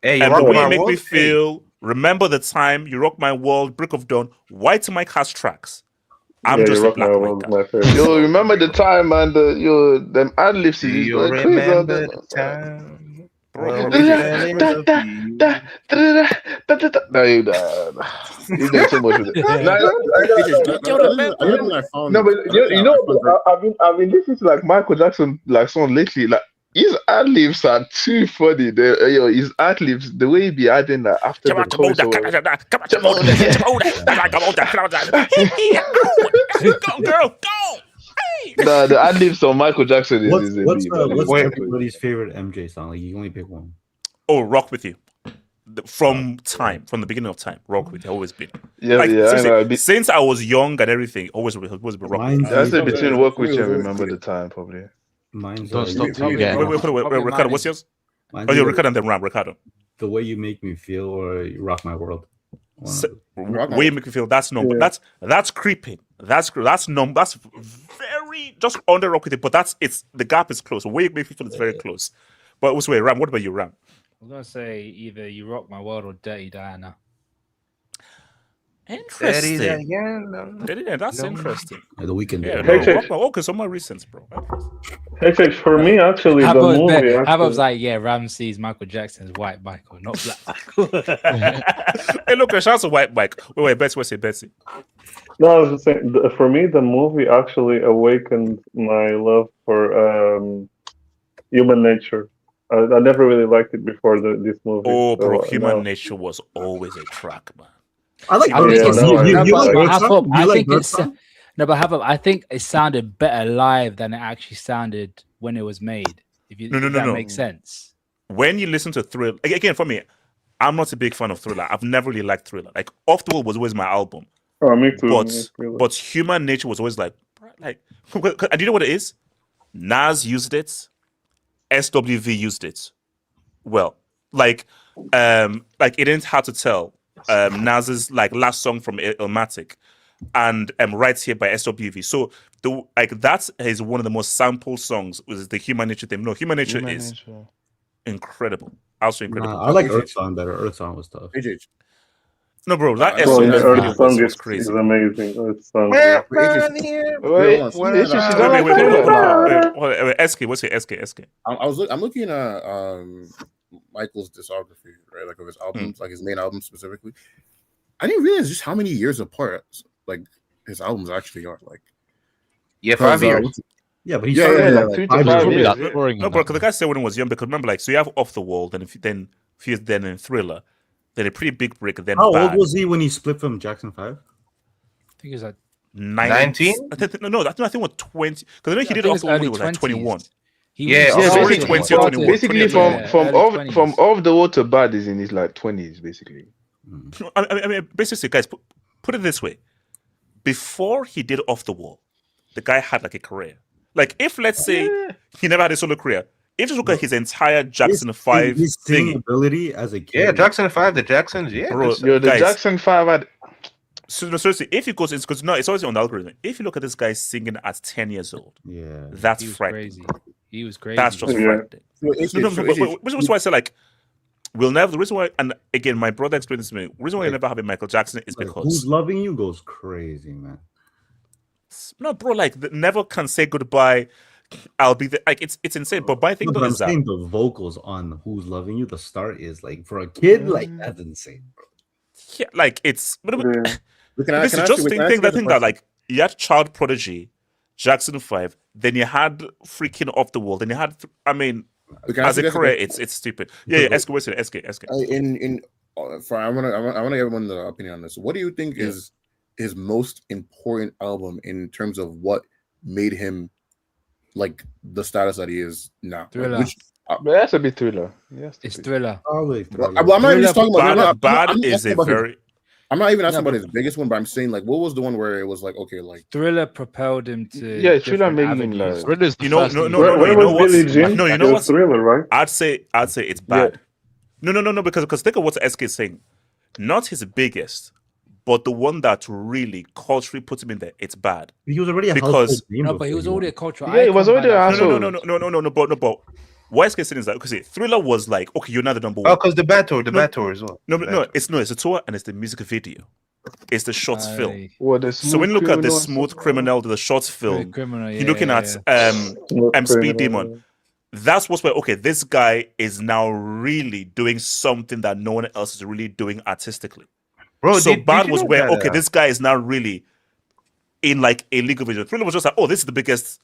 Hey, and the way you make me feel, Remember the Time, You Rock My World, Brick of Dawn, White Mike has tracks. I'm just a Black Mike guy. Yo, remember the time, man. Them ad libs. You remember the time. You did too much with it. No, but you know, I've been listening to like Michael Jackson like song lately. Like his ad libs are too funny. His ad libs, the way he be adding that after the chorus. Go. The ad libs on Michael Jackson is what's everybody's favorite MJ song? Like you can only pick one. Oh, Rock With You. From the beginning of time, Rock With You, always been. Since I was young and everything, always been Rock With You. That's the between Work With You and Remember the Time, probably. Mine's Don't stop Ricardo, what's yours? Ricardo and then Ram. Ricardo. The Way You Make Me Feel or You Rock My World. Way You Make Me Feel. That's that's creeping. That's very just under Rock With You, but the gap is close. Way You Make Me Feel is very close. But what's way Ram? What about you, Ram? I'm gonna say either You Rock My World or Dirty Diana. Interesting. That's interesting. The Weeknd. Okay, some more recent, bro. For me, actually, the movie. How about like, Ram sees Michael Jackson's White Michael, not Black Michael. Hey, look, shout out to White Mike. Wait, Betsy. No, I was just saying, for me, the movie actually awakened my love for human nature. I never really liked it before this movie. Oh, bro, Human Nature was always a track, man. I think it sounded better live than it actually sounded when it was made. If that makes sense. When you listen to Thriller, again, for me, I'm not a big fan of Thriller. I've never really liked Thriller. Like, Off the Wall was always my album. Oh, me too. But Human Nature was always like, and do you know what it is? Nas used it. SWV used it. Well, like it didn't have to tell. Nas's like last song from Illmatic and Right Here by SWV. So that is one of the most sampled songs was the Human Nature theme. No, Human Nature is incredible. Also incredible. I like Earth Song better. Earth Song was tough. No, bro, that Earth Song is crazy. It's amazing. Earth Song. SK, what's it? SK. I'm looking at Michael's discography, right? Like of his albums, like his main albums specifically. I didn't realize just how many years apart like his albums actually are. Like 5 years. Yeah, but he's like 3 to 5 years. No, bro, because the guy said when he was young, because remember, like, so you have Off the Wall, then in Thriller, then a pretty big break, then How old was he when he split from Jackson 5? I think he was like 19? I think it was 20. Because I know he did Off the Wall when he was like 21. Basically 20 or 21. Basically, from Off the Wall to Bad is in his like 20s, basically. I mean, basically, guys, put it this way: before he did Off the Wall, the guy had like a career. Like, if let's say he never had a solo career, if you look at his entire Jackson 5 thing, ability as a kid. Yeah, Jackson 5, the Jacksons, bro, the guys, Jackson 5 had. So seriously, if he goes, because no, it's always on the algorithm. If you look at this guy singing at 10 years old, that's frightening. He was crazy. That's just frightening. Which is why I say, like, we'll never. The reason why, and again, my brother explained this to me. The reason why you never have a Michael Jackson is because Who's Loving You goes crazy, man. No, bro, like, Never Can Say Goodbye. I'll be the, like it's insane. But my thing No, though but I'm is that saying the vocals on "Who's Loving You," the start is like for a kid, like that's insane, bro. yeah, like it's Can I this is ask just you? think that thing that like you had Child Prodigy, Jackson 5, then you had freaking Off the Wall, then you had I mean, as a career, it's stupid. Yeah, SK, what's it? SK. I wanna get everyone's opinion on this. What do you think is his most important album in terms of what made him like the status that he is now? Thriller. Which But it has to be Thriller. Yes, It's Thriller. Probably well, I'm not even just talking about Bad is a very. I'm not even asking about his biggest one, but I'm saying like, what was the one where it was like, okay, like Thriller propelled him to Thriller different making him avenues. like Thriller's the No, first thing. you know what? Billie Jean? No, you It know was what? Thriller, right? I'd say it's bad. No, because think of what SK is saying. Not his biggest, but the one that really culturally put him in there. It's bad. He was already a because household name No, but he was already a cultural Yeah, he was icon already by a that household. No, but what SK is saying is that okay, Thriller was like okay, you're not the number one. Oh, because the bad tour as well. No, it's a tour and it's the music video. It's the short film. What, So when you look at the Smooth Criminal, the short film, Criminal, you're looking at Speed Demon. That's what's where okay, this guy is now really doing something that no one else is really doing artistically. Bro, so did Bad you was know where that, okay, this guy is now really in like a league of his own. Thriller was just like, oh, this is the biggest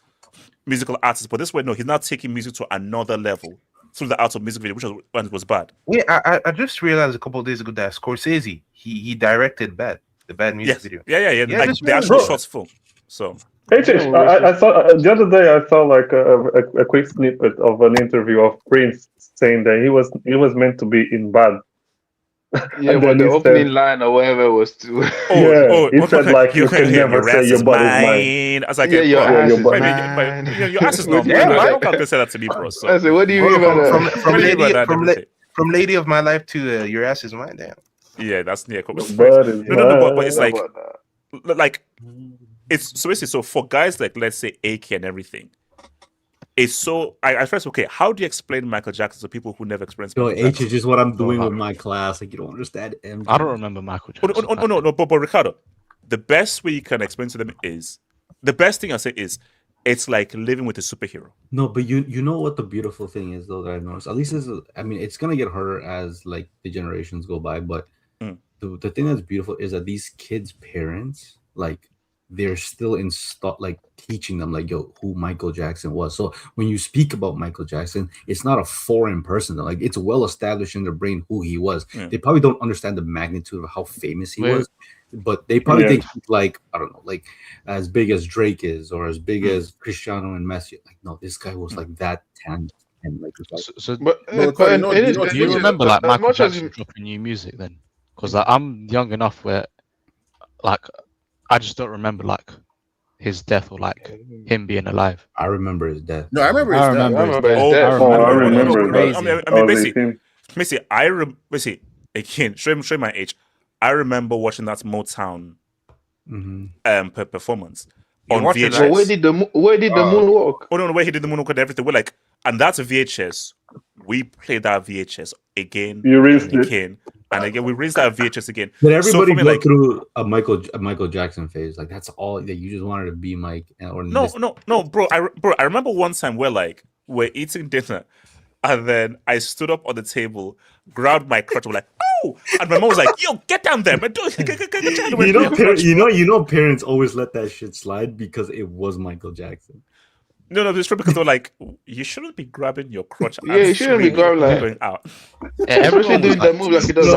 musical artist, but this way, no, he's not taking music to another level through the art of music video, which was when it was Bad. Wait, I just realized a couple of days ago that Scorsese he directed Bad, the Bad music video. Yeah. Like the actual short film. So I saw the other day. I saw like a quick snippet of an interview of Prince saying that he was meant to be in Bad. Yeah, but the opening line or whatever was too. He said like you can never say your body's mine. I was like, your ass is mine. Your ass is not mine. I don't have to say that to me, bro. So. I said, what do you mean by that? From Lady of My Life to Your Ass Is Mine, damn. Yeah, that's near. But it's like it's so basically so for guys like let's say AK and everything. It's so I first okay. How do you explain Michael Jackson to people who never experienced? Yo, H is just what I'm doing with my class. Like you don't understand MJ. I don't remember Michael Jackson. No, but Ricardo, the best way you can explain to them is the best thing I say is it's like living with a superhero. No, but you know what the beautiful thing is though that I've noticed. At least it's gonna get harder as like the generations go by. But the thing that's beautiful is that these kids' parents like. They're still like teaching them like yo who Michael Jackson was. So when you speak about Michael Jackson, it's not a foreign person. Like it's well established in their brain who he was. They probably don't understand the magnitude of how famous he was, but they probably think like I don't know, like as big as Drake is or as big as Cristiano and Messi. Like no, this guy was like that talented. And like do you remember like Michael Jackson dropping new music then? Because like, I'm young enough where like. I just don't remember like his death or like him being alive. I remember his death. No, I remember his death. I remember. Basically, again, show my age. I remember watching that Motown performance on VHS. So where did the moonwalk? Oh no, where he did the moonwalk and everything. We're like, and that's a VHS. We played that VHS again and again. And again, we raised that VHS again. But everybody go through a Michael Jackson phase. Like that's all that you just wanted to be Mike. Or no, bro. I remember one time where like we're eating dinner, and then I stood up on the table, grabbed my crutch, and was like, "Oh!" And my mom was like, "Yo, get down there, man! You know, parents always let that shit slide because it was Michael Jackson. No, it's true because they're like, you shouldn't be grabbing your crutch. Yeah, you shouldn't be grabbing like going out. Everyone doing that move like he does.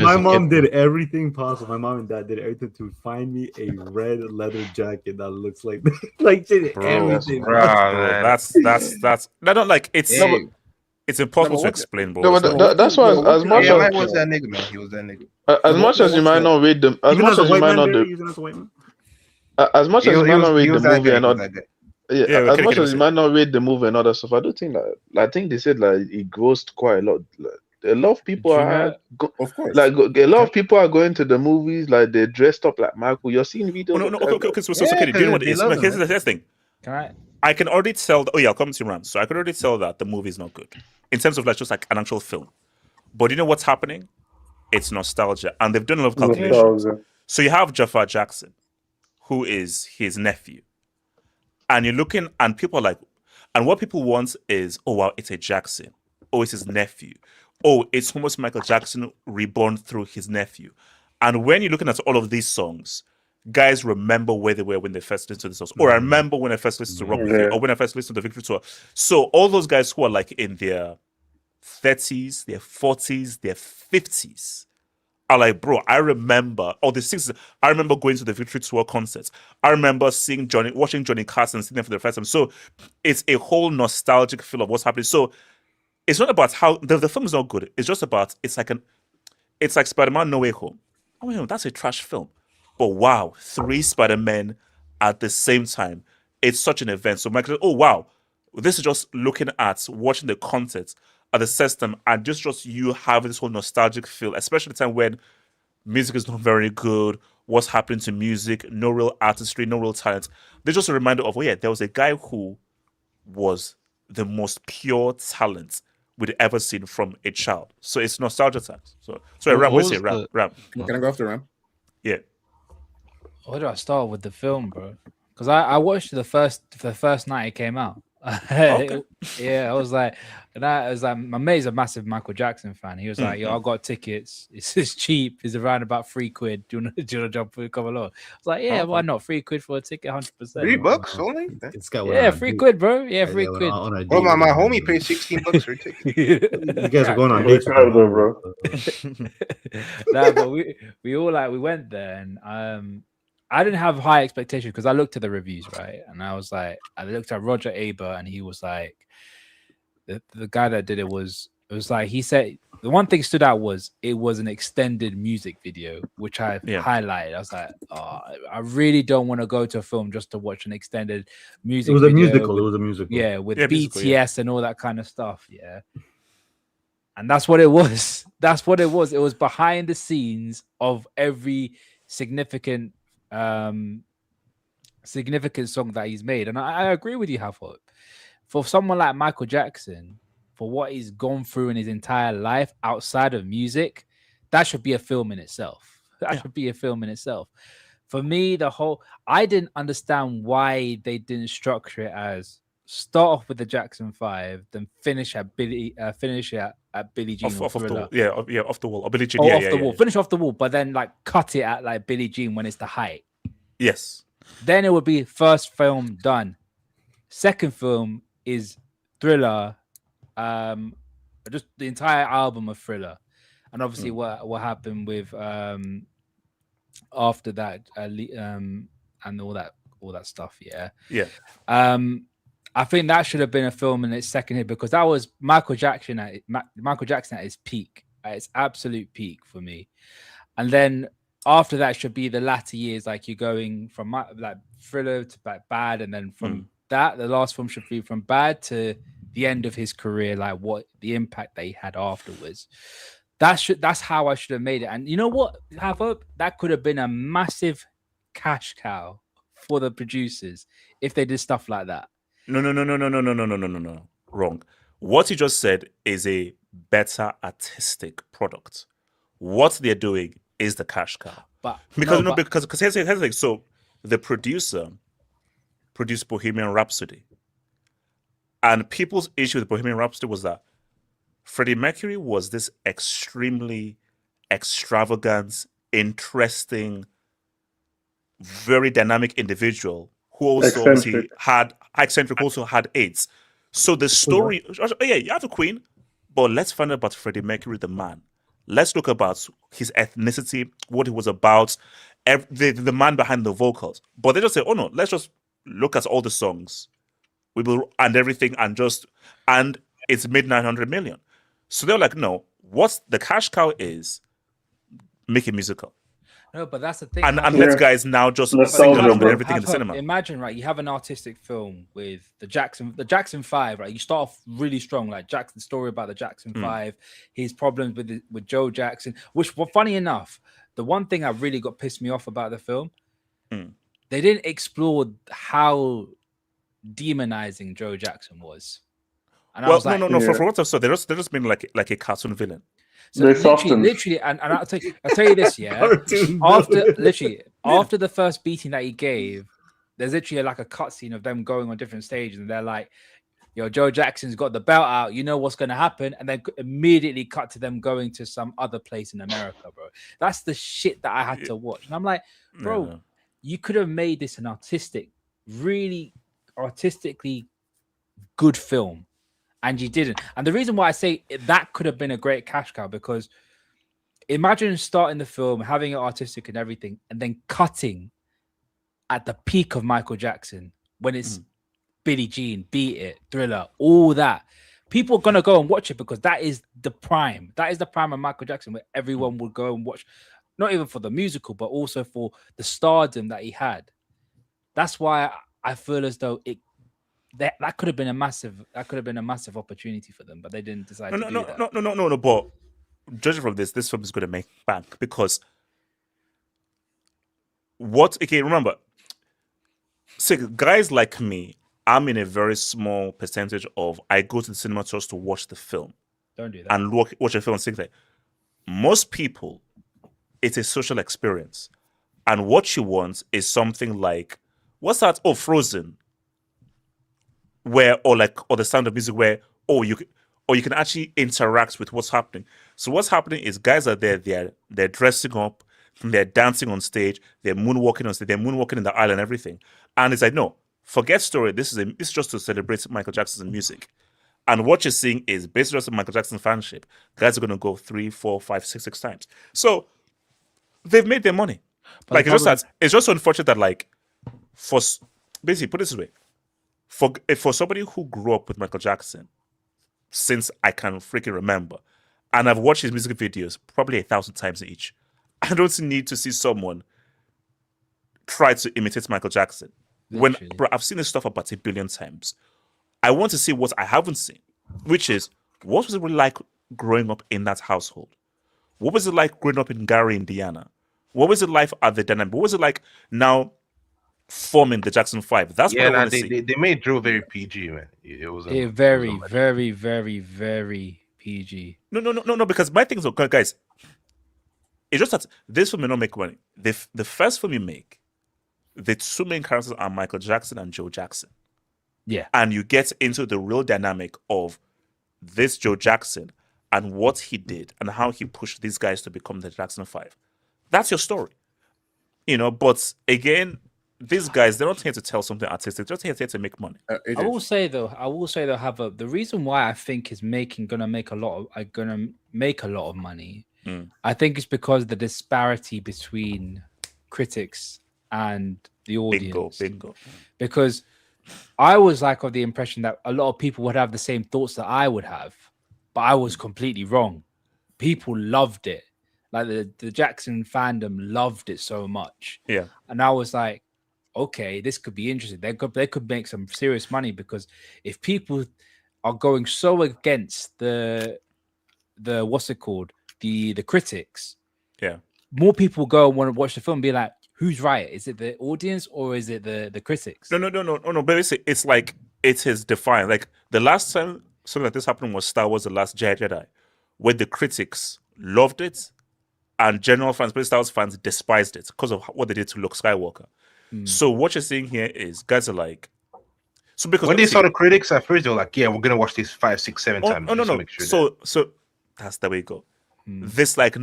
My mom did everything possible. My mom and dad did everything to find me a red leather jacket that looks like everything. That's I don't like it's. It's impossible to explain, bro. No, but that's why as much as he was that nigga, man. He was that nigga. As much as you might not read them, as much as you might not as much as you might not read the movie and all that. Yeah, as much as you might not read the movie and all that stuff, I do think that I think they said like it grossed quite a lot. Like, a lot of people are, of course, like a lot of people are going to the movies like they're dressed up like Michael. You're seeing videos. Okay. So do you know what it is? Here's the thing. I can already tell. I'll come to you, Ram. So I can already tell that the movie is not good in terms of like just like an actual film. But you know what's happening? It's nostalgia, and they've done a lot of calculations. So you have Jafar Jackson, who is his nephew. And you're looking, and people are like, And what people want is, oh wow, it's a Jackson. Oh, it's his nephew. Oh, it's almost Michael Jackson reborn through his nephew. And when you're looking at all of these songs, guys remember where they were when they first listened to the songs. Or I remember when I first listened to Rock With You, or when I first listened to the Victory Tour. So all those guys who are like in their 30s, their 40s, their 50s are like, bro, I remember, or the 60s, I remember going to the Victory Tour concerts. I remember watching Johnny Carson sing them for the first time. So it's a whole nostalgic feel of what's happening. So it's not about how the film is not good. It's just about it's like Spider-Man No Way Home. Oh, you know, that's a trash film. But wow, 3 Spider-Men at the same time. It's such an event. So Michael, oh wow, this is just looking at watching the content at the system and just you have this whole nostalgic feel, especially the time when music is not very good, what's happening to music, no real artistry, no real talent. They're just a reminder of, oh yeah, there was a guy who was the most pure talent we'd ever seen from a child. So it's nostalgia time. So Ram, what's it? Ram. Can I go after Ram? Yeah. Where do I start with the film, bro? Because I watched the first night it came out. Okay. I was like, my mate's a massive Michael Jackson fan. He was like, yo, I got tickets. It's cheap. It's around about £3. Do you want to jump for a couple of? I was like, yeah, why not? £3 for a ticket, 100%. $3 only? Yeah, £3, bro. Yeah, £3. Well, my homie paid $16 for a ticket. You guys are going on dates, bro. Nah, but we went there and I didn't have high expectations because I looked at the reviews, right? And I was like, I looked at Roger Aber and he was like, the guy that did it was like, he said, the one thing stood out was it was an extended music video, which I highlighted. I was like, oh, I really don't want to go to a film just to watch an extended music video. It was a musical. Yeah, with BTS and all that kind of stuff. Yeah. And that's what it was. That's what it was. It was behind the scenes of every significant song that he's made. And I agree with you, Hafod. For someone like Michael Jackson, for what he's gone through in his entire life outside of music, that should be a film in itself. That should be a film in itself. For me, I didn't understand why they didn't structure it as start off with the Jackson 5, then finish at Billie Jean off the wall. Yeah, off the wall. Or Billie Jean. Off the wall. Finish off the wall, but then like cut it at like Billie Jean when it's the height. Yes. Then it would be first film done. Second film is Thriller, just the entire album of Thriller, and obviously what happened with after that and all that stuff. Yeah. I think that should have been a film in its second hit because that was Michael Jackson at his peak, at its absolute peak for me. And then after that should be the latter years, like you're going from like Thriller to like Bad, and then from that, the last film should be from Bad to the end of his career, like what the impact they had afterwards. That's how I should have made it. And you know what, that could have been a massive cash cow for the producers if they did stuff like that. No. Wrong. What you just said is a better artistic product. What they're doing is the cash cow. Because here's the thing. So the producer produced Bohemian Rhapsody. And people's issue with Bohemian Rhapsody was that Freddie Mercury was this extremely extravagant, interesting, very dynamic individual who also obviously had AIDS. So the story, you have a queen, but let's find out about Freddie Mercury, the man. Let's look about his ethnicity, what he was about, the man behind the vocals. But they just say, oh no, let's just look at all the songs, and everything, and it's made 900 million. So they're like, no, what's the cash cow is make a musical. No, but that's the thing. And let guys now just sing along with everything in the cinema. Imagine, right? You have an artistic film with the Jackson 5, right? You start off really strong, like Jackson story about the Jackson 5, his problems with Joe Jackson. Which, well, funny enough, the one thing that really got pissed me off about the film, they didn't explore how demonizing Joe Jackson was. And I was like, no. For what I saw, they're just being like a cartoon villain. So literally, and I'll tell you this, yeah. After the first beating that he gave, there's literally like a cutscene of them going on different stages, and they're like, Joe Jackson's got the belt out. You know what's going to happen, and then immediately cut to them going to some other place in America, bro. That's the shit that I had to watch, and I'm like, bro, you could have made this an really artistically good film, and you didn't. And the reason why I say that could have been a great cash cow, because imagine starting the film, having it artistic and everything, and then cutting at the peak of Michael Jackson when it's Billie Jean, Beat It, Thriller, all that. People are gonna go and watch it because that is the prime. That is the prime of Michael Jackson, where everyone would go and watch, not even for the musical, but also for the stardom that he had. That's why I feel as though that could have been a massive opportunity for them, but they didn't decide to do that. No. But judging from this film is going to make bank, because remember, see, guys like me, I'm in a very small percentage of, I go to the cinema just to watch the film. Don't do that. And watch a film and think that. Most people, it's a social experience. And what you want is something like, what's that? Oh, Frozen. Or The Sound of Music, where you can actually interact with what's happening. So what's happening is guys are there, they're dressing up, they're dancing on stage, they're moonwalking on stage, they're moonwalking in the aisle and everything. And it's like, no, forget story. This is just to celebrate Michael Jackson's music. And what you're seeing is based on Michael Jackson fanship. Guys are going to go 3, 4, 5, 6 times. So they've made their money. But it's just unfortunate that, like, basically, put it this way, for somebody who grew up with Michael Jackson since I can freaking remember, and I've watched his music videos probably 1,000 times each, I don't need to see someone try to imitate Michael Jackson. Bro, I've seen this stuff about 1 billion times. I want to see what I haven't seen, which is, what was it really like growing up in that household? What was it like growing up in Gary, Indiana? What was it like at the dynamic? What was it like now forming the Jackson 5? That's what I want to see. They made Drill very PG, man. It was very, very, very, very PG. No, because my thing is, guys, it's just that this film may not make money. The first film you make, the two main characters are Michael Jackson and Joe Jackson. Yeah. And you get into the real dynamic of this Joe Jackson and what he did and how he pushed these guys to become the Jackson 5. That's your story. But again, these guys, they're not here to tell something artistic. They're just here to make money. I will say though, the reason why I think is gonna make a lot of money. I think it's because the disparity between critics and the audience. Bingo. Because I was of the impression that a lot of people would have the same thoughts that I would have, but I was completely wrong. People loved it. Like the Jackson fandom loved it so much. Yeah. And I was like, okay, this could be interesting. They could make some serious money, because if people are going so against the what's it called? The critics. Yeah. More people go and want to watch the film and be like, who's right? Is it the audience or is it the critics? No. But it's like, it is defined. Like, the last time something like this happened was Star Wars: The Last Jedi, where the critics loved it and general fans, Star Wars fans, despised it because of what they did to Luke Skywalker. So what you're seeing here is guys are like, so because when they saw the critics at first, they were like, yeah, we're gonna watch this 5, 6, 7 times. No. So that's the way you go. This, like,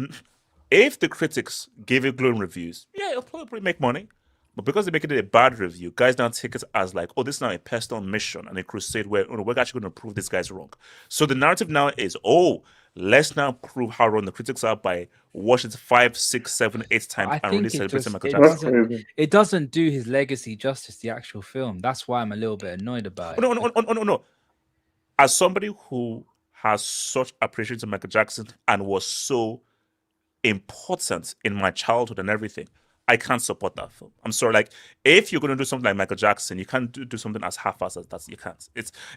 if the critics gave it glowing reviews, yeah, it'll probably make money. But because they're making it a bad review, guys now take it as like, oh, this is now a personal mission and a crusade where we're actually going to prove this guy's wrong. So the narrative now is, oh, let's now prove how wrong the critics are by watching it 5, 6, 7, 8 times and really celebrating Michael Jackson. It doesn't do his legacy justice, the actual film. That's why I'm a little bit annoyed about it. No. As somebody who has such appreciation to Michael Jackson and was so important in my childhood and everything, I can't support that film. I'm sorry. Like, if you're going to do something like Michael Jackson, you can't do something as half-assed as that. You can't.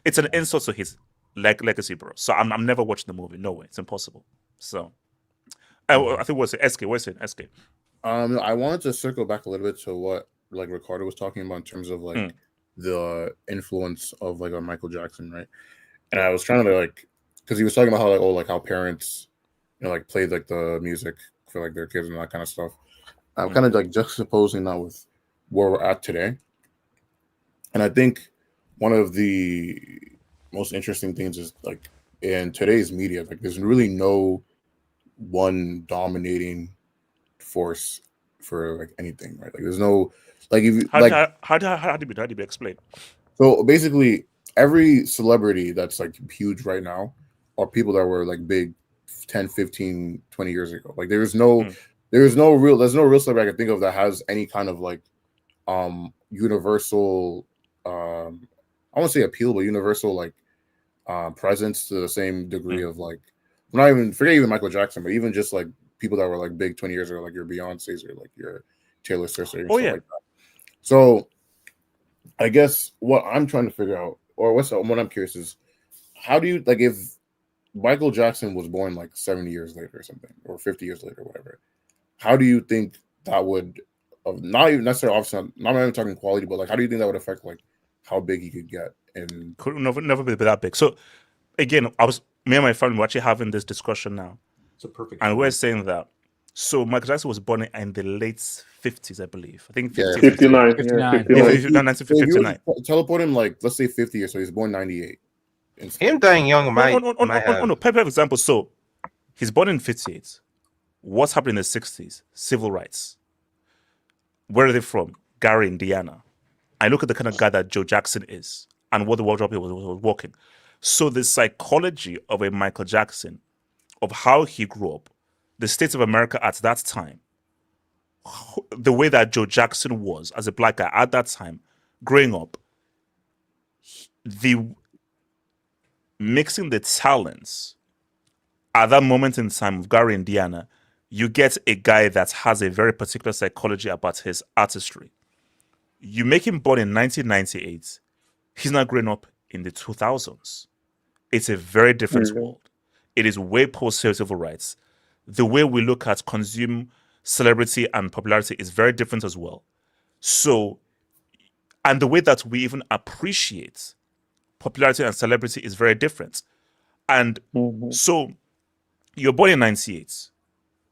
It's an insult to his legacy, bro. So I'm never watching the movie. No way. It's impossible. So I think what's it? SK? What's it? SK? I wanted to circle back a little bit to what like Ricardo was talking about in terms of like the influence of like a Michael Jackson, right? And I was trying to like, because he was talking about how like how parents, like played like the music for like their kids and that kind of stuff. I'm kind of like juxtaposing that with where we're at today. And I think one of the most interesting things is like in today's media, like there's really no one dominating force for like anything, right? Like there's no like if you how do you explain? So basically, every celebrity that's like huge right now are people that were like big 10, 15, 20 years ago. Like there's no real celebrity I can think of that has any kind of like universal I won't say appeal, but universal like presence to the same degree of like not even forget even Michael Jackson, but even just like people that were like big 20 years ago, like your Beyonce's or like your Taylor Swift or stuff like that. So I guess what I'm trying to figure out, or what I'm curious is, how do you like if Michael Jackson was born like 70 years later or something, or 50 years later, or whatever? How do you think that would, not even necessarily, obviously, not even talking quality, but like, how do you think that would affect like how big he could get? And could never be that big. So again, me and my friend were actually having this discussion now. It's a perfect. And we're saying that. So Michael Jackson was born in the late 50s, I believe. I think 50, 59. 59. Teleport him like, let's say 50 years, so he's born 98. Him dying young might no, perfect example. So he's born in 58. What's happened in the 60s? Civil rights. Where are they from? Gary, Indiana. I look at the kind of guy that Joe Jackson is and what the wardrobe was walking. So the psychology of a Michael Jackson, of how he grew up, the states of America at that time, the way that Joe Jackson was as a black guy at that time, growing up, the mixing the talents at that moment in time of Gary, Indiana, you get a guy that has a very particular psychology about his artistry. You make him born in 1998, he's not growing up in the 2000s. It's a very different world. It is way post civil rights. The way we look at consume celebrity and popularity is very different as well. So, and the way that we even appreciate popularity and celebrity is very different. And so you're born in 98.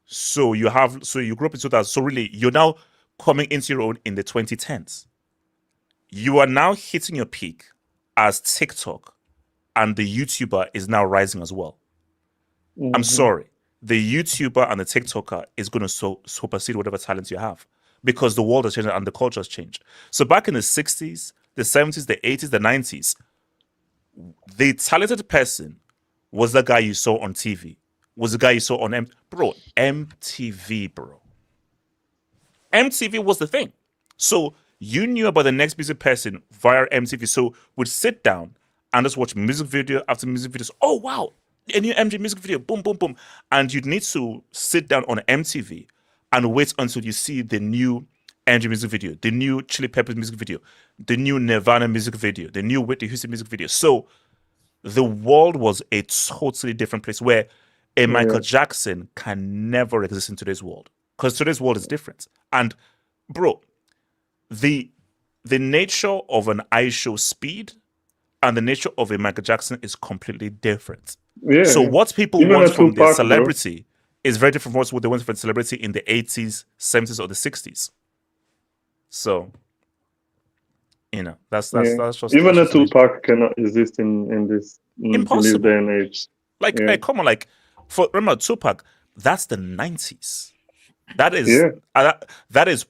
So you grew up in 2000. So really, you're now coming into your own in the 2010s. You are now hitting your peak as TikTok and the YouTuber is now rising as well. I'm sorry. The YouTuber and the TikToker is going to supersede whatever talent you have because the world has changed and the culture has changed. So back in the 60s, the 70s, the 80s, the 90s, the talented person was the guy you saw on TV, was the guy you saw on MTV, bro. MTV was the thing. So you knew about the next music person via MTV. So we'd sit down and just watch music video after music videos. Oh, wow. A new MJ music video, boom, boom, boom. And you'd need to sit down on MTV and wait until you see the new MJ music video, the new Chili Peppers music video, the new Nirvana music video, the new Whitney Houston music video. So the world was a totally different place where a Michael Jackson can never exist in today's world because today's world is different. And bro, the nature of an iShow Speed and the nature of a Michael Jackson is completely different. Yeah. So what people want from their celebrity is very different from what they want from celebrity in the 80s, 70s, or the 60s. So, that's just even a Tupac cannot exist in this day and age. Like, hey, come on, like remember Tupac, that's the 90s. That is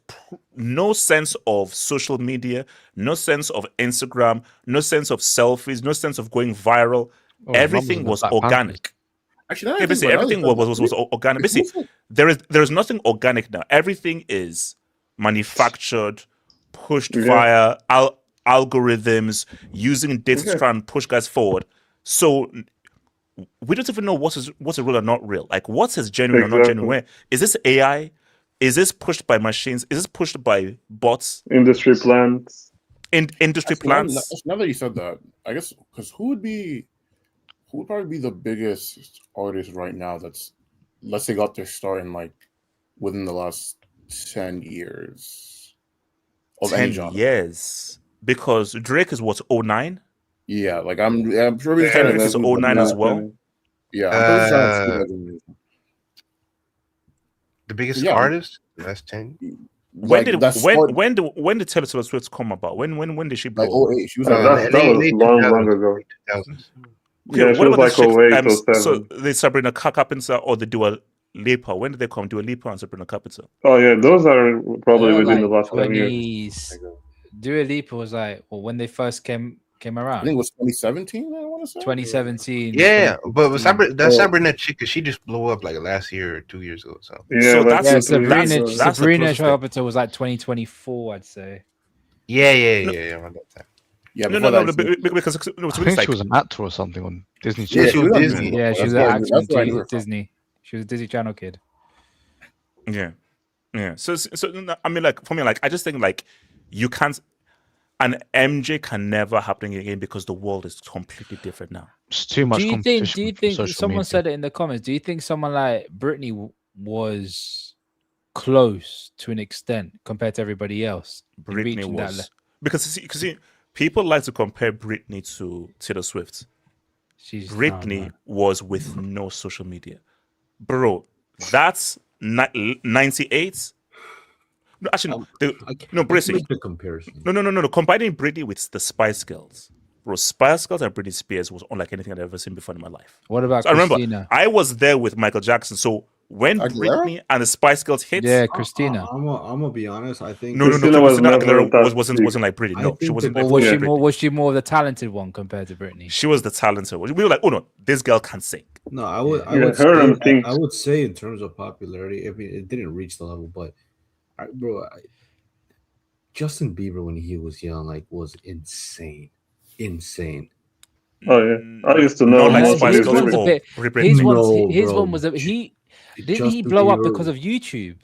no sense of social media, no sense of Instagram, no sense of selfies, no sense of going viral. Everything was organic. Actually, everything was organic. Basically, there is nothing organic now. Everything is manufactured, pushed via algorithms, using data to try and push guys forward. So we don't even know what's real or not real. Like, what's genuine or not genuine? Where is this AI? Is this pushed by machines? Is this pushed by bots? Industry plans. Industry plans. Now that you said that, I guess because who would probably be the biggest artist right now that's, let's say, got their start in like within the last 10 years of 10 any genre? years, because Drake is what, 09? Yeah, like I'm sure he's Kendrick is 09 as well. Yeah, I'm trying to the biggest artist last 10. When Like, when did Taylor Swift come about? When did she blow? Like 08. She was that was long ago. Okay, Yeah, she what was about like this chick? 08 or 07. So the Sabrina Carpenter or the Dua Lipa? When did they come? Dua Lipa and Sabrina Carpenter. Oh yeah, those are probably They're within the like last 5 years. Dua Lipa was like, well, when they first came around. I think it was 2017. I want to say 2017. Yeah, but 2016. Sabrina chick, she just blew up like last year or 2 years ago. So Sabrina Carpenter was like 2024, I'd say. Yeah, around that time. Yeah, because I think she was an actor or something on Disney Yeah, Channel. she was Disney. Yeah, she was an actor on Disney. She was a Disney Channel kid. Yeah. So I mean, like for me, like I just think like you can't. And MJ can never happen again because the world is completely different now. It's too much competition. Do you think someone said it in the comments? Do you think someone like Britney was close to an extent compared to everybody else? Britney was because see, people like to compare Britney to Taylor Swift. Britney was with no social media, bro. That's 98. No, actually, no, Brissy. Make the comparison. No. Combining Britney with the Spice Girls, bro. Spice Girls and Britney Spears was unlike anything I'd ever seen before in my life. What about I remember Christina? I was there with Michael Jackson. So when Britney and the Spice Girls hit, Christina. I'm gonna be honest. I think Christina Aguilera wasn't like Britney. No, she wasn't. Was she more of the talented one compared to Britney? She was the talented one. We were like, oh no, this girl can sing. No, I would say in terms of popularity, I mean, it didn't reach the level, but Justin Bieber when he was young, like, was insane. Oh yeah, I used to know. His one was he blow up because of YouTube.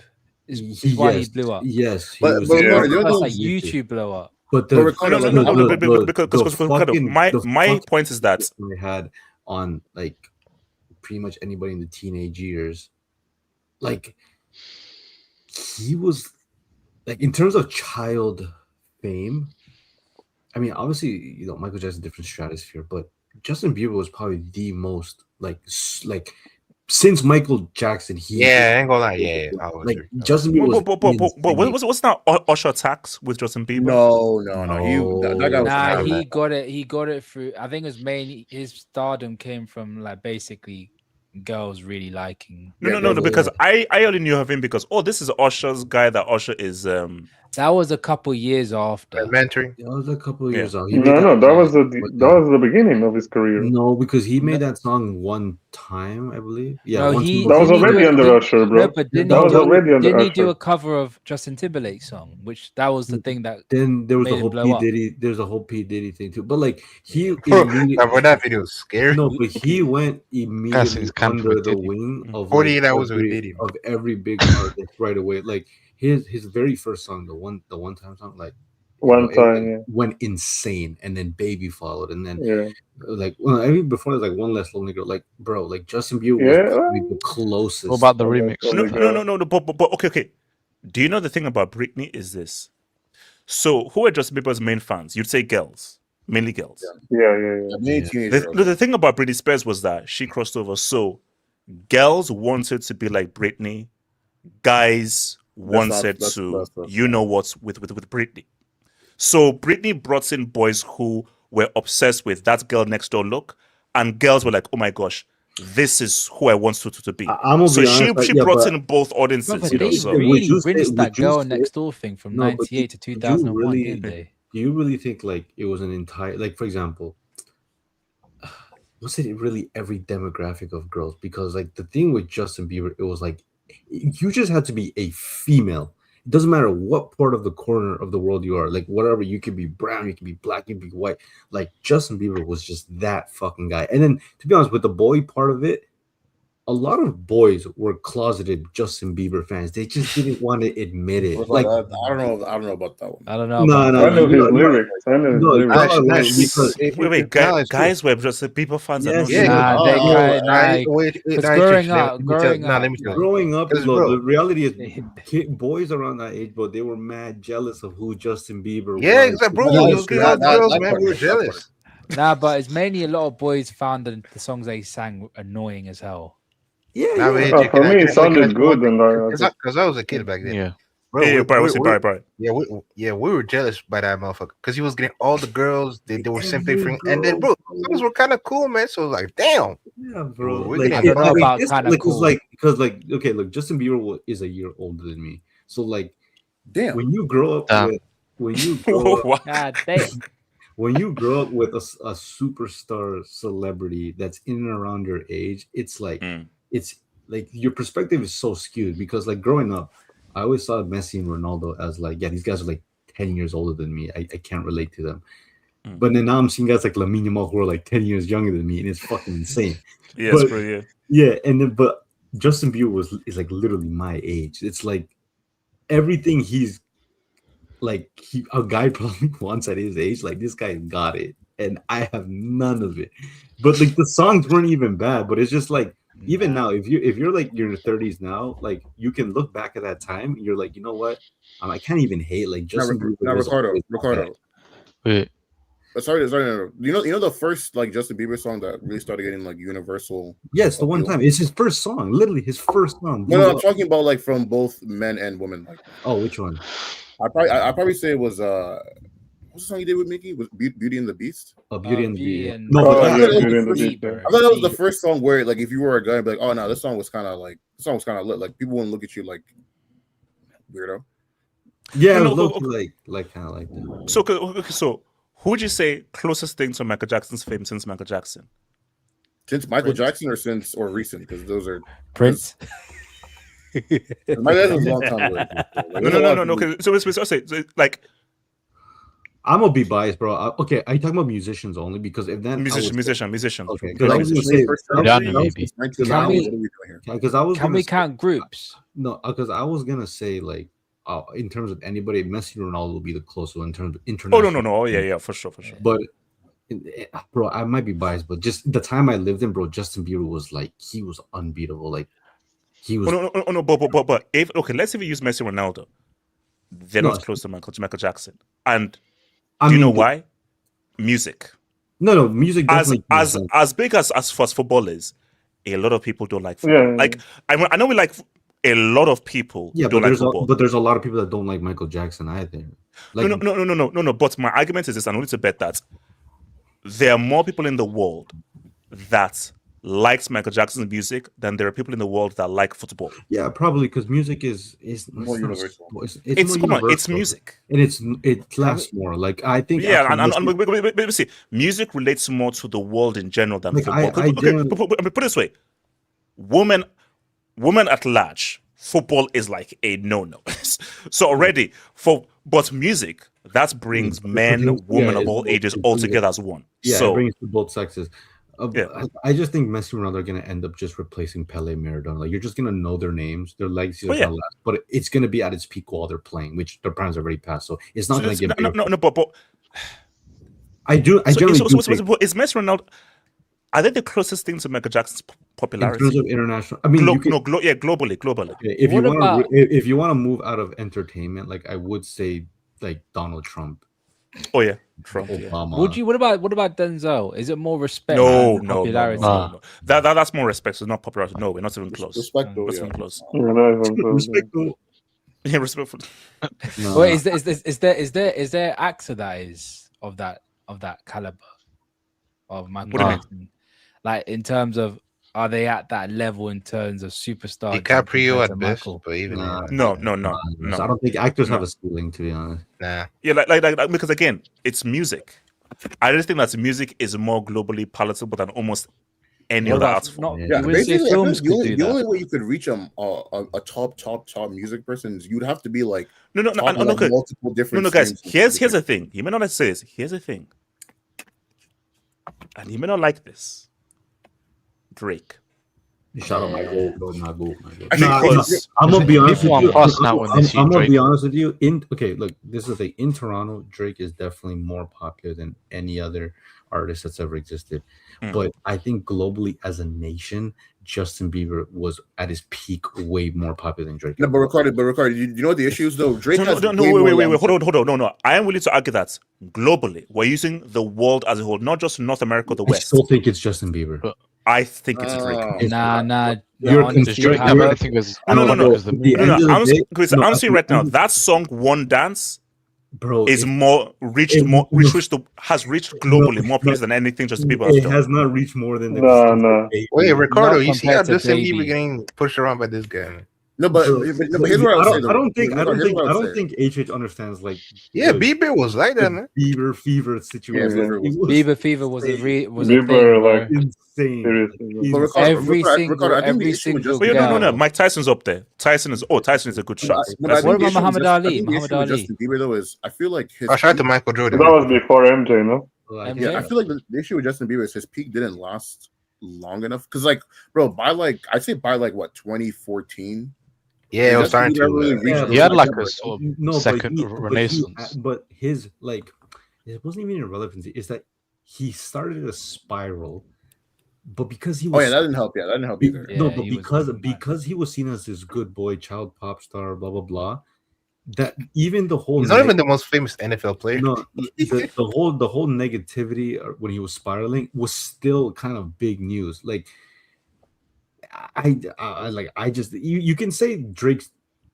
Is why he blew up. Yes, but YouTube blow up. But my point is that we had on like pretty much anybody in the teenage years, like he was like in terms of child fame. I mean, obviously, you know, Michael Jackson's a different stratosphere, but Justin Bieber was probably the most like since Michael Jackson. I ain't gonna lie, like Justin Bieber. But what's not Usher tax with Justin Bieber? No. That guy was he got it through. I think it was mainly his stardom came from like basically girls really liking. No, because I only knew of him because this is Usher's guy. That Usher is. That was a couple years after. Mentoring. That was a couple years after. That was the beginning of his career. No, because he made that song one time, I believe. Yeah, that was already under Usher, bro. But didn't he do a cover of Justin Timberlake's song? Which that was the thing that. Then there was the whole P Diddy. There's a whole P Diddy thing too. But like that video was scary. No, but he went immediately under the wing of 48 hours with Diddy of every big artist right away. Like his very first song, the one time song, like went insane, and then Baby followed, and then like I mean before there's like One Less Lonely Girl. Like bro, like Justin Bieber was probably the closest. What about the remix? No. But okay. Do you know the thing about Britney is this? So who are Justin Bieber's main fans? You'd say girls, mainly girls. Yeah. The thing about Britney Spears was that she crossed over. So girls wanted to be like Britney, guys wanted to you know what's with Britney. So Britney brought in boys who were obsessed with that girl next door look, and girls were like, oh my gosh, this is who I want to be. So she brought in both audiences. They really rinsed that girl next door thing from 98 to 2001, didn't they? Do you really think like it was an entire, like for example, was it really every demographic of girls? Because like the thing with Justin Bieber, it was like you just had to be a female. It doesn't matter what part of the corner of the world you are, like whatever, you can be brown, you can be black, you can be white. Like Justin Bieber was just that fucking guy. And then to be honest, with the boy part of it, a lot of boys were closeted Justin Bieber fans. They just didn't want to admit it. Like I don't know about that one. I don't know. No. I know his lyrics. Wait, guys were Justin Bieber fans. Growing up, the reality is, boys around that age, but they were mad jealous of who Justin Bieber was. Yeah, exactly, bro. Those girls, man, we were jealous. Nah, but it's mainly a lot of boys found the songs they sang annoying as hell. For me, it sounded good, and because I was a kid back then. Yeah. Barry. Yeah, we were jealous by that motherfucker because he was getting all the girls. They were simply free, and then bro, songs were kind of cool, man. So like, damn, yeah, bro. We're Like, getting it, like, about it's kinda like, cool. because okay, look, Justin Bieber is a year older than me, so like, damn, when you grow up with, when you grow up, God damn. when you grow up with a superstar celebrity that's in and around your age, it's like it's like your perspective is so skewed because like growing up, I always saw Messi and Ronaldo as like, yeah, these guys are like 10 years older than me. I can't relate to them. But then now I'm seeing guys like Lamine Yamal who are like 10 years younger than me, and it's fucking insane. Yes, bro, yeah, and then but Justin Bieber is like literally my age. It's like everything he's like a guy probably wants at his age, like this guy got it, and I have none of it. But like the songs weren't even bad, but it's just like even now, if you're like you're in your 30s now, like you can look back at that time, and you're like, you know what? I can't even hate like Justin Bieber. Now, Ricardo. Wait. Sorry. You know the first like Justin Bieber song that really started getting like universal. Yes, the one time it's his first song, literally his first song. No, I'm talking about like from both men and women. Like, oh, which one? I probably say it was what's the song he did with Mickey? Was Beauty and the Beast? Oh, Beauty and the Beast. No, I I thought that was the first song where like if you were a guy, I'd be like, oh no, this song was kind of lit. Like people wouldn't look at you like weirdo. Yeah, like kind of like that. So who would you say closest thing to Michael Jackson's fame since Michael Jackson? Since Michael Jackson or recent? Because those are Prince. My dad was a long time ago. No. Okay, so like, I'm gonna be biased, bro. Okay, are you talking about musicians only? Because if then musicians. Okay, because I was gonna say because I was can we count groups? No, because I was gonna say like in terms of anybody, Messi and Ronaldo will be the closest in terms of international. Oh no, yeah, for sure. But bro, I might be biased, but just the time I lived in, bro, Justin Bieber was like he was unbeatable. Like he was. No, but let's say we use Messi and Ronaldo. They're not close to Michael Jackson, and do you know why? Music. No, music. As big as football is, a lot of people don't like football. Yeah. Like I know we like a lot of people don't like football. But there's a lot of people that don't like Michael Jackson either. Like, No. But my argument is this, and I need to bet that there are more people in the world that likes Michael Jackson's music than there are people in the world that like football. Yeah, probably because music is more universal. It's music, and it lasts more. Like I think. Yeah, and see, music relates more to the world in general than football. Put it this way, women at large, football is like a no-no. So already but music that brings men, women of all ages all together as one. Yeah, so it brings to both sexes. I just think Messi and Ronaldo are going to end up just replacing Pele and Maradona. Like you're just going to know their names, their legacies are going to last, but it's going to be at its peak while they're playing, which their primes are already past. So it's not going to get but I generally do think, is Messi and Ronaldo, are they the closest thing to Michael Jackson's popularity in terms of international? I mean, globally. Okay, if you want to move out of entertainment, like I would say, like Donald Trump. Oh yeah, Trump. Obama. What about Denzel? Is it more respect? No. That's more respect. So not popularity. No, we're not even close. Respect, though. Even close. Respectful. Yeah, respectful. No. Wait, is there actor that is of that caliber of Michael Jackson? Like in terms of, are they at that level in terms of superstar? DiCaprio at best, but even no. I don't think actors have a ceiling, to be honest. Nah. Yeah, like because again, it's music. I just think that music is more globally palatable than almost any other art form. Basically, the only way you could reach a top music person is you'd have to be like multiple different. No, guys. Here's the thing. You may not say this. Here's the thing, and you may not like this. Drake. Shout out my goal, not goal. I'm gonna be honest with you. I'm gonna be honest with you. Look, this is the thing. In Toronto, Drake is definitely more popular than any other artist that's ever existed. But I think globally, as a nation, Justin Bieber was at his peak way more popular than Drake. No, but Ricardo, you know what the issue is though? Drake has wait, hold on. No. I am willing to argue that globally, we're using the world as a whole, not just North America, the West. I still think it's Justin Bieber. I think it's Drake. Nah. You're honestly, Drake have never a- anything was No. I'm day, Chris, I'm saying right now that song "One Dance" bro, is has reached globally more places than anything Justin Bieber has it done. has not reached more than the No. Wait, Ricardo, Not you see how compared to Justin Bieber Baby. getting pushed around by this guy? Man? No, but here's what I would say. Though. I don't think Here's what HH understands like Yeah, Bieber was like that, man. Bieber fever situation. Yeah, It was Bieber fever was a Bieber, thing, bro. like, insane. seriously. But Ricardo, Every Ricardo, single I think the issue with Justin No. Mike Tyson's up there. Tyson is a good shot. But I think What the about issue with Muhammad Ali? I think the issue with Justin Bieber though is I feel like his I shout out to Michael Jordan. That was before MJ, no? Yeah, I feel like the issue with Justin Bieber is his peak didn't last long enough. Because like, bro, by like 2014. Yeah, it was starting he had like a sort of second renaissance. But his like, it wasn't even irrelevancy. It's that he started a spiral, but because he was that didn't help. Yeah, that didn't help either. No, but because he was seen as this good boy, child pop star, blah blah blah. That even the whole he's not even the most famous NFL player. No, the whole negativity when he was spiraling was still kind of big news. Like you can say Drake's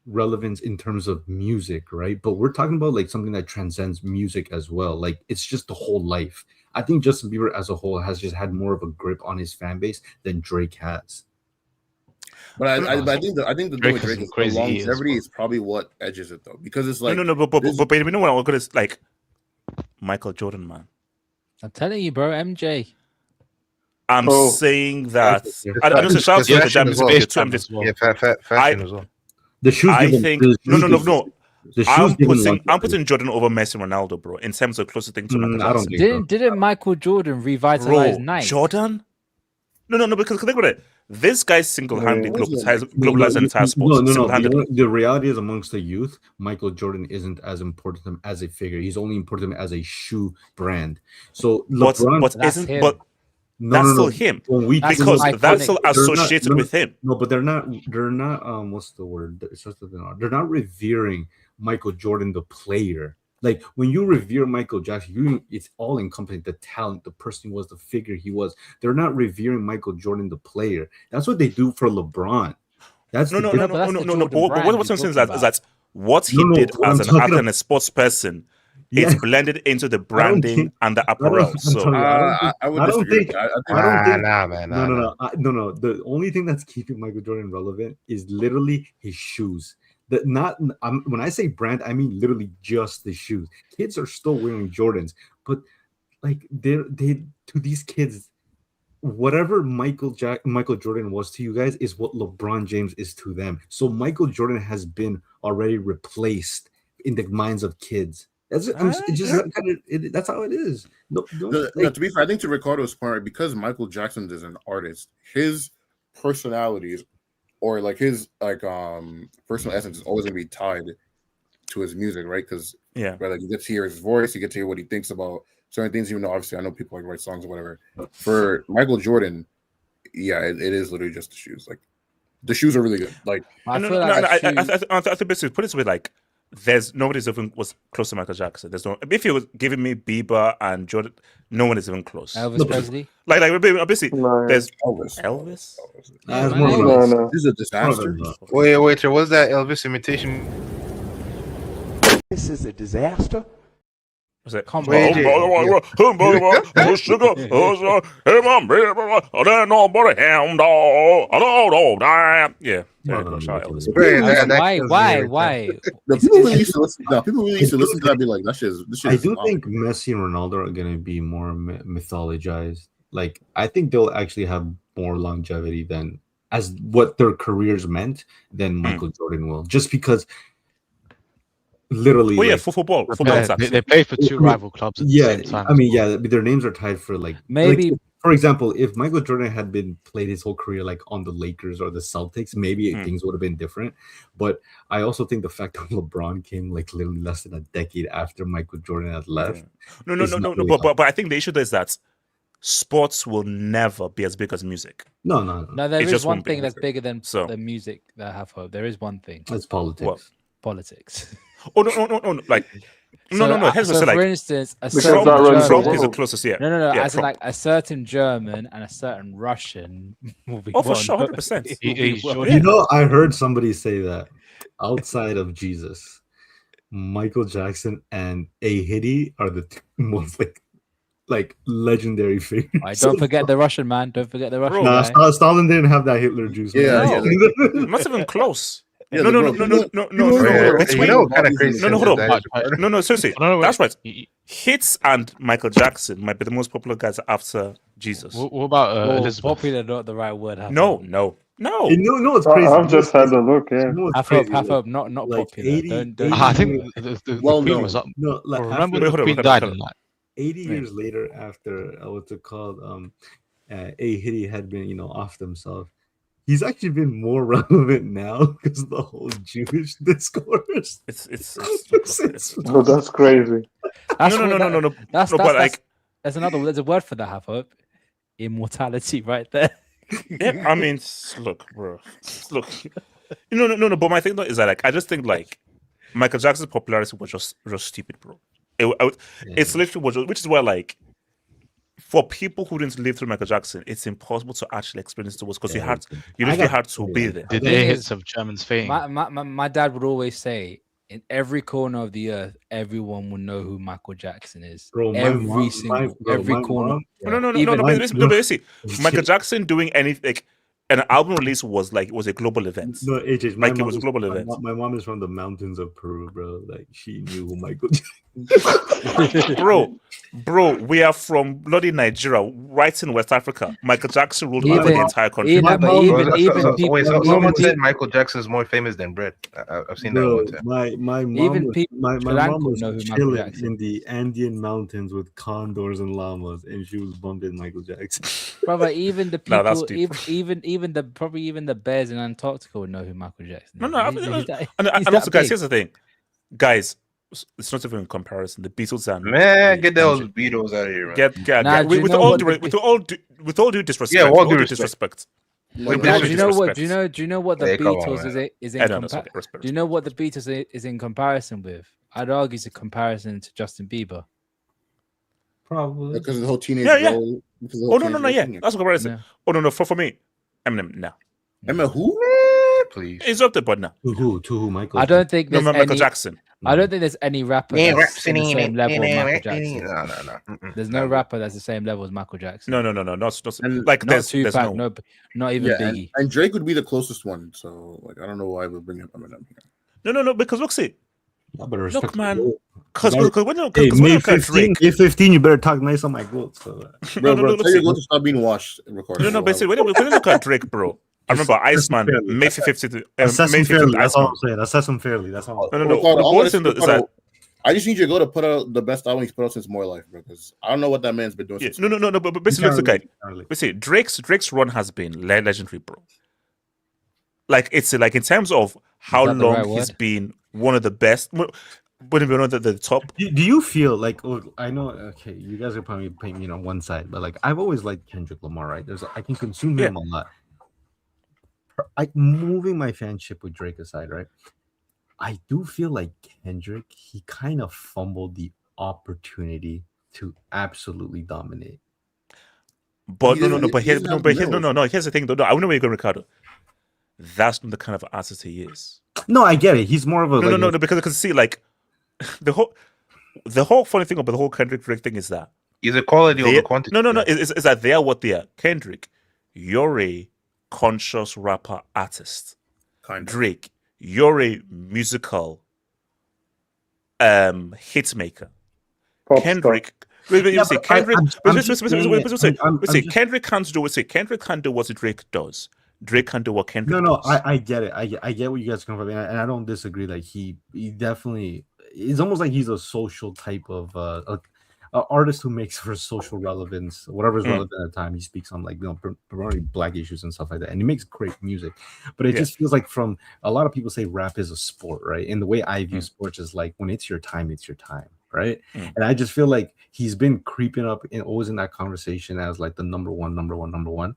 relevance in terms of music, right? But we're talking about like something that transcends music as well. Like it's just the whole life. I think Justin Bieber as a whole has just had more of a grip on his fan base than Drake has. But I think the Drake is the longevity is probably what edges it though, because it's like but you know what I'm gonna is like Michael Jordan, man. I'm telling you, bro, MJ. I'm saying that I don't know. Shout out to the Jam Music too. Fashion as well. The shoes. I think no. I'm putting Jordan over Messi and Ronaldo, bro. In terms of closest thing to Michael Jackson. Didn't Michael Jordan revitalize Nike? Jordan? No, because think about it. This guy single-handedly globalized the entire sport. The reality is, amongst the youth, Michael Jordan isn't as important to him as a figure. He's only important to him as a shoe brand. So LeBron, that's still him because that's still associated with him. No, but they're not. What's the word? They're not revering Michael Jordan, the player. Like when you revere Michael Jackson, it's all encompassing the talent, the person he was, the figure he was. They're not revering Michael Jordan, the player. That's what they do for LeBron. That's no. But what I'm saying is that what he did as an athlete and a sports person, it's blended into the branding and the apparel. So I would disagree. No. The only thing that's keeping Michael Jordan relevant is literally his shoes. When I say brand, I mean literally just the shoes. Kids are still wearing Jordans, but like they to these kids, whatever Michael Jordan was to you guys is what LeBron James is to them. So Michael Jordan has been already replaced in the minds of kids. That's how it is. To be fair, I think to Ricardo's point, because Michael Jackson is an artist, his personalities or like his personal essence is always gonna be tied to his music, right? Because like you get to hear his voice, you get to hear what he thinks about certain things. Even though obviously I know people like write songs or whatever. For Michael Jordan, it is literally just the shoes. Like the shoes are really good. Like I think basically put it this way, like there's nobody's even was close to Michael Jackson. There's no. If you was giving me Bieber and Jordan, no one is even close. Elvis Presley. Like basically, there's Elvis. No. This is a disaster. Wait, was that Elvis imitation? This is a disaster. Was it? Come on. Yeah. Why? People really used to listen to that. Be like, that shit. I do think Messi and Ronaldo are gonna be more mythologized. Like, I think they'll actually have more longevity than as what their careers meant than Michael Jordan will. Just because, literally, for football, they play for two rival clubs at the same time. I mean, their names are tied for like maybe. For example, if Michael Jordan had been played his whole career like on the Lakers or the Celtics, maybe things would have been different. But I also think the fact that LeBron came like literally less than a decade after Michael Jordan had left. No. But I think the issue is that sports will never be as big as music. No. There is one thing that's bigger than the music that I have hope. There is one thing. It's politics. What? Politics. No. Like No. Here's So, like, for instance, a Trump, certain Trump German, is the closest. Yeah. No. Yeah, As in, Trump. like a certain German and a certain Russian will be Oh, for one. sure, 100%. You know, I heard somebody say that outside of Jesus, Michael Jackson and A. Hitty are the most like legendary figures. Right, don't forget the Russian man. Don't forget the Russian guy. Stalin didn't have that Hitler juice. Yeah, man. Not even close. Yeah, No. Hold on. Seriously, that's right. Hits and Michael Jackson might be the most popular guys after Jesus. What about Elizabeth? Popular, not the right word. No. It's crazy. I've just had a look. Yeah, half up, not like popular. 80, Don't. I think the Queen was up. No, like remember the Queen died in like 80 years later after what's it called? A. Hitty had been off himself. He's actually been more relevant now because of the whole Jewish discourse. Oh, that's crazy. No. That's like, there's a word for that. Half up, immortality, right there. Yeah, I mean, look, bro. Look, no. But my thing though is that like I just think like Michael Jackson's popularity was just stupid, bro. It's literally which is why like for people who didn't live through Michael Jackson, it's impossible to actually experience the words because you literally had to be there. Did they hit some Germans fame? My dad would always say, in every corner of the earth, everyone will know who Michael Jackson is. Bro, every corner. No, but see, Michael Jackson doing anything, like, an album release was a global event. No, it was a global event. My mom is from the mountains of Peru, bro. Like she knew who Michael Bro, we are from bloody Nigeria, right in West Africa. Michael Jackson ruled over the entire country. Someone said Michael Jackson's more famous than Brett. I've seen that one too. My mom was chilling in the Andean mountains with condors and llamas, and she was bumping Michael Jackson. Brother, even the people, even the bears in Antarctica would know who Michael Jackson is. And also, guys, here's the thing, guys. It's not even in comparison. The Beatles and get those Beatles out of here, man. With all due disrespect. Yeah, all due disrespect. Do you know what the Beatles is in comparison? Do you know what the Beatles is in comparison with? I'd argue it's a comparison to Justin Bieber. Probably because of the whole teenage role. That's a comparison. Yeah. Oh no, for me, Eminem now. Eminem who? Please. He's up there, but now. To who? Michael? I don't think there's Michael Jackson. I don't think there's any rapper that's in the same level as Michael Jackson. No. There's no rapper that's the same level as Michael Jackson. No. Not like not there's no, not even Biggie. And Drake would be the closest one. So like I don't know why we bring up Eminem here. No, because look, see. Look, man. Because when you May 15, you better talk nice on my goat. So, bro, tell your goat to stop being washed and recorded. No, basically, when you look at Drake, bro. I remember Iceman, May 15th. Assess him fairly. That's all I'm saying. Assess him fairly. That's all. No. I just need you to go to put out the best album he's put out since More Life, because I don't know what that man's been doing. Yeah. No. But basically, look at basically Drake's run has been legendary, bro. Like it's like in terms of how long he's been one of the best. But if you're not the top, do you feel like? Look, I know. Okay, you guys are probably putting me on one side, but like I've always liked Kendrick Lamar. Right? I can consume him a lot. Moving my fanship with Drake aside, right? I do feel like Kendrick, he kind of fumbled the opportunity to absolutely dominate. But here's the thing, though. I know where you're going, Ricardo. That's not the kind of artist he is. No, I get it. He's more of a no, because see, like the whole funny thing about the whole Kendrick Drake thing is that is a quality over quantity. No, is that they are what they are. Kendrick, you're a conscious rapper artist. Drake, you're a musical hit maker. Kendrick Kendrick can't do what Drake does. Drake can't do what Kendrick does. I get it. I get what you guys come from, and I don't disagree. Like he definitely, it's almost like he's a social type of artist who makes for social relevance, whatever's relevant at the time. He speaks on primarily black issues and stuff like that, and he makes great music. But it just feels like from a lot of people say rap is a sport, right? And the way I view sports is like when it's your time, right? And I just feel like he's been creeping up and always in that conversation as like the number one.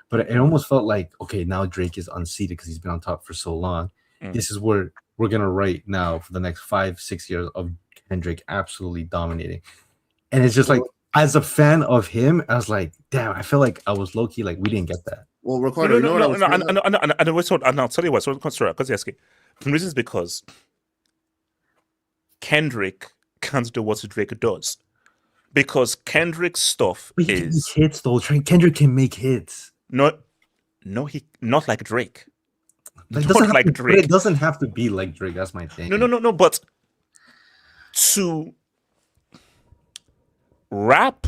But it almost felt like, okay, now Drake is unseated because he's been on top for so long. This is where we're gonna write now for the next 5-6 years of Kendrick absolutely dominating. And it's just like, as a fan of him, I was like, damn, I feel like I was low-key like, we didn't get that. Well, Ricardo, and I'll tell you what, the reason is because Kendrick can't do what Drake does. Because Kendrick's stuff is hits though. Kendrick can make hits. Not like Drake. It doesn't have to be like Drake. That's my thing. No. But to rap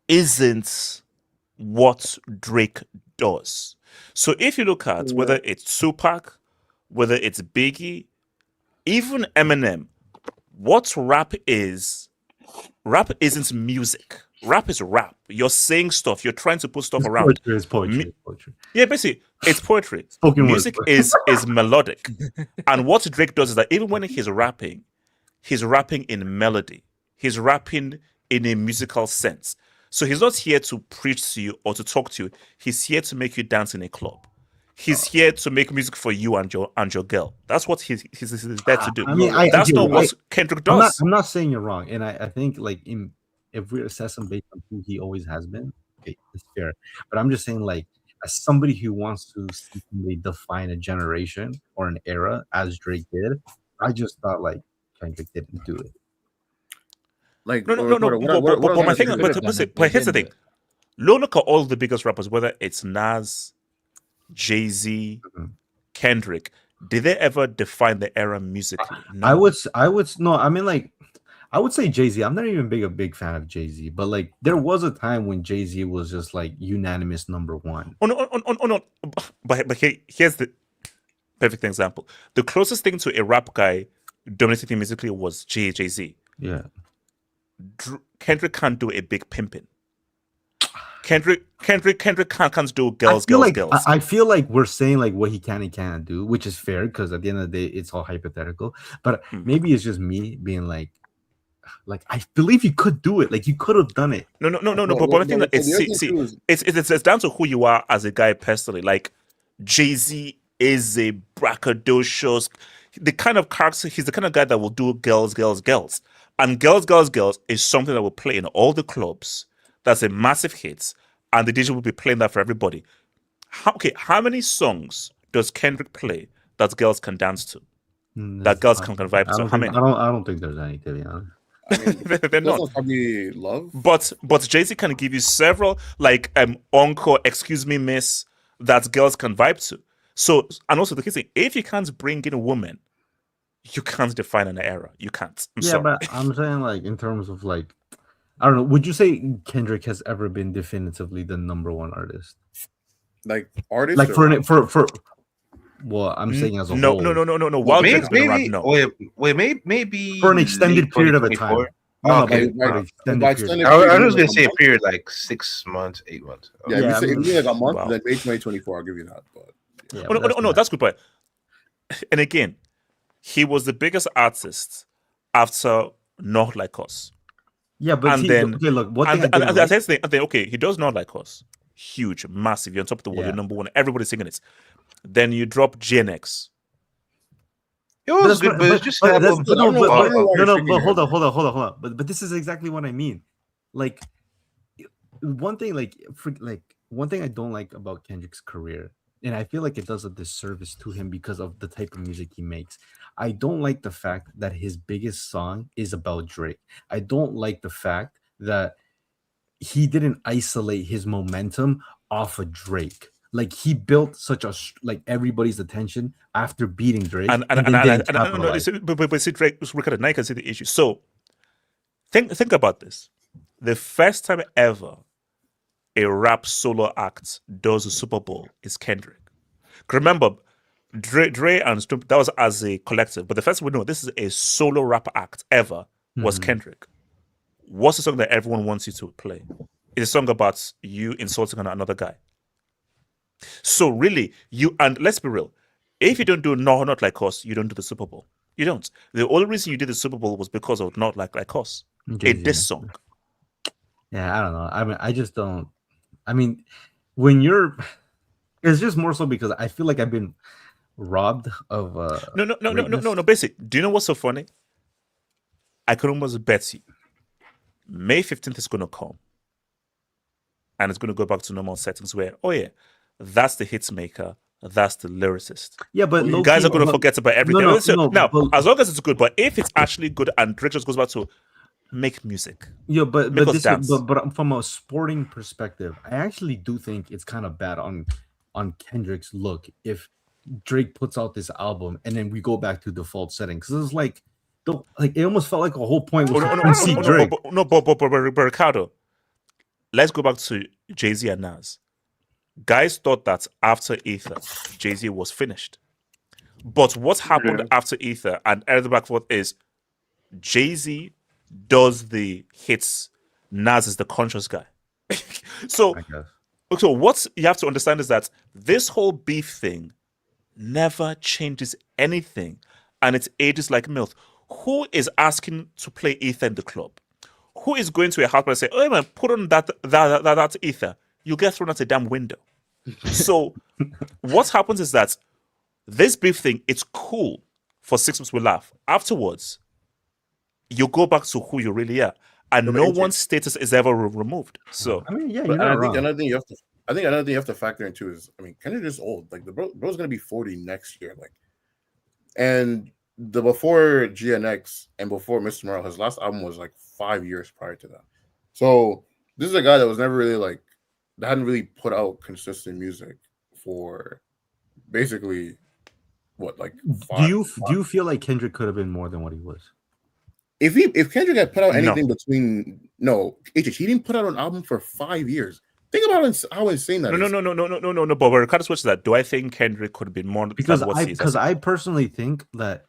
isn't what Drake does. So if you look at whether it's Tupac, whether it's Biggie, even Eminem, what rap isn't music. Rap is rap. You're saying stuff. You're trying to put stuff around. It's poetry. Yeah, basically, it's poetry. Music is melodic. And what Drake does is that even when he's rapping in melody. He's rapping in a musical sense. So he's not here to preach to you or to talk to you. He's here to make you dance in a club. He's here to make music for you and your girl. That's what he's there to do. That's not what Kendrick does. I'm not saying you're wrong, and I think like if we assess him based on who he always has been, okay, it's fair. But I'm just saying, like, as somebody who wants to simply define a generation or an era as Drake did, I just thought like Kendrick didn't do it. Like no. But here's the thing. Look at all the biggest rappers, whether it's Nas, Jay-Z, Kendrick. Did they ever define the era musically? No. I would no. I mean, like, I would say Jay-Z. I'm not even a big fan of Jay-Z, but like there was a time when Jay-Z was just like unanimous number one. Oh no. But here's the perfect example. The closest thing to a rap guy dominating musically was Jay-Z. Yeah. Kendrick can't do a big pimping. Kendrick can't do girls. I feel like we're saying like what he can and can't do, which is fair because at the end of the day, it's all hypothetical. But maybe it's just me being like I believe you could do it. Like you could have done it. No. But I think that it's down to who you are as a guy personally. Like Jay-Z is a braggadocious, the kind of character. He's the kind of guy that will do girls, and girls is something that will play in all the clubs. That's a massive hit, and the DJ will be playing that for everybody. How many songs does Kendrick play that girls can dance to? That girls can vibe to? How many? I don't think there's any, to be honest. I mean, they're not probably love. But Jay-Z can give you several like Encore, Excuse Me Miss, that girls can vibe to. So, and also the thing, if you can't bring in a woman, you can't define an era. You can't. I'm sorry. But I'm saying like in terms of like, I don't know. Would you say Kendrick has ever been definitively the number one artist? Like artist? Like for well, I'm saying as a whole. No. Well, maybe for an extended period of a time. I was gonna say a period like 6 months, 8 months. Yeah, if you say like a month, then May 2024, I'll give you that. But no, that's good. But and again, he was the biggest artist after Not Like Us. Yeah, but okay, he does Not Like Us. Huge, massive. You're on top of the world. You're number one. Everybody's singing it. Then you drop GNX. It was good, but it's just but hold on. But this is exactly what I mean. Like one thing I don't like about Kendrick's career, and I feel like it does a disservice to him because of the type of music he makes. I don't like the fact that his biggest song is about Drake. I don't like the fact that he didn't isolate his momentum off of Drake. Like he built such a everybody's attention after beating Drake. But see, Drake was recorded. Now you can see the issue. So think about this: the first time ever a rap solo act does a Super Bowl is Kendrick. Remember, Dre and Snoop, that was as a collective, but the first we know this is a solo rap act ever was Kendrick. What's the song that everyone wants you to play? It's a song about you insulting another guy. So really, and let's be real, if you don't do Not Like Us, you don't do the Super Bowl. You don't. The only reason you did the Super Bowl was because of Not Like Us. This song. Yeah, I don't know. I mean, I just don't. I mean, when you're, it's just more so because I feel like I've been robbed of. No. Basic. Do you know what's so funny? I can almost bet you May 15th is going to come. And it's going to go back to normal settings where, oh yeah, that's the hits maker, that's the lyricist. Yeah, but you guys are going to forget about everything. Now, but, as long as it's good, but if it's actually good and Drake just goes back to make music. Yeah, but from a sporting perspective, I actually do think it's kind of bad on Kendrick's look if Drake puts out this album and then we go back to default settings. Because it's like it almost felt like a whole point was to see Drake. But Ricardo, let's go back to Jay-Z and Nas. Guys thought that after Ether, Jay-Z was finished. But what happened after Ether and Earth Back Forth is Jay-Z does the hits, Nas is the conscious guy. So what you have to understand is that this whole beef thing never changes anything, and it ages like milk. Who is asking to play Ether in the club? Who is going to a house and say, "Oh man, put on that Ether"? You get thrown out a damn window. So what happens is that this beef thing, it's cool for 6 months. We laugh. Afterwards, you go back to who you really are, and no one's status is ever removed. So I mean, yeah, I think another thing you have to factor into is, I mean, Kendrick is old. Like the bro's gonna be 40 next year. Like, and the before GNX and before Mr. Morale, his last album was like 5 years prior to that. So this is a guy that was never really that hadn't really put out consistent music for basically what, like 5. Do you feel like Kendrick could have been more than what he was? If Kendrick had put out anything between he didn't put out an album for 5 years. Think about how insane that is. No. But we're kind of switch to that. Do I think Kendrick could have been more? Because I personally think that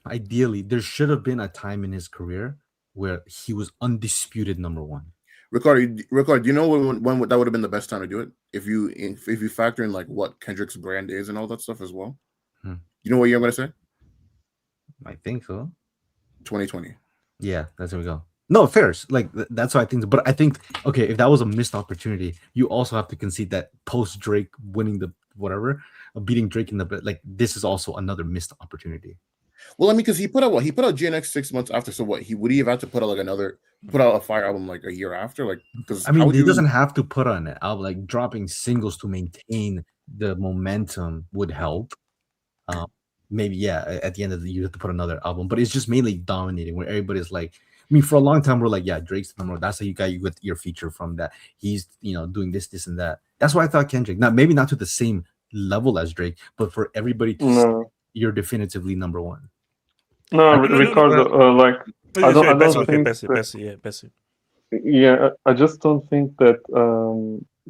ideally there should have been a time in his career where he was undisputed number one. Ricardo, do you know when that would have been the best time to do it? If you factor in like what Kendrick's brand is and all that stuff as well. You know what year I'm going to say? I think so. 2020. Yeah, that's where we go. No, fair. Like that's what I think. But I think if that was a missed opportunity, you also have to concede that post Drake winning the beating Drake in the this is also another missed opportunity. Well, I mean, because he put out GNX 6 months after. So would he have had to put out a fire album like a year after? Like, because I mean, he doesn't have to put on an album. Like dropping singles to maintain the momentum would help. Maybe at the end of the year you have to put another album, but it's just mainly dominating where everybody's like, I mean, for a long time we're like, yeah, Drake's the number one. That's how you get your feature from that. He's doing this and that. That's why I thought Kendrick, maybe not to the same level as Drake, but for everybody to say you're definitively number one. Ricardo, I don't think Bessie. Yeah, I just don't think that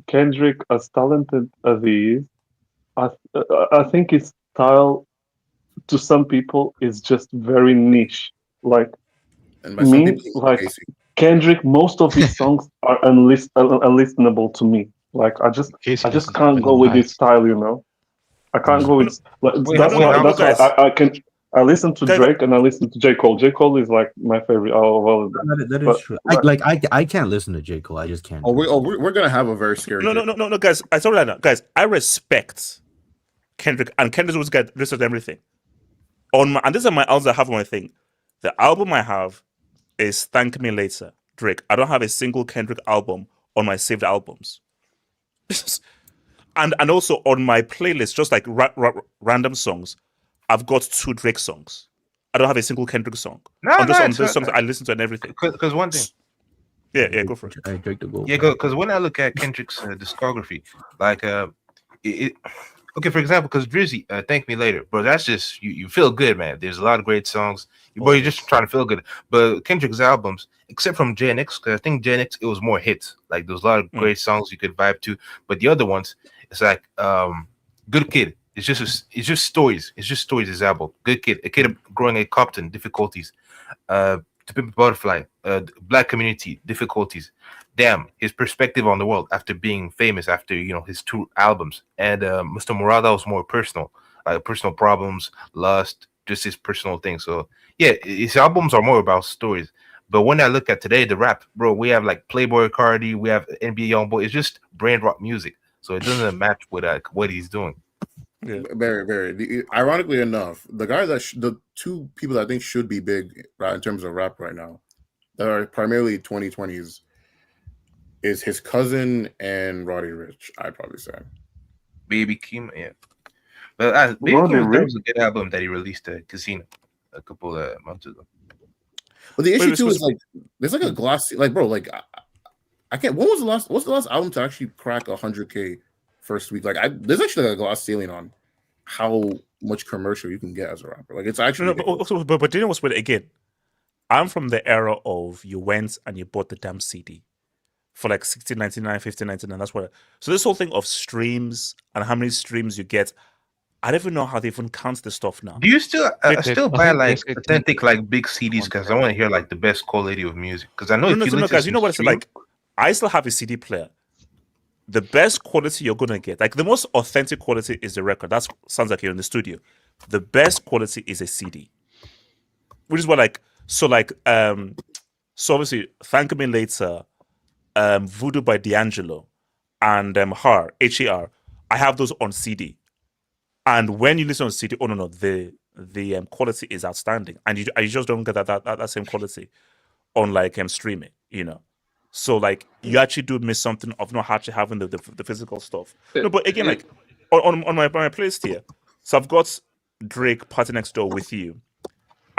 Kendrick, as talented as he is, I think his style to some people is just very niche. Like me, Kendrick, most of his songs are unlistenable to me. Like I just can't go with his style. I can't go with. That's why I listen to Drake and I listen to J. Cole. J. Cole is like my favorite out of all of them. That is true. I can't listen to J. Cole. I just can't. We're gonna have a very scary. No, guys. I told you that now, guys. I respect Kendrick, and Kendrick was got listen to everything. And these are my albums I have on my thing. The album I have is Thank Me Later, Drake. I don't have a single Kendrick album on my saved albums. and also on my playlist, just like random songs, I've got 2 Drake songs. I don't have a single Kendrick song. On those songs I listen to and everything. Because one thing. Yeah, go for it. Yeah, because when I look at Kendrick's discography, like okay, for example, because Drizzy, Thank Me Later, bro, that's just, you feel good, man. There's a lot of great songs. You're just trying to feel good. But Kendrick's albums, except from JNX, because I think JNX, it was more hits. Like, there was a lot of great songs you could vibe to. But the other ones, it's like, Good Kid. It's just stories. It's just stories, his album. Good Kid. A kid growing at Compton, difficulties. To Pimp a Butterfly, Black Community, difficulties. Damn, his perspective on the world after being famous, after his 2 albums. And Mr. Murada was more personal, like personal problems, lust, just his personal thing. So yeah, his albums are more about stories. But when I look at today, the rap, bro, we have like Playboy Cardi, we have NBA Youngboy. It's just brain rock music, so it doesn't match with what he's doing. Very, very. Ironically enough, the guy the two people that I think should be big in terms of rap right now, that are primarily 2020s, is his cousin and Roddy Ricch. I'd probably say. Baby Keem, yeah. But Baby Keem, that was a good album that he released at Casino a couple of months ago. But the issue too is like there's like a glass bro, like I can't. What's the last album to actually crack 100K first week? Like there's actually like a glass ceiling on how much commercial you can get as a rapper. Like it's actually but you know what's weird again? I'm from the era of you went and you bought the damn CD for like $16.99, $15.99. That's what. So this whole thing of streams and how many streams you get, I don't even know how they even count this stuff now. Do you still buy like authentic like big CDs? Because I want to hear like the best quality of music. Because I know guys, you know what it's like. I still have a CD player. The best quality you're gonna get, like the most authentic quality, is the record. That sounds like you're in the studio. The best quality is a CD, which is what so obviously, Thank Me Later, Voodoo by D'Angelo, and Her, H-E-R. I have those on CD. And when you listen on CD, the quality is outstanding, and you just don't get that same quality on streaming, you know. So like you actually do miss something of not actually having the physical stuff. No, but again, like on my playlist here, so I've got Drake, Party Next Door, With You,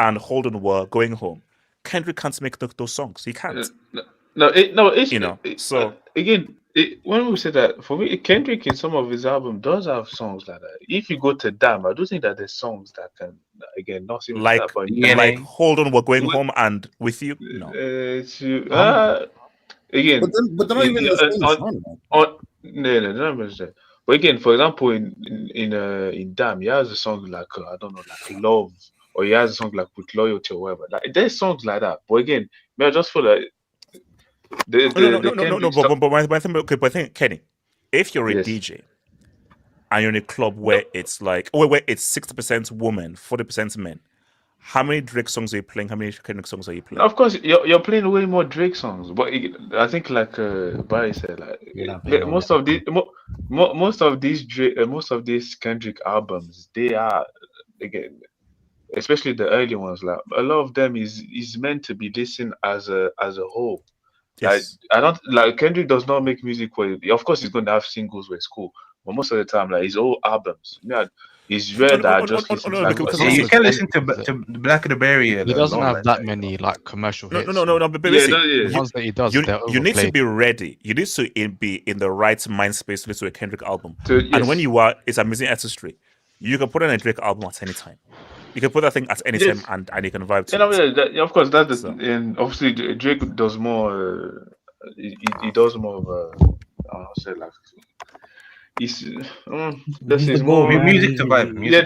and Hold On War, Going Home. Kendrick can't make those songs. He can't. It's you know. So again. When we say that, for me, Kendrick in some of his albums does have songs like that. If you go to Damn, I do think that there's songs that can, again, not seem like that, but Hold On, We're Going Home, and With You. No. Again, but they're not even no. But again, for example, in Damn, he has a song like I don't know, like Love, or he has a song like With Loyalty or whatever. Like there's songs like that. But again, I just feel like. But I think Kenny, if you're a DJ and you're in a club where it's like where it's 60% women, 40% men, how many Drake songs are you playing? How many Kendrick songs are you playing? Of course, you're playing way more Drake songs, but I think like Barry said, like most of these Kendrick albums, they are again, especially the early ones, like a lot of them is meant to be listened as a whole. Yes. Like I don't like Kendrick does not make music where of course he's going to have singles where it's cool, but most of the time like his whole albums, it's rare that I just listen to. You can listen to Black of the Berry. He doesn't have that many like commercial hits. No. But basically, the ones that he does, you need to be ready. You need to be in the right mind space to listen to a Kendrick album. And when you are, it's amazing artistry. You can put on a Drake album at any time. You can put that thing at any time and you can vibe to it. Of course, that's and obviously Drake does more. He does more of I'll say like. This is more music to vibe. Music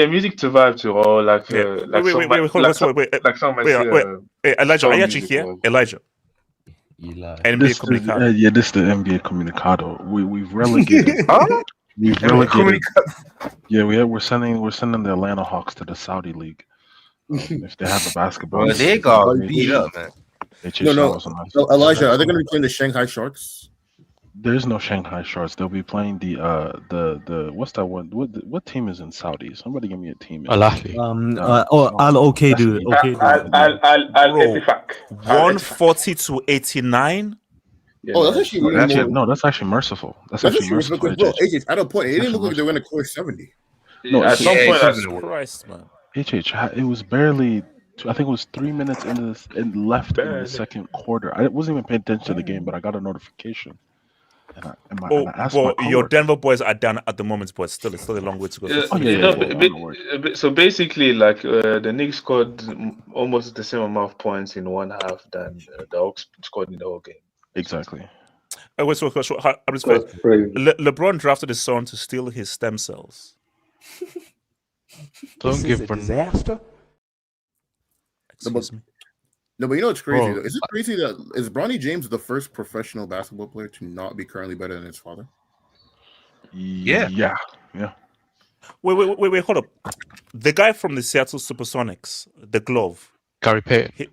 music to vibe to, or like wait, Elijah, are you actually here? Elijah. NBA Comunicado. This is the NBA Comunicado. We've relegated. We've relegated. We're sending the Atlanta Hawks to the Saudi League. If they have a basketball, they got beat up, man. No, Elijah, are they going to be playing the Shanghai Sharks? There's no Shanghai Sharks. They'll be playing the what's that one? What team is in Saudi? Somebody give me a team. Al Ahly. Okay, dude. Al 140 to 89. That's actually that's actually merciful. That's actually merciful. Bro, at a point, it didn't look like they were going to clear 70. No, at some point, Jesus Christ, man. It was barely. I think it was 3 minutes left in the second quarter. I wasn't even paying attention to the game, but I got a notification. And I asked your Denver boys are down at the moment, but it's still a long way to go. So basically, like the Knicks scored almost the same amount of points in one half than the Hawks scored in the whole game. Exactly. LeBron drafted his son to steal his stem cells. Don't give a disaster. Excuse me. No, but you know what's crazy? Though? Is it crazy that is Bronny James the first professional basketball player to not be currently better than his father? Yeah. Wait, hold up. The guy from the Seattle Supersonics, the glove. Gary Payton.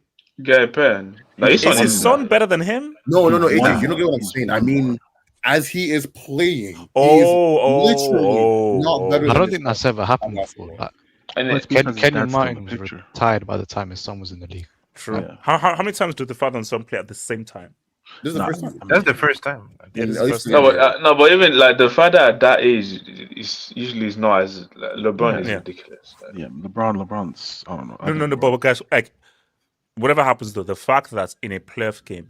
Gary Payton. Is his son better than him? No, AJ, you don't get what I'm saying. I mean, as he is playing, he Oh, is literally not better. I than don't his think that's counterpart ever happened on before. basketball. Like, Kenyon Martin was retired by the time his son was in the league. True. Yeah. How many times do the father and son play at the same time? This is the first time. That's the first time. Yeah, this is the first time. No, but even like the father at that age is usually not as LeBron is ridiculous. Yeah, LeBron's. I don't know. No, but guys, like whatever happens though, the fact that in a playoff game,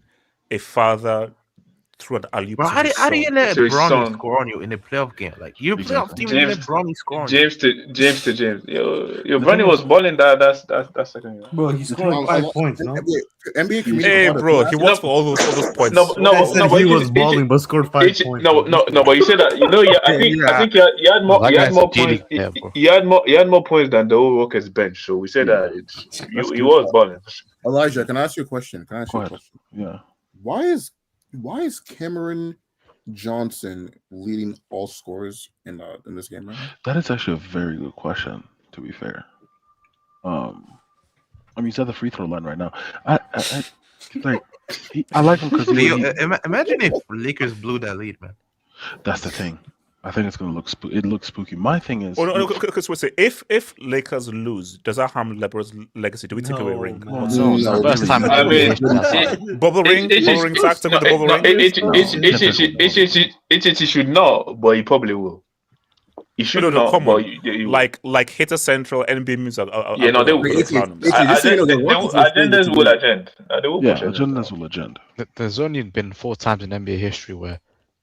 a father threw an alley-oop. Bro, to his how do you son. let To his Bronny son. score on you in a playoff game? Like you playoff team, you let Bronny score on you. James to James. Yo, Bronny was balling that second year. Bro, he scored 5 points, no? NBA community. Hey, bro, he worked for all those points. No, he was balling, but scored 5 points. No, but you said that. You know, I think he had more. He had more points. He had more points than the whole Rockets bench. So we said that he was balling. Elijah, can I ask you a question? Yeah. Why is Cameron Johnson leading all scorers in this game right now? That is actually a very good question, to be fair. I mean, he's at the free throw line right now. I like him because imagine if Lakers blew that lead, man. That's the thing. I think it's gonna look it looks spooky. My thing is, because we say if Lakers lose, does that harm LeBron's legacy? Do we take away a ring? No, first time. I mean, bubble ring factor with the bubble ring. He should not, but he probably will. He should not. Come but on, like Hater Central, NBA music. Yeah, no, they will. Agendas will agenda. agendas will agenda. There's only been 4 times in NBA history where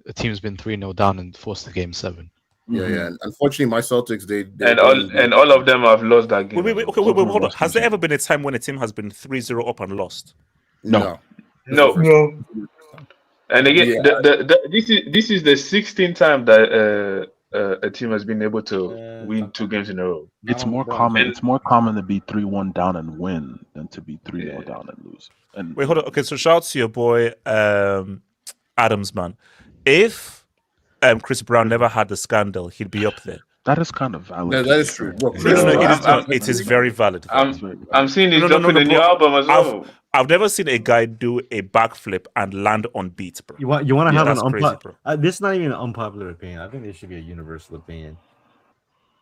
a team's been 3-0 down and forced to game 7. Yeah. Unfortunately, my Celtics, they all of them have lost that game. Wait, hold on. Has there ever been a time when a team has been 3-0 up and lost? No. And again, this is the 16th time that a team has been able to win 2 games in a row. It's more common. It's more common to be 3-1 down and win than to be 3-0 down and lose. And wait, hold on. Okay, so shout out to your boy Adams, man. If Chris Brown never had the scandal, he'd be up there. That is kind of valid. No, that is true. Bro, it is very valid. I'm seeing he's dropping a new album as well. I've never seen a guy do a backflip and land on beats, bro. You want to have an unpopular? This is not even an unpopular opinion. I think this should be a universal opinion.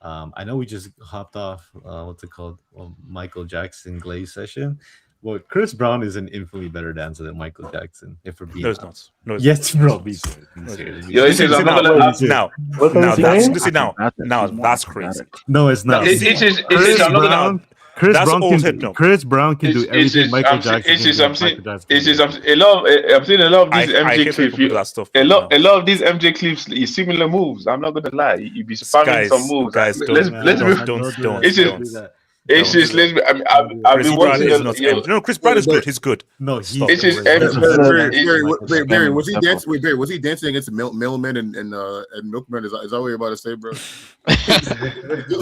I know we just hopped off what's it called, Michael Jackson Glaze session. Well, Chris Brown is an infinitely better dancer than Michael Jackson. If we're being no, it's not. No, it's yes, bro. Now that's crazy. No, it's not. Chris Brown can do everything Michael Jackson. I'm seeing a lot of these MJ clips. A lot of these MJ clips is similar moves. I'm not gonna lie. You be spamming some moves. Guys, don't. It's just I've been watching. No, Chris Brown is good. He's good. No, he's just Barry, was he dancing? Wait, Barry, was he dancing against Millman and Milkman? Is that what you're about to say, bro?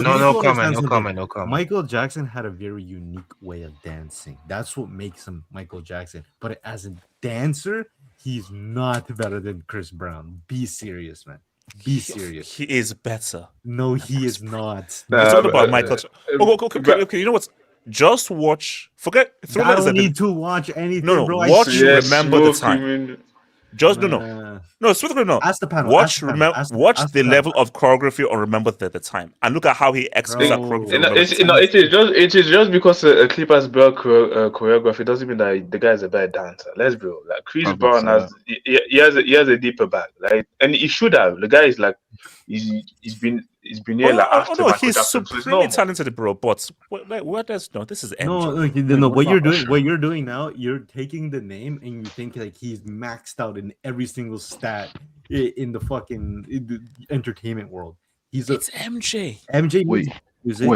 No comment. Michael Jackson had a very unique way of dancing. That's what makes him Michael Jackson. But as a dancer, he's not better than Chris Brown. Be serious, man. Be serious. He is better. No, he is not. It's all about Michael. Okay, you know what? Just watch. Forget. I don't need to watch anything. No, bro. Watch. Remember the time. Just no. Ask the panel. Watch the level of choreography or remember the time, and look at how he executes that choreography. It is just because a Clippers bell choreography doesn't mean that the guy is a bad dancer. Let's be real. Like Chris Brown he has a deeper bag, like, and he should have. The guy is like he's been here like after Michael he's Jackson, supremely talented, bro. But what does this is MJ. No. What you're doing now, you're taking the name and you think like he's maxed out in every single stat in the fucking entertainment world. It's MJ. MJ. Wait,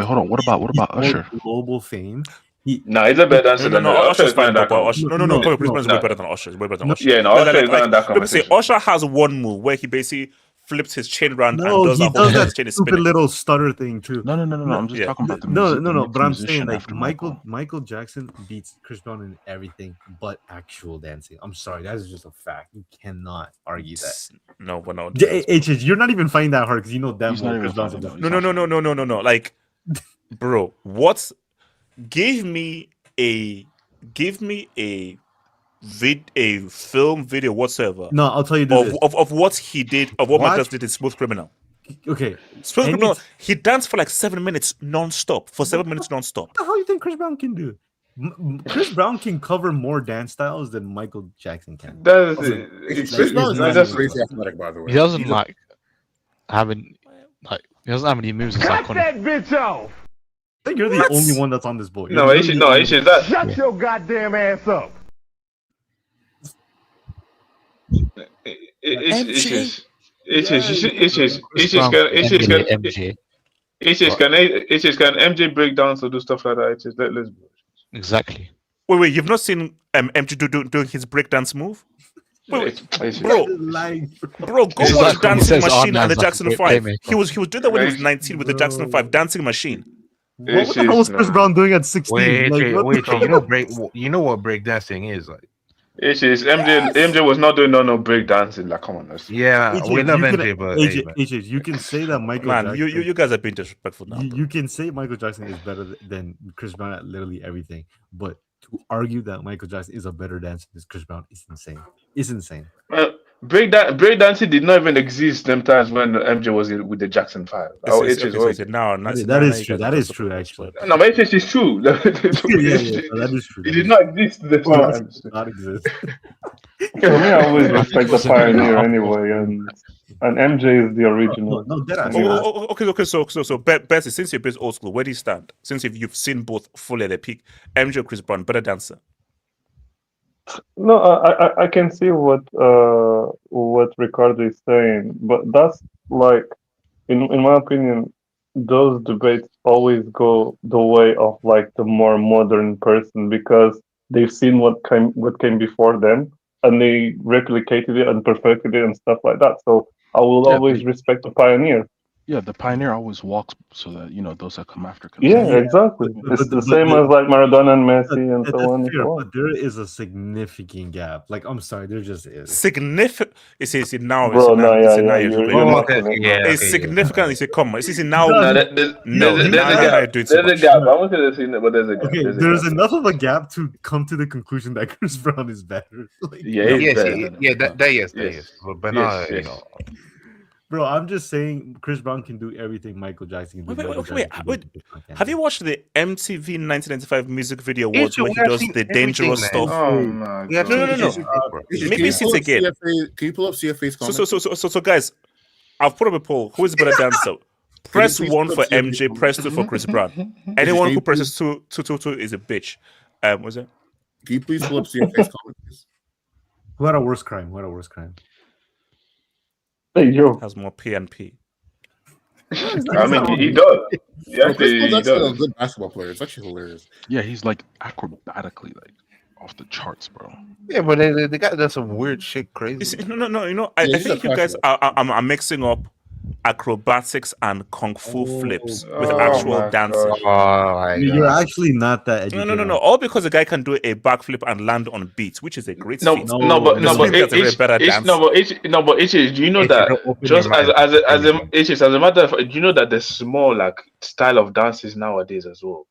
hold on. What about Usher? Global fame. He's a better dancer than Usher is fine. No, Chris Brown is way better than Usher. Yeah, no, Usher is not in that conversation. Let me say, Usher has one move where he basically flips his chain round and does he that does whole that chain is stupid spinning. little stutter thing too. No. I'm just talking about the music. But I'm saying like after Michael Jackson beats Chris Brown in everything but actual dancing. I'm sorry, that is just a fact. You cannot argue that. No, we're not. You're not even finding that hard because you know damn well Chris Brown's No. Like, bro, give me a film video whatsoever. No, I'll tell you this. Of what he did, of what Michael Jackson did in Smooth Criminal. Okay. Smooth Criminal, he danced for like 7 minutes non-stop. For 7 minutes non-stop. What the hell do you think Chris Brown can do? Chris Brown can cover more dance styles than Michael Jackson can. Chris Brown is actually crazy athletic, by the way. He doesn't he doesn't have any moves. Cut that bitch off! I think you're the only one that's on this boat. Shut your goddamn ass up! Can MJ break down to do stuff like that? Let's go. Exactly. Wait, you've not seen MJ doing his breakdance move? Wait, bro, go watch Dancing Machine and the Jackson 5. He was doing that when he was 19 with the Jackson 5 Dancing Machine. What the hell was Chris Brown doing at 16? Wait, you know what breakdancing is like? MJ was not doing no break dancing. Like, come on, yeah, we love MJ, but AJ, you can say that Michael. Man, you guys are being disrespectful now. You can say Michael Jackson is better than Chris Brown at literally everything, but to argue that Michael Jackson is a better dancer than Chris Brown is insane. It's insane. Break dancing did not even exist them times when MJ was with the Jackson 5. That is true. That is true, actually. No, but it is true. That is true. It did not exist this time. Not exist. For me, I always respect the pioneer anyway, and MJ is the original. Okay. So Bessie, since you're a bit old school, where do you stand? Since you've seen both fully at their peak, MJ or Chris Brown, better dancer? No, I can see what Ricardo is saying, but that's like, in my opinion, those debates always go the way of like the more modern person because they've seen what came before them and they replicated it and perfected it and stuff like that. So I will always respect the pioneer. Yeah, the pioneer always walks so that those that come after can. Yeah, exactly. It's the same as like Maradona and Messi and so on and so on. But there is a significant gap. Like, I'm sorry, there just is. Significant. It's now. Bro, It's significant. It's come. It's now. There's a gap. I want to see it, but there's a gap. Okay, there's enough of a gap to come to the conclusion that Chris Brown is better. That is. But not. Bro, I'm just saying Chris Brown can do everything Michael Jackson can do. Wait. Have you watched the MTV 1995 music video awards where he does the dangerous stuff? Oh my God. No. Maybe see it again. Can you pull up CFA's comments? So guys, I've put up a poll. Who is better dancer? Press 1 for MJ, press 2 for Chris Brown. Anyone who presses 2 is a bitch. What's that? Can you please pull up CFA's comments? Who had a worse crime? Hey, yo. Has more PNP. I mean, he does. He does. A good basketball player. It's actually hilarious. Yeah, he's like acrobatically like off the charts, bro. Yeah, but they got some weird shit crazy. No. I think you guys are mixing up acrobatics and kung fu flips with actual dancing. You're actually not that educated. No. All because the guy can do a backflip and land on beats, which is a great feat. But do you know that just as a matter of fact, do you know that there's small like style of dances nowadays as well?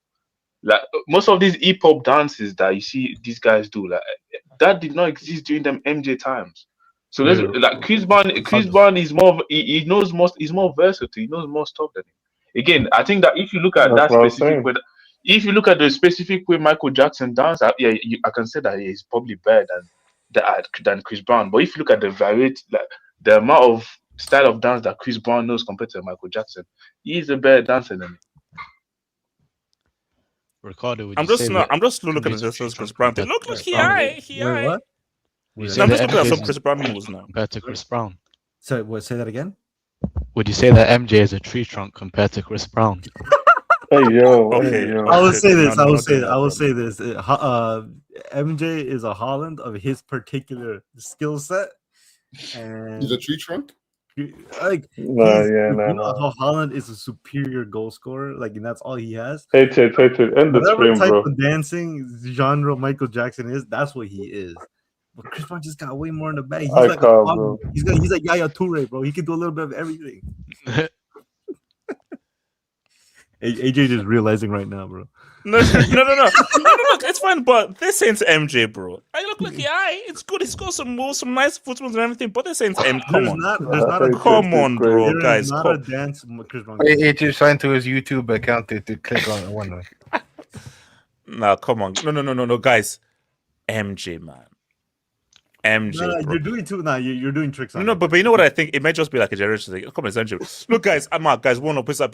Like most of these hip hop dances that you see these guys do, like that did not exist during them MJ times. So there's like Chris Brown is more. He knows most. He's more versatile. He knows more stuff than him. Again, I think that if you look at if you look at the specific way Michael Jackson danced, I can say that he's probably better than Chris Brown. But if you look at the variety, like the amount of style of dance that Chris Brown knows compared to Michael Jackson, he's a better dancer than him. Ricardo, I'm just looking at this Chris Brown thing. Look, here. I'm just looking at some Chris Brown moves now. Compared to Chris Brown. So, say that again? Would you say that MJ is a tree trunk compared to Chris Brown? Hey, yo. I will say this. MJ is a Holland of his particular skill set. And he's a tree trunk? How Holland is a superior goal scorer, and that's all he has. Hey, end the stream, type bro. of dancing genre Michael Jackson is, that's what he is. But Chris Brown just got way more in the bag. He's like Yaya Toure, bro. He can do a little bit of everything. AJ just realizing right now, bro. No, look, it's fine, but they're saying to MJ, bro. I look like, yeah, it's good. He's got some moves, some nice foot moves and everything, but they're saying to MJ, come on. Come on, bro, guys. Not a dance, Chris Brown. AJ signed to his YouTube account to click on one. No, come on. No, guys. MJ, man. MJ, no, bro. You're doing too now. You're doing tricks. No, but you know what I think? It might just be like a generation thing. Come on, it's MJ. Look, guys, I'm out. Guys, one up. Peace out.